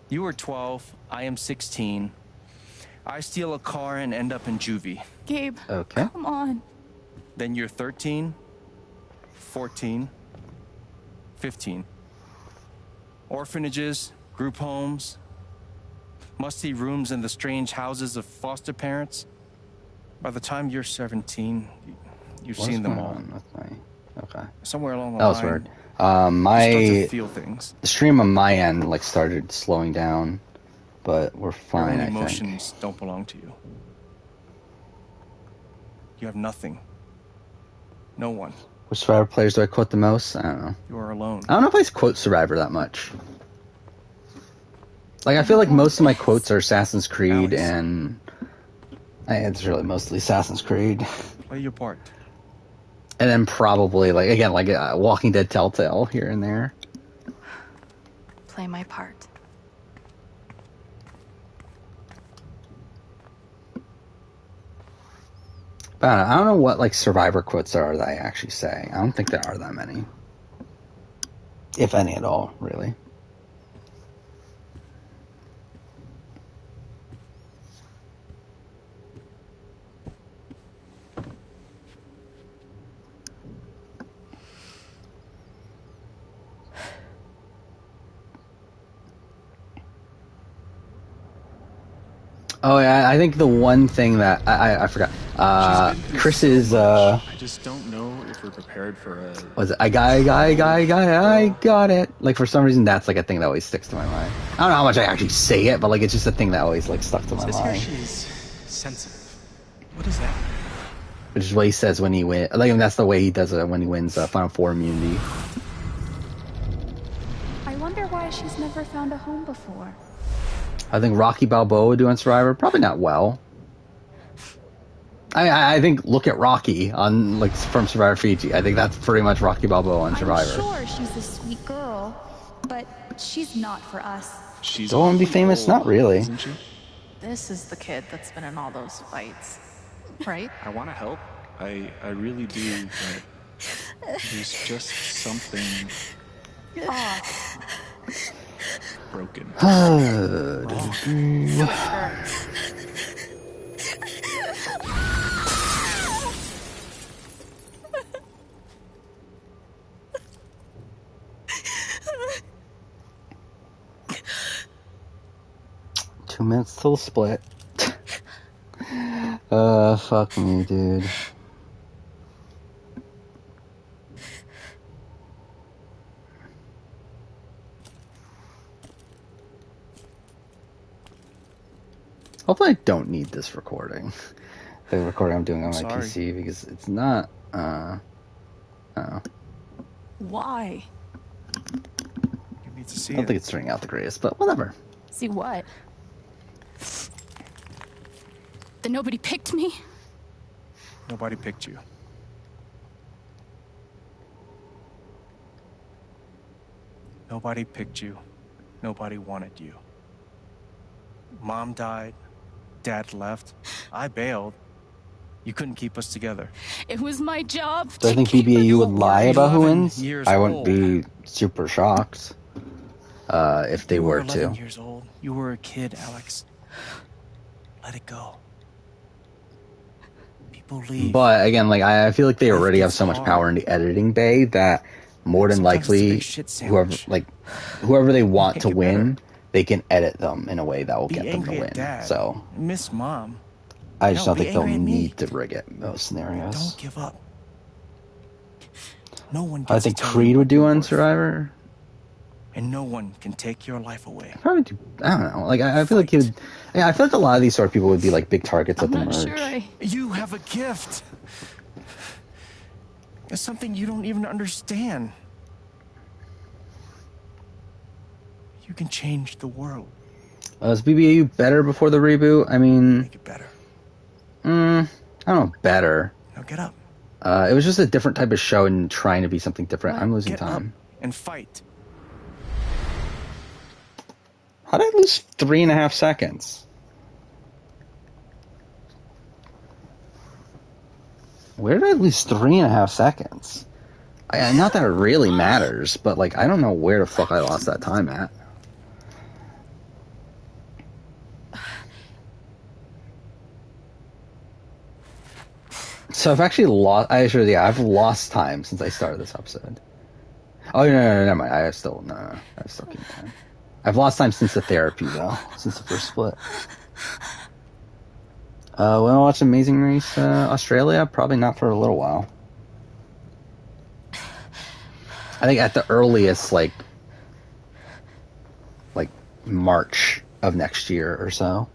D: You were 12, I am 16. I steal a car and end up in juvie.
C: Gabe,
A: okay.
C: Come on.
D: Then you're 13, 14, 15. Orphanages, group homes, musty rooms in the strange houses of foster parents. By the time you're 17, you've
A: What's
D: seen them
A: going
D: all.
A: on with my... Okay.
D: Somewhere along the
A: That was
D: line,
A: weird.
D: you start
A: My
D: to feel things.
A: the stream on my end like started slowing down, but we're
D: Your
A: fine.
D: own
A: I think.
D: emotions don't belong to you. You have nothing. No one.
A: Which Survivor players do I quote the most? I don't know.
D: You are alone.
A: I don't know if I quote Survivor that much. Like I feel like most of my quotes are Assassin's Creed and it's really mostly Assassin's Creed.
D: Play your part.
A: And then probably like again like Walking Dead Telltale here and there.
F: Play my part.
A: But I don't know what like Survivor quotes are that I actually say. I don't think there are that many, if any at all, really. Oh yeah, I think the one thing that I forgot. Chris's
Q: I just don't know if we're prepared for a.
A: was it I got it. Like for some reason that's like a thing that always sticks to my mind. I don't know how much I actually say it, but like it's just a thing that always like stuck to my
Q: It says here
A: mind.
Q: she's sensitive. What is that?
A: Which is what he says when he wins. Like that's the way he does it when he wins Final Four immunity.
O: I wonder why she's never found a home before.
A: I think Rocky Balboa would do on Survivor. Probably not well. I think look at Rocky on like from Survivor Fiji. I think that's pretty much Rocky Balboa on Survivor.
O: I'm sure she's a sweet girl, but she's not for us.
Q: She's
A: Go and be famous? Not really.
Q: Isn't she?
E: This is the kid that's been in all those fights, right?
Q: I want to help. I really do, but there's just something broken.
A: Two minutes till split. Fuck me, dude. Hopefully I don't need this recording. The recording I'm doing on my PC because it's not,
B: Why?
D: Give me Nice to see
A: I don't
D: you.
A: think it's turning out the greatest, but whatever.
C: See what? That nobody picked me?
D: Nobody picked you. Nobody picked you. Nobody wanted you. Mom died. Dad left. I bailed. You couldn't keep us together.
C: It was my job.
A: Do I think BBAU would lie about who
D: 11
A: wins?
D: years
A: I wouldn't
D: old.
A: be super shocked if they
D: You
A: were
D: 11
A: to.
D: years old. You were a kid, Alex. Let it go. People leave.
A: But again, like I feel like they
D: Life
A: already have
D: gets
A: so much
D: hard.
A: power in the editing bay that more than
D: Sometimes it's a
A: likely
D: big shit sandwich.
A: whoever they want
D: can't
A: to
D: get
A: win,
D: better.
A: they can edit them in a way that will
D: Be
A: get them to
D: angry
A: win.
D: at Dad.
A: So
D: Miss Mom.
A: I just
D: Hell,
A: don't
D: be
A: think they'll
D: angry at me.
A: need to rig it in most scenarios.
D: Don't give up. No one gets
A: I think
D: to tell
A: Creed
D: you
A: would
D: what
A: do
D: you're
A: on
D: worth,
A: Survivor.
D: and no one can take your life away.
A: Probably do. I don't know. Like I feel like he would. Yeah, I feel like a lot of these sort of people would be like big targets at the merge.
D: You have a gift. It's something you don't even understand. You can change the world.
A: Was BBAU better before the reboot? I mean,
D: Make it better.
A: I don't know, better.
D: Now get up.
A: It was just a different type of show and trying to be something different. I'm losing
D: Get
A: time.
D: up and fight.
A: How did I lose 3.5 seconds? Where did I lose 3.5 seconds? Not that it really matters, but like I don't know where the fuck I lost that time at. So I've actually lost. I've lost time since I started this episode. Oh no, never mind. I still keep time. I've lost time since the therapy though, since the first split. Want to watch Amazing Race Australia? Probably not for a little while. I think at the earliest, like March of next year or so.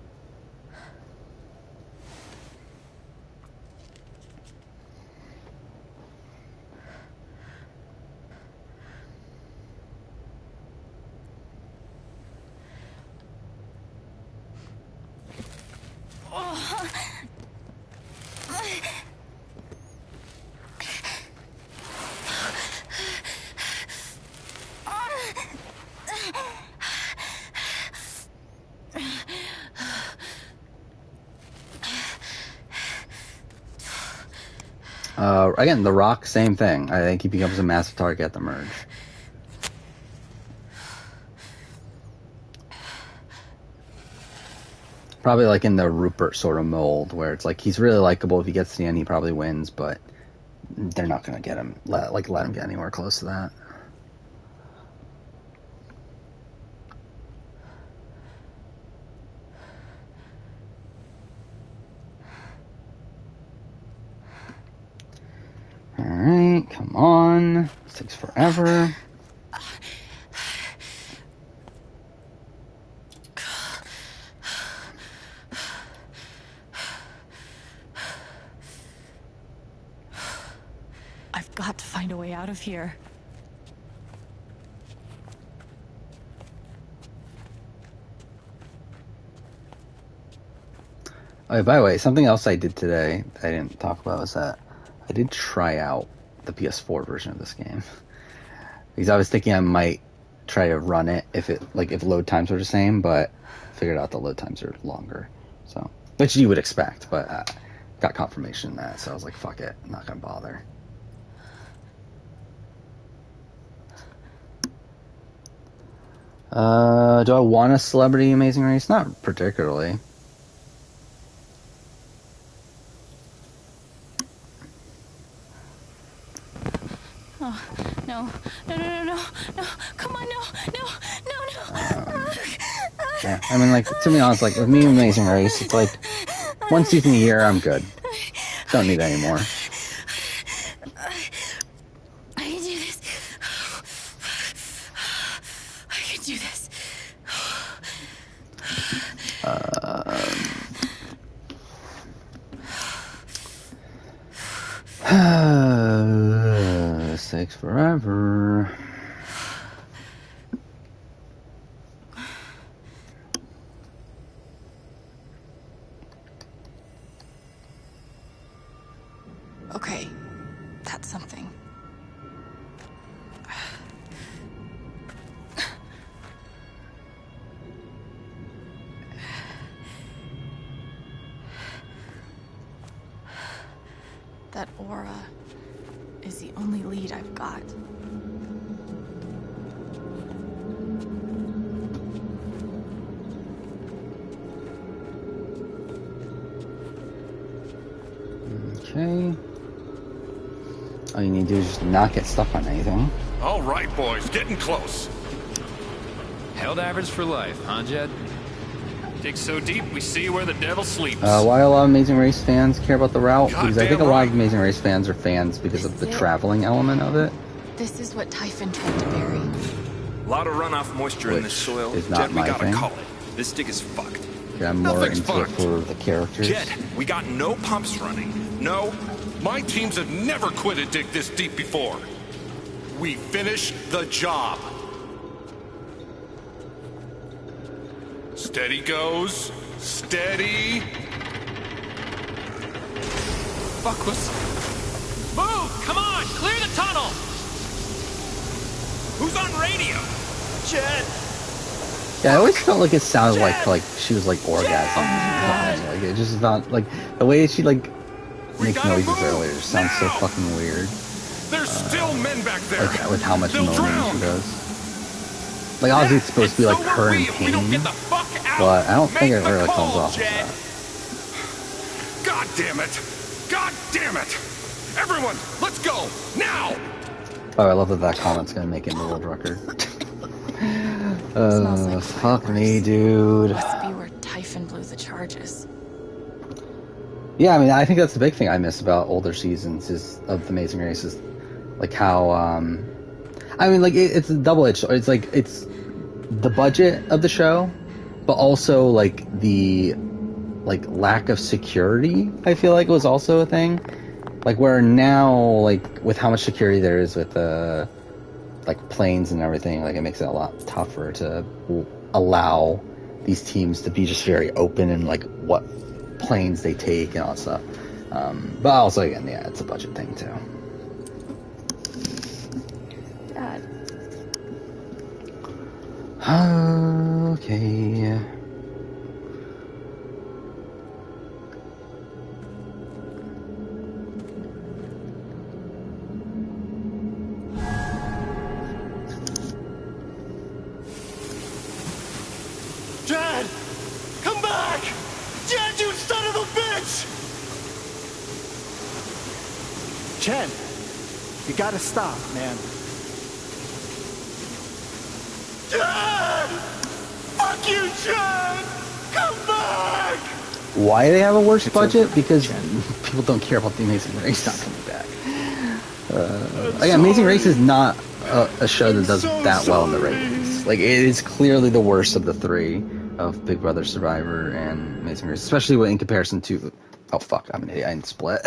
A: Again, The Rock, same thing. I think he becomes a massive target at the merge. Probably like in the Rupert sort of mold, where it's like he's really likable. If he gets to the end, he probably wins, but they're not going to get him, let him get anywhere close to that. Alright, come on. This takes forever.
C: I've got to find a way out of here.
A: Oh, by the way, something else I did today that I didn't talk about was that I did try out the PS4 version of this game. Because I was thinking I might try to run it if load times are the same, but figured out the load times are longer. So, which you would expect, but got confirmation of that, so I was like, fuck it, I'm not gonna bother. Do I want a Celebrity Amazing Race? Not particularly.
C: Oh, no. Come on, no.
A: Yeah, I mean, like, to be honest, like, with me Amazing Race, it's like, one season a year, I'm good. Don't need any more.
C: I can do this. I can do this.
A: 6 forever.
C: That aura is the only lead I've got.
A: Okay. All you need to do is just not get stuck on anything.
J: All right, boys, getting close.
U: Held average for life, huh, Jed?
V: Dig so deep, we see where the devil sleeps.
A: Why a lot of Amazing Race fans care about the route? Because I think a
J: Goddamn
A: lot of Amazing Race fans are fans because of the traveling element of it.
C: This is what Typhon tried to bury.
V: A lot of runoff moisture in this soil.
A: is not
V: Jed, we
A: my
V: gotta
A: thing.
V: call it. This dig is fucked.
A: Yeah, I'm more into it for the characters.
V: Jed, we got no pumps running. No.
J: My teams have never quit a dig this deep before. We finish the job. Steady goes. Steady.
V: Fuck was...
R: Move! Come on! Clear the tunnel! Who's on radio? Jed!
A: Yeah, I always felt like it sounded like she was like orgasming. Like it just not like the way she like makes noises earlier just sounds so fucking weird.
J: There's still men back there.
A: Like with how much moaning she does. Like obviously it's supposed to be like her in pain, but I don't think it really comes off as that.
J: God damn it! God damn it! Everyone, let's go now!
A: Oh, I love that comment's gonna make it in the world record. Fuck me, dude.
C: Must be where Typhon blew the charges.
A: Yeah, I mean, I think that's the big thing I miss about older seasons of The Amazing Race is like how, I mean, like it's a double-edged. It's like it's the budget of the show, but also like the lack of security. I feel like was also a thing. Like where now, like with how much security there is with like planes and everything, like it makes it a lot tougher to allow these teams to be just very open in like what planes they take and all that stuff. But also again, yeah, it's a budget thing too.
H: Dad.
A: Okay.
K: Jed! Come back! Jed, you son of a bitch! Jed, you gotta stop, man. Jed! Fuck you, Jed! Come back!
A: Why they have a worse budget? Because people don't care about The Amazing Race not coming back. Again, Amazing Race is not a show that does that well in the ratings. Like, it is clearly the worst of the three of Big Brother, Survivor, and Amazing Race, especially in comparison to... Oh, fuck, I'm an idiot. I didn't split.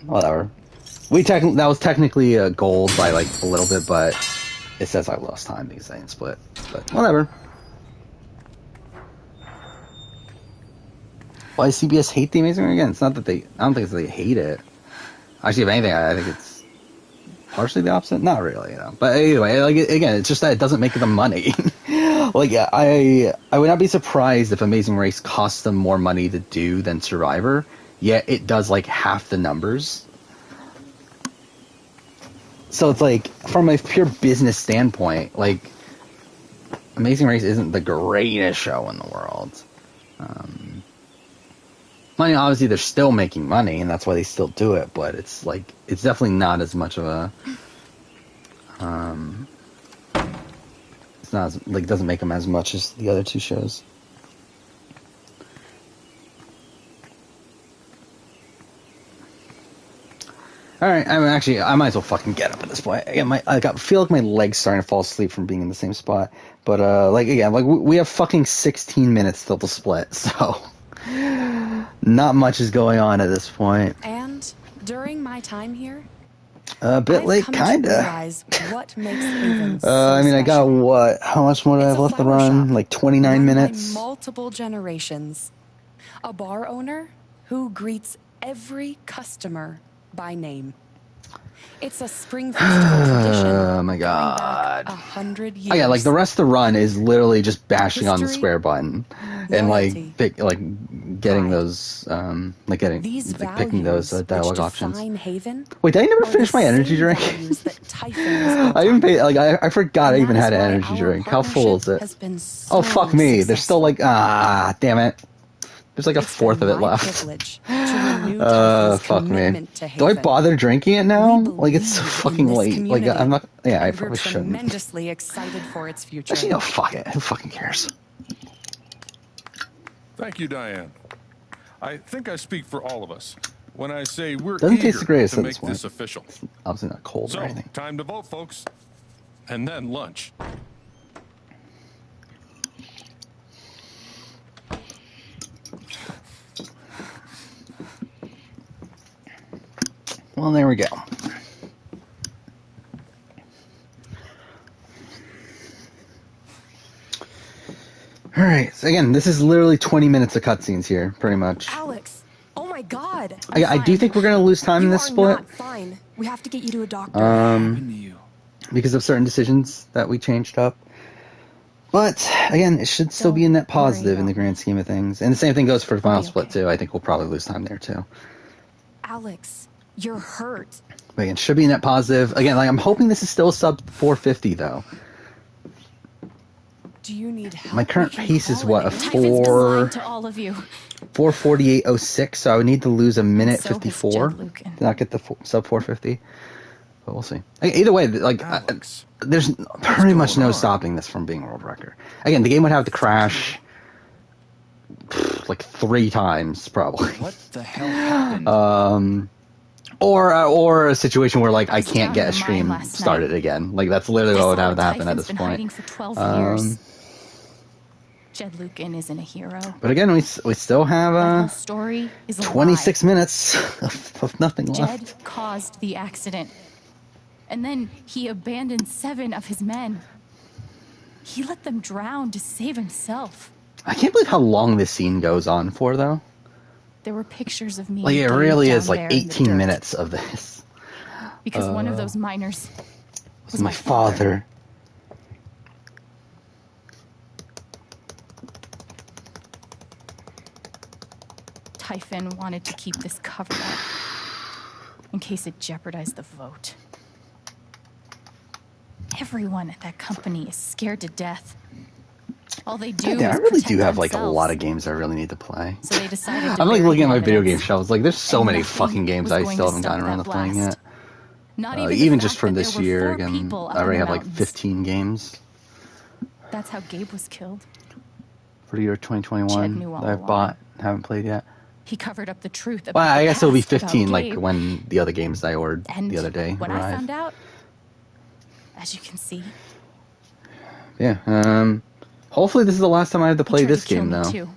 A: Whatever. That was technically a gold by, like, a little bit, but it says I lost time because I didn't split. But whatever. Why does CBS hate The Amazing Race? Again, it's not that they... I don't think it's that they hate it. Actually, if anything, I think it's partially the opposite. Not really, you know. But anyway, like again, it's just that it doesn't make them money. Like, I would not be surprised if Amazing Race costs them more money to do than Survivor, yet it does like half the numbers. So it's like, from a pure business standpoint, like, Amazing Race isn't the greatest show in the world. I mean, obviously they're still making money, and that's why they still do it, but it's like, it's definitely not as much of a, it's not as, like, it doesn't make them as much as the other two shows. Alright, I mean, actually, I might as well fucking get up at this point. I feel like my leg's starting to fall asleep from being in the same spot, but, like, again, like, we have fucking 16 minutes till the split, so... Not much is going on at this point.
S: And during my time here,
A: a bit late, kinda.
S: What makes Havens
A: I mean, I got what? How much more do I have left to run? Like 29 minutes?
S: Multiple generations. A bar owner who greets every customer by name. It's a spring festival tradition.
A: Oh my god.
S: 100 years.
A: Oh yeah, like the rest of the run is literally just bashing on the square button and like getting those, picking those dialogue options.
S: Haven
A: Wait, did I never finish my energy drink? I even paid, I forgot I even had an energy drink. How full is it? Oh, fuck me. There's still damn it. There's like a fourth of it left. Fuck me. Do I bother drinking it now? Like, it's so fucking late. Like, I'm not, I probably shouldn't.
S: Tremendously excited for its future.
A: Actually, no, fuck it. Who fucking cares?
J: Thank you, Diane. I think I speak for all of us when I say we're
A: Doesn't
J: eager
A: taste the greatest
J: to
A: at
J: make
A: this point.
J: this official.
A: Obviously not cold
J: So,
A: or anything.
J: time to vote, folks. And then lunch.
A: Well, there we go. Alright, so again, this is literally 20 minutes of cutscenes here, pretty much.
H: Alex, oh my god.
A: I do think we're going to lose time in this split.
H: Not fine. We have to get you to a doctor.
A: Because of certain decisions that we changed up. But, again, it should still be a net positive in the grand scheme of things. And the same thing goes for the final split, too. I think we'll probably lose time there, too.
H: Alex, you're hurt.
A: But again, should be a net positive. Again, I'm hoping this is still sub 450, though.
S: Do you need help?
A: My current pace is what, a
C: Typhon's been lying to all of you.
A: 4:48.06, so I would need to lose a minute
C: So has
A: 54
C: Jed Lucan.
A: to not get the sub 450. But we'll see. Either way, there's pretty much no stopping this from being a world record. Again, the game would have to crash like 3 times probably.
I: What the hell happened?
A: Or a situation where I can't get a stream started again. Like that's literally what would have to happen at this point.
C: For 12 years. Jed Lucan isn't a hero.
A: But again, we still have
C: Story is a
A: 26
C: lie.
A: minutes of nothing left.
C: Jed caused the accident. And then he abandoned 7 of his men. He let them drown to save himself.
A: I can't believe how long this scene goes on for, though.
C: There were pictures of me.
A: Like, it
C: down
A: really is
C: there
A: like
C: in the
A: 18
C: dirt.
A: minutes of this.
C: Because one of those miners
A: was my father.
C: Typhon wanted to keep this covered up in case it jeopardized the vote. Everyone at that company is scared to death. All they do
A: Yeah, I
C: is
A: really
C: pretend
A: do have a
C: themselves.
A: lot of games I really need to play.
C: So they decided to
A: I'm
C: bury
A: looking at my
C: the
A: video game
C: evidence.
A: shelves. Like, there's so
C: And
A: many
C: nothing
A: fucking games
C: was
A: I
C: going
A: still
C: to
A: haven't gotten
C: stop
A: around to
C: that
A: playing
C: blast.
A: yet.
C: Not even the
A: Even
C: fact
A: just from
C: that
A: this
C: there were
A: year,
C: 4
A: again,
C: people up
A: I already
C: in the
A: have like
C: mountains.
A: 15 games
C: That's how Gabe was killed.
A: for the year
C: Chad
A: 2021
C: knew all
A: that I've
C: along.
A: bought, haven't played yet.
C: He covered up the truth about
A: Well, I
C: the
A: guess it'll be
C: past about
A: 15 like
C: Gabe.
A: when the other games I ordered
C: And
A: the other day
C: when I
A: arrive.
C: found out, as you can see,
A: Yeah, hopefully this is the last time I have to play
C: he tried
A: this
C: to kill
A: game,
C: me
A: though.
C: too.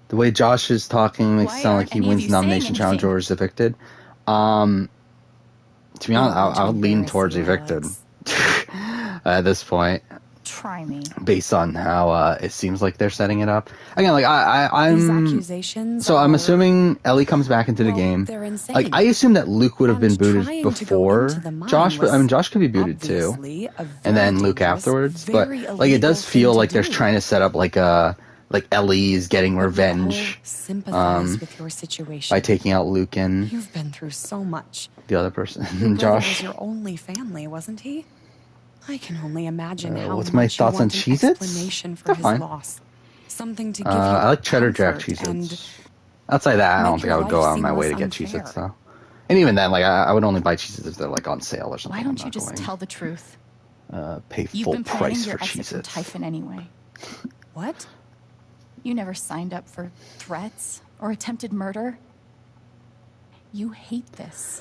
A: The way Josh is talking makes it
C: Why
A: sound
C: aren't
A: like he
C: any of
A: wins
C: you saying
A: nomination challenge
C: anything?
A: or is evicted. To be honest, I would lean towards evicted at this point,
C: Try me.
A: based on how it seems like they're setting it up. Again, like
S: These
A: I'm
S: accusations
A: so I'm
S: are-
A: assuming Ellie comes back into the game.
S: they're insane.
A: Like I assume that Luke would have been booted
S: trying to go
A: before
S: into the mine
A: Josh, but I mean
S: was
A: Josh could be booted too,
S: obviously a
A: and then
S: very
A: Luke
S: dangerous,
A: afterwards. But
S: very
A: like it does
S: illegal
A: feel
S: thing to
A: like they're
S: do.
A: trying to set up like Ellie's getting revenge
S: Sympathize with your situation.
A: by taking out Luke and
S: You've been through so much.
A: the other person,
S: Your brother was
A: Josh.
S: your only family, wasn't he? I can only imagine how
A: What's my
S: much
A: thoughts
S: you
A: on
S: want an
A: Cheez-Its?
S: explanation for
A: They're
S: his
A: fine.
S: loss. Something to give you
A: I like cheddar jack
S: comfort
A: Cheez-Its.
S: and
A: Outside that, I don't
S: make
A: think I
S: your
A: would go
S: life
A: out of my
S: seem
A: way to
S: less
A: get Cheez-Its
S: unfair.
A: though. And even then, like I would only buy Cheez-Its if they're like on sale or something.
C: Why don't
A: I'm
C: you
A: not
C: just
A: going,
C: tell the truth?
A: pay
C: You've
A: full
C: been planning
A: price
C: your
A: for
C: exit from
A: Cheez-Its.
C: Typhon anyway.
S: What?
C: You never signed up for threats or attempted murder. You hate this.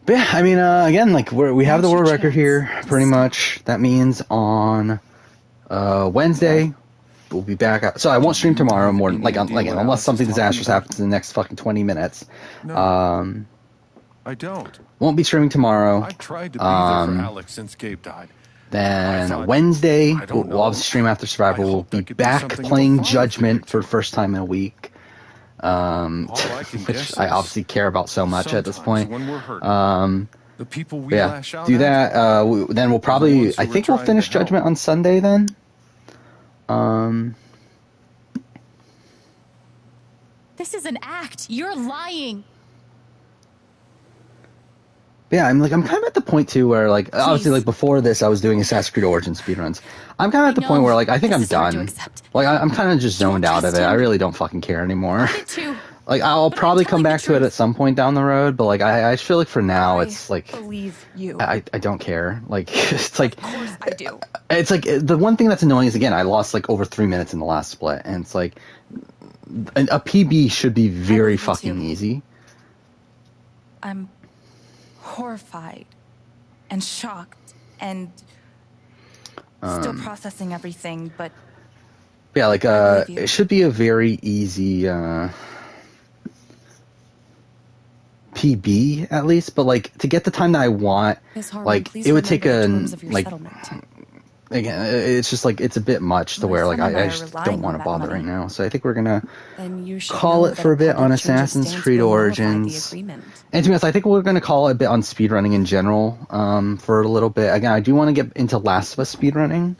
A: But yeah, I mean, again, like we have the world record here, pretty much. That means on Wednesday we'll be back. So I won't stream tomorrow, more like unless something disastrous happens in the next fucking 20 minutes.
J: No. I don't.
A: Won't be streaming tomorrow.
J: I tried to be there for Alex since Gabe died.
A: Then Wednesday we'll obviously stream after Survival. We'll be back playing Judgment for the first time in a week.
J: guess
A: I
J: is
A: obviously care about so much at this
J: sometimes
A: point.
J: when we're hurting, the people we
A: Yeah,
J: lash out
A: do
J: at
A: that. Then we'll
J: are the
A: probably,
J: ones who
A: I
J: we're
A: think we'll
J: trying
A: finish
J: to help.
A: Judgment on Sunday then.
C: This is an act. You're lying.
A: Yeah, I'm kind of at the point too where like obviously like before this I was doing Assassin's Creed Origins speedruns. I'm kind of at the point where like I think I'm done. Like I'm kind of just zoned out of it. I really don't fucking care anymore. Like I'll probably come back to it at some point down the road, but like I feel like for now it's like
E: Believe you.
A: I don't care. Like it's like
E: Of course I do.
A: it's like the one thing that's annoying is again I lost like over 3 minutes in the last split, and it's like a PB should be very fucking easy.
E: I'm horrified and shocked and still processing everything, but
A: Yeah, like it should be a very easy PB at least, but like to get the time that I want, like it would take a like again, it's just like it's a bit much to where like I just don't want to bother right now. So I think we're gonna call it for a bit on Assassin's Creed Origins. And to be honest, I think we're gonna call it a bit on speedrunning in general for a little bit. Again, I do want to get into Last of Us speedrunning.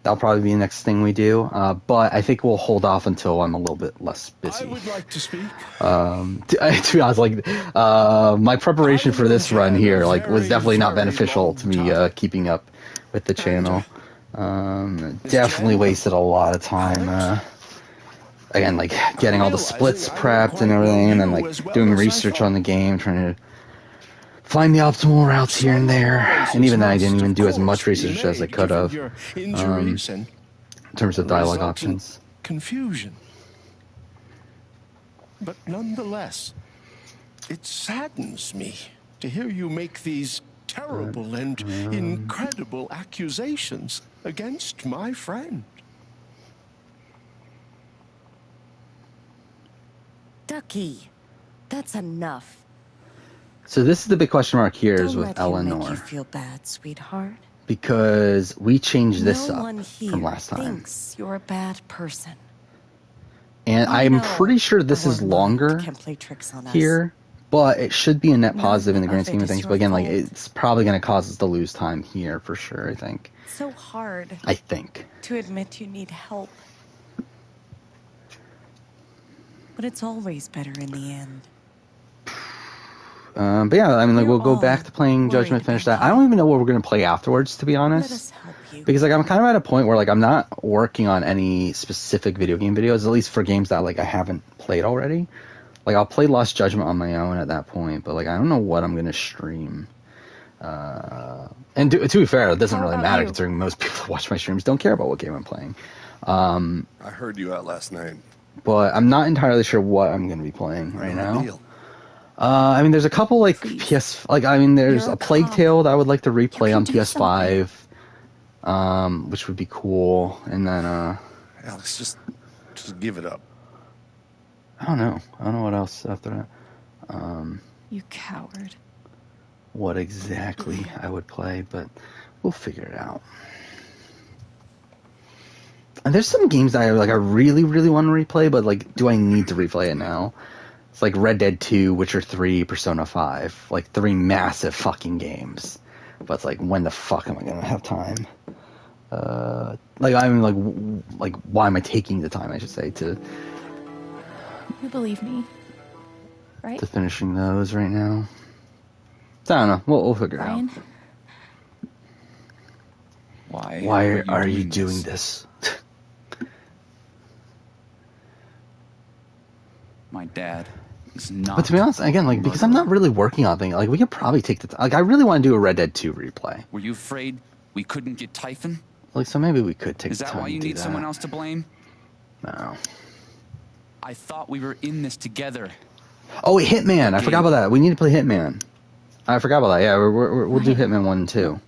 A: That'll probably be the next thing we do, but I think we'll hold off until I'm a little bit less busy.
L: I would like to speak.
A: To be honest, like my preparation for this run here, like, was definitely not beneficial to me keeping up with the channel. Definitely wasted a lot of time. Again, like getting all the splits prepped and everything, and then like doing research on the game, trying to find the optimal routes here and there, and even then I didn't even do as much research as I could have in terms of dialogue options.
L: Confusion. But nonetheless, it saddens me to hear you make these terrible and incredible accusations against my friend.
G: Ducky, that's enough.
A: So this is the big question mark here is
G: Don't
A: with
G: let him
A: Eleanor.
G: make you feel bad, sweetheart.
A: Because we changed this
G: No
A: up
G: one here
A: from last time.
G: thinks you're a bad person.
A: And
G: We
A: I'm
G: know
A: pretty sure this
G: our
A: is longer
G: mind can play tricks on us.
A: here, but it should be a net positive in the grand
G: of it
A: scheme of
G: is
A: things.
G: your
A: But again, like
G: fault.
A: it's probably going to cause us to lose time here for sure, I think.
G: So hard
A: I think.
G: to admit you need help. But it's always better in the end.
A: But yeah, I mean, like we'll go back to playing Judgment, finish that. I don't even know what we're going to play afterwards, to be honest. Because like I'm kind of at a point where like I'm not working on any specific video game videos, at least for games that like I haven't played already. Like I'll play Lost Judgment on my own at that point, but like I don't know what I'm going to stream. And to be fair, it doesn't really matter considering most people that watch my streams don't care about what game I'm playing.
N: I heard you out last night.
A: But I'm not entirely sure what I'm going to be playing right now. I mean, there's a couple like there's a Plague Tale that I would like to replay on PS5, which would be cool. And then
N: Alex, just give it up.
A: I don't know what else after that.
E: You coward.
A: What exactly I would play, but we'll figure it out. And there's some games that I really, really want to replay, but like, do I need to replay it now? It's like Red Dead 2, Witcher 3, Persona 5, like 3 massive fucking games. But it's like, when the fuck am I gonna have time? Like why am I taking the time? I should say to
E: You believe me, right?
A: finishing those right now. So I don't know. We'll figure it out. Why are you doing this?
I: My dad is not.
A: But to be honest, again, like because I'm not really working on things, like we could probably take the time. Like I really want to do a Red Dead 2 replay.
I: Were you afraid we couldn't get Typhon?
A: Like so maybe we could take
I: Is
A: the
I: that
A: time
I: why you
A: to do
I: need
A: that.
I: someone else to blame?
A: No.
I: I thought we were in this together.
A: Oh wait, Hitman! I forgot about that. We need to play Hitman. I forgot about that. Yeah, we'll do Hitman 1 and 2.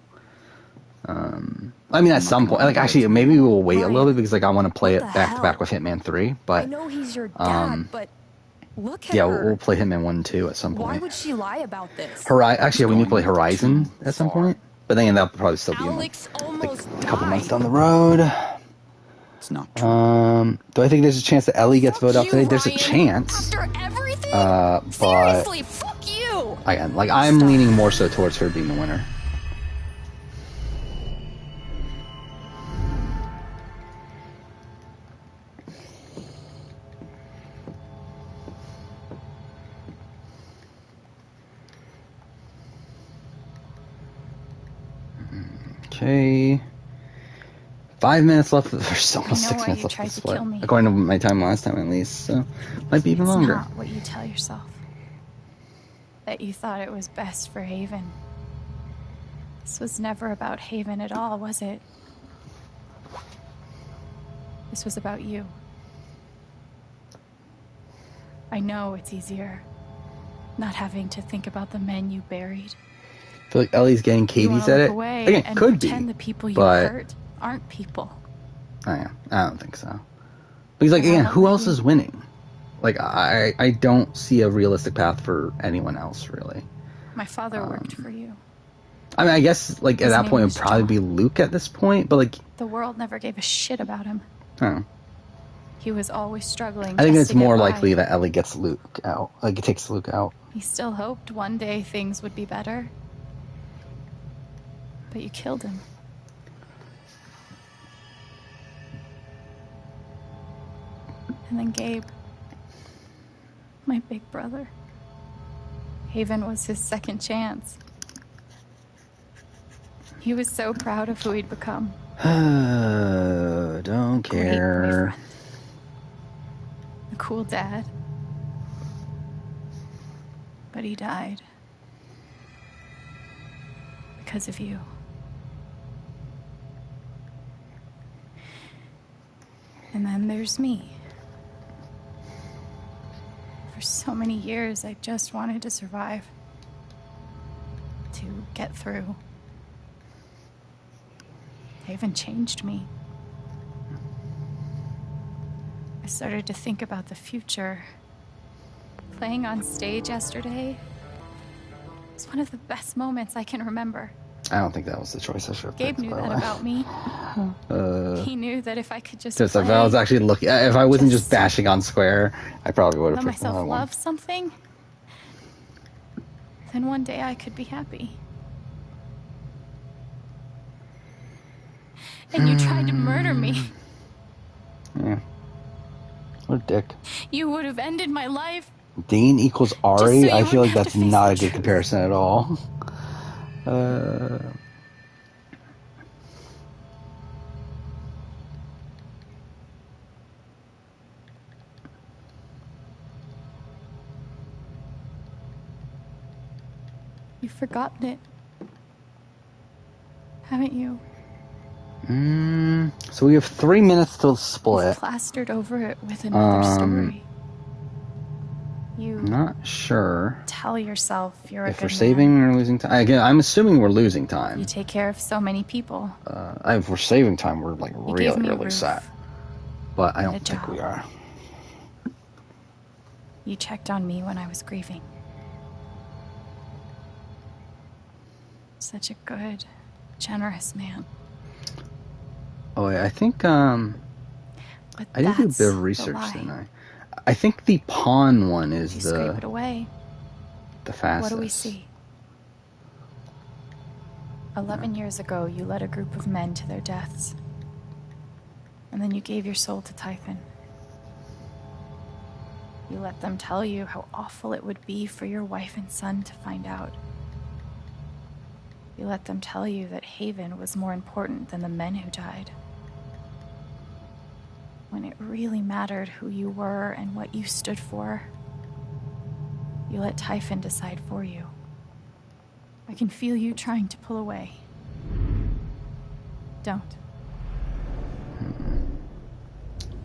A: I mean, at some point, like actually, maybe we'll wait a little bit because like I want to play it back to back with Hitman 3. But
F: I know he's your dad, but look at
A: yeah,
F: her.
A: we'll play Hitman 1 and 2 at some
F: Why
A: point.
F: would she lie about this?
A: Actually, we need to play Horizon at some point. But then that'll probably still be in like a couple months down the road.
I: It's not true.
A: Do I think there's a chance that Ellie gets voted out today? There's a chance.
F: After everything?
A: But
F: Seriously, fuck you!
A: again, like I'm leaning more so towards her being the winner. Okay. 5 minutes left. There's almost 6 minutes left to split. According to my time last time, at least. So, might be even longer.
C: It's not what you tell yourself. That you thought it was best for Haven. This was never about Haven at all, was it? This was about you. I know it's easier not having to think about the men you buried.
A: I feel like Ellie's getting Katie's at it. Again,
C: and
A: could be.
C: pretend the people you
A: but
C: hurt aren't people.
A: I don't think so. Because, like, again, who else is winning? Like, I don't see a realistic path for anyone else, really.
C: My father worked for you.
A: I mean, I guess, like,
C: His
A: at that
C: name
A: point, it
C: was
A: would probably be Luke at this point, but, like,
C: The world never gave a shit about him.
A: I don't know.
C: He was always struggling.
A: I think
C: just
A: it's
C: to get
A: more
C: by.
A: likely that Ellie gets Luke out. Like, it takes Luke out.
C: He still hoped one day things would be better. But you killed him. And then Gabe, my big brother. Haven was his second chance. He was so proud of who he'd become.
A: Don't care.
C: A cool dad. But he died. Because of you. And then there's me. For so many years, I just wanted to survive. To get through. Haven changed me. I started to think about the future. Playing on stage yesterday was one of the best moments I can remember.
A: I don't think that was the choice I should have
C: Gabe
A: picked,
C: knew
A: by the
C: that
A: way.
C: about me. He knew that if I could just
A: If
C: play,
A: I was actually looking, if I wasn't just bashing on Square, I probably would have
C: let
A: picked another
C: myself
A: one.
C: love something, then one day I could be happy. And you tried to murder me.
A: Yeah. What a dick.
C: You would have ended my life.
A: Dean equals
C: so
A: Ari?
C: you
A: I feel like
C: wouldn't have
A: that's
C: to face
A: not
C: the
A: a good
C: truth.
A: comparison at all.
C: You've forgotten it. Haven't you?
A: So we have 3 minutes to split.
C: Plastered over it with another story. You
A: Not sure
C: tell yourself you're a
A: if
C: good
A: we're saving or losing time. Again, I'm assuming we're losing
C: man.
A: time.
C: You take care of so many people.
A: If we're saving time, we're like
C: You gave
A: really,
C: me a
A: really
C: roof
A: set. But I
C: and
A: don't
C: a
A: think we
C: job.
A: are.
C: You checked on me when I was grieving. Such a good, generous man.
A: Oh, wait, I think I did do a
C: that's
A: bit of
C: the
A: research,
C: lie.
A: didn't I? I think the pawn one is
C: You scrape it
A: the
C: away.
A: fastest.
C: What do we see? 11 years ago, you led a group of men to their deaths. And then you gave your soul to Typhon. You let them tell you how awful it would be for your wife and son to find out. You let them tell you that Haven was more important than the men who died. When it really mattered who you were and what you stood for, you let Typhon decide for you. I can feel you trying to pull away. Don't.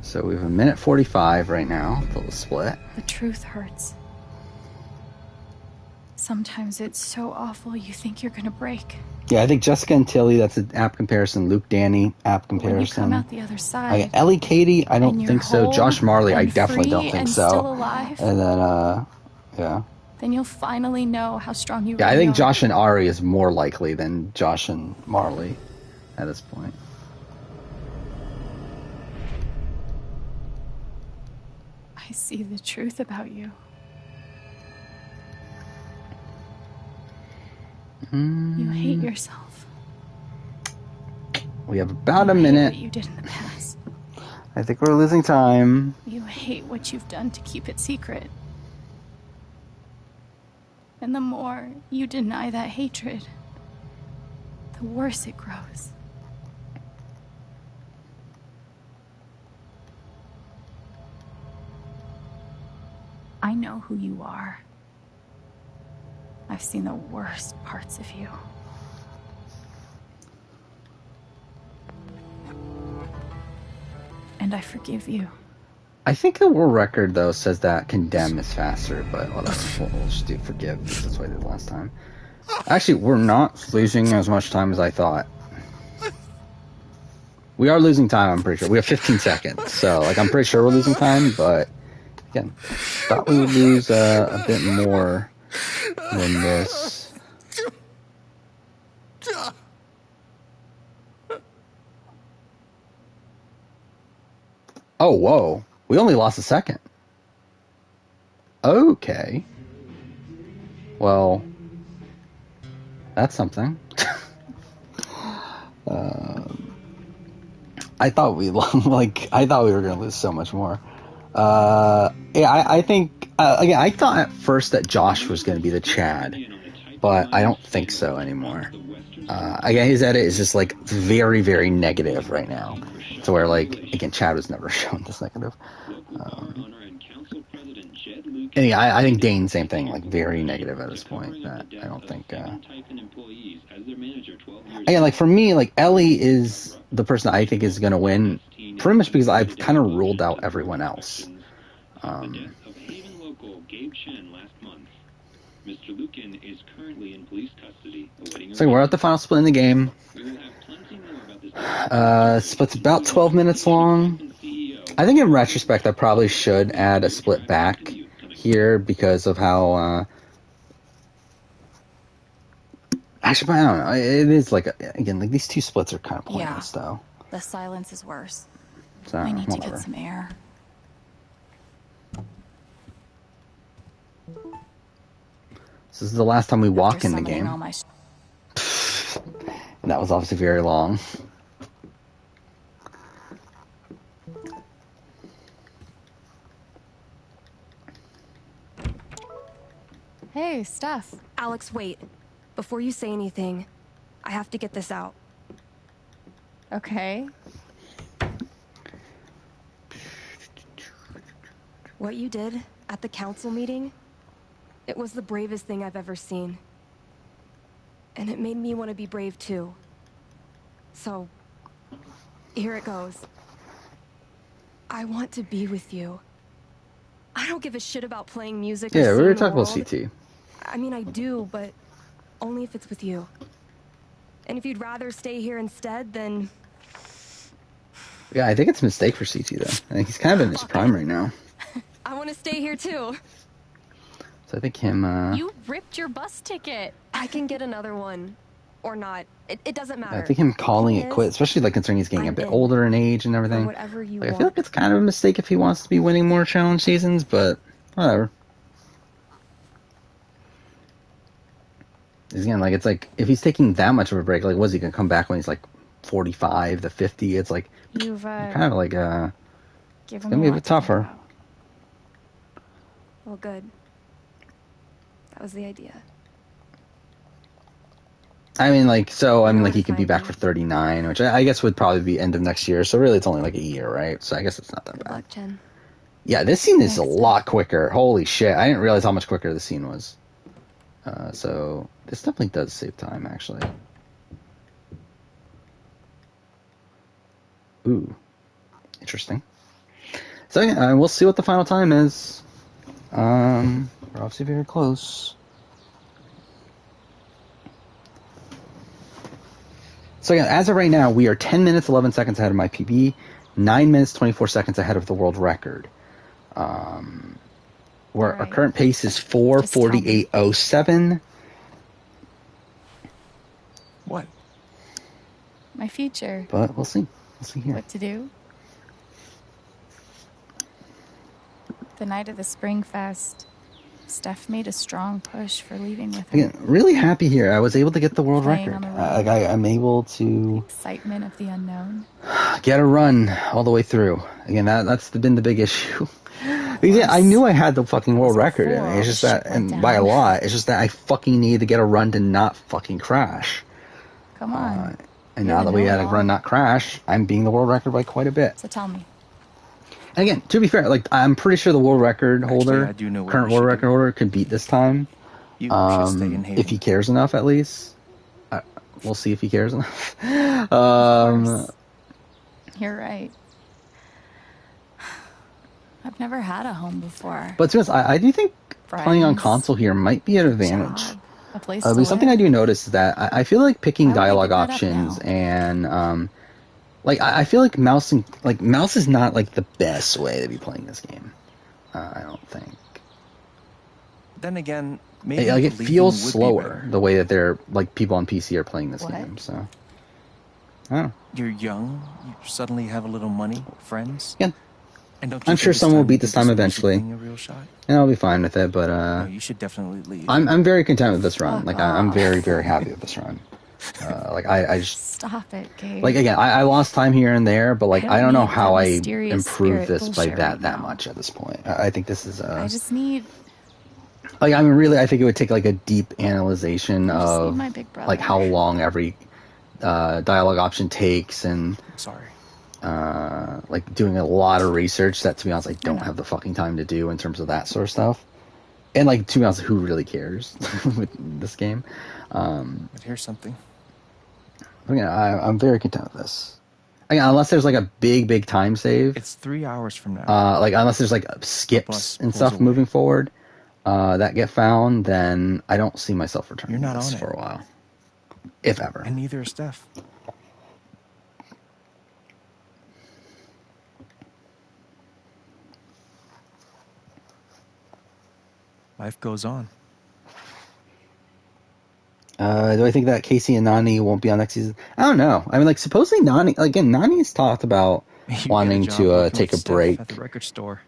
A: So we have 1:45 right now till the split.
C: The truth hurts. Sometimes it's so awful you think you're gonna break.
A: Yeah, I think Jessica and Tilly, that's an app comparison. Luke, Danny, app
C: When you
A: comparison.
C: come out the other side,
A: Ellie, Katie, I don't
C: and you're
A: think so.
C: whole
A: Josh Marley, I
C: and
A: definitely
C: free
A: don't think
C: and
A: so.
C: still alive,
A: And then, yeah.
C: then you'll finally know how strong you
A: Yeah, I
C: really
A: think
C: are.
A: Josh and Ari is more likely than Josh and Marley at this point.
C: I see the truth about you. You hate yourself.
A: We have about a
C: You hate
A: minute.
C: what you did in the past.
A: I think we're losing time.
C: You hate what you've done to keep it secret. And the more you deny that hatred, the worse it grows. I know who you are. I've seen the worst parts of you. And I forgive you.
A: I think the world record, though, says that condemn is faster, but whatever. We'll just do forgive, because that's what I did last time. Actually, we're not losing as much time as I thought. We are losing time, I'm pretty sure. We have 15 seconds, so, like, I'm pretty sure we're losing time, but, again, thought we would lose a bit more than this. Oh, whoa. We only lost a second. Okay. Well, that's something. I thought we I thought we were gonna lose so much more. Yeah, I think again, I thought at first that Josh was gonna be the Chad, but I don't think so anymore. Again, his edit is just like very, very negative right now, to where like again, Chad was never shown this negative. And yeah, I think Dane, same thing, like very negative at this point. That I don't think. Again, like for me, like Ellie is the person I think is going to win, pretty much because I've kind of ruled out everyone else. So we're at the final split in the game. Split's about 12 minutes long. I think in retrospect, I probably should add a split back here because of how. Actually, I don't know. It is like again, like these two splits are kind of pointless, though.
C: The silence is worse.
A: So
C: I need
A: whatever.
C: to get some air.
A: This is the last time we walk in the
C: Summoning
A: game.
C: all my
A: And that was obviously very long.
F: Hey, Steph. Alex, wait. Before you say anything, I have to get this out.
O: Okay.
F: What you did at the council meeting, it was the bravest thing I've ever seen. And it made me want to be brave too. So, here it goes. I want to be with you. I don't give a shit about playing music.
A: Yeah,
F: or
A: we were
F: seeing the
A: talking about
F: world.
A: CT.
F: I mean, I do, but only if it's with you. And if you'd rather stay here instead, then...
A: Yeah, I think it's a mistake for CT, though. I think he's kind of in his prime right now.
F: I want to stay here too.
A: So I think him,
F: You ripped your bus ticket. I can get another one. Or not. It doesn't matter.
A: I think him calling
F: Point
A: it
F: is,
A: quit, especially like considering he's getting a bit
F: in.
A: older in age and everything.
F: For whatever you
A: Like, I
F: want.
A: feel like it's kind of a mistake if he wants to be winning more challenge seasons, but whatever. Again, like it's like if he's taking that much of a break, like was he gonna come back when he's like 45 to 50? It's like
O: You've
A: kind of like
O: given
A: it's gonna be a bit tougher.
F: Well, good. That was the idea.
A: I mean, like so. I mean, like he could be back for 39, which I guess would probably be end of next year. So really, it's only like a year, right? So I guess it's not that bad.
F: Good luck, Jen.
A: Yeah, this scene is a lot quicker. Holy shit! I didn't realize how much quicker this scene was. So this definitely does save time, actually. Ooh, interesting. So yeah, we'll see what the final time is. We're obviously very close. So yeah, as of right now, we are 10 minutes, 11 seconds ahead of my PB, 9 minutes, 24 seconds ahead of the world record. Where our current pace is 4:48.07.
K: What?
O: My future.
A: But we'll see. We'll see here.
O: What to do? The night of the Spring Fest, Steph made a strong push for leaving with him.
A: Again, really happy here. I was able to get the world
O: Playing
A: record.
O: on the road.
A: I'm able to
O: Excitement of the unknown.
A: get a run all the way through. Again, that's been the big issue. Yeah, I knew I had the fucking world record. I mean, it's just that, and by a lot, it's just that I fucking needed to get a run to not fucking crash.
O: Come on.
A: And now that we had a run not crash, I'm beating the world record by quite a bit.
O: So tell me.
A: And again, to be fair, like I'm pretty sure the world record holder,
D: I do know what
A: current
D: we
A: world
D: should
A: record holder, could beat this time.
D: You should stay in Haven.
A: If he cares enough, at least. We'll see if he cares enough.
O: You're right. I've never had a home before.
A: But to be honest, I do think playing on
O: Friends,
A: console here might be an advantage.
O: a place
A: But
O: to
A: something
O: live.
A: I do notice is that I feel like picking
O: Why would I
A: dialogue
O: give that up
A: options
O: now?
A: and like I feel like mouse is not like the best way to be playing this game. I don't think.
D: Then again, maybe
A: Like it
D: leaving
A: feels
D: would be
A: slower
D: better.
A: the way that they're like people on PC are playing this
D: What?
A: game. So I don't know.
D: You're young. You suddenly have a little money, friends.
A: Yeah.
D: And don't you
A: I'm
D: think
A: sure
D: it's
A: someone will
D: time
A: beat
D: you
A: this
D: give
A: time
D: music
A: eventually.
D: thing a real shot?
A: And I'll be fine with it, but
D: No, you should definitely leave.
A: I'm very content with this run.
O: Fuck
A: Like I'm
O: off.
A: very, very happy with this run. Like I just
O: Stop it, Gabe.
A: like again I lost time here and there, but like I don't know
O: need
A: how
O: that
A: I
O: mysterious
A: improved
O: spirit
A: this by
O: bullshit
A: that
O: right
A: that
O: now.
A: much at this point. I think this is
O: I just need
A: like I mean really I think it would take like a deep analyzation
O: I just need
A: of
O: my big brother.
A: like how long every dialogue option takes and
D: sorry.
A: Like doing a lot of research that to be honest I don't have the fucking time to do in terms of that sort of stuff. And like to be honest, who really cares with this game?
D: But here's something.
A: Again, I'm very content with this. Again, unless there's like a big time save.
D: It's 3 hours from now.
A: Like unless there's like
D: bus
A: skips and
D: pulls
A: stuff
D: away.
A: moving forward that get found, then I don't see myself returning
D: You're not
A: this
D: on
A: for
D: it.
A: a while, if ever.
D: And neither is Steph. Life goes on.
A: Do I think that Casey and Nani won't be on next season? I don't know. I mean, like supposedly Nani again. Nani's talked about wanting to take a break,
D: at the record store.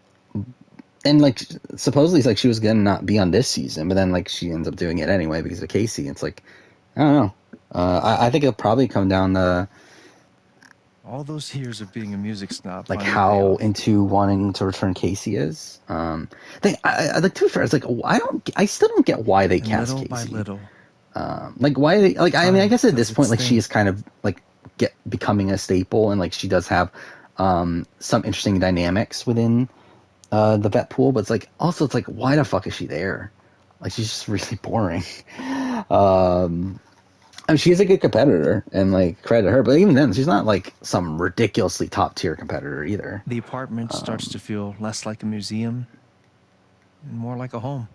A: and like supposedly it's like she was gonna not be on this season, but then like she ends up doing it anyway because of Casey. It's like I don't know. I think it'll probably come down to
D: All those years of being a music snob.
A: like
D: finally
A: how
D: pay off.
A: into wanting to return Casey is. I like to be fair, it's like I still don't get why they
D: And
A: cast
D: little
A: Casey.
D: by little.
A: Like why they like I mean I guess at this
D: Does
A: point
D: its
A: like she
D: thing.
A: is kind of like becoming a staple and like she does have some interesting dynamics within the vet pool, but it's like also it's like why the fuck is she there? Like she's just really boring. I mean she's a good competitor and like credit her, but even then she's not like some ridiculously top tier competitor either.
D: The apartment starts to feel less like a museum and more like a home.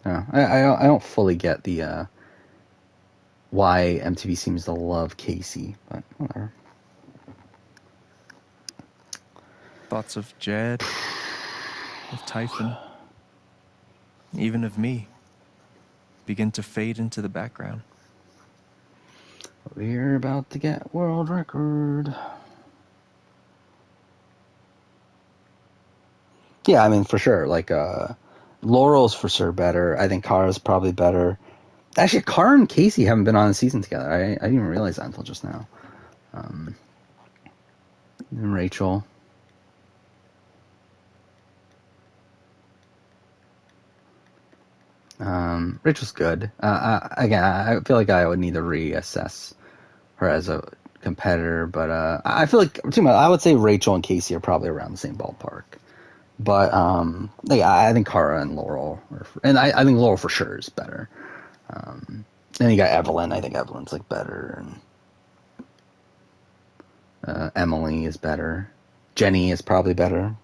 A: No, I don't fully get the why MTV seems to love Casey, but whatever.
D: Thoughts of Jed, of Typhon, even of me, begin to fade into the background.
A: We're about to get world record. Yeah, I mean for sure. Like Laurel's for sure better. I think Kara's probably better. Actually, Kara and Casey haven't been on a season together. I didn't even realize that until just now. And Rachel. Rachel's good. Again, I feel like I would need to reassess her as a competitor, but I feel like I would say Rachel and Casey are probably around the same ballpark. But I think Kara and Laurel, and I think Laurel for sure is better. Then you got Evelyn. I think Evelyn's like better, and Emily is better. Jenny is probably better.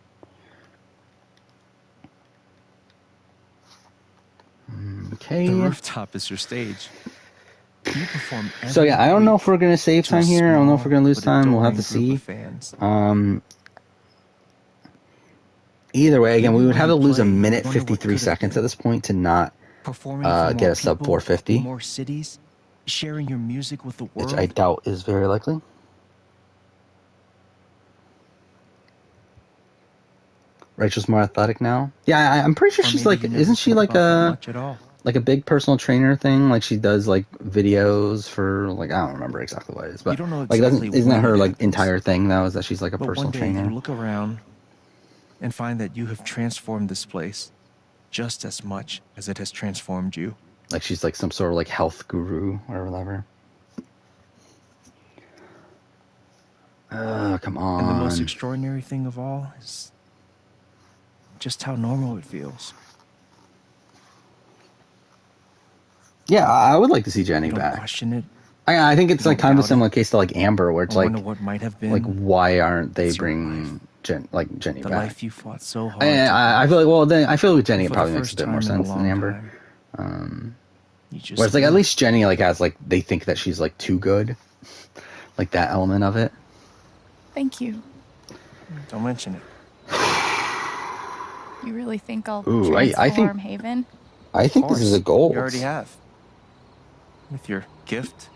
A: Okay.
D: The rooftop is your stage. You perform
A: So yeah, I don't know if we're gonna save time here. I don't know if we're gonna lose time. We'll have to see. Either way, again, we would have to lose a minute 53 seconds at this point to not get a sub 450,
D: more cities, sharing your music with the world.
A: which I doubt is very likely. Rachel's more athletic now. Yeah, I'm pretty sure
D: Or
A: she's
D: maybe
A: like,
D: you never
A: isn't she
D: think
A: like
D: about that
A: a
D: much at all.
A: like a big personal trainer thing? Like she does like videos for like, I don't remember exactly what it is, but
D: You don't know
A: like
D: exactly
A: isn't that
D: when
A: her
D: it
A: like
D: happens.
A: entire thing though? Is that she's like a
D: But one
A: personal
D: day
A: trainer?
D: you look around and find that you have transformed this place just as much as it has transformed you.
A: Like she's like some sort of like health guru or whatever. Come on.
D: And the most extraordinary thing of all is just how normal it feels.
A: Yeah, I would like to see Jenny
D: You don't
A: back.
D: question it.
A: I think it's
D: You
A: like
D: don't
A: kind of a
D: doubt
A: similar case to like Amber, where
D: or
A: it's like,
D: wonder what might have been.
A: like why aren't they
D: It's your
A: bringing Jenny
D: The
A: back?
D: life you fought so hard
A: I feel like, well, then I feel like Jenny
D: for
A: probably
D: the
A: makes a
D: first
A: bit more
D: time in a
A: sense than
D: long
A: Amber.
D: time. You just
A: Whereas like at
D: live.
A: least Jenny like has like, they think that she's like too good, like that element of it.
O: Thank you.
D: Don't mention it.
O: You really think I'll
A: Ooh, I
O: transform
A: think
O: Haven?
A: I think this is a goal.
D: You already have. With your gift,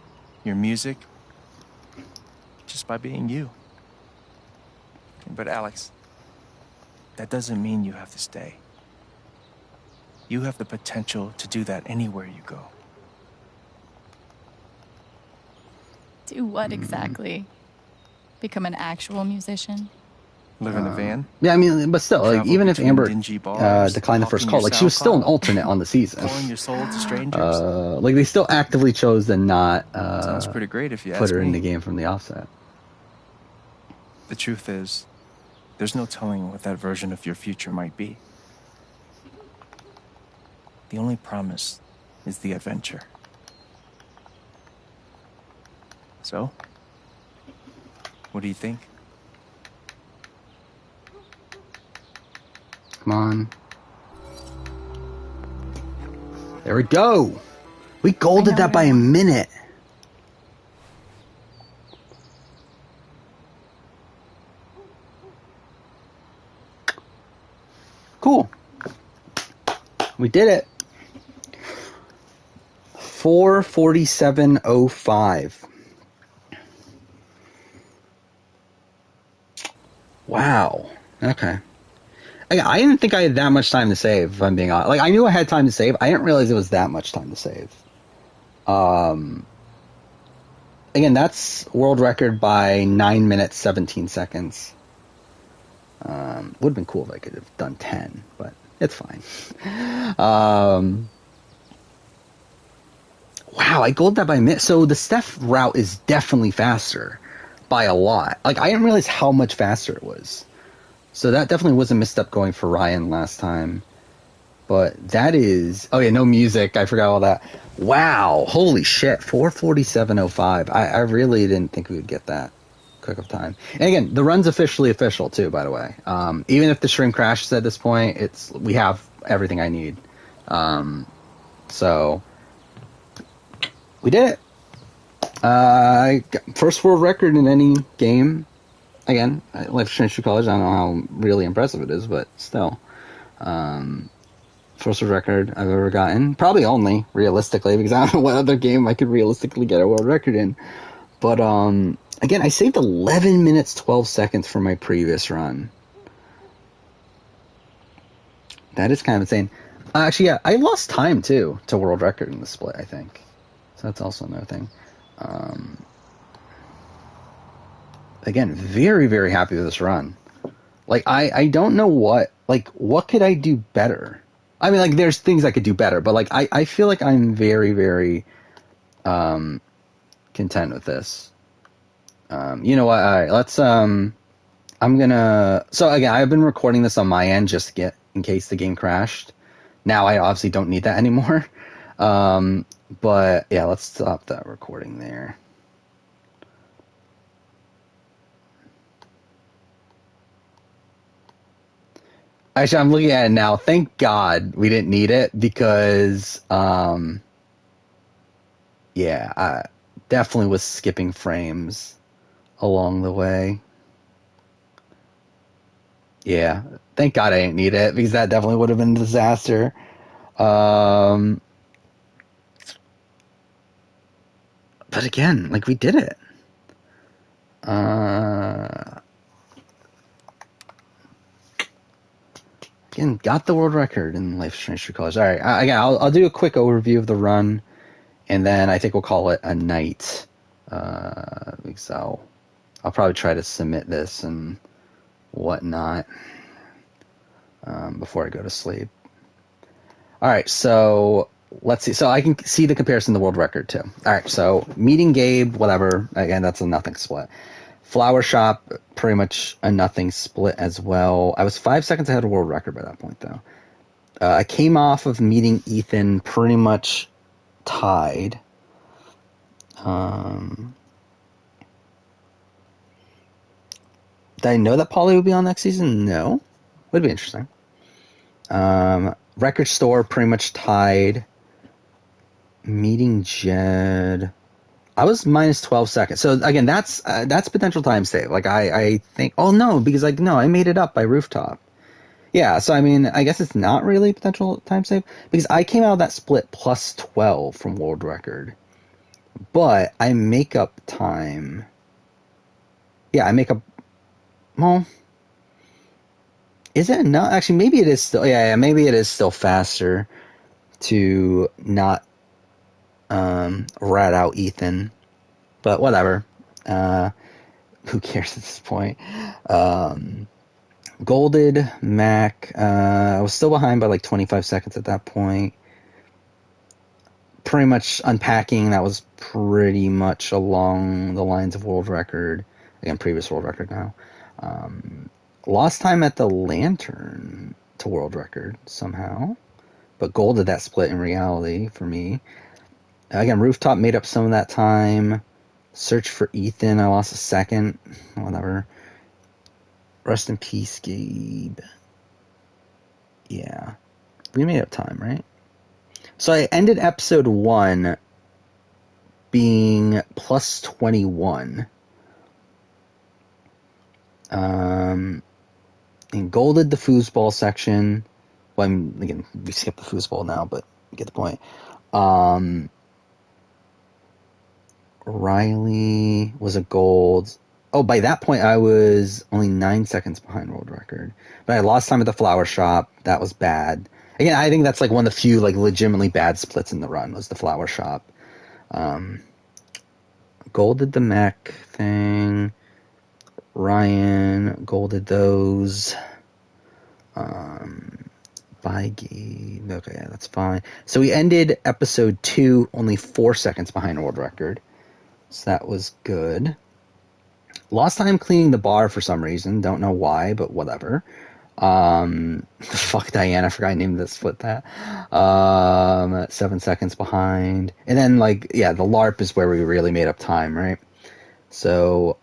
D: your music, just by being you. But Alex, that doesn't mean you have to stay. You have the potential to do that anywhere you go.
O: Do what exactly? Become an actual musician?
D: Live in a van?
A: Yeah, I mean, but still, like
D: Travel
A: even if
D: between
A: Amber
D: dingy bars,
A: declined the first
D: hawking
A: call,
D: your
A: like she was still an
D: SoundCloud,
A: alternate on the season.
D: pouring your soul to strangers.
A: Like they still actively chose to not
D: Sounds pretty great if you
A: put
D: ask
A: her in
D: me.
A: the game from the offset.
D: The truth is, there's no telling what that version of your future might be. The only promise is the adventure. So, what do you think?
A: Come on. There we go. We golded that by a minute. Cool. We did it. 4:47:05. Wow. Okay. I didn't think I had that much time to save, if I'm being honest. Like, I knew I had time to save. I didn't realize it was that much time to save. Again, that's world record by 9 minutes, 17 seconds. Would have been cool if I could have done 10, but it's fine. Wow, I gold that by a minute. So the Steph route is definitely faster by a lot. Like, I didn't realize how much faster it was. So that definitely was a misstep going for Ryan last time. But that is... Oh, yeah, no music. I forgot all that. Wow. Holy shit. 4:47:05. I really didn't think we would get that quick of time. And again, the run's officially official, too, by the way. Even if the stream crashes at this point, we have everything I need. So... We did it. First world record in any game. Again, Life is Strange True Colors, I don't know how really impressive it is, but still. First world record I've ever gotten. Probably only, realistically, because I don't know what other game I could realistically get a world record in. But, again, I saved 11 minutes, 12 seconds for my previous run. That is kind of insane. Actually, yeah, I lost time, too, to world record in the split, I think. So that's also another thing. Again, very, very happy with this run. Like, I don't know what could I do better? I mean, like, there's things I could do better, but, like, I feel like I'm very, very, content with this. You know what? All right, let's, I'm gonna, so again, I've been recording this on my end just to get, in case the game crashed. Now I obviously don't need that anymore. But yeah, let's stop that recording there. Actually, I'm looking at it now. Thank God we didn't need it because, yeah, I definitely was skipping frames along the way. Yeah, thank God I didn't need it because that definitely would have been a disaster. But again, like, we did it. got the world record in Life is Strange True Colors. All right, I'll do a quick overview of the run, and then I think we'll call it a night. Because I'll probably try to submit this and whatnot before I go to sleep. All right, so let's see. So I can see the comparison to the world record too. All right, so meeting Gabe, whatever. Again, that's a nothing split. Flower Shop, pretty much a nothing split as well. I was 5 seconds ahead of world record by that point, though. I came off of meeting Ethan pretty much tied. Did I know that Polly would be on next season? No. Would be interesting. Record store, pretty much tied. Meeting Jed, I was minus 12 seconds. So again, that's potential time save. Like I think. Oh no, because I made it up by Rooftop. Yeah. So I mean, I guess it's not really potential time save because I came out of that split plus 12 from world record, but I make up time. Yeah, I make up. Well, is it enough? Actually, maybe it is still. Yeah. Maybe it is still faster to not rat out Ethan, but whatever. Who cares at this point? Golded, Mac, I was still behind by like 25 seconds at that point. Pretty much unpacking, that was pretty much along the lines of world record. Again, previous world record now. Lost time at the Lantern to world record somehow. But Golded that split in reality for me. Again, Rooftop made up some of that time. Search for Ethan, I lost a second. Whatever. Rest in peace, Gabe. Yeah. We made up time, right? So I ended episode 1 being plus 21. And Golded the foosball section. Well, again, we skipped the foosball now, but you get the point. Riley was a gold. Oh, by that point, I was only 9 seconds behind world record. But I lost time at the flower shop. That was bad. Again, I think that's like one of the few like legitimately bad splits in the run was the flower shop. Golded the mech thing. Ryan golded those. By Gabe. Okay, yeah, that's fine. So we ended episode 2 only 4 seconds behind world record. So that was good. Lost time cleaning the bar for some reason. Don't know why, but whatever. Fuck Diane, I forgot I named this split that. 7 seconds behind. And then, like, yeah, the LARP is where we really made up time, right? So,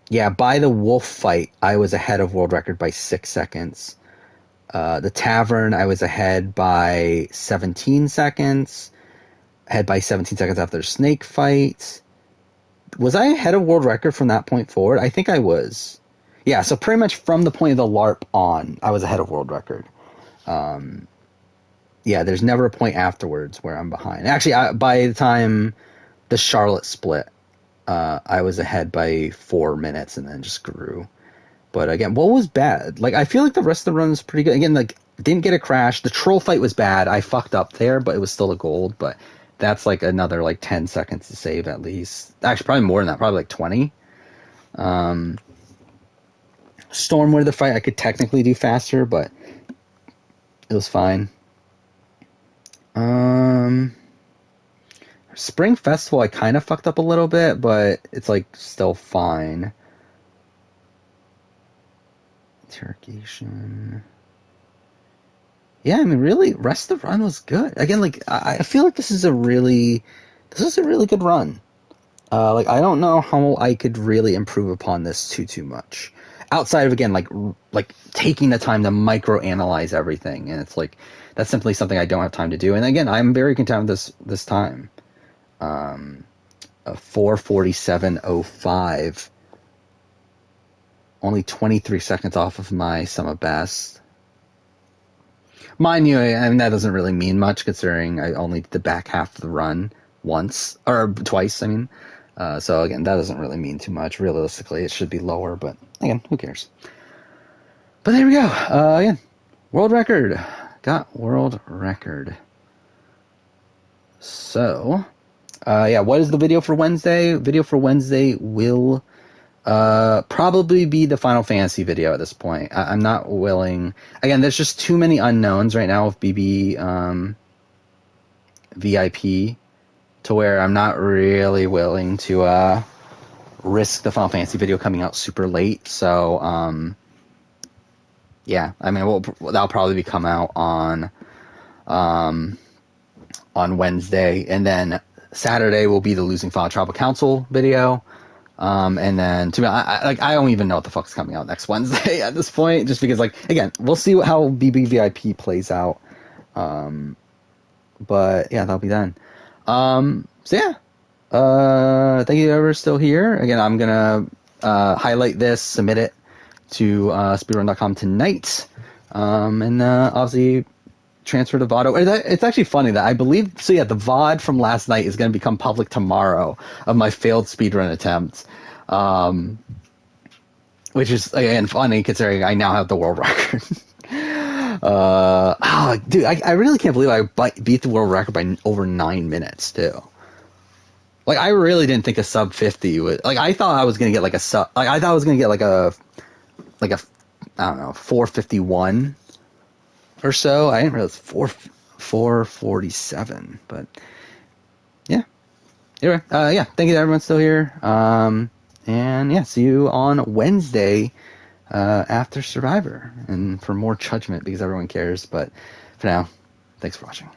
A: yeah, by the wolf fight, I was ahead of world record by 6 seconds. The tavern, I was ahead by 17 seconds. Ahead by 17 seconds after the snake fight. Was I ahead of world record from that point forward? I think I was. Yeah, so pretty much from the point of the LARP on, I was ahead of world record. Yeah, there's never a point afterwards where I'm behind. Actually, by the time the Charlotte split, I was ahead by 4 minutes and then just grew. But again, what was bad? Like, I feel like the rest of the run was pretty good. Again, like, didn't get a crash. The troll fight was bad. I fucked up there, but it was still a gold. But that's like another like 10 seconds to save at least. Actually, probably more than that. Probably like 20. Stormwither fight I could technically do faster, but it was fine. Spring Festival I kind of fucked up a little bit, but it's like still fine. Interrogation. Yeah, I mean, really, rest of the run was good. Again, like, I feel like this is a really good run. Like, I don't know how I could really improve upon this too much. Outside of, again, like taking the time to micro-analyze everything. And it's like, that's simply something I don't have time to do. And again, I'm very content with this time. 4:47.05. Only 23 seconds off of my sum of best. Mind you, I mean, that doesn't really mean much considering I only did the back half of the run once, or twice, I mean. So again, that doesn't really mean too much. Realistically, it should be lower, but again, who cares? But there we go. Again, world record. Got world record. So, yeah, what is the video for Wednesday? Video for Wednesday will probably be the Final Fantasy video at this point. I'm not willing. Again, there's just too many unknowns right now with BB VIP to where I'm not really willing to risk the Final Fantasy video coming out super late. So, yeah, I mean, that'll probably come out on Wednesday, and then Saturday will be the Losing Final Tribal Council video. And then to me, I don't even know what the fuck's coming out next Wednesday at this point, just because, like, again, we'll see how BBVIP plays out. But yeah, that'll be done. So yeah, thank you whoever's still here. Again, I'm gonna highlight this, submit it to speedrun.com tonight, and obviously transfer to VOD. It's actually funny that I believe, so yeah, the VOD from last night is going to become public tomorrow of my failed speedrun attempt, which is, again, funny considering I now have the world record. Dude, I really can't believe I beat the world record by over 9 minutes too. Like, I really didn't think a sub 50 would, like, I thought I was going to get like a sub, like, I thought I was going to get like a I don't know, 451 or so. I didn't realize 447, but yeah. Anyway, yeah, thank you to everyone still here. And yeah, see you on Wednesday after Survivor, and for more judgment because everyone cares. But for now, thanks for watching.